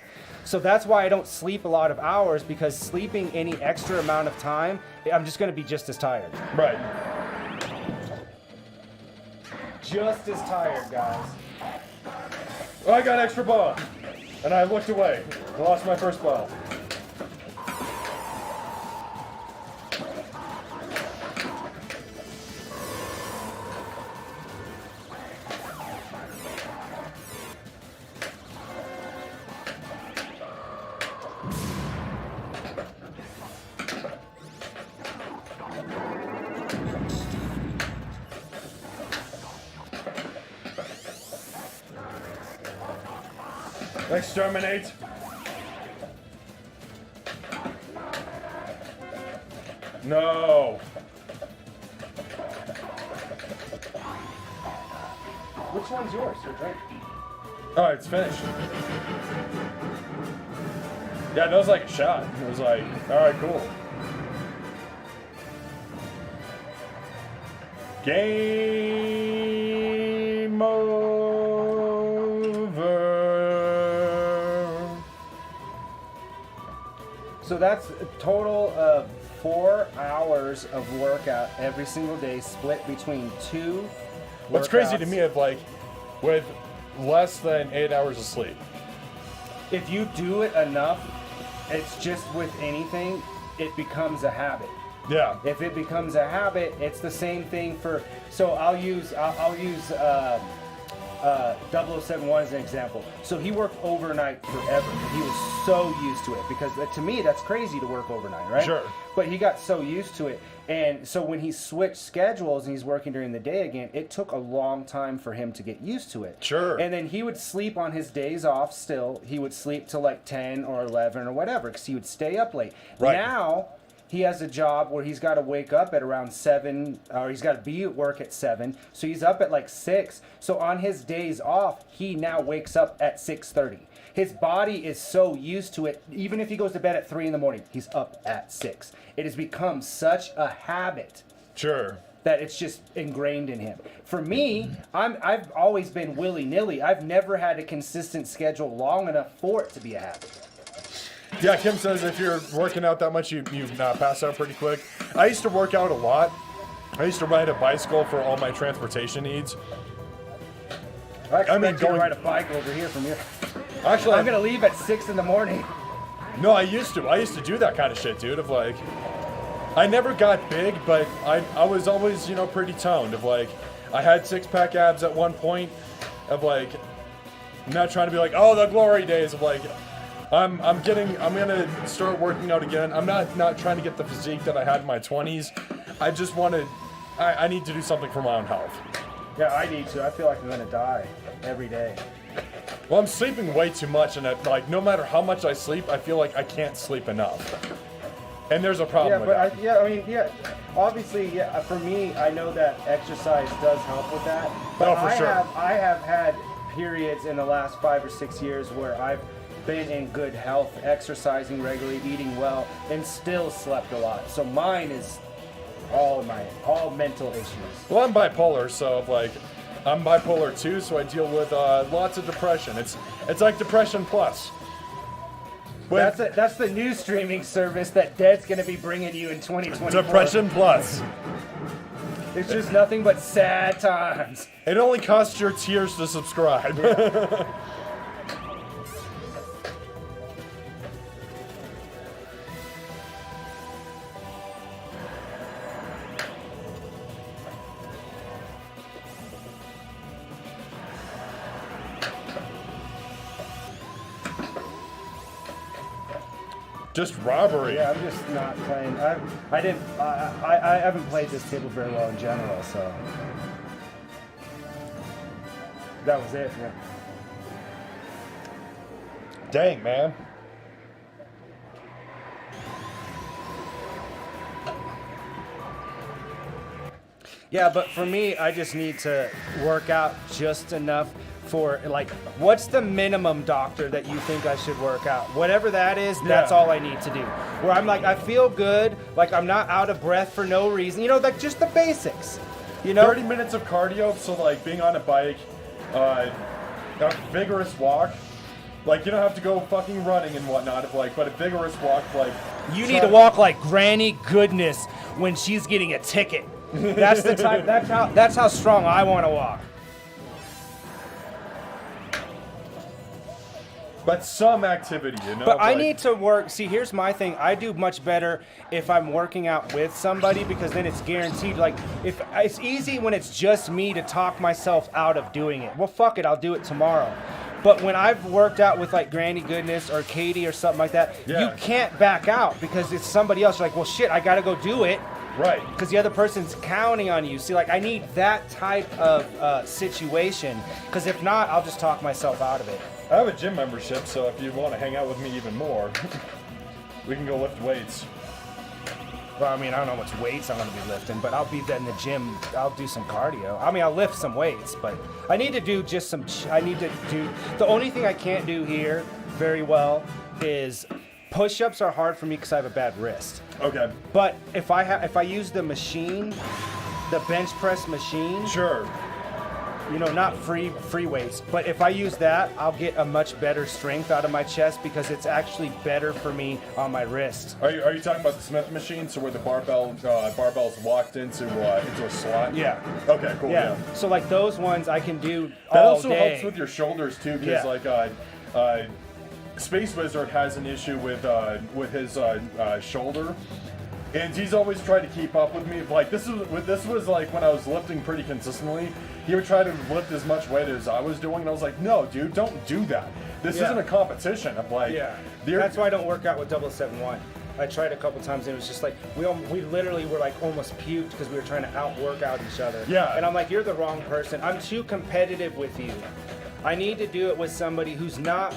So that's why I don't sleep a lot of hours, because sleeping any extra amount of time, I'm just going to be just as tired. Right. Just as tired, guys. Oh, I got extra ball. And I looked away. I lost my first ball. Exterminate. No. Which one's yours? Your drink? Oh, it's finished. Yeah, that was like a shot. It was like, all right, cool. Game over. So that's a total of 4 hours of workout every single day, split between 2 What's crazy to workouts. me is like with less than 8 hours of sleep. If you do it enough, it's just with anything, it becomes a habit. Yeah. If it becomes a habit, it's the same thing for. So I'll use 0071 as an example. So he worked overnight forever. He was so used to it because to me that's crazy to work overnight, right? Sure. But he got so used to it, and so when he switched schedules and he's working during the day again, it took a long time for him to get used to it. Sure. And then he would sleep on his days off. Still, he would sleep till like 10 or 11 or whatever because he would stay up late. Right. Now he has a job where he's got to wake up at around 7, or he's got to be at work at 7. So he's up at like 6. So on his days off, he now wakes up at 6:30. His body is so used to it. Even if he goes to bed at 3 in the morning, he's up at 6. It has become such a habit Sure. that it's just ingrained in him. For me, I've always been willy-nilly. I've never had a consistent schedule long enough for it to be a habit. Yeah, Kim says if you're working out that much, you pass out pretty quick. I used to work out a lot. I used to ride a bicycle for all my transportation needs. I expect mean, you going- to ride a bike over here from here. Actually, I'm gonna leave at 6 in the morning. No, I used to do that kind of shit, dude. Of like, I never got big, but I was always, pretty toned. Of like, I had 6-pack abs at one point. Of like, I'm not trying to be like, oh, the glory days. Of like, I'm gonna start working out again. I'm not trying to get the physique that I had in my 20s. I just wanted, I need to do something for my own health. Yeah, I need to. I feel like I'm gonna die every day. Well, I'm sleeping way too much, and like, no matter how much I sleep, I feel like I can't sleep enough. And there's a problem with that. Obviously, for me, I know that exercise does help with that. But Oh, for sure. I have had periods in the last 5 or 6 years where I've been in good health, exercising regularly, eating well, and still slept a lot. So mine is all mental issues. Well, I'm bipolar, so like, I'm bipolar too, so I deal with lots of depression. It's like Depression Plus. That's the new streaming service that Dead's gonna be bringing you in 2024. Depression Plus. It's just nothing but sad times. It only costs your tears to subscribe. Just robbery. Yeah, I'm just not playing. I haven't played this table very well in general, so that was it. Yeah. Dang, man. Yeah, but for me, I just need to work out just enough for, like, what's the minimum, doctor, that you think I should work out? Whatever that is, that's Yeah. all I need to do. Where I'm like, I feel good, like I'm not out of breath for no reason. Like just the basics. 30 minutes of cardio, so like being on a bike, a vigorous walk. Like, you don't have to go fucking running and whatnot, but a vigorous walk, like... You need to walk like Granny Goodness when she's getting a ticket. That's the type. That's how strong I want to walk. But some activity, But I need to work. See, here's my thing. I do much better if I'm working out with somebody because then it's guaranteed. Like, if it's easy when it's just me to talk myself out of doing it. Well, fuck it, I'll do it tomorrow. But when I've worked out with like Granny Goodness or Katie or something like that, you can't back out because it's somebody else. You're like, well, shit, I gotta go do it. Right. Because the other person's counting on you. See, like, I need that type of situation. Because if not, I'll just talk myself out of it. I have a gym membership, so if you want to hang out with me even more, we can go lift weights. Well, I mean, I don't know how much weights I'm going to be lifting, but I'll be in the gym. I'll do some cardio. I mean, I'll lift some weights, but I need to do just some... The only thing I can't do here very well is... Push-ups are hard for me because I have a bad wrist. Okay. But if I use the machine, the bench press machine... Sure. not free weights, but if I use that, I'll get a much better strength out of my chest because it's actually better for me on my wrists. Are you talking about the Smith machine, so where the barbell's locked into a slot? Yeah. Okay, cool. Yeah. So like those ones I can do That all also day. helps with your shoulders too, Yeah. because Space Wizard has an issue with his shoulder, and he's always tried to keep up with me. Like this was like when I was lifting pretty consistently. He would try to lift as much weight as I was doing, and I was like, no, dude, don't do that. This Yeah. isn't a competition. I'm like, Yeah. they're- That's why I don't work out with 771. I tried a couple times and it was just like we literally were like almost puked because we were trying to outwork out each other. Yeah. And I'm like, you're the wrong person. I'm too competitive with you. I need to do it with somebody who's not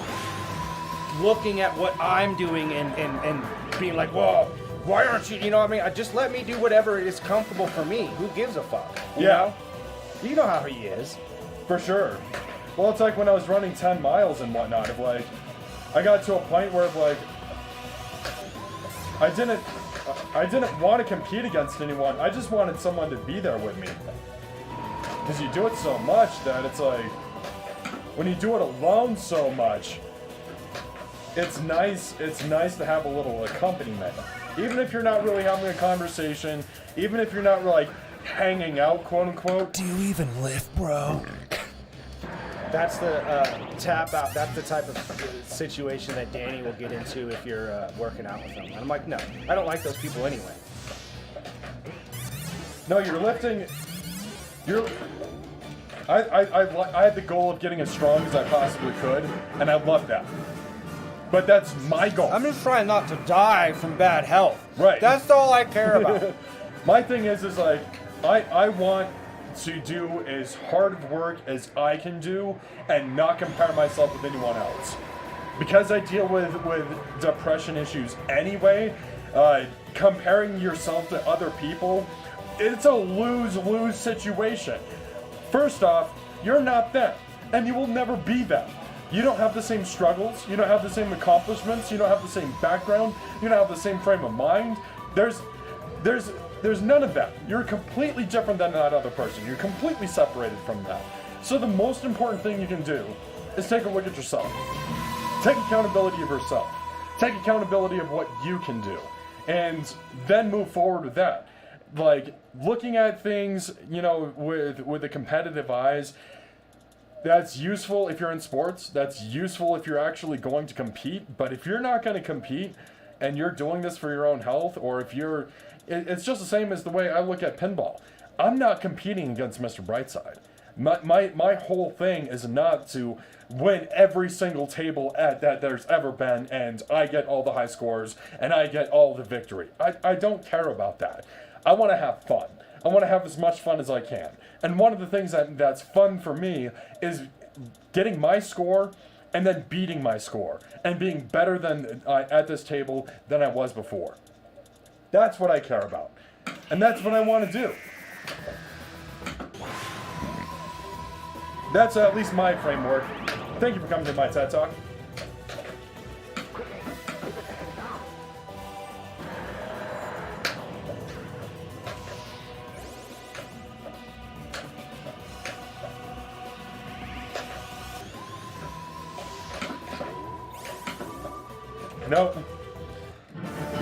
looking at what I'm doing and being like, whoa, why aren't you? You know what I mean? Just let me do whatever is comfortable for me. Who gives a fuck? You Yeah. know? You know how he is. For sure. Well, it's like when I was running 10 miles and whatnot, of like, I got to a point where like, I didn't want to compete against anyone. I just wanted someone to be there with me. Because you do it so much that it's like, when you do it alone so much, it's nice to have a little accompaniment. Even if you're not really having a conversation, even if you're not like hanging out, quote unquote. Do you even lift, bro? That's the tap out. That's the type of situation that Danny will get into if you're working out with him. And I'm like, no, I don't like those people anyway. No, you're lifting. I had the goal of getting as strong as I possibly could, and I love that. But that's my goal. I'm just trying not to die from bad health. Right. That's all I care about. My thing is like, I want to do as hard of work as I can do and not compare myself with anyone else. Because I deal with depression issues anyway, comparing yourself to other people, it's a lose-lose situation. First off, you're not them, and you will never be them. You don't have the same struggles, you don't have the same accomplishments, you don't have the same background, you don't have the same frame of mind. There's none of that. You're completely different than that other person. You're completely separated from that. So the most important thing you can do is take a look at yourself. Take accountability of yourself. Take accountability of what you can do. And then move forward with that. Like, looking at things, with the competitive eyes, that's useful if you're in sports. That's useful if you're actually going to compete. But if you're not going to compete and you're doing this for your own health, or if you're... It's just the same as the way I look at pinball. I'm not competing against Mr. Brightside. My whole thing is not to win every single table that there's ever been, and I get all the high scores, and I get all the victory. I don't care about that. I want to have fun. I want to have as much fun as I can. And one of the things that's fun for me is getting my score and then beating my score and being better than at this table than I was before. That's what I care about. And that's what I want to do. That's at least my framework. Thank you for coming to my TED Talk. Nope.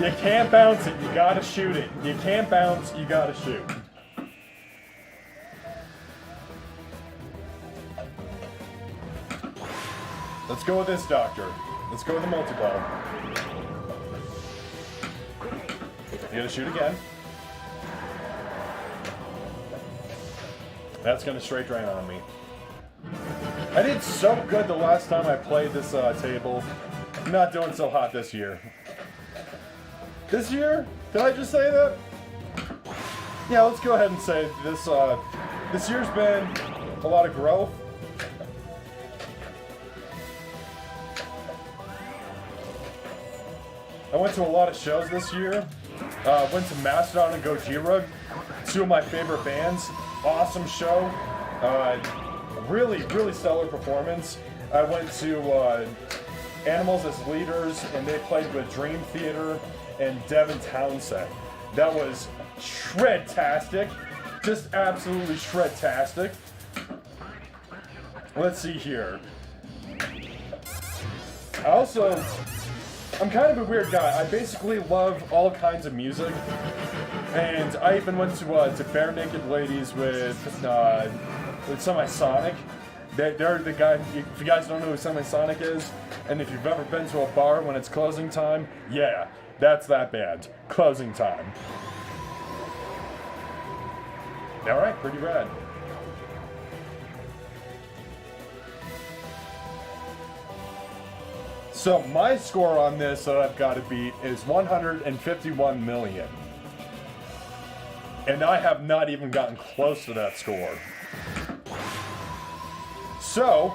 You can't bounce it, you gotta shoot it. You can't bounce, you gotta shoot. Let's go with this, Doctor. Let's go with the multi-ball. You gotta shoot again. That's gonna straight drain on me. I did so good the last time I played this table. I'm not doing so hot this year. This year? Did I just say that? Yeah, let's go ahead and say this. This year's been a lot of growth. I went to a lot of shows this year. Went to Mastodon and Gojira, two of my favorite bands. Awesome show. Really, really stellar performance. I went to Animals as Leaders, and they played with Dream Theater and Devin Townsend. That was shred-tastic. Just absolutely shred-tastic. let's see here. I'm kind of a weird guy. I basically love all kinds of music. And I even went to Bare Naked Ladies with Semisonic. They're the guy, if you guys don't know who Semisonic is, and if you've ever been to a bar when it's closing time, yeah, that's that band. Closing time. Alright, pretty rad. So my score on this that I've got to beat is 151 million. And I have not even gotten close to that score. So,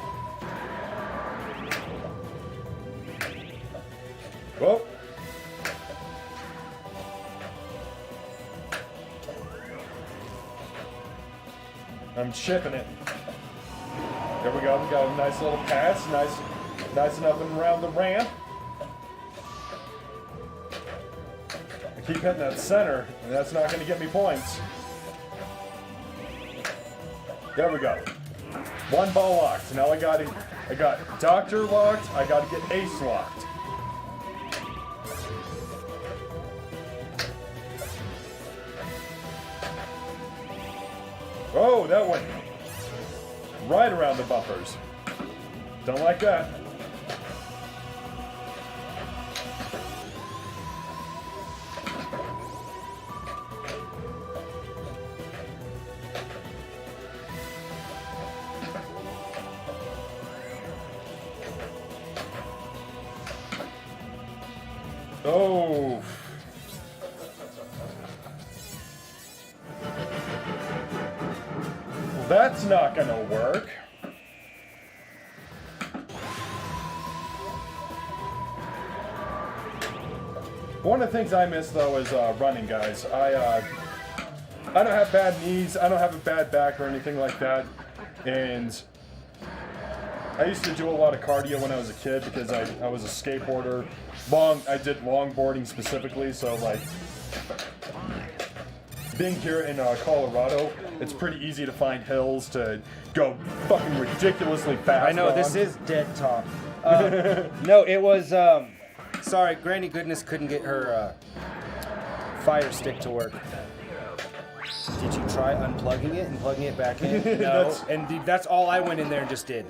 well, I'm chipping it. There we go. We got a nice little pass. Nice enough and around the ramp. I keep hitting that center, and that's not going to get me points. There we go. One ball locked. Now I got Doctor locked. I got to get Ace locked. Oh, that went right around the bumpers. Don't like that. Oh. Well, that's not gonna work. One of the things I miss though is running, guys. I don't have bad knees. I don't have a bad back or anything like that, and I used to do a lot of cardio when I was a kid because I was a skateboarder. I did longboarding specifically, so like being here in Colorado, it's pretty easy to find hills to go fucking ridiculously fast. I know, on. this is dead talk. No, it was, sorry, Granny Goodness couldn't get her Fire Stick to work. Did you try unplugging it and plugging it back in? No, and that's all I went in there and just did.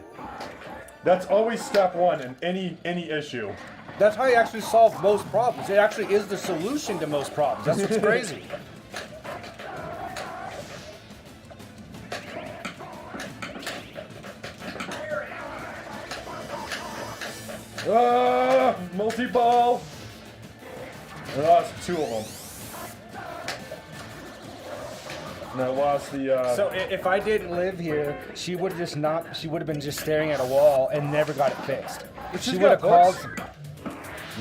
That's always step one in any issue. That's how you actually solve most problems. It actually is the solution to most problems. That's what's crazy. Multi-ball. I lost two of them. And I lost the. So if I didn't live here, she would have just not. She would have been just staring at a wall and never got it fixed. If she would have called.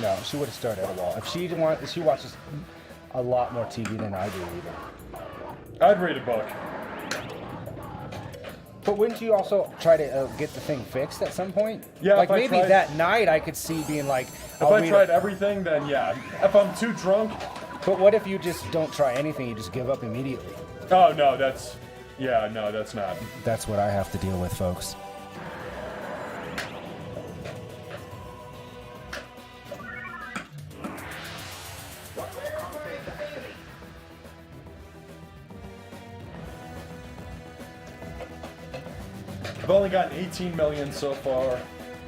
No, she would have stared at a wall. If she didn't want, she watches a lot more TV than I do even. I'd read a book. But wouldn't you also try to get the thing fixed at some point? Yeah, like if I maybe tried- that night I could see being like. If I tried everything, then yeah. If I'm too drunk. But what if you just don't try anything? You just give up immediately. Oh no, that's. Yeah, no, that's not. That's what I have to deal with, folks. I've only gotten 18 million so far.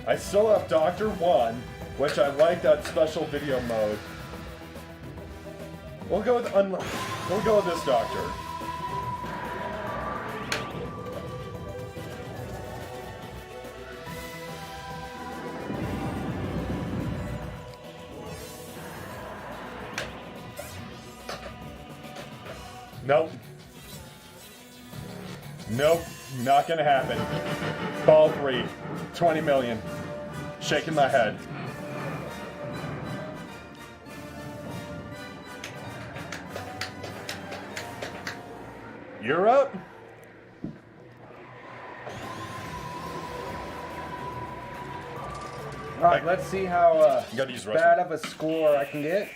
I still have Doctor 1, which I like that special video mode. We'll go with this Doctor. Nope. Nope. Not gonna happen. Ball 3. 20 million. Shaking my head. You're up. All right, let's see how You gotta use the bad restroom. of a score I can get.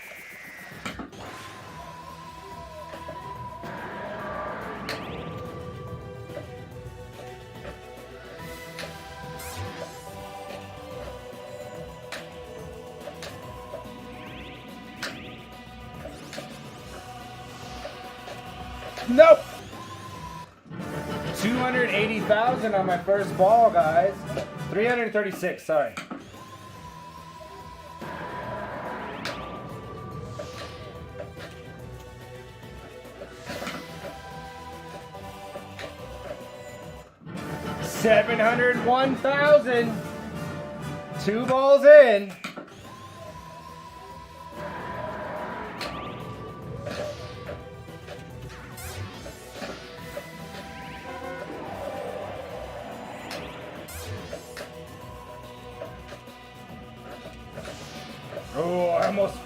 Nope. 280,000 on my first ball, guys. 336, sorry. $701,000. 2 balls in. Oh, I almost.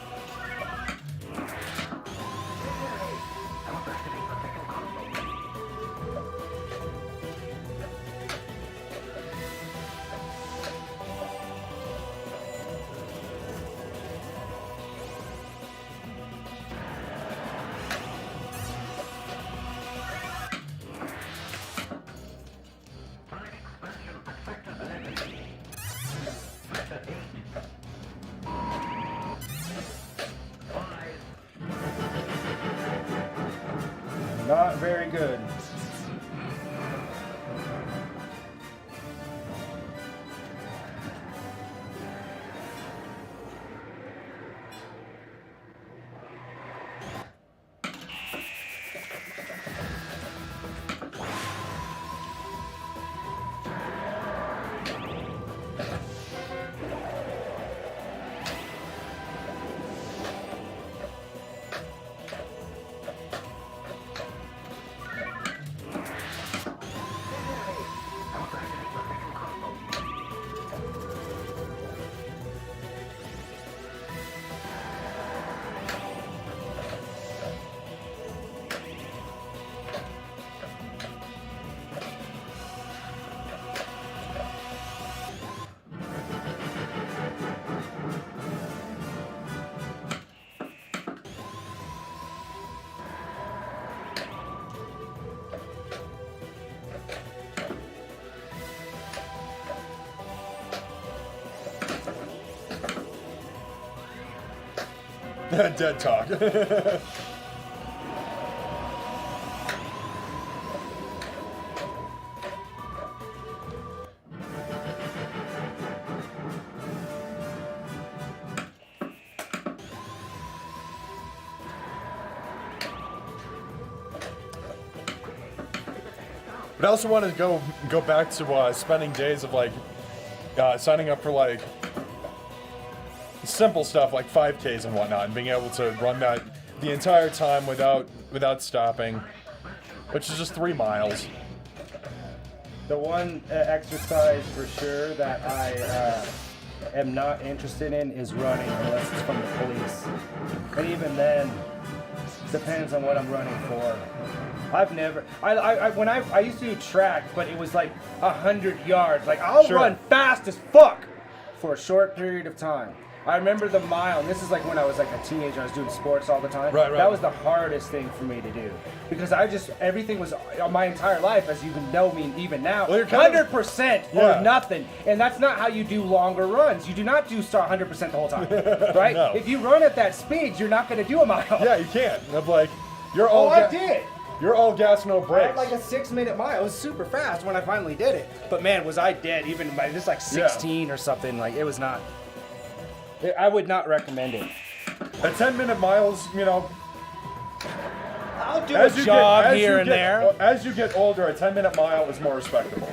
Not very good. Dead talk. But I also want to go back to spending days of like signing up for like simple stuff like 5Ks and whatnot, and being able to run that the entire time without stopping, which is just 3 miles. The one exercise for sure that I am not interested in is running unless it's from the police. And even then, depends on what I'm running for. I've never, I used to do track, but it was like 100 yards. Like I'll run fast as fuck for a short period of time. I remember the mile, and this is like when I was like a teenager, I was doing sports all the time. Right. That was the hardest thing for me to do. Because everything was, my entire life, as you know me even now, well, you're kind 100% or nothing. And that's not how you do longer runs. You do not do 100% the whole time, right? No. If you run at that speed, you're not going to do a mile. Yeah, you can't. I'm like, you're all. I did. You're all gas, no I brakes. had like a 6-minute mile. It was super fast when I finally did it. But man, was I dead even by just like 16 or something. Like it was not. I would not recommend it. At 10-minute miles, you know. I'll do a jog here and there. As you get older, a 10-minute mile is more respectable.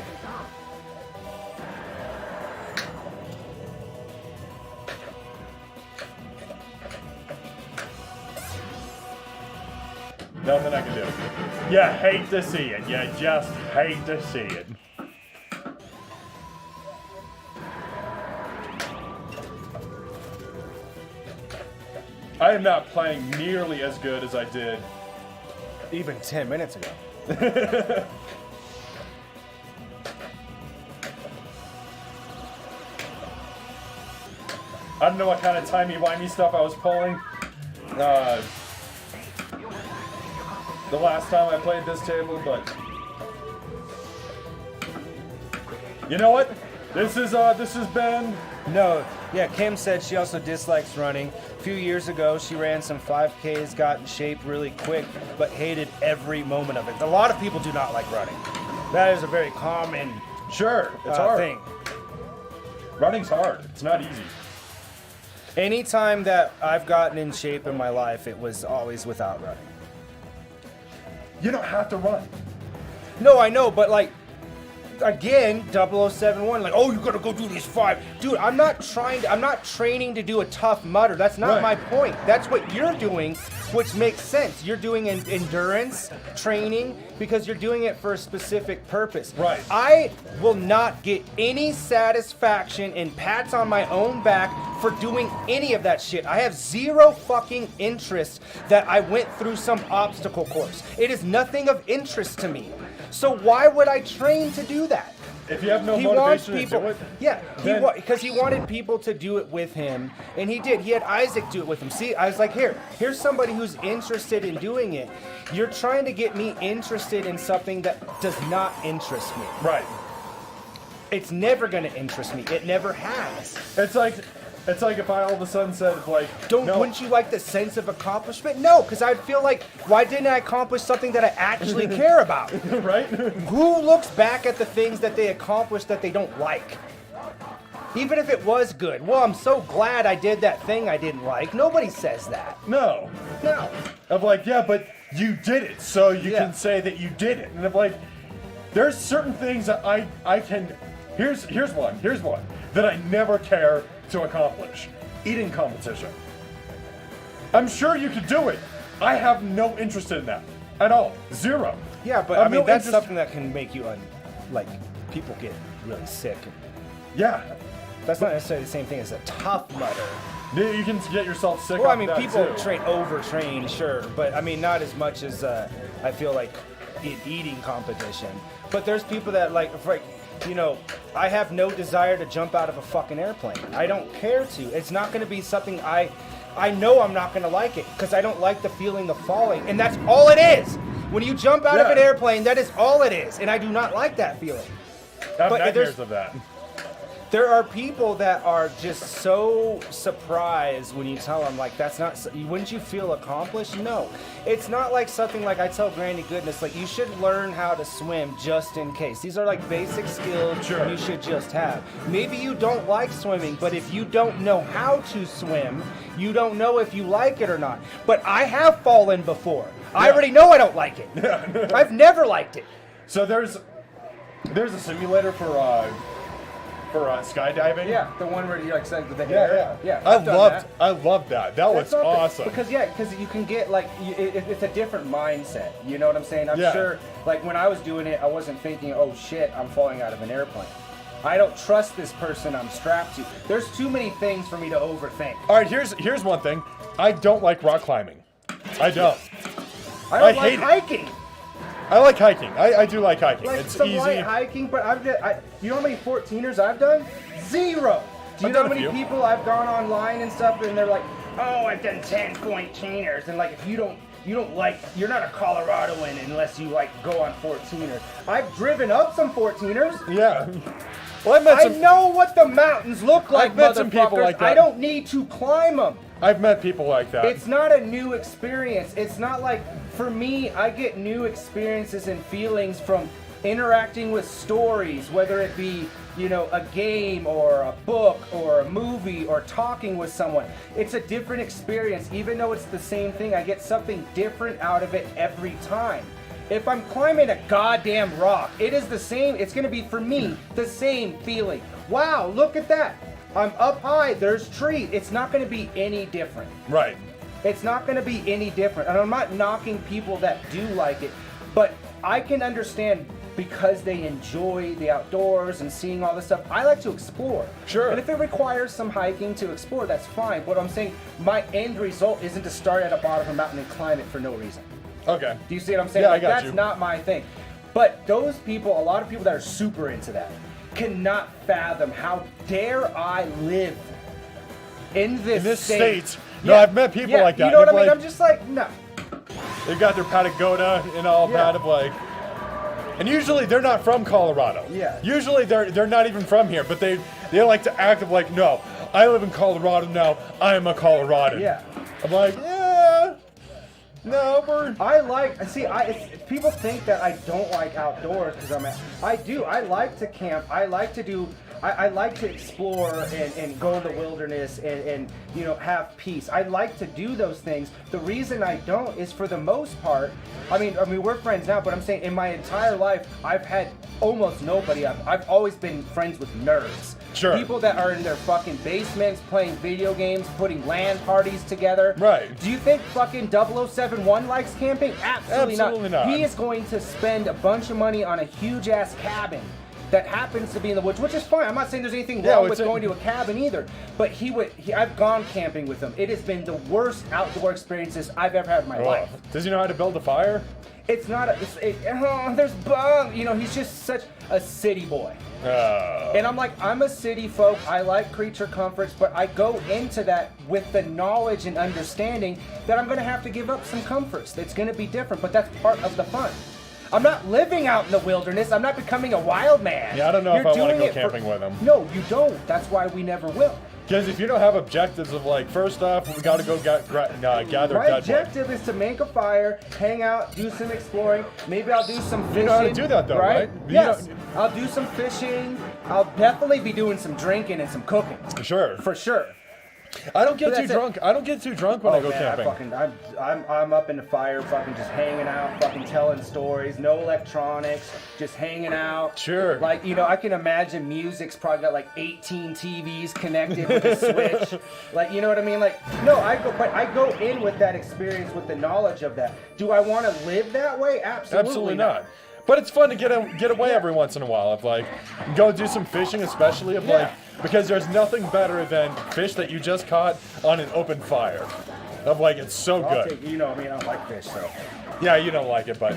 Nothing I can do. You hate to see it. You just hate to see it. I am not playing nearly as good as I did even 10 minutes ago. I don't know what kind of timey-wimey stuff I was pulling. The last time I played this table, but you know what? This has been. No, yeah, Kim said she also dislikes running. If few years ago. She ran some 5Ks, got in shape really quick, but hated every moment of it. A lot of people do not like running. That is a very common Sure, it's hard. thing. Running's hard. It's not easy. Anytime that I've gotten in shape in my life, it was always without running. You don't have to run. No, I know, but like, again, 0071, like, oh, you gotta go do these 5. Dude, I'm not training to do a tough mutter. That's not Right. my point. That's what you're doing, which makes sense. You're doing an endurance training because you're doing it for a specific purpose. Right. I will not get any satisfaction and pats on my own back for doing any of that shit. I have zero fucking interest that I went through some obstacle course. It is nothing of interest to me. So why would I train to do that? If you have no He wants motivation to people, do it, yeah, then- because he wanted people to do it with him, and he did. He had Isaac do it with him. See, I was like, here's somebody who's interested in doing it. You're trying to get me interested in something that does not interest me. right. It's never gonna interest me. It never has. It's like if I all of a sudden said like, no, Wouldn't you like the sense of accomplishment? No, because I'd feel like, why didn't I accomplish something that I actually care about? right? Who looks back at the things that they accomplished that they don't like? Even if it was good. Well, I'm so glad I did that thing I didn't like. Nobody says that. No. No. Of like, yeah, but you did it, so you Yeah. can say that you did it. And of like, there's certain things that I can. Here's one that I never care to accomplish: eating competition. I'm sure you could do it. I have no interest in that at all. Zero. Yeah, but I I have mean, no that's interest- something that can make you, like, people get really sick. Yeah. That's not necessarily the same thing as a tough mutter. You can get yourself sick. Well, I off mean, that people too. overtrain, sure, but I mean, not as much as I feel like in eating competition. But there's people that I have no desire to jump out of a fucking airplane. I don't care to. It's not going to be something I know I'm not going to like it because I don't like the feeling of falling, and that's all it is. When you jump out of Yeah. an airplane, that is all it is, and I do not like that feeling. I have but nightmares there's- of that. There are people that are just so surprised when you tell them, like, that's not, wouldn't you feel accomplished? No. It's not like something like I tell Granny Goodness, like, you should learn how to swim just in case. These are like basic skills Sure. you should just have. Maybe you don't like swimming, but if you don't know how to swim, you don't know if you like it or not. But I have fallen before. I Yeah. already know I don't like it. I've never liked it. So there's a simulator for skydiving. Yeah, the one where you like said with the Yeah, hair. yeah. I've done that. I loved that. That was That's not the- awesome. because you can get like it's a different mindset. You know what I'm saying? I'm Yeah. sure. Like when I was doing it, I wasn't thinking, "Oh shit, I'm falling out of an airplane." I don't trust this person I'm strapped to. There's too many things for me to overthink. All right, here's one thing. I don't like rock climbing. I don't. I don't I like hate it. hiking. I like hiking. I do like hiking. Like It's some easy. light hiking, but you know how many 14ers I've done? Zero. Do you I've know how done a many few. people I've gone online and stuff, and they're like, "Oh, I've done 10 14ers," and like if you don't like, you're not a Coloradoan unless you like go on 14ers. I've driven up some 14ers. Yeah. Well, I met I some. know what the mountains look like, I've met some people motherfuckers. like that. I don't need to climb them. I've met people like that. It's not a new experience. It's not like, for me, I get new experiences and feelings from interacting with stories, whether it be, a game or a book or a movie or talking with someone. It's a different experience. Even though it's the same thing, I get something different out of it every time. If I'm climbing a goddamn rock, it is the same. It's going to be, for me, the same feeling. Wow, look at that. I'm up high. There's trees. It's not going to be any different. Right. It's not going to be any different. And I'm not knocking people that do like it, but I can understand because they enjoy the outdoors and seeing all this stuff. I like to explore. Sure. And if it requires some hiking to explore, that's fine. What I'm saying, my end result isn't to start at the bottom of a mountain and climb it for no reason. Okay. Do you see what I'm saying? Yeah, I Like, got that's you. not my thing. But those people, a lot of people that are super into that, cannot fathom how dare I live in this state. No, I've met people like that. You know what I They're mean? like- I'm just like, no. They've got their Patagonia and all Yeah. that of like. And usually they're not from Colorado. Yeah. Usually they're not even from here, but they like to act of like, no, I live in Colorado now. I am a Coloradan. Yeah. I'm like, yeah. No, people think that I don't like outdoors because I do. I like to camp. I like to explore and go in the wilderness and have peace. I like to do those things. The reason I don't is for the most part, I mean we're friends now, but I'm saying in my entire life I've had almost nobody. I've always been friends with nerds. Sure. People that are in their fucking basements playing video games, putting LAN parties together. Right. Do you think fucking 0071 likes camping? Absolutely not. He is going to spend a bunch of money on a huge ass cabin that happens to be in the woods, which is fine. I'm not saying there's anything wrong with going to a cabin either. But I've gone camping with him. It has been the worst outdoor experiences I've ever had in my life. Does he know how to build a fire? It's not there's bugs. He's just such a city boy. And I'm like, I'm a city folk. I like creature comforts, but I go into that with the knowledge and understanding that I'm going to have to give up some comforts. That's going to be different, but that's part of the fun. I'm not living out in the wilderness. I'm not becoming a wild man. Yeah, I don't know if I want to go camping with him. No, you don't. That's why we never will. Because if you don't have objectives of like, first off, we got to go gather. My objective is to make a fire, hang out, do some exploring. Maybe I'll do some fishing. You know how to do that though, right? Yes. I'll do some fishing. I'll definitely be doing some drinking and some cooking. Sure. For sure. I don't get too drunk. I don't get too drunk when I go camping. I'm up in the fire, fucking just hanging out, fucking telling stories. No electronics, just hanging out. Sure. Like I can imagine music's probably got like 18 TVs connected with a switch. Like you know what I mean? Like no, I go in with that experience with the knowledge of that. Do I want to live that way? Absolutely not. But it's fun to get away every once in a while. Of like, go do some fishing, especially like, because there's nothing better than fish that you just caught on an open fire. Of like, it's so good. I don't like fish, so. Yeah, you don't like it, but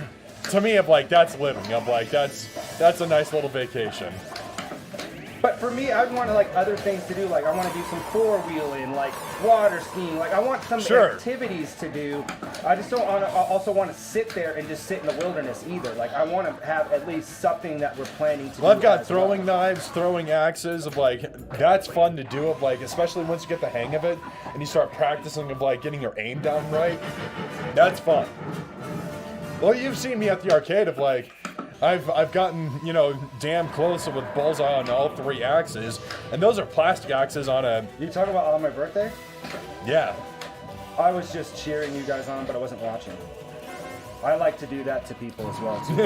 to me, of like, that's living. Of like, that's a nice little vacation. But for me, I want other things to do. Like I want to do some four-wheeling, like water skiing. Like I want some activities to do. I just don't also want to sit there and just sit in the wilderness either. Like I want to have at least something that we're planning to do. I've got throwing knives, throwing axes. Of like, that's fun to do. Of like, especially once you get the hang of it and you start practicing of like getting your aim down right. That's fun. Well, you've seen me at the arcade of like. I've gotten, damn close with bullseye on all three axes, and those are plastic axes on a... You talking about on my birthday? Yeah. I was just cheering you guys on, but I wasn't watching. I like to do that to people as well, too.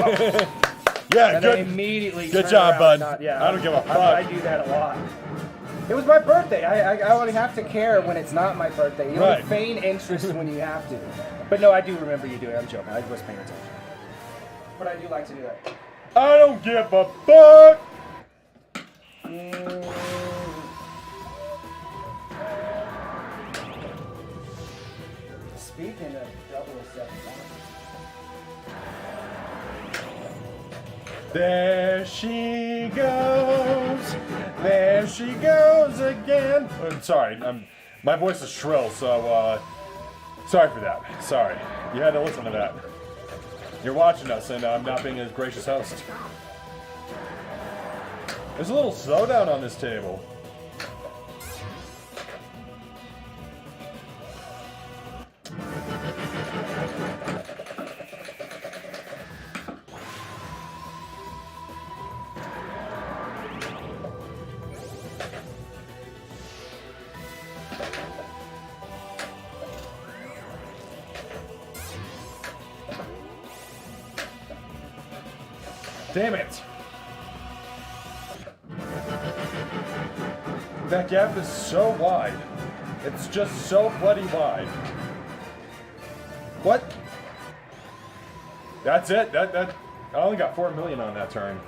Yeah, and good. Immediately good job, bud. I don't give a fuck. I do that a lot. It was my birthday. I only have to care when it's not my birthday. You only feign interest when you have to. But no, I do remember you doing it. I'm joking. I was paying attention. But I do like to do that. I don't give a fuck! Speaking of 0071. There she goes. There she goes again. I'm sorry. My voice is shrill, so sorry for that. Sorry. You had to listen to that. You're watching us, and I'm not being a gracious host. There's a little slowdown on this table. Damn it! That gap is so wide. It's just so bloody wide. What? That's it? That I only got 4 million on that turn.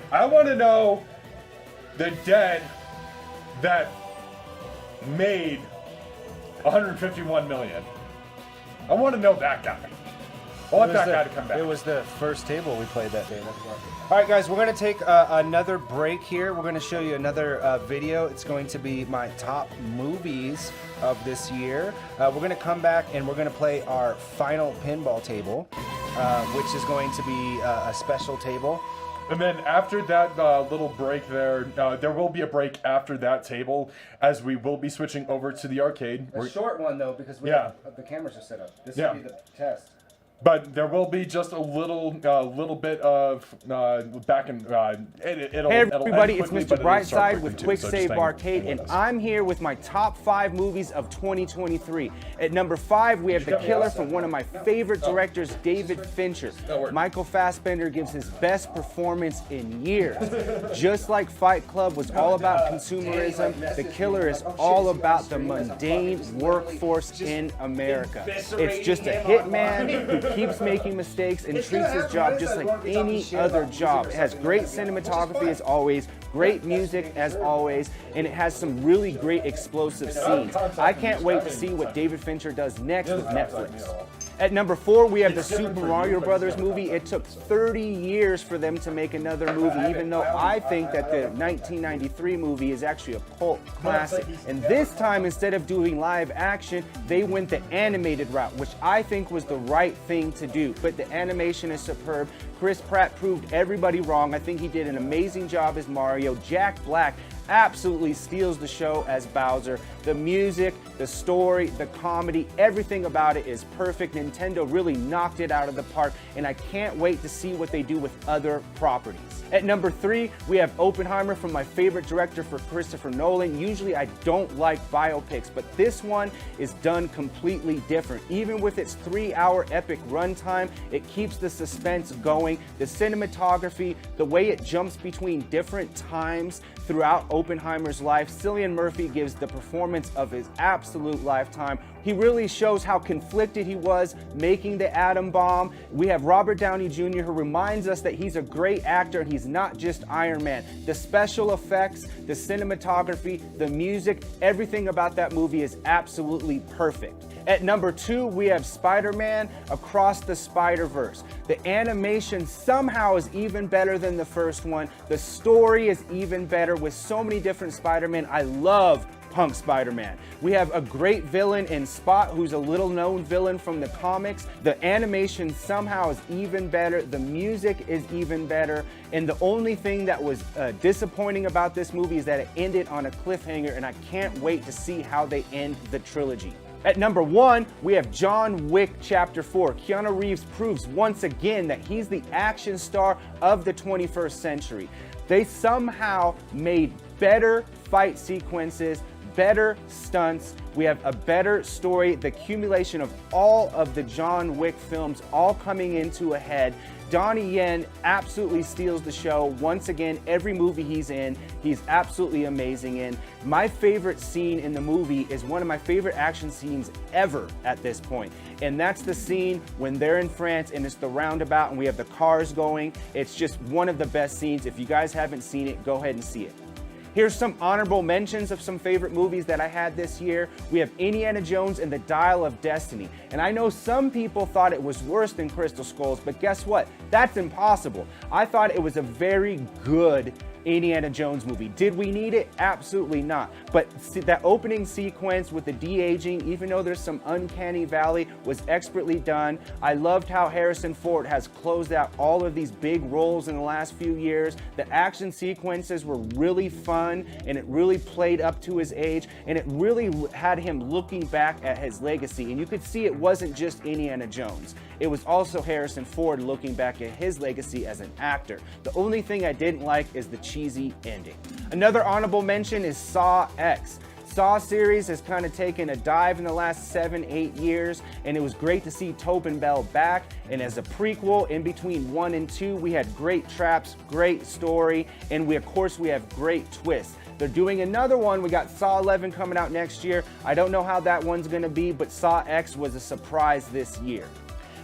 I want to know the dead that made 151 million. I want to know that guy. I want that guy to come back. It was the first table we played that day. All right, guys, we're going to take another break here. We're going to show you another video. It's going to be my top movies of this year. We're going to come back and we're going to play our final pinball table, which is going to be a special table. And then after that little break there, there will be a break after that table, as we will be switching over to the arcade. A short one though, because the cameras are set up. This will be the test. But there will be just a little bit of back and it'll. Hey everybody, it'll it's quickly, Mr. but it'll start Brightside with quickly, Quick too, so Save just Arcade, hang and with us. I'm here with my top 5 movies of 2023. At number 5, we have The Killer from one of my favorite directors, David Fincher. Michael Fassbender gives his best performance in years. Just like Fight Club was all about consumerism, The Killer is all about the mundane workforce in America. It's just a hitman who keeps making mistakes and treats his job just like any other job. It has great cinematography as always, great music as always, and it has some really great explosive scenes. I can't wait to see what David Fincher does next with Netflix. At number 4, we have the Super Mario Brothers movie. It took 30 years for them to make another movie, even though I think that the 1993 movie is actually a cult classic. And this time, instead of doing live action, they went the animated route, which I think was the right thing to do. But the animation is superb. Chris Pratt proved everybody wrong. I think he did an amazing job as Mario. Jack Black absolutely steals the show as Bowser. The music, the story, the comedy, everything about it is perfect. Nintendo really knocked it out of the park, and I can't wait to see what they do with other properties. At number 3, we have Oppenheimer from my favorite director, for Christopher Nolan. Usually I don't like biopics, but this one is done completely different. Even with its 3-hour epic runtime, it keeps the suspense going. The cinematography, the way it jumps between different times throughout Oppenheimer's life, Cillian Murphy gives the performance of his absolute lifetime. He really shows how conflicted he was making the atom bomb. We have Robert Downey Jr., who reminds us that he's a great actor and he's not just Iron Man. The special effects, the cinematography, the music, everything about that movie is absolutely perfect. At number 2, we have Spider-Man Across the Spider-Verse. The animation somehow is even better than the first one. The story is even better with so many different Spider-Man. I love Punk Spider-Man. We have a great villain in Spot, who's a little known villain from the comics. The animation somehow is even better. The music is even better. And the only thing that was disappointing about this movie is that it ended on a cliffhanger, and I can't wait to see how they end the trilogy. At number 1, we have John Wick Chapter 4. Keanu Reeves proves once again that he's the action star of the 21st century. They somehow made better fight sequences, better stunts. We have a better story, the accumulation of all of the John Wick films all coming into a head. Donnie Yen absolutely steals the show. Once again, every movie he's in, he's absolutely amazing in. My favorite scene in the movie is one of my favorite action scenes ever at this point. And that's the scene when they're in France and it's the roundabout and we have the cars going. It's just one of the best scenes. If you guys haven't seen it, go ahead and see it. Here's some honorable mentions of some favorite movies that I had this year. We have Indiana Jones and the Dial of Destiny. And I know some people thought it was worse than Crystal Skulls, but guess what? That's impossible. I thought it was a very good Indiana Jones movie. Did we need it? Absolutely not. But that opening sequence with the de-aging, even though there's some uncanny valley, was expertly done. I loved how Harrison Ford has closed out all of these big roles in the last few years. The action sequences were really fun, and it really played up to his age, and it really had him looking back at his legacy. And you could see it wasn't just Indiana Jones. It was also Harrison Ford looking back at his legacy as an actor. The only thing I didn't like is the cheesy ending. Another honorable mention is Saw X. Saw series has kind of taken a dive in the last 7-8 years, and it was great to see Tobin Bell back. And as a prequel, in between 1 and 2, we had great traps, great story, and we have great twists. They're doing another one. We got Saw 11 coming out next year. I don't know how that one's gonna be, but Saw X was a surprise this year.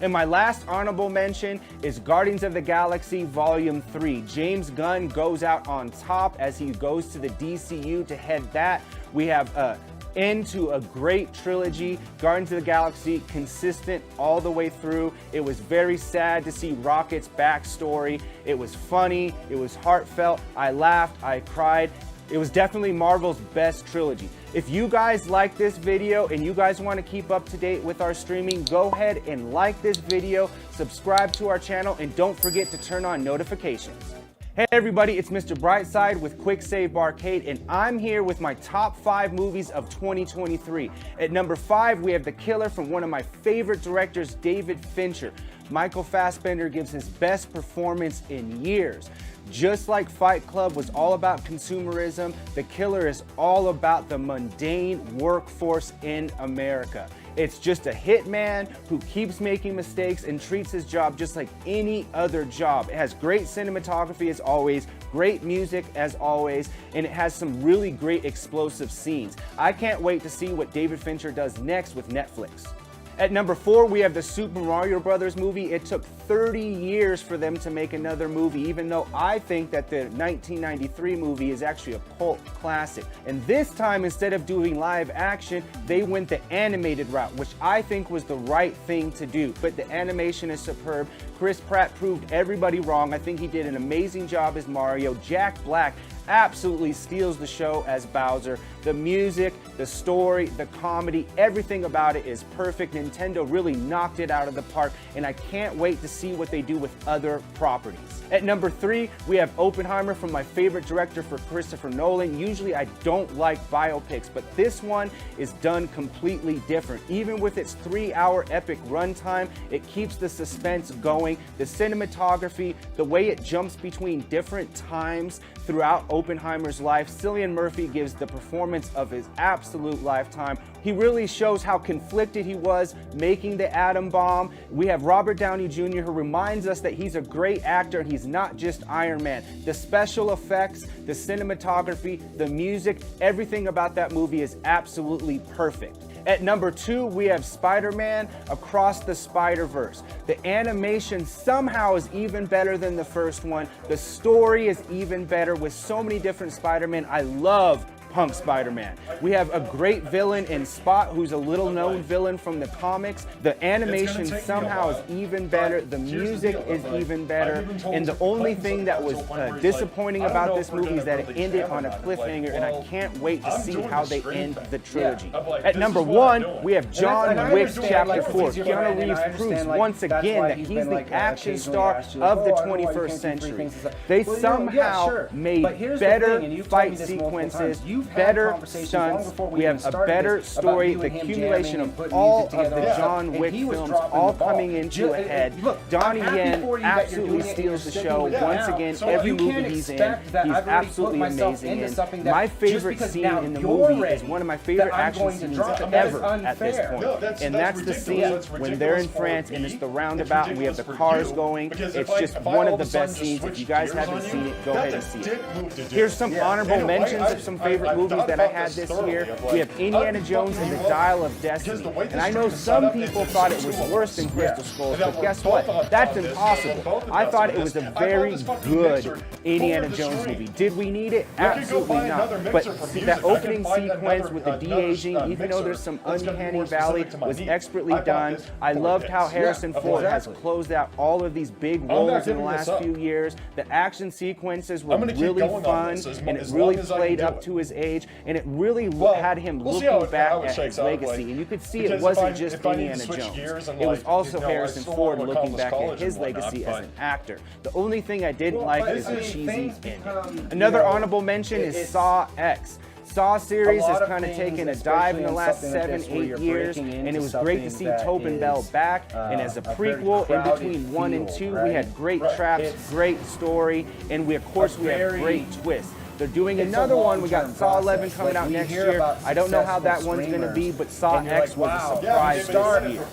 And my last honorable mention is Guardians of the Galaxy Volume 3. James Gunn goes out on top as he goes to the DCU to head that. We have an end to a great trilogy. Guardians of the Galaxy, consistent all the way through. It was very sad to see Rocket's backstory. It was funny, it was heartfelt. I laughed, I cried. It was definitely Marvel's best trilogy. If you guys like this video and you guys want to keep up to date with our streaming, go ahead and like this video, subscribe to our channel, and don't forget to turn on notifications. Hey everybody, it's Mr. Brightside with Quick Save Barcade, and I'm here with my top 5 movies of 2023. At number 5, we have The Killer from one of my favorite directors, David Fincher. Michael Fassbender gives his best performance in years. Just like Fight Club was all about consumerism, The Killer is all about the mundane workforce in America. It's just a hitman who keeps making mistakes and treats his job just like any other job. It has great cinematography as always, great music as always, and it has some really great explosive scenes. I can't wait to see what David Fincher does next with Netflix. At number 4, we have the Super Mario Brothers movie. It took 30 years for them to make another movie, even though I think that the 1993 movie is actually a cult classic. And this time, instead of doing live action, they went the animated route, which I think was the right thing to do. But the animation is superb. Chris Pratt proved everybody wrong. I think he did an amazing job as Mario. Jack Black absolutely steals the show as Bowser. The music, the story, the comedy, everything about it is perfect. Nintendo really knocked it out of the park, and I can't wait to see what they do with other properties. At number 3, we have Oppenheimer from my favorite director, for Christopher Nolan. Usually I don't like biopics, but this one is done completely different. Even with its 3-hour epic runtime, it keeps the suspense going. The cinematography, the way it jumps between different times throughout Oppenheimer's life, Cillian Murphy gives the performance of his absolute lifetime. He really shows how conflicted he was making the atom bomb. We have Robert Downey Jr., who reminds us that he's a great actor and he's not just Iron Man. The special effects, the cinematography, the music, everything about that movie is absolutely perfect. At number 2, we have Spider-Man Across the Spider-Verse. The animation somehow is even better than the first one. The story is even better with so many different Spider-Man. I love Punk Spider-Man. We have a great villain in Spot, who's a little known villain from the comics. The animation somehow is even better. The music is even better. And the only thing that was disappointing about this movie is that it ended on a cliffhanger, and I can't wait to see how they end the trilogy. At number 1, we have John Wick Chapter 4. Keanu Reeves proves once again that he's the action star of the 21st century. They somehow made better fight sequences, better stunts. We have a better story, the accumulation of all of the John Wick films all coming into a head. Donnie Yen absolutely steals the show once again. Every movie he's in, he's absolutely amazing in. My favorite scene in the movie is one of my favorite action scenes ever at this point. And that's the scene when they're in France and it's the roundabout and we have the cars going. It's just one of the best scenes. If you guys haven't seen it, go ahead and see it. Here's some honorable mentions of some favorite movies that I had this year. We have Indiana Jones and the Dial of Destiny. And I know some people thought it was worse than Crystal Skulls, but guess what? That's impossible. I thought it was a very good Indiana Jones movie. Did we need it? Absolutely not. But that opening sequence with the de-aging, even though there's some uncanny valley, was expertly done. I loved how Harrison Ford has closed out all of these big roles in the last few years. The action sequences were really fun, and it really played up to his age, and it really had him looking back at his legacy. And you could see it wasn't just Indiana Jones. It was also Harrison Ford looking back at his legacy as an actor. The only thing I didn't like is the cheesy ending. Another honorable mention is Saw X. Saw series has kind of taken a dive in the last 7-8 years, and it was great to see Tobin Bell back. And as a prequel, in between 1 and 2, we had great traps, great story, and we have great twists. They're doing another one. We got Saw 11 coming out next year. I don't know how that one's going to be, but Saw X was a surprise this year.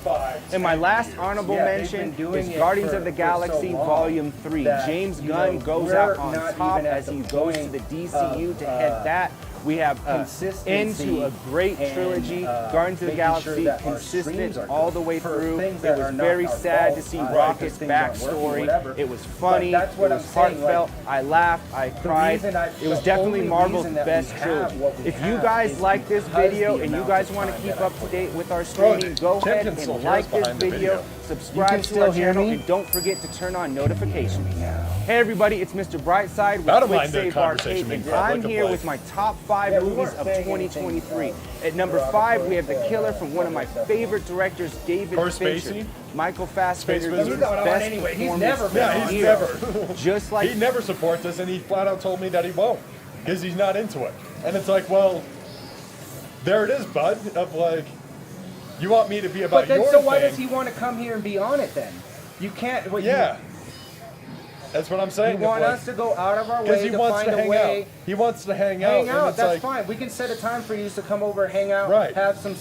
And my last honorable mention is Guardians of the Galaxy Volume 3. James Gunn goes out on top as he goes to the DCU to head that. We have into a great trilogy. Guardians of the Galaxy, consistent all the way through. It was very sad to see Rocket's backstory. It was funny. It was heartfelt. I laughed. I cried. It was definitely Marvel's best trilogy. If you guys like this video and you guys want to keep up to date with our streaming, go ahead and like this video. subscribe to still our hear channel, me? and don't forget to turn on notifications. Hey everybody, it's Mr. Brightside with I don't Quick mind the Save conversation Arcade, being and public I'm of here like- with my top 5 Yeah, we movies weren't of saying 2023. anything, At number 5, we have The Killer from one of my favorite directors, David Horse Fincher. Spacey? Michael Fassbender Space did his Wizard? He's not on best anyway. He's performance never been of Yeah, the he's year. never. Just like He never supports us, and he flat out told me that he won't because he's not into it. And it's like, well, there it is, bud. Of like, you want me to be about But then, your so why thing? does he want to come here and be on it then? You can't. What, Yeah, that's what I'm You, saying. you want like, us to go out of our because way he to wants find to a hang way. out. He wants to hang out. Hang and out. it's That's like, fine. We can set a time for you to come over, hang out, Right. have some,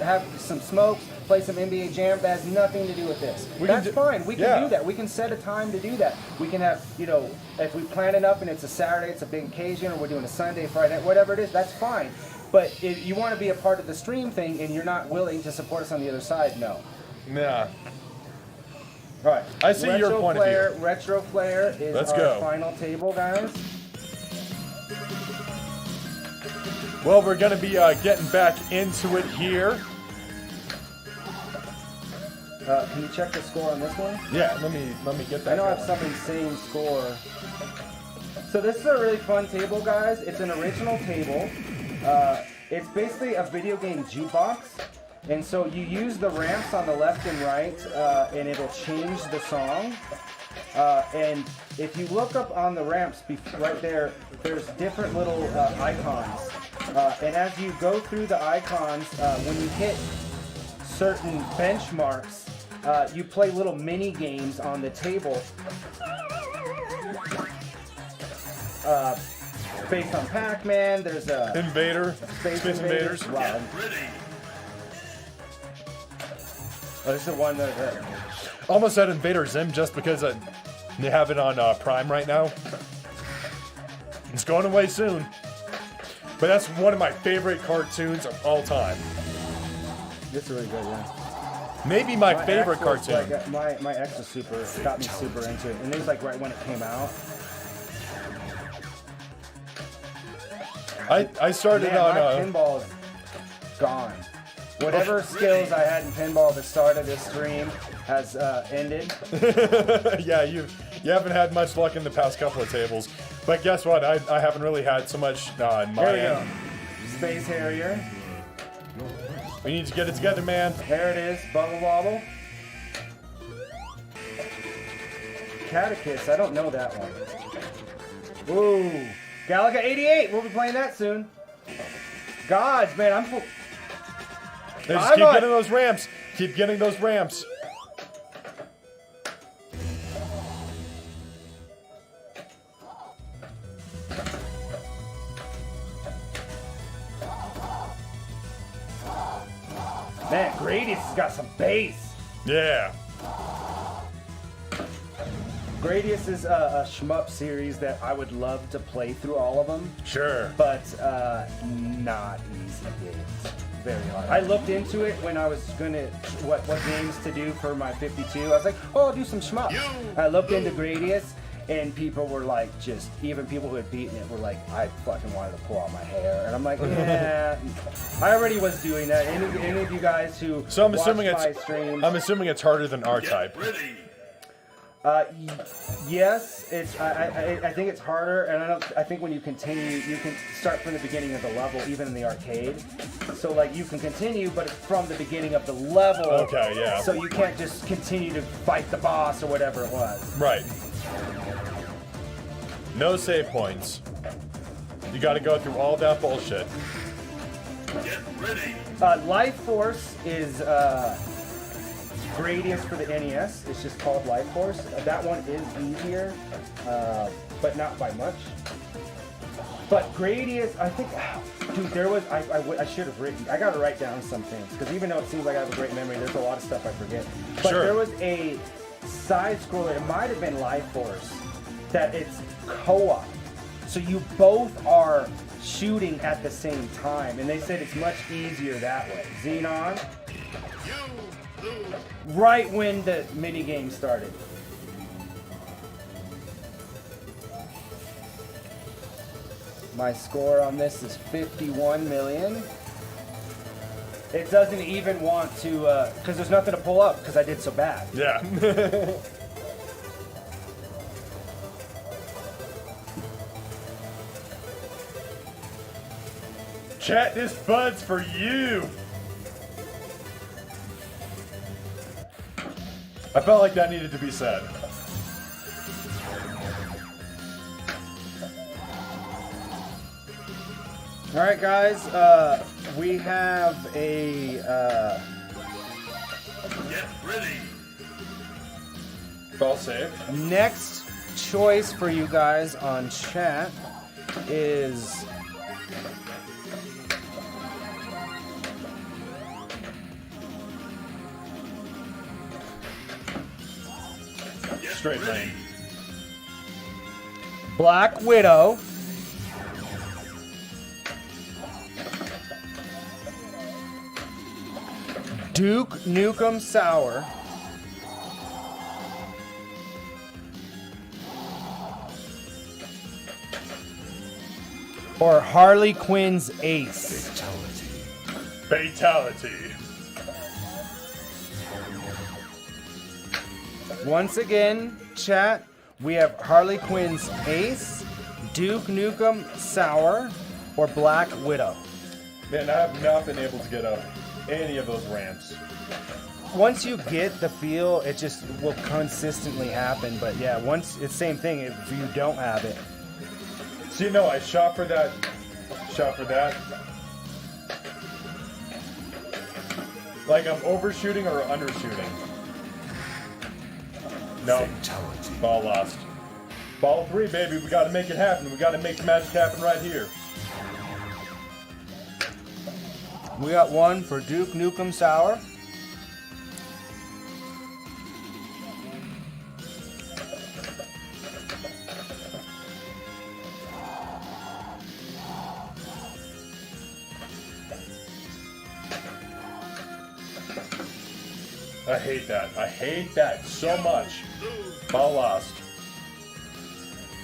have some smokes, play some NBA Jam. That has nothing to do with this. We can That's do- fine. We can yeah. do that. We can set a time to do that. We can have, if we plan it up and it's a Saturday, it's a big occasion, or we're doing a Sunday, Friday, whatever it is, that's fine. But if you want to be a part of the stream thing and you're not willing to support us on the other side, no. nah. All right. I see your Retro point of Flare, view. Retro Flare is Let's our go. final table, guys. Well, we're gonna be getting back into it here. Can you check the score on this one? Yeah, let me get that. I know I have going. some insane score. So this is a really fun table, guys. It's an original table. It's basically a video game jukebox. And so you use the ramps on the left and right, and it'll change the song. And if you look up on the ramps right there, there's different little icons. And as you go through the icons, when you hit certain benchmarks, you play little mini games on the table based on Pac-Man. There's a Invader, Space Invaders. Wow. Oh, this is the one that. Almost said Invader Zim just because they have it on Prime right now. It's going away soon. But that's one of my favorite cartoons of all time. This is really good, yeah. Maybe my favorite ex was cartoon. Like, my ex was got me super into it, and it was like right when it came out. I started Man, my on. pinball is gone. Whatever skills I had in pinball at the start of this stream has ended. Yeah, you haven't had much luck in the past couple of tables. But guess what? I haven't really had so much on my There we go. end. Space Harrier. We need to get it together, man. There it is. Bubble Bobble. Catechist. I don't know that one. Ooh. Galaga 88. We'll be playing that soon. Gods, man. I'm full. They just I'm keep on- getting those ramps. Keep getting those ramps. Man, Gradius has got some bass. Yeah. Gradius is a shmup series that I would love to play through all of them, Sure. but not easy games. Very hard. I looked into it when I was gonna what games to do for my 52. I was like, oh, I'll do some shmups. I looked into Gradius, and people were like, just even people who had beaten it were like, I fucking wanted to pull out my hair, and I'm like, yeah. I already was doing that. Any of you guys who So I'm assuming watch my it's streams, I'm assuming it's harder than R-Type. yes, it's. I think it's harder, and I think when you continue, you can start from the beginning of the level, even in the arcade. So like you can continue, but it's from the beginning of the level. Okay, yeah. So you can't just continue to fight the boss or whatever it was. Right. No save points. You got to go through all that bullshit. Life Force is Gradius for the NES. It's just called Life Force. That one is easier, but not by much. But Gradius, I think, dude, there was, I should have written, I gotta write down some things, because even though it seems like I have a great memory, there's a lot of stuff I forget. But Sure. there was a side scroller, it might have been Life Force, that it's co-op. So you both are shooting at the same time, and they said it's much easier that way. Xenon, right when the mini game started. My score on this is 51 million. It doesn't even want to, because there's nothing to pull up because I did so bad. Yeah. Chat, this bud's for you. I felt like that needed to be said. All right, guys. We have a. Get ready. Ball save. Next choice for you guys on chat is Straight lane. Black Widow, Duke Nukem Sour, or Harley Quinn's Ace. Fatality. Once again, chat, we have Harley Quinn's Ace, Duke Nukem Sour, or Black Widow. Man, I have not been able to get up any of those ramps. Once you get the feel, it just will consistently happen. But yeah, once it's same thing if you don't have it. See, no, I shot for that. Shot for that. Like I'm overshooting or undershooting. No. Fatality. Ball lost. Ball 3, baby. We got to make it happen. We got to make the magic happen right here. We got one for Duke Nukem Sour. I hate that. I hate that so much. Ball lost.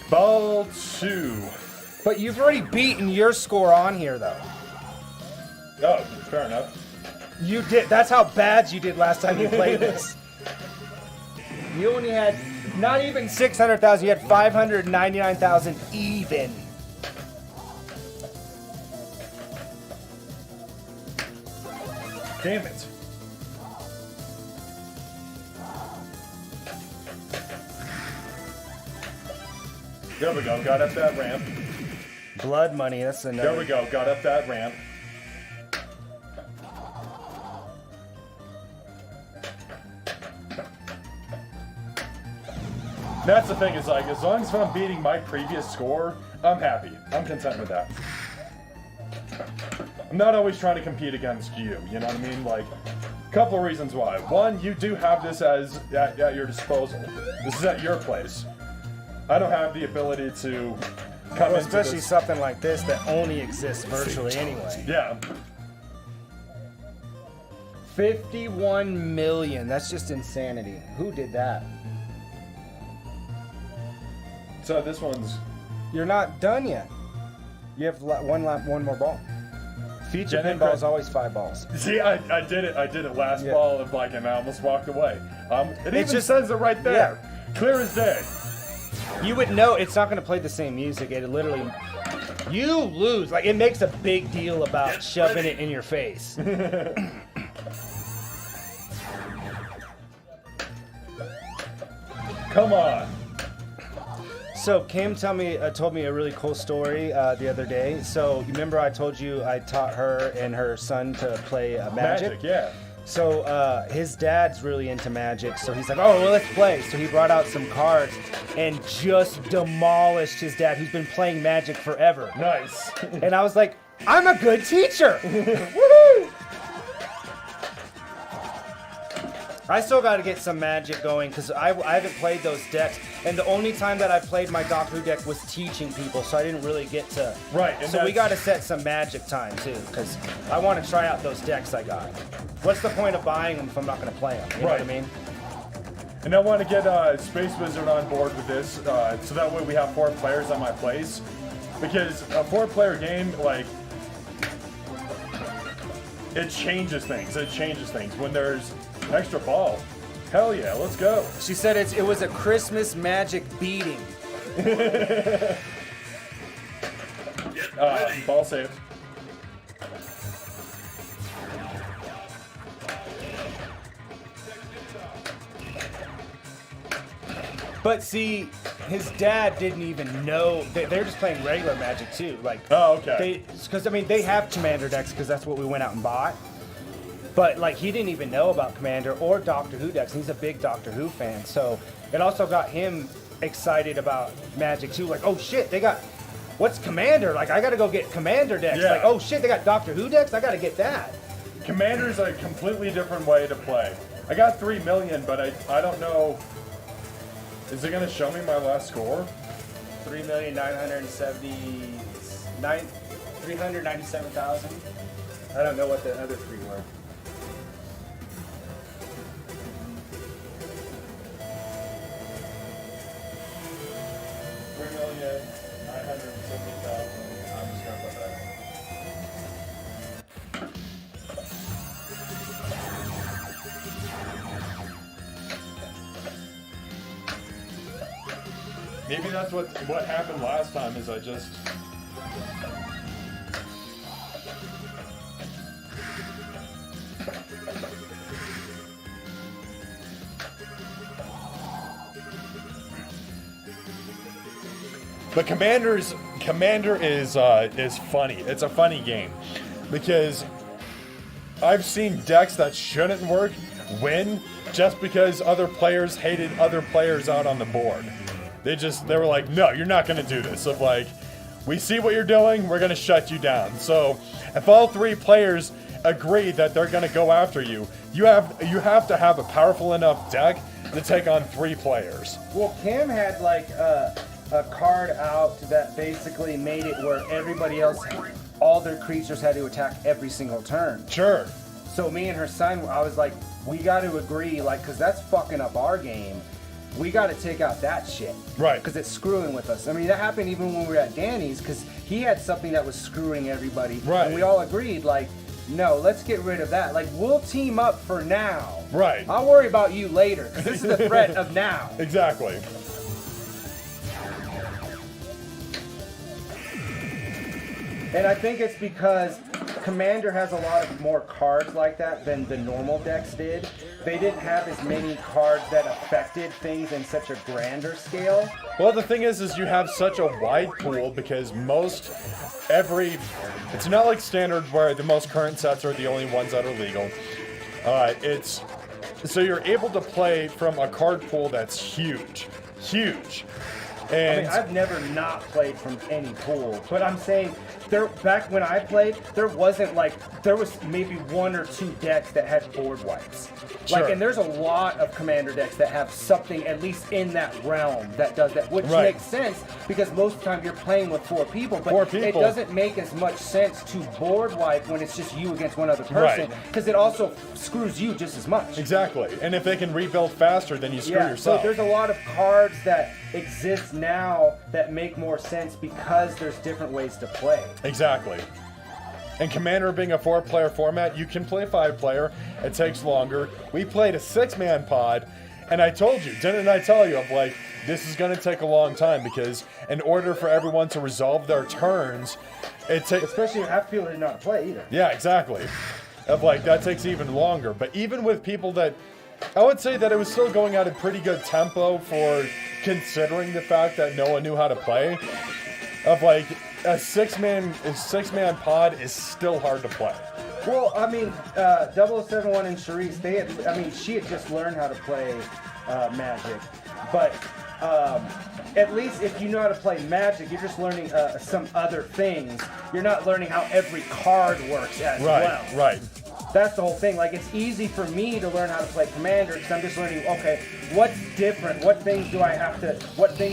Ball 2. But you've already beaten your score on here, though. Oh, fair enough. You did. That's how bad you did last time you played this. You only had not even 600,000. You had 599,000 even. Damn it. There we go. Got up that ramp. Blood money. That's another. There we go. Got up that ramp. That's the thing, is like, as long as I'm beating my previous score, I'm happy. I'm content with that. I'm not always trying to compete against you, you know what I mean? Like, a couple of reasons why. One, you do have this as at your disposal. This is at your place. I don't have the ability to come into especially this. something like this that only exists virtually anyway. Yeah. 51 million. That's just insanity. Who did that? So this one's You're not done yet. You have one more ball. Feature Jenny pinball is Chris- always 5 balls. See, I did it. I did it last Yeah. ball of like, and I almost walked away. It even just- says it right there, clear as day. You would know it's not going to play the same music. It literally, you lose. Like, it makes a big deal about shoving it in your face. Come on. So Kim told me a really cool story the other day. So you remember I told you I taught her and her son to play Magic? Yeah. So his dad's really into Magic, so he's like, oh, well, let's play. So he brought out some cards and just demolished his dad, who's been playing Magic forever. Nice. And I was like, I'm a good teacher. Woohoo! I still got to get some Magic going because I haven't played those decks. And the only time that I played my Doctor Who deck was teaching people, so I didn't really get to. Right, and So we that's- got to set some Magic time too, because I want to try out those decks I got. What's the point of buying them if I'm not going to play them? You know what I Right. mean? And I want to get Space Wizard on board with this, so that way we have 4 players on my place. Because a 4-player game, like, it changes things. It changes things. When there's an extra ball, hell yeah, let's go. She said it was a Christmas magic beating. Ball saved. But see, his dad didn't even know. They're just playing regular Magic too. Like, Oh, okay. Because I mean, they have Commander decks because that's what we went out and bought. But like, he didn't even know about Commander or Doctor Who decks. He's a big Doctor Who fan, so it also got him excited about Magic too. Like, oh shit, they got what's Commander? Like, I gotta go get Commander decks. Yeah. Like, oh shit, they got Doctor Who decks. I gotta get that. Commander's a completely different way to play. I got 3 million, but I don't know. Is it gonna show me my last score? 397,000. I don't know what the other three were. I'm just gonna put that. Maybe that's what happened last time. Is I just. But Commander is funny. It's a funny game because I've seen decks that shouldn't work win just because other players hated other players out on the board. They were like, no, you're not gonna do this. Of like, we see what you're doing, we're gonna shut you down. So if all 3 players agree that they're gonna go after you, you have to have a powerful enough deck to take on 3 players. Well, Cam had like a card out that basically made it where everybody else, all their creatures had to attack every single turn. Sure. So me and her son, I was like, we got to agree, like, because that's fucking up our game. We got to take out that shit. Right. Because it's screwing with us. I mean, that happened even when we were at Danny's, because he had something that was screwing everybody. Right. And we all agreed, like, no, let's get rid of that. Like, we'll team up for now. Right. I'll worry about you later, because this is the threat of now. Exactly. And I think it's because Commander has a lot of more cards like that than the normal decks did. They didn't have as many cards that affected things in such a grander scale. Well, the thing is you have such a wide pool because it's not like Standard where the most current sets are the only ones that are legal. So you're able to play from a card pool that's huge. And I mean, I've never not played from any pool, but I'm saying back when I played, there was maybe 1 or 2 decks that had board wipes. Sure. And there's a lot of Commander decks that have something at least in that realm that does that, which Right. makes sense because most of the time you're playing with 4 people, but 4 people. it doesn't make as much sense to board wipe when it's just you against one other person Right. because it also screws you just as much. Exactly. And if they can rebuild faster, then you screw yourself. So there's a lot of cards that exist now that make more sense because there's different ways to play. Exactly. And Commander being a 4-player format, you can play 5-player. It takes longer. We played a 6-man pod, and I told you, didn't I tell you, I'm like, this is going to take a long time because in order for everyone to resolve their turns, it takes... Especially half people didn't know how to play either. Yeah, exactly. Of like, that takes even longer. But even with people that... I would say that it was still going at a pretty good tempo for considering the fact that no one knew how to play. Of like, a 6-man pod is still hard to play. Well, I mean, 0071 and Charisse, she had just learned how to play Magic. But at least if you know how to play Magic, you're just learning some other things. You're not learning how every card works as well. Right. That's the whole thing. Like, it's easy for me to learn how to play Commander because I'm just learning, okay, what's different? What things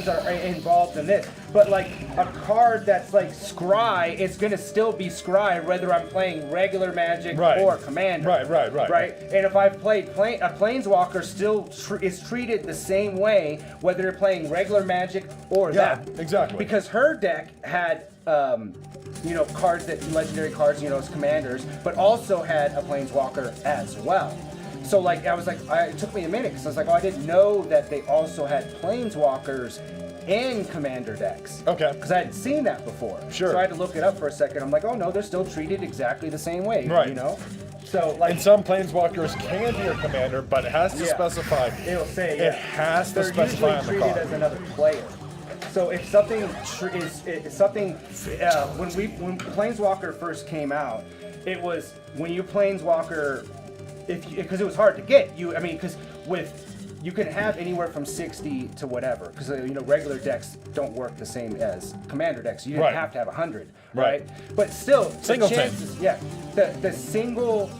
are involved in this? But like a card that's like Scry, it's gonna still be Scry whether I'm playing regular Magic Right. or Commander. Right. Right. And if I've played a Planeswalker, still is treated the same way whether you're playing regular Magic or Yeah, that. exactly. Because her deck had cards legendary cards, as commanders, but also had a Planeswalker as well. So like I was like, it took me a minute because I was like, oh, I didn't know that they also had Planeswalkers in commander decks. Okay. Because I hadn't seen that before. Sure. So I had to look it up for a second. I'm like, oh no, they're still treated exactly the same way. Right. So like And some planeswalkers can be your commander, but it has to specify. it'll say It has to they're specify usually on the treated card. as another player. So if something when Planeswalker first came out, it was when you Planeswalker, because it was hard to get because you can have anywhere from 60 to whatever, because regular decks don't work the same as commander decks. You didn't Right. have to have 100, Right. right? But still, Singleton. the chances, the single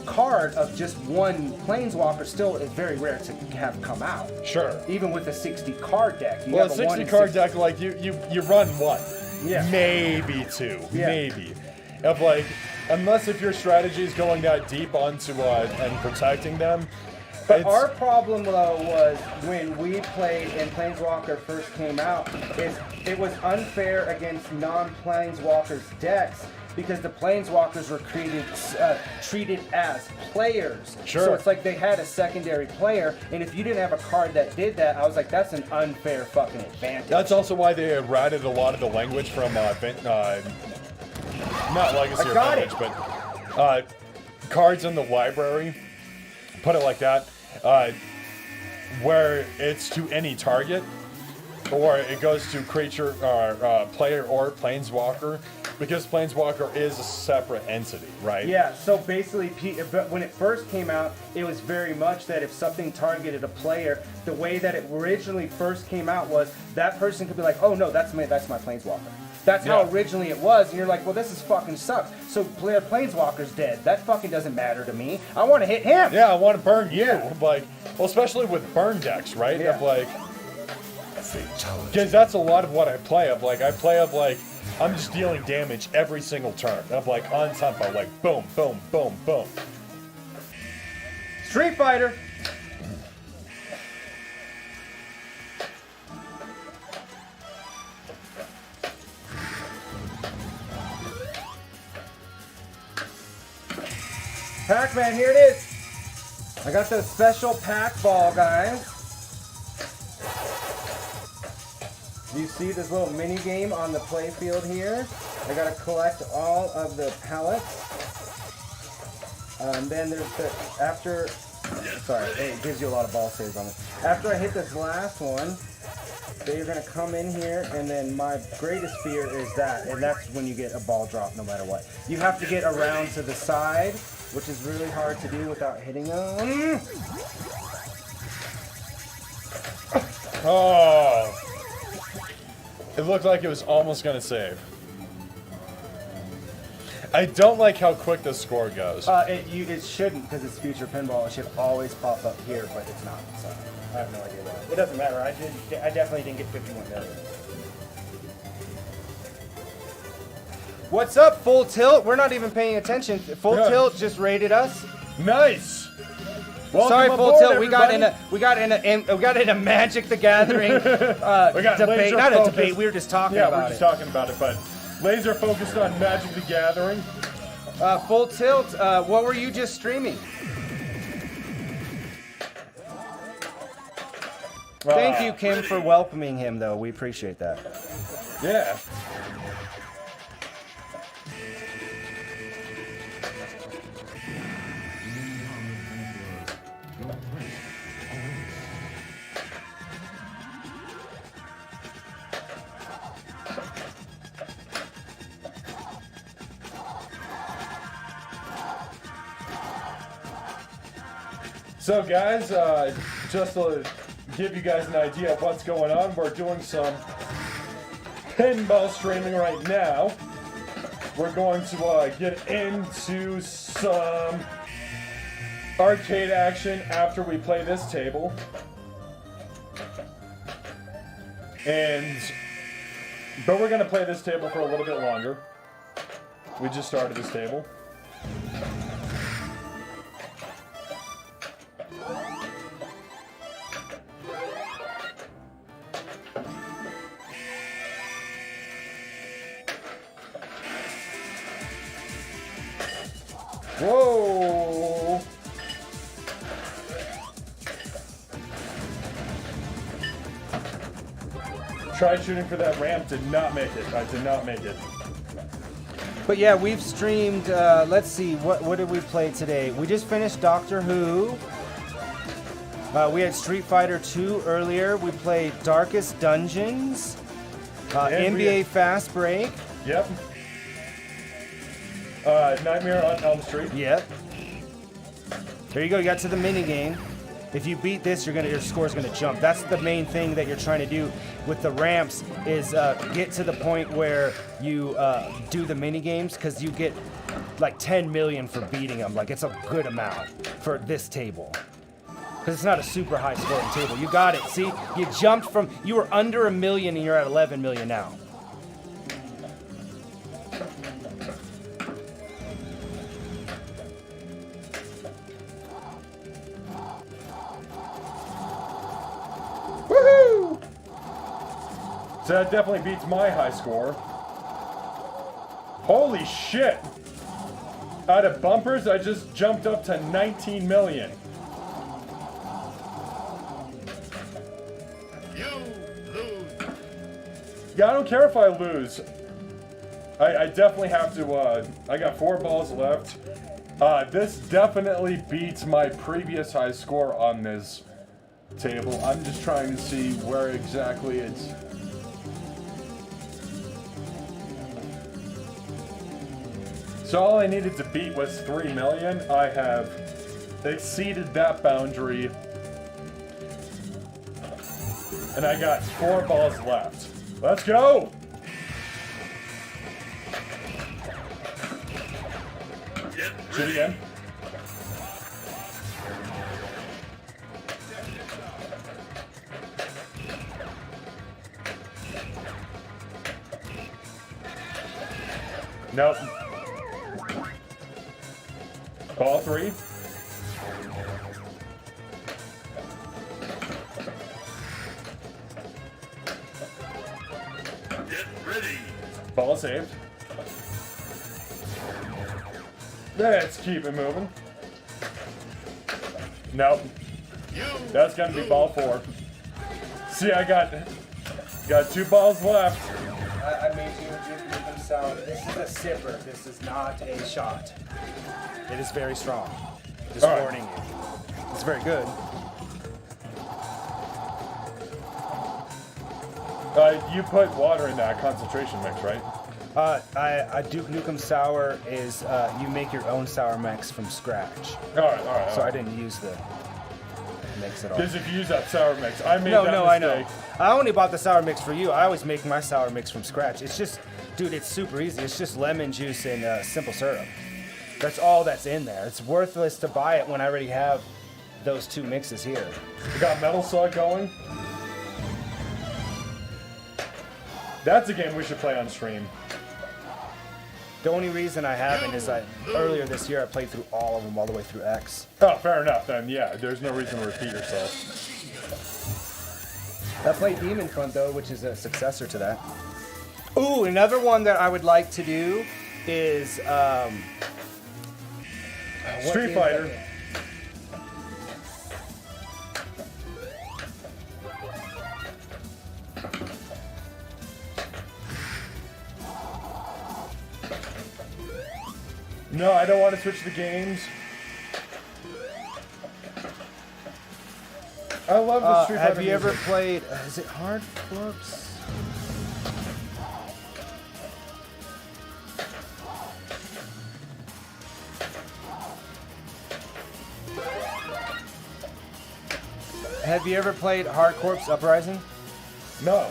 card of just one Planeswalker still is very rare to have come out. Sure. Even with a 60 card deck, you Well, a have a 1 60 in card 60. deck, like you run one, Yeah. maybe two, Yeah. maybe. Of like, unless if your strategy is going that deep onto and protecting them. But it's- our problem though was when we played and Planeswalker first came out, is it was unfair against non-Planeswalkers decks because the Planeswalkers were treated as players. Sure. So it's like they had a secondary player, and if you didn't have a card that did that, I was like, that's an unfair fucking advantage. That's also why they errated a lot of the language from not Legacy I or got Vintage, it. but cards in the library. Put it like that, where it's to any target, or it goes to creature, player or planeswalker, because planeswalker is a separate entity, right? Yeah, so basically, when it first came out, it was very much that if something targeted a player, the way that it originally first came out was that person could be like, oh no, that's my planeswalker. That's how Yeah. originally it was, and you're like, well, this is fucking sucks. So Planeswalker's dead. That fucking doesn't matter to me. I want to hit him. Yeah, I want to burn you. Yeah. Like, well, especially with burn decks, right? Yeah. Of like, Fatality. because that's a lot of what I play of. Like, I'm just dealing damage every single turn. Of like on tempo, like boom, boom, boom, boom. Street Fighter. Pac-Man, here it is. I got the special pack ball, guys. You see this little mini game on the play field here? I gotta collect all of the pellets. Then there's it gives you a lot of ball saves on it. After I hit this last one, then you're gonna come in here, and then my greatest fear is that, and that's when you get a ball drop no matter what. You have to get around to the side, which is really hard to do without hitting them. Oh, it looked like it was almost gonna save. I don't like how quick the score goes. It shouldn't, because it's future pinball. It should always pop up here, but it's not. So I have no idea why. It doesn't matter. I definitely didn't get 51 million. What's up, Full Tilt? We're not even paying attention. Full Yeah. Tilt just rated us. Nice. Welcome Sorry, Full aboard, Tilt. everybody. We got in a Magic the Gathering We got debate. laser Not a focused. debate. We were just talking Yeah, about we're just it. talking about it, but laser focused on Magic the Gathering. Full Tilt. What were you just streaming? Thank you, Kim, for welcoming him, though. We appreciate that. Yeah. So guys, just to give you guys an idea of what's going on, we're doing some pinball streaming right now. We're going to get into some arcade action after we play this table. And But we're gonna play this table for a little bit longer. We just started this table. Whoa! Tried shooting for that ramp, did not make it. I did not make it. But yeah, we've streamed, let's see, what did we play today? We just finished Doctor Who. We had Street Fighter 2 earlier. We played Darkest Dungeons. NBA Fast Break. Yep. Nightmare on Elm Street. Yep. There you go, you got to the mini game. If you beat this, your score's gonna jump. That's the main thing that you're trying to do with the ramps is get to the point where you do the mini games because you get like 10 million for beating them. Like it's a good amount for this table. Because it's not a super high scoring table. You got it. See, you jumped from, you were under 1 million and you're at 11 million now. Woohoo! So that definitely beats my high score. Holy shit! Out of bumpers, I just jumped up to 19 million. You lose. Yeah, I don't care if I lose. I definitely have to, I got 4 balls left. This definitely beats my previous high score on this table. I'm just trying to see where exactly it's... So all I needed to beat was 3 million. I have exceeded that boundary. And I got 4 balls left. Let's go! Shoot again. Nope. Ball 3. Get ready. Ball saved. Let's keep it moving. Nope. That's gonna be ball 4. See, I got 2 balls left. I made you do them sound. This is a sipper. This is not a shot. It is very strong. Just All right. warning you. It's very good. You put water in that concentration mix, right? I Duke Nukem Sour is you make your own sour mix from scratch. All right. So I didn't use the mix at all. Because if you use that sour mix, I made No, that I mistake. know. I only bought the sour mix for you. I always make my sour mix from scratch. It's just, dude, it's super easy. It's just lemon juice and simple syrup. That's all that's in there. It's worthless to buy it when I already have those 2 mixes here. We got Metal Slug going. That's a game we should play on stream. The only reason I haven't is earlier this year I played through all of them all the way through X. Oh, fair enough then. Yeah, there's no reason to repeat yourself. I played Demon Front though, which is a successor to that. Ooh, another one that I would like to do is Street Fighter. No, I don't want to switch the games. I love the Street Fighter have you ever music. played, is it Hard Corpse? Have you ever played Hard Corpse Uprising? No.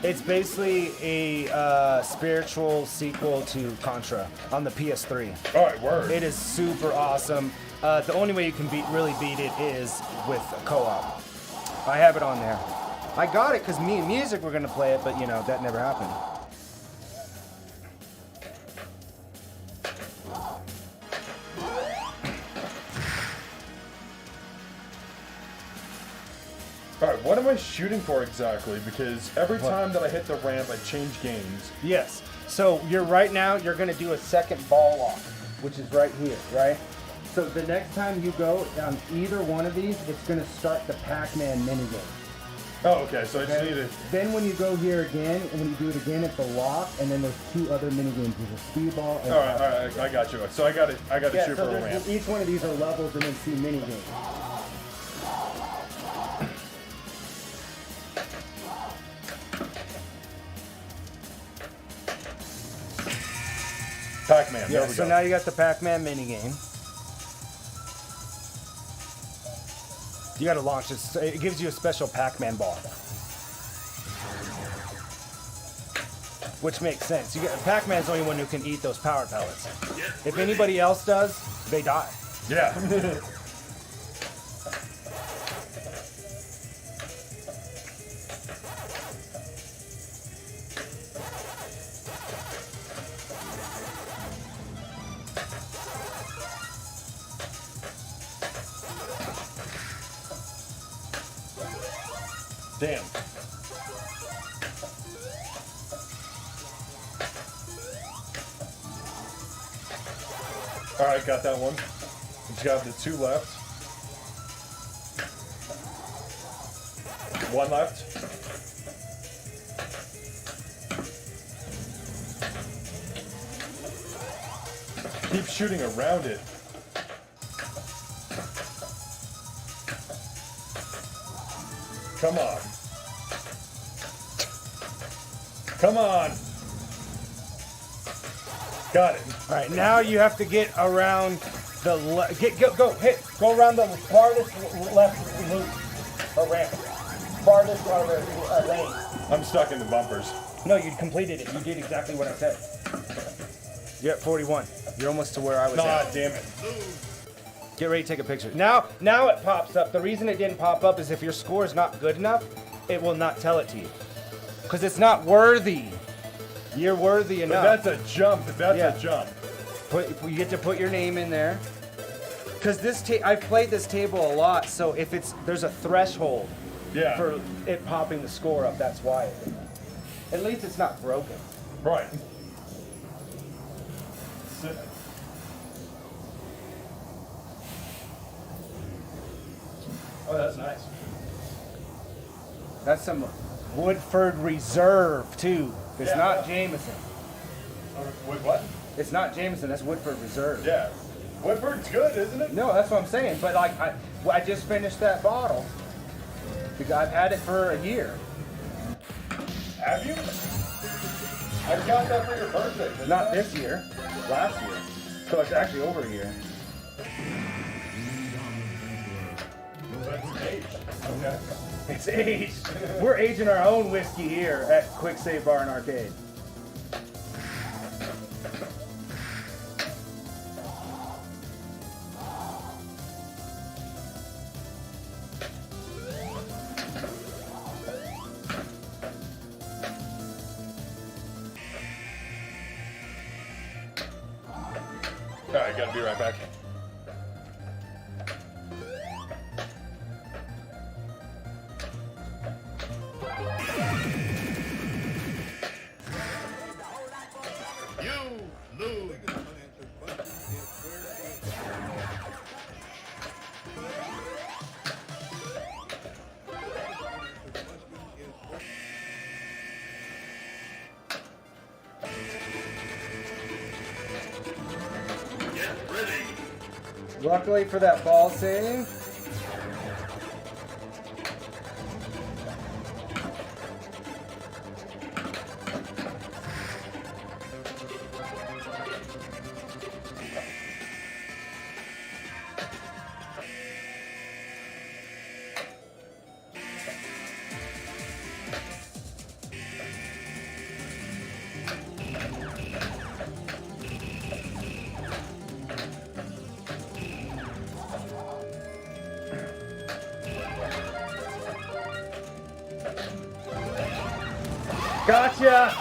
It's basically a spiritual sequel to Contra on the PS3. All right, word. It is super awesome. The only way you can really beat it is with co-op. I have it on there. I got it because me and Music were gonna play it, but you know that never happened. Alright, what am I shooting for exactly? Because every time that I hit the ramp, I change games. Yes. So you're right now. You're gonna do a second ball lock, which is right here, right? So the next time you go on either one of these, it's gonna start the Pac-Man minigame. Oh, okay, so I just need to... Then when you go here again, and when you do it again, it's a lock, and then there's 2 other minigames. There's a speedball. And Alright, I got you. So I got to yeah, shoot so for a ramp. each one of these are levels and then 2 minigames. Pac-Man, there Yeah, we so go. now you got the Pac-Man minigame. You gotta launch this. It gives you a special Pac-Man ball. Which makes sense. Pac-Man's the only one who can eat those power pellets. If anybody else does, they die. Yeah. Damn. Alright, got that one. Just got the 2 left. 1 left. Keep shooting around it. Come on. Come on. Got it. All right, now you have to get around the go around the farthest left loop or ramp, farthest lane. I'm stuck in the bumpers. No, you completed it. You did exactly what I said. You're at 41. You're almost to where I was Nah, at. damn it. Get ready to take a picture. Now it pops up. The reason it didn't pop up is if your score is not good enough, it will not tell it to you. Because it's not worthy. You're worthy enough. But that's a jump. That's Yeah. a jump. You get to put your name in there. Because I've played this table a lot, so if there's a threshold Yeah. for it popping the score up, that's why. At least it's not broken. Right. Oh, that's nice. That's some Woodford Reserve too. It's Yeah. not Jameson. Wait, what? It's not Jameson. That's Woodford Reserve. Yeah. Woodford's good, isn't it? No, that's what I'm saying. But like, I just finished that bottle because I've had it for a year. Have you? I got that for your birthday. didn't Not I? this year, last year. So it's actually over a year. That's aged. Okay. It's aged. We're aging our own whiskey here at Quick Save Bar and Arcade. Alright, gotta be right back. You lose. Get ready. Luckily for that ball save, Gotcha!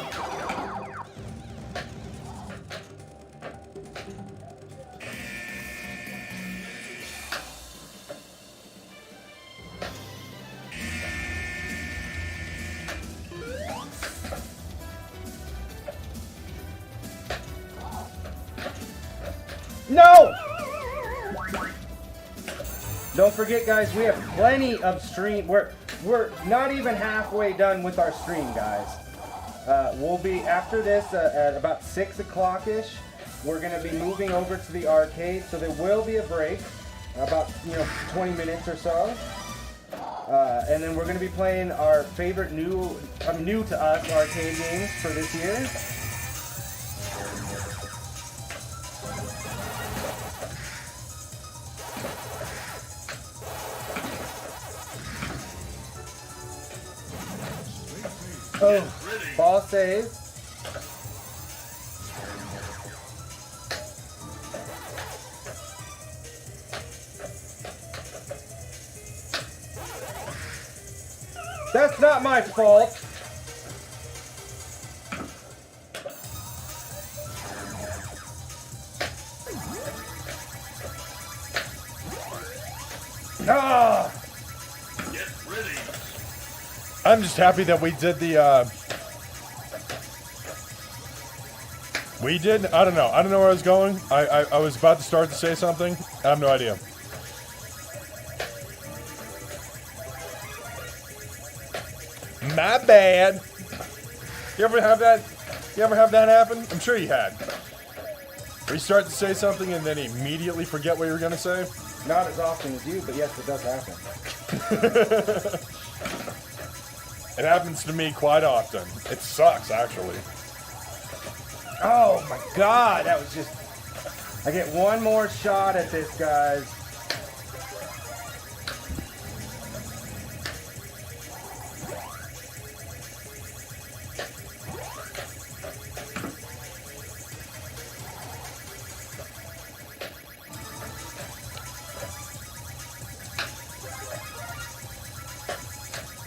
No! Don't forget, guys, we have plenty of stream. We're not even halfway done with our stream, guys. We'll be after this at about 6 o'clock-ish. We're gonna be moving over to the arcade, so there will be a break, about 20 minutes or so. And then we're gonna be playing our favorite new to us arcade games for this year. Oh, ball save. That's not my fault. Ah! I'm just happy that we did the, I don't know. I don't know where I was going. I was about to start to say something. I have no idea. My bad. You ever have that? You ever have that happen? I'm sure you had. Where you start to say something and then immediately forget what you were going to say? Not as often as you, but yes, it does happen. It happens to me quite often. It sucks, actually. Oh my god, that was just... I get one more shot at this, guys.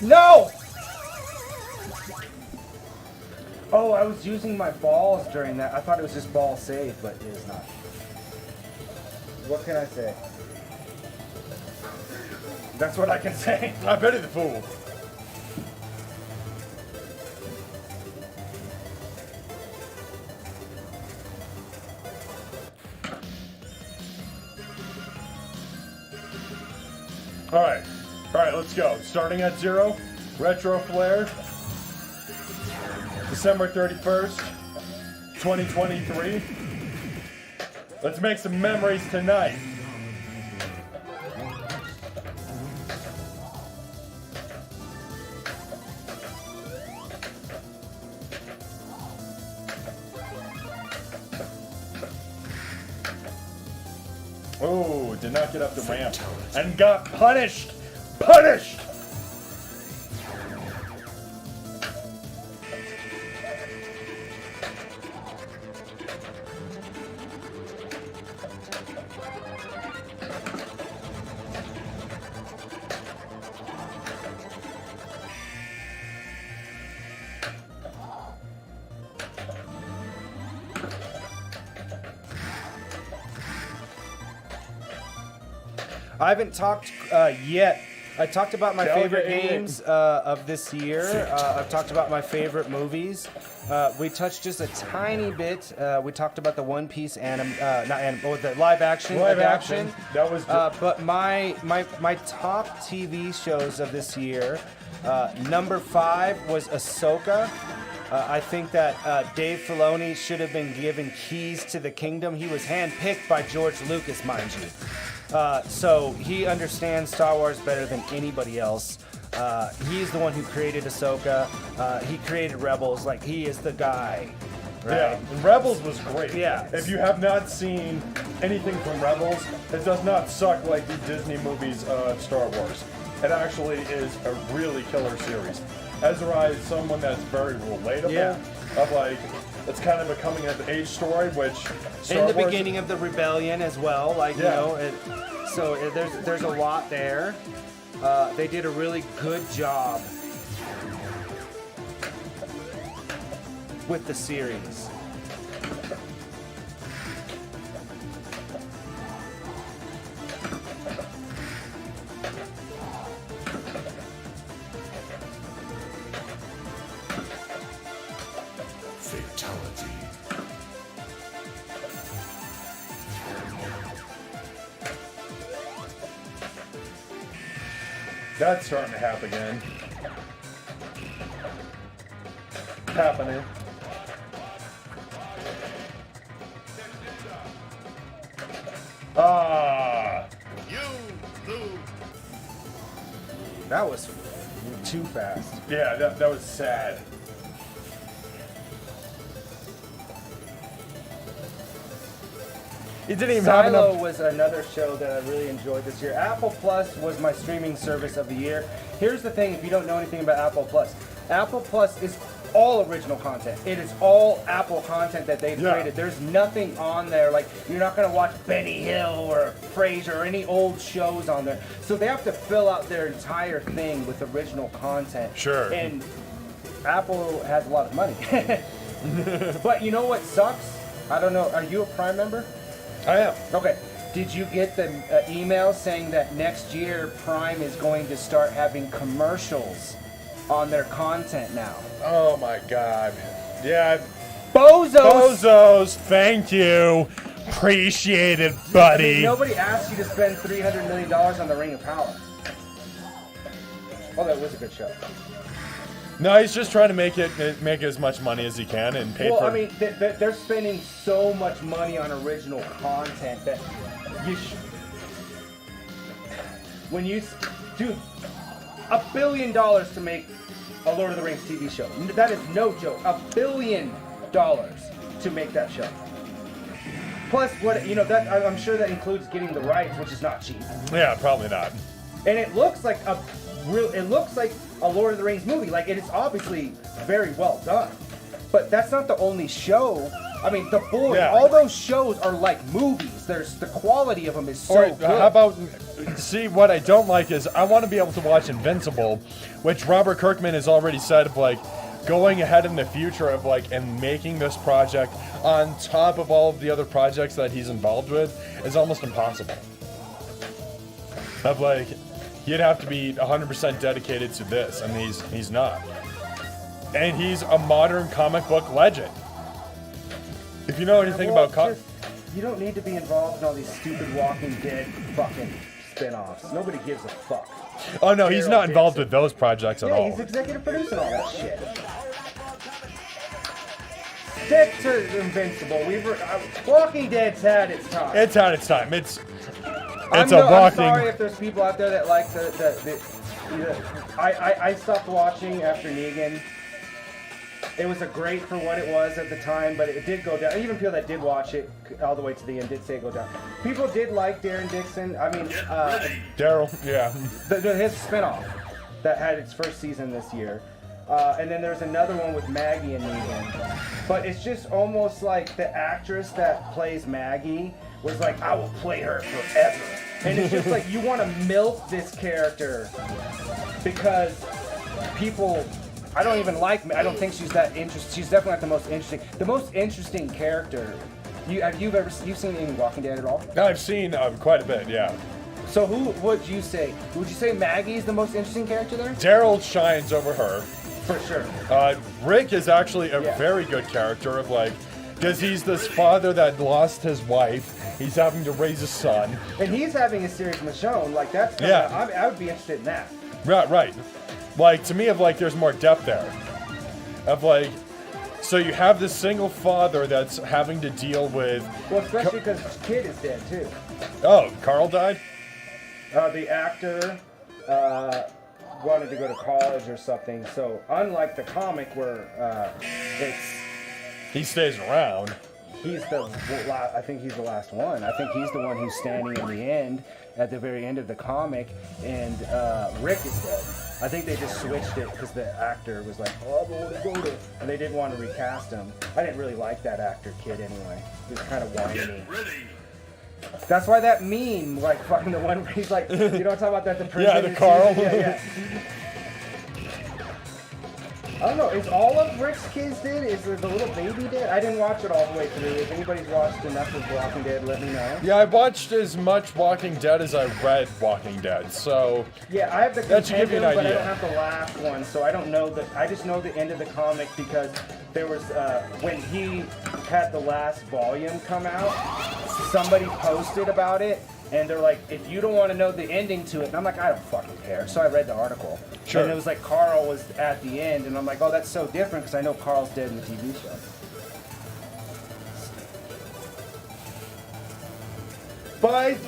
No! Oh, I was using my balls during that. I thought it was just ball save, but it is not. What can I say? That's what I can say. I pity the fool. All right, let's go. Starting at 0, Retro Flare, December 31st, 2023. Let's make some memories tonight. Oh, did not get up the ramp and got punished. Punished! I haven't talked yet. I talked about my favorite games of this year. I've talked about my favorite movies. We touched just a tiny bit. We talked about the One Piece the live action adaptation. That was. But my top TV shows of this year. Number 5 was Ahsoka. I think that Dave Filoni should have been given keys to the kingdom. He was handpicked by George Lucas, mind you. So he understands Star Wars better than anybody else. He's the one who created Ahsoka. He created Rebels. Like, he is the guy. Right? Yeah, Rebels was great. Yeah. If you have not seen anything from Rebels, it does not suck like the Disney movies of Star Wars. It actually is a really killer series. Ezra is someone that's very relatable. Yeah. Of like, it's kind of a coming of age story, which Star In the Wars, beginning of the rebellion as well. Like, Yeah. there's a lot there. They did a really good job. with the series. Fatality. That's starting to happen again. Happening. Ah. That was too fast. Yeah, that was sad. It didn't even have Silo enough. was another show that I really enjoyed this year. Apple Plus was my streaming service of the year. Here's the thing, if you don't know anything about Apple Plus is all original content. It is all Apple content that they've Yeah. created. There's nothing on there, like you're not gonna watch Benny Hill or Frasier or any old shows on there. So they have to fill out their entire thing with original content. Sure. And Apple has a lot of money. But you know what sucks? I don't know, are you a Prime member? I am. Okay. Did you get the email saying that next year Prime is going to start having commercials on their content now? Oh my god. Yeah. Bozos! Bozos, thank you. Appreciate it, I mean, buddy. nobody asked you to spend $300 million on the Ring of Power. Oh, that was a good show. No, he's just trying to make as much money as he can and pay Well, for. I mean, they're spending so much money on original content that you should. When you. Dude, $1 billion to make a Lord of the Rings TV show. That is no joke. $1 billion to make that show. Plus, what you know, that I'm sure that includes getting the rights, which is not cheap. Yeah, probably not. And it looks like it looks like a Lord of the Rings movie. Like, it is obviously very well done. But that's not the only show. I mean, The Boys, Yeah. all those shows are like movies. The quality of them is so Or good. how about, see, what I don't like is I want to be able to watch Invincible, which Robert Kirkman has already said of like going ahead in the future of like and making this project on top of all of the other projects that he's involved with is almost impossible. Of like, he'd have to be 100% dedicated to this, and he's not. And he's a modern comic book legend. If you know anything Well, about you don't need to be involved in all these stupid Walking Dead fucking spin-offs. Nobody gives a fuck. Oh no, he's Daryl not involved Dixon. with those projects at Yeah, all. he's executive producing all that shit. Stick to Invincible. Walking Dead's had its time. It's had its time. It's I'm a walking. sorry if there's people out there that like I stopped watching after Negan. It was a great for what it was at the time, but it did go down. Even people that did watch it all the way to the end did say it go down. People did like Darren Dixon. I mean, Daryl, yeah. his spinoff that had its first season this year. And then there's another one with Maggie and Negan. But it's just almost like the actress that plays Maggie was like, I will play her forever. And it's just like, you want to milk this character because people, I don't even like, I don't think she's that interesting. She's definitely not the most interesting. The most interesting character, you've seen any Walking Dead at all? I've seen quite a bit, yeah. So who would you say? Would you say Maggie's the most interesting character there? Daryl shines over her. For sure. Rick is actually a Yeah. very good character of like, because he's this father that lost his wife. He's having to raise a son. And he's having a series of Michonne, like that's Yeah. I would be interested in that. Right. Like, to me, of like, there's more depth there. Of like, so you have this single father that's having to deal with. Well, especially because his kid is dead too. Oh, Carl died? The actor wanted to go to college or something. So unlike the comic where He stays around. he's I think he's the last one. I think he's the one who's standing in the end, at the very end of the comic, and Rick is dead. I think they just switched it because the actor was like, oh, I don't want to go there. And they didn't want to recast him. I didn't really like that actor kid anyway. He was kind of whiny. That's why that meme, like fucking the one where he's like, you know what I'm talking about, that the person Yeah, the Carl. Yeah. I don't know. Is all of Rick's kids dead? Is the little baby dead? I didn't watch it all the way through. If anybody's watched enough of Walking Dead, let me know. Yeah, I watched as much Walking Dead as I read Walking Dead, so... Yeah, I have the That should give you compendium, an but I idea. don't have the last one, so I don't know I just know the end of the comic because there was, when he had the last volume come out, somebody posted about it, and they're like, if you don't want to know the ending to it, and I'm like, I don't fucking care. So I read the article. Sure. And it was like Carl was at the end, and I'm like, oh, that's so different because I know Carl's dead in the TV show.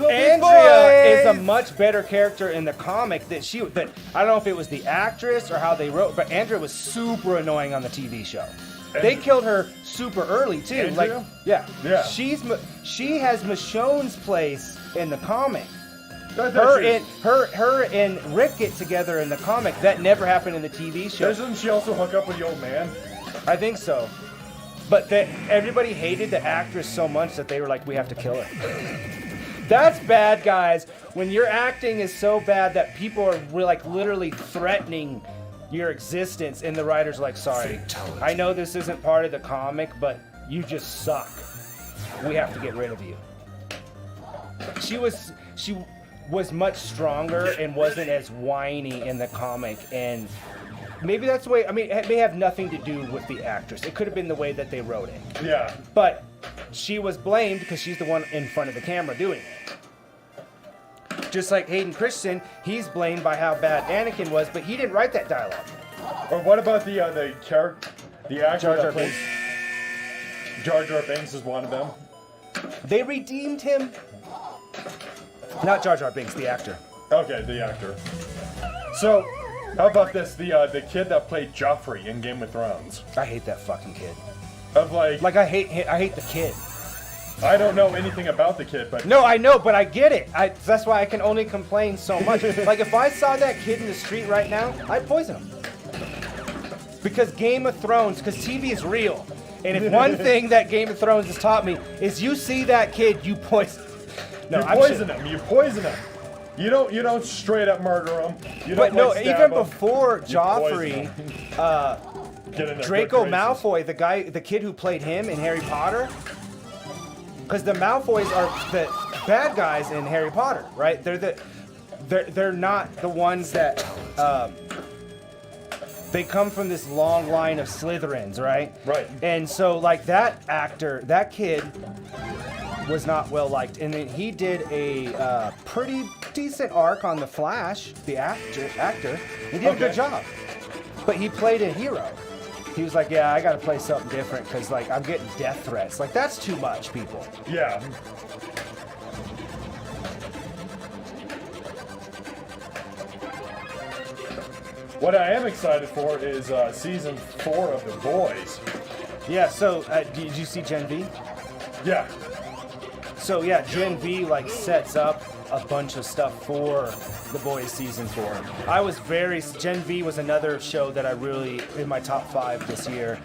Andrea is a much better character in the comic that I don't know if it was the actress or how they wrote, but Andrea was super annoying on the TV show. They killed her super early too. Andrea? Like, yeah. Yeah. She has Michonne's place in the comic. I thought she was- Her and Rick get together in the comic. That never happened in the TV show. Doesn't she also hook up with the old man? I think so. But everybody hated the actress so much that they were like, we have to kill her. That's bad, guys. When your acting is so bad that people are like literally threatening your existence, and the writer's like, sorry, Fatality. I know this isn't part of the comic, but you just suck. We have to get rid of you. She was much stronger and wasn't as whiny in the comic, and maybe that's the way. I mean, it may have nothing to do with the actress. It could have been the way that they wrote it. Yeah. But she was blamed because she's the one in front of the camera doing it. Just like Hayden Christensen, he's blamed by how bad Anakin was, but he didn't write that dialogue. Or what about the actor Jar Jar that plays Jar Jar Binks is one of them? They redeemed him. Not Jar Jar Binks, the actor. Okay, the actor. So, how about this? The kid that played Joffrey in Game of Thrones. I hate that fucking kid. Of like I hate the kid. I don't know anything about the kid, but No, I know, but I get it. That's why I can only complain so much. Like, if I saw that kid in the street right now, I'd poison him. Because Game of Thrones, because TV is real. And if one thing that Game of Thrones has taught me is you see that kid, you poison. No, you I'm poison sure- him. You poison him. You don't straight up murder him. You But don't no, like, stab even him. before You Joffrey, poison him. Get in their Draco good graces. Malfoy, the kid who played him in Harry Potter, because the Malfoys are the bad guys in Harry Potter, right? They're not the ones that they come from this long line of Slytherins, right? Right. And so like that kid was not well liked, and then he did a pretty decent arc on the Flash, the actor. He did a good Okay. job, but he played a hero. He was like, yeah, I gotta play something different because like I'm getting death threats. Like that's too much, people. Yeah. What I am excited for is season 4 of The Boys. Yeah. So did you see Gen V? Yeah. So yeah, Gen V like sets up a bunch of stuff for The Boys season 4. Gen V was another show that I really in my top 5 this year.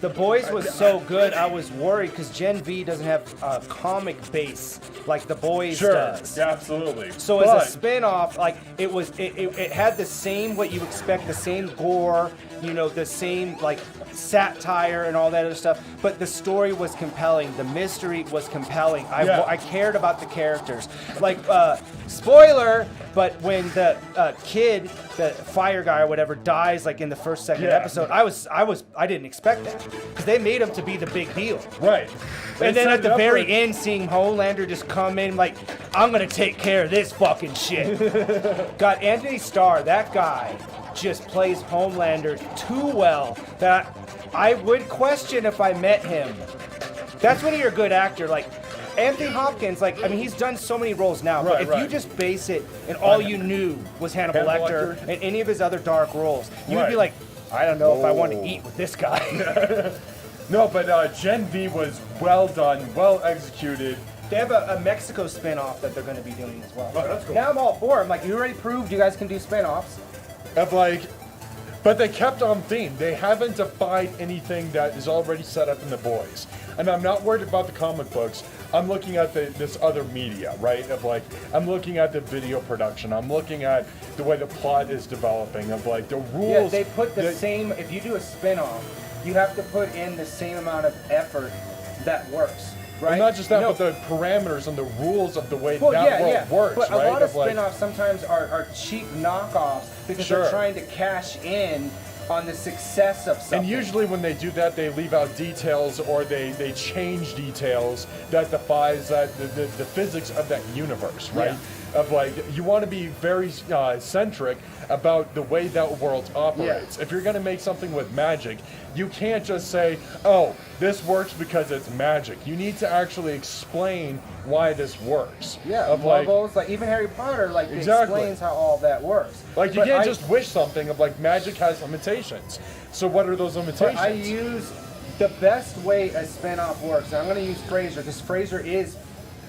The Boys was so good, I was worried because Gen V doesn't have a comic base like The Boys Sure. does. Yeah, absolutely. So as a spin-off, like it had the same what you expect, the same gore, the same like satire and all that other stuff, but the story was compelling, the mystery was compelling. I cared about the characters. Like spoiler, but when the kid, the fire guy or whatever, dies like in the second episode, I didn't expect that because they made him to be the big deal. Right. And then set at it the up very for- end, seeing Homelander just come in like, I'm gonna take care of this fucking shit. God, Anthony Starr, that guy just plays Homelander too well that I would question if I met him. That's when you're a good actor. Like Anthony Hopkins, he's done so many roles now. But Right, if right. you just base it and all you knew was Hannibal Hannibal Lecter Lecter? and any of his other dark roles, you would be Right. like, I don't know if I want to eat with this guy. No, but Gen V was well done, well executed. They have a Mexico spin-off that they're going to be doing as well. Oh, that's cool. Now I'm all for it. I'm like, you already proved you guys can do spin-offs. Of like, but they kept on theme. They haven't defied anything that is already set up in The Boys. and I'm not worried about the comic books. I'm looking at this other media, right? Of like, I'm looking at the video production. I'm looking at the way the plot is developing. Of like the rules. Yeah, they put the same. If you do a spin-off, you have to put in the same amount of effort that works. Right? Well, not just that, No. but the parameters and the rules of the way Well, that yeah, world yeah. works, But right? a lot of like- spin-offs sometimes are cheap knockoffs because Sure. they're trying to cash in on the success of something. And usually when they do that, they leave out details or they change details that defies the physics of that universe, right? Of like, you want to be very centric about the way that world operates. If you're going to make something with magic, you can't just say, oh, this works because it's magic. You need to actually explain why this works. Yeah, of like, Marvels, like even Harry Potter, like it Exactly. explains how all that works. like you But can't I- just wish something of like magic has limitations. So what are those limitations? But I use the best way a spin-off works. And I'm going to use Frasier because Frasier is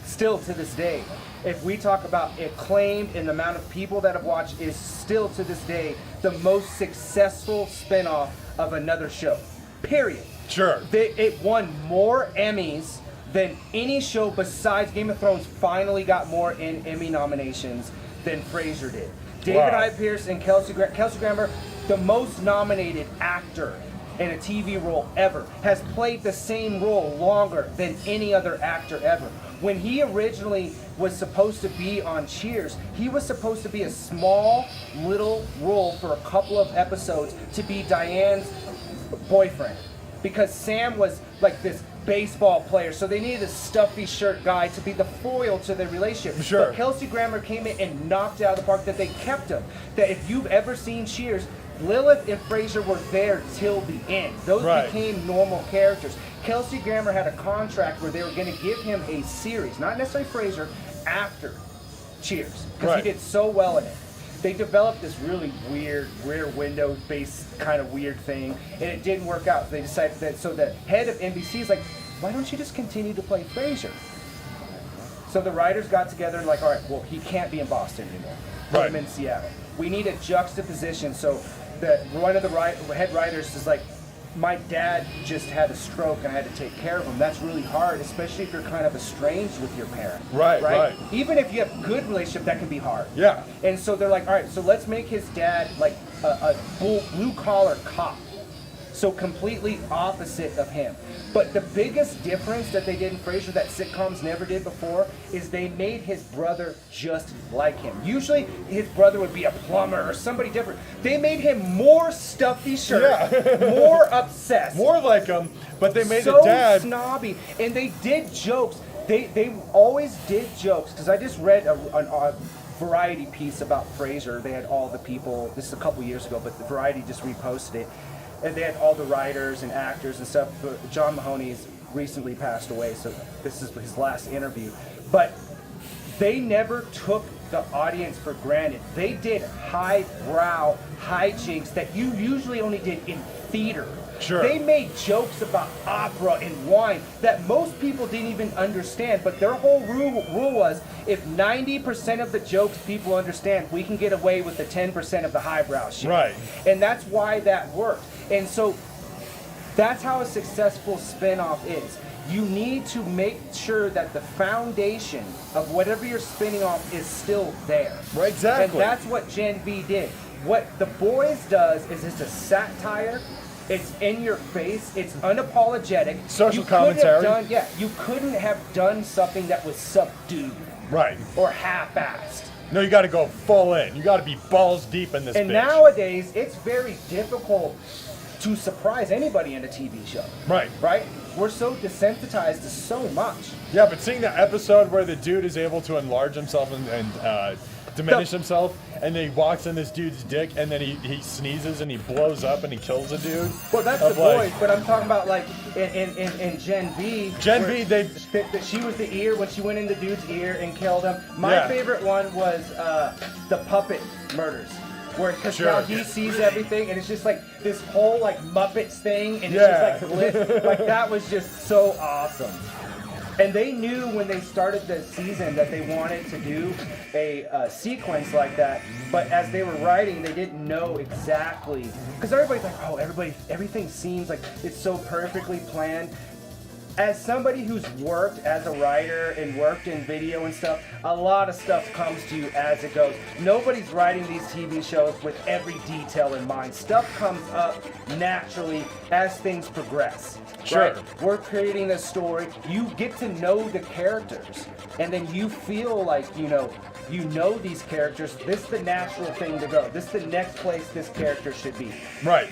still to this day. If we talk about acclaimed and the amount of people that have watched, is still to this day the most successful spin-off of another show. Period. Sure. It won more Emmys than any show besides Game of Thrones. Finally got more Emmy nominations than Frasier did. David Wow. I. Pierce and Kelsey Grammer, the most nominated actor in a TV role ever, has played the same role longer than any other actor ever. When he originally was supposed to be on Cheers, he was supposed to be a small little role for a couple of episodes to be Diane's boyfriend, because Sam was like this baseball player, so they needed a stuffy shirt guy to be the foil to their relationship. Sure. But Kelsey Grammer came in and knocked it out of the park, that they kept him. That if you've ever seen Cheers, Lilith and Frasier were there till the end. Those Right. became normal characters. Kelsey Grammer had a contract where they were going to give him a series, not necessarily Frasier, after Cheers, because Right. he did so well in it. They developed this really weird Rear Window-based kind of weird thing, and it didn't work out. They decided that, so the head of NBC is like, why don't you just continue to play Frasier? So the writers got together and like, all right, well, he can't be in Boston anymore. Put him Right. in Seattle. We need a juxtaposition. So one of the head writers is like, my dad just had a stroke and I had to take care of him. That's really hard, especially if you're kind of estranged with your parent. Right. Even if you have a good relationship, that can be hard. Yeah. And so they're like, all right, so let's make his dad like a blue collar cop. So completely opposite of him. But the biggest difference that they did in Frasier that sitcoms never did before is they made his brother just like him. Usually his brother would be a plumber or somebody different. They made him more stuffy shirt, more obsessed, More like them, but they made so the dad. snobby, and they did jokes. They always did jokes, because I just read a Variety piece about Frasier. They had all the people. This is a couple years ago, but the Variety just reposted it, and they had all the writers and actors and stuff. But John Mahoney's recently passed away, so this is his last interview. But they never took the audience for granted. They did highbrow hijinks that you usually only did in theater. Sure. They made jokes about opera and wine that most people didn't even understand, but their whole rule was, if 90% of the jokes people understand, we can get away with the 10% of the highbrow shit. Right. And that's why that worked. And so that's how a successful spin-off is. You need to make sure that the foundation of whatever you're spinning off is still there. Right, exactly. And that's what Gen V did. What The Boys does is it's a satire. It's in your face. It's unapologetic. Social You couldn't have commentary. done- you couldn't have done something that was subdued Right. or half-assed. No, you got to go full in. You got to be balls deep in this And bitch. nowadays, it's very difficult to surprise anybody in a TV show. Right. Right? We're so desensitized to so much. Yeah, but seeing the episode where the dude is able to enlarge himself and diminish himself, and then he walks in this dude's dick, and then he sneezes and he blows up and he kills a dude. Well, that's Of the like- Boys, but I'm talking about like in Gen V. Gen where V, they- that she was the ear when she went in the dude's ear and killed him. My Yeah. favorite one was the puppet murders. Where, because Sure. now he sees everything, and it's just like this whole like Muppets thing, and Yeah. it's just like like that was just so awesome. And they knew when they started the season that they wanted to do a sequence like that, but as they were writing, they didn't know exactly, because everybody's like, oh, everything seems like it's so perfectly planned. as somebody who's worked as a writer and worked in video and stuff, a lot of stuff comes to you as it goes. Nobody's writing these TV shows with every detail in mind. Stuff comes up naturally as things progress. Sure. Right? We're creating a story. You get to know the characters, and then you feel like you know these characters. This is the natural thing to go. This is the next place this character should be. Right.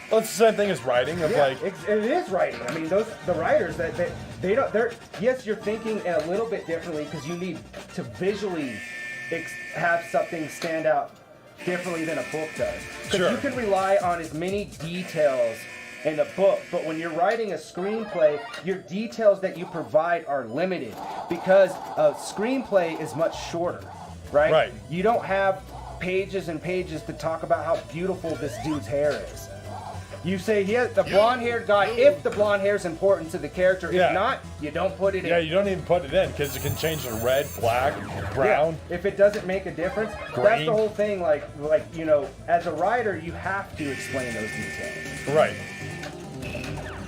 Well, it's the same thing as writing. Of Yeah, like, it is writing. I mean, the writers that they don't. They're yes, you're thinking a little bit differently because you need to visually have something stand out differently than a book does. Because Sure. you can rely on as many details in a book, but when you're writing a screenplay, your details that you provide are limited because a screenplay is much shorter, right? Right. You don't have pages and pages to talk about how beautiful this dude's hair is. You say he has the blonde-haired guy if the blonde hair is important to the character. Yeah. If not, you don't put it in. yeah, you don't even put it in because it can change to red, black, brown. Yeah. If it doesn't make a difference, that's Green. the whole thing. Like as a writer, you have to explain those details. Right.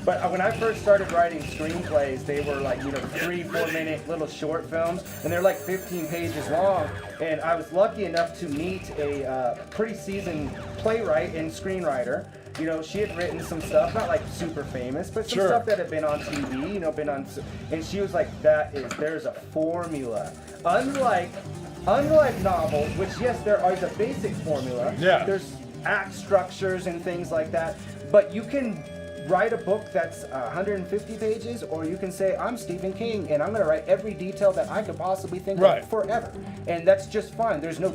But when I first started writing screenplays, they were like 3-4 minute little short films, and they're like 15 pages long. And I was lucky enough to meet a pretty seasoned playwright and screenwriter. She had written some stuff, not like super famous, but some Sure. stuff that had been on TV, and she was like, there's a formula. Unlike novels, which yes, there is a basic formula. Yeah. There's act structures and things like that, but you can write a book that's 150 pages, or you can say, I'm Stephen King, and I'm going to write every detail that I could possibly think Right. of forever. And that's just fine. There's no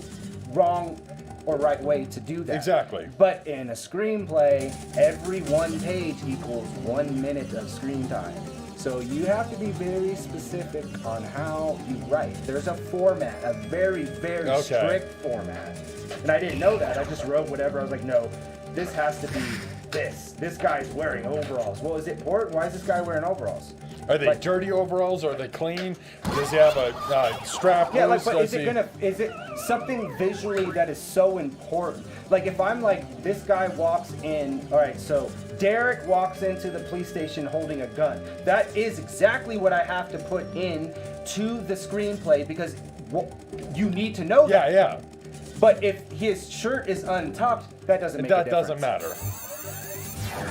wrong or right way to do that. Exactly. But in a screenplay, every one page equals 1 minute of screen time. So you have to be very specific on how you write. There's a format, a very, very Okay. strict format. And I didn't know that. I just wrote whatever. I was like, no, this has to be this. This guy's wearing overalls. Well, is it important? Why is this guy wearing overalls? Are they Like- dirty overalls? Are they clean? Does he have a strap Yeah, loose? but Does he- is it something visually that is so important? Like if I'm like, this guy walks in, all right, so Derek walks into the police station holding a gun. That is exactly what I have to put in to the screenplay because you need to know that. Yeah, yeah. But if his shirt is untucked, that doesn't make a That difference. doesn't matter.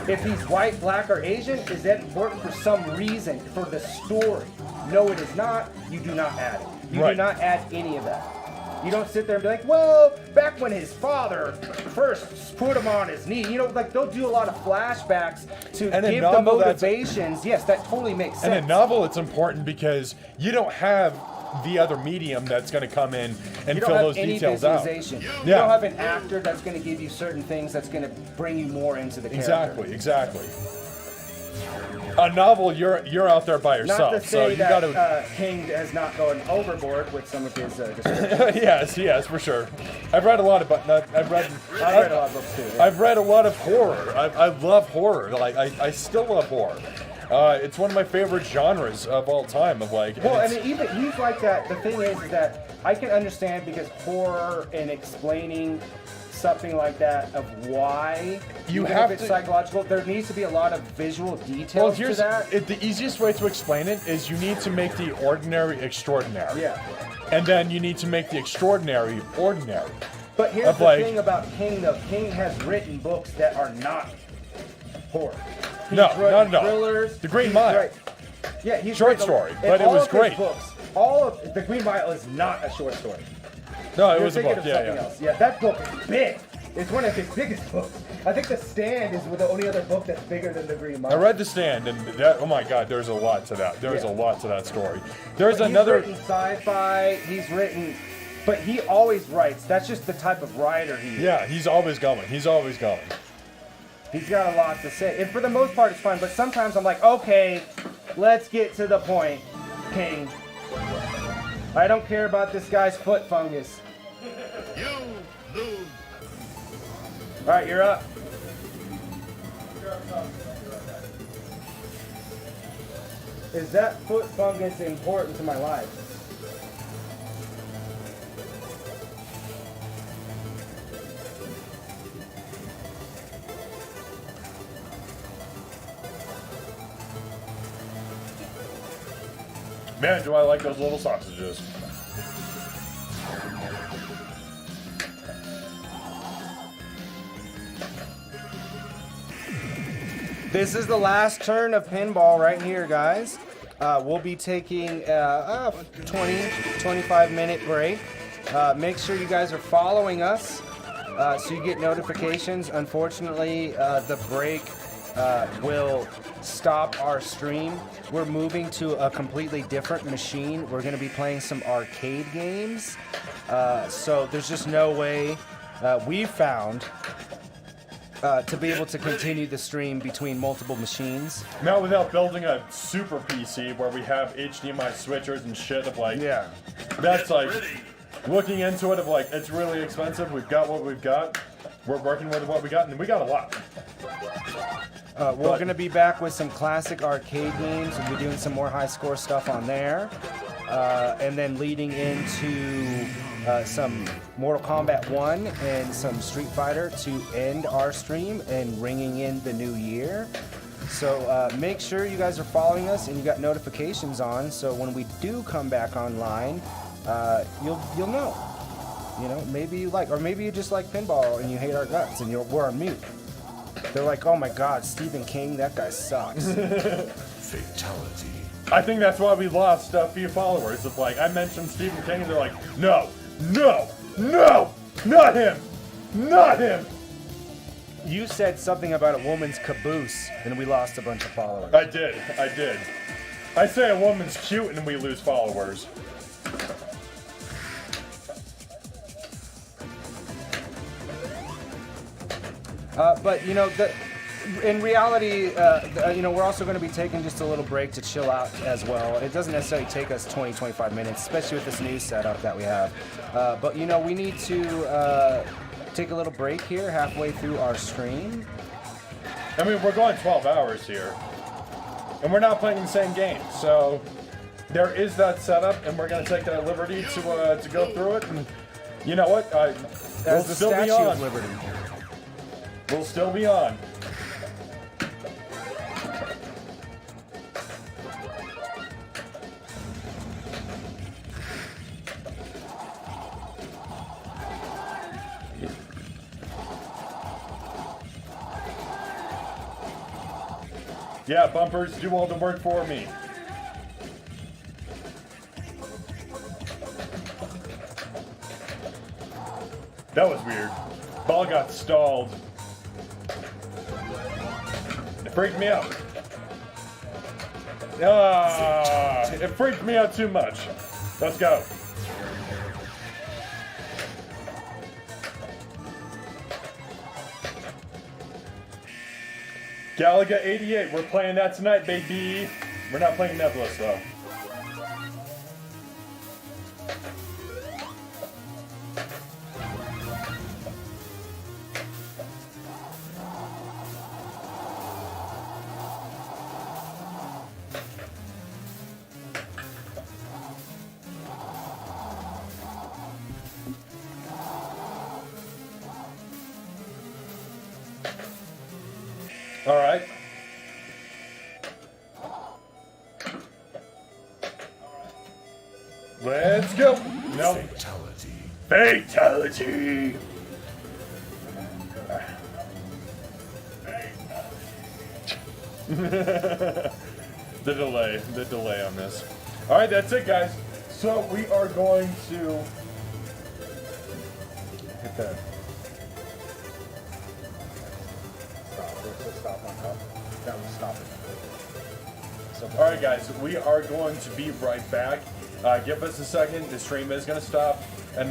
If he's white, black, or Asian, is that important for some reason, for the story? No, it is not. You do not add it. You do Right. not add any of that. You don't sit there and be like, well, back when his father first put him on his knee. Like they'll do a lot of flashbacks to And in give the novel, that's- motivations. Yes, that totally makes sense. And in novel, it's important because you don't have the other medium that's going to come in and You fill don't have those any details out. visualization. You Yeah. don't have an actor that's going to give you certain things that's going to bring you more into the character. Exactly. A novel, you're out there by yourself, Not to so say you that got to. King has not gone overboard with some of his descriptions. Yes, for sure. I've read a lot about. I've read I've read a lot of books too. Yeah. I've read a lot of horror. I love horror. Like I still love horror. It's one of my favorite genres of all time. Of like. Well, I it's- mean, even he's like that. The thing is that I can understand because horror and explaining something like that of why You even have if it's to- psychological, there needs to be a lot of visual details well, to here's that. the easiest way to explain it is you need to make the ordinary extraordinary. Yeah. And then you need to make the extraordinary ordinary. But here's of the like- thing about King, though. King has written books that are not horror. He's No, written not at all. Thrillers. The Green He's Mile. right- Yeah, he's Short written- story, and but it all was of his great. Books, all of The Green Mile is not a short story. No, it You're was a thinking book. of Yeah, something yeah. else. Yeah, that book is big. It's one of his biggest books. I think The Stand is the only other book that's bigger than The Green Mile. I read The Stand, and that, oh my God, there's a lot to that. There's Yeah. a lot to that story. There's But another. He's written sci-fi. He's written, but he always writes. That's just the type of writer he is. Yeah, he's always going. He's always going. He's got a lot to say, and for the most part, it's fine. But sometimes I'm like, okay, let's get to the point, King. I don't care about this guy's foot fungus. You lose. All right, you're up. Is that foot fungus important to my life? Man, do I like those little sausages. This is the last turn of pinball right here, guys. We'll be taking a 20-25 minute break. Make sure you guys are following us so you get notifications. Unfortunately, the break will stop our stream. We're moving to a completely different machine. We're going to be playing some arcade games. So there's just no way we found to be able to continue the stream between multiple machines. Not without building a super PC where we have HDMI switchers and shit of like, Yeah. that's like, looking into it of like, it's really expensive. We've got what we've got. We're working with what we got, and we got a lot. We're going to be back with some classic arcade games. We'll be doing some more high score stuff on there. And then leading into some Mortal Kombat 1 and some Street Fighter to end our stream and ringing in the new year. So make sure you guys are following us and you got notifications on, so when we do come back online, you'll know. You know, maybe you like, or maybe you just like pinball and you hate our guts and we're on mute. They're like, oh my God, Stephen King, that guy sucks. Fatality. I think that's why we lost a few followers. Of like, I mentioned Stephen King, and they're like, no, no, no, not him, not him. You said something about a woman's caboose, and we lost a bunch of followers. I did. I say a woman's cute, and we lose followers. But you know, in reality, you know, we're also going to be taking just a little break to chill out as well. It doesn't necessarily take us 20-25 minutes, especially with this new setup that we have. But you know, we need to take a little break here halfway through our stream. I mean, we're going 12 hours here, and we're not playing the same game, so there is that setup, and we're going to take that liberty to go through it. And you know what? We'll As the still be Statue on. of Liberty. We'll still be on. Yeah, bumpers, do all the work for me. That was weird. Ball got stalled. It freaked me out. It freaked me out too much. Let's go. Galaga 88, we're playing that tonight, baby. We're not playing Nebulous, though. All right. Let's go. No. Fatality. Fatality. The delay on this. All right, that's it, guys. So we are going to hit that. All right, guys, we are going to be right back. Give us a second. The stream is going to stop, and then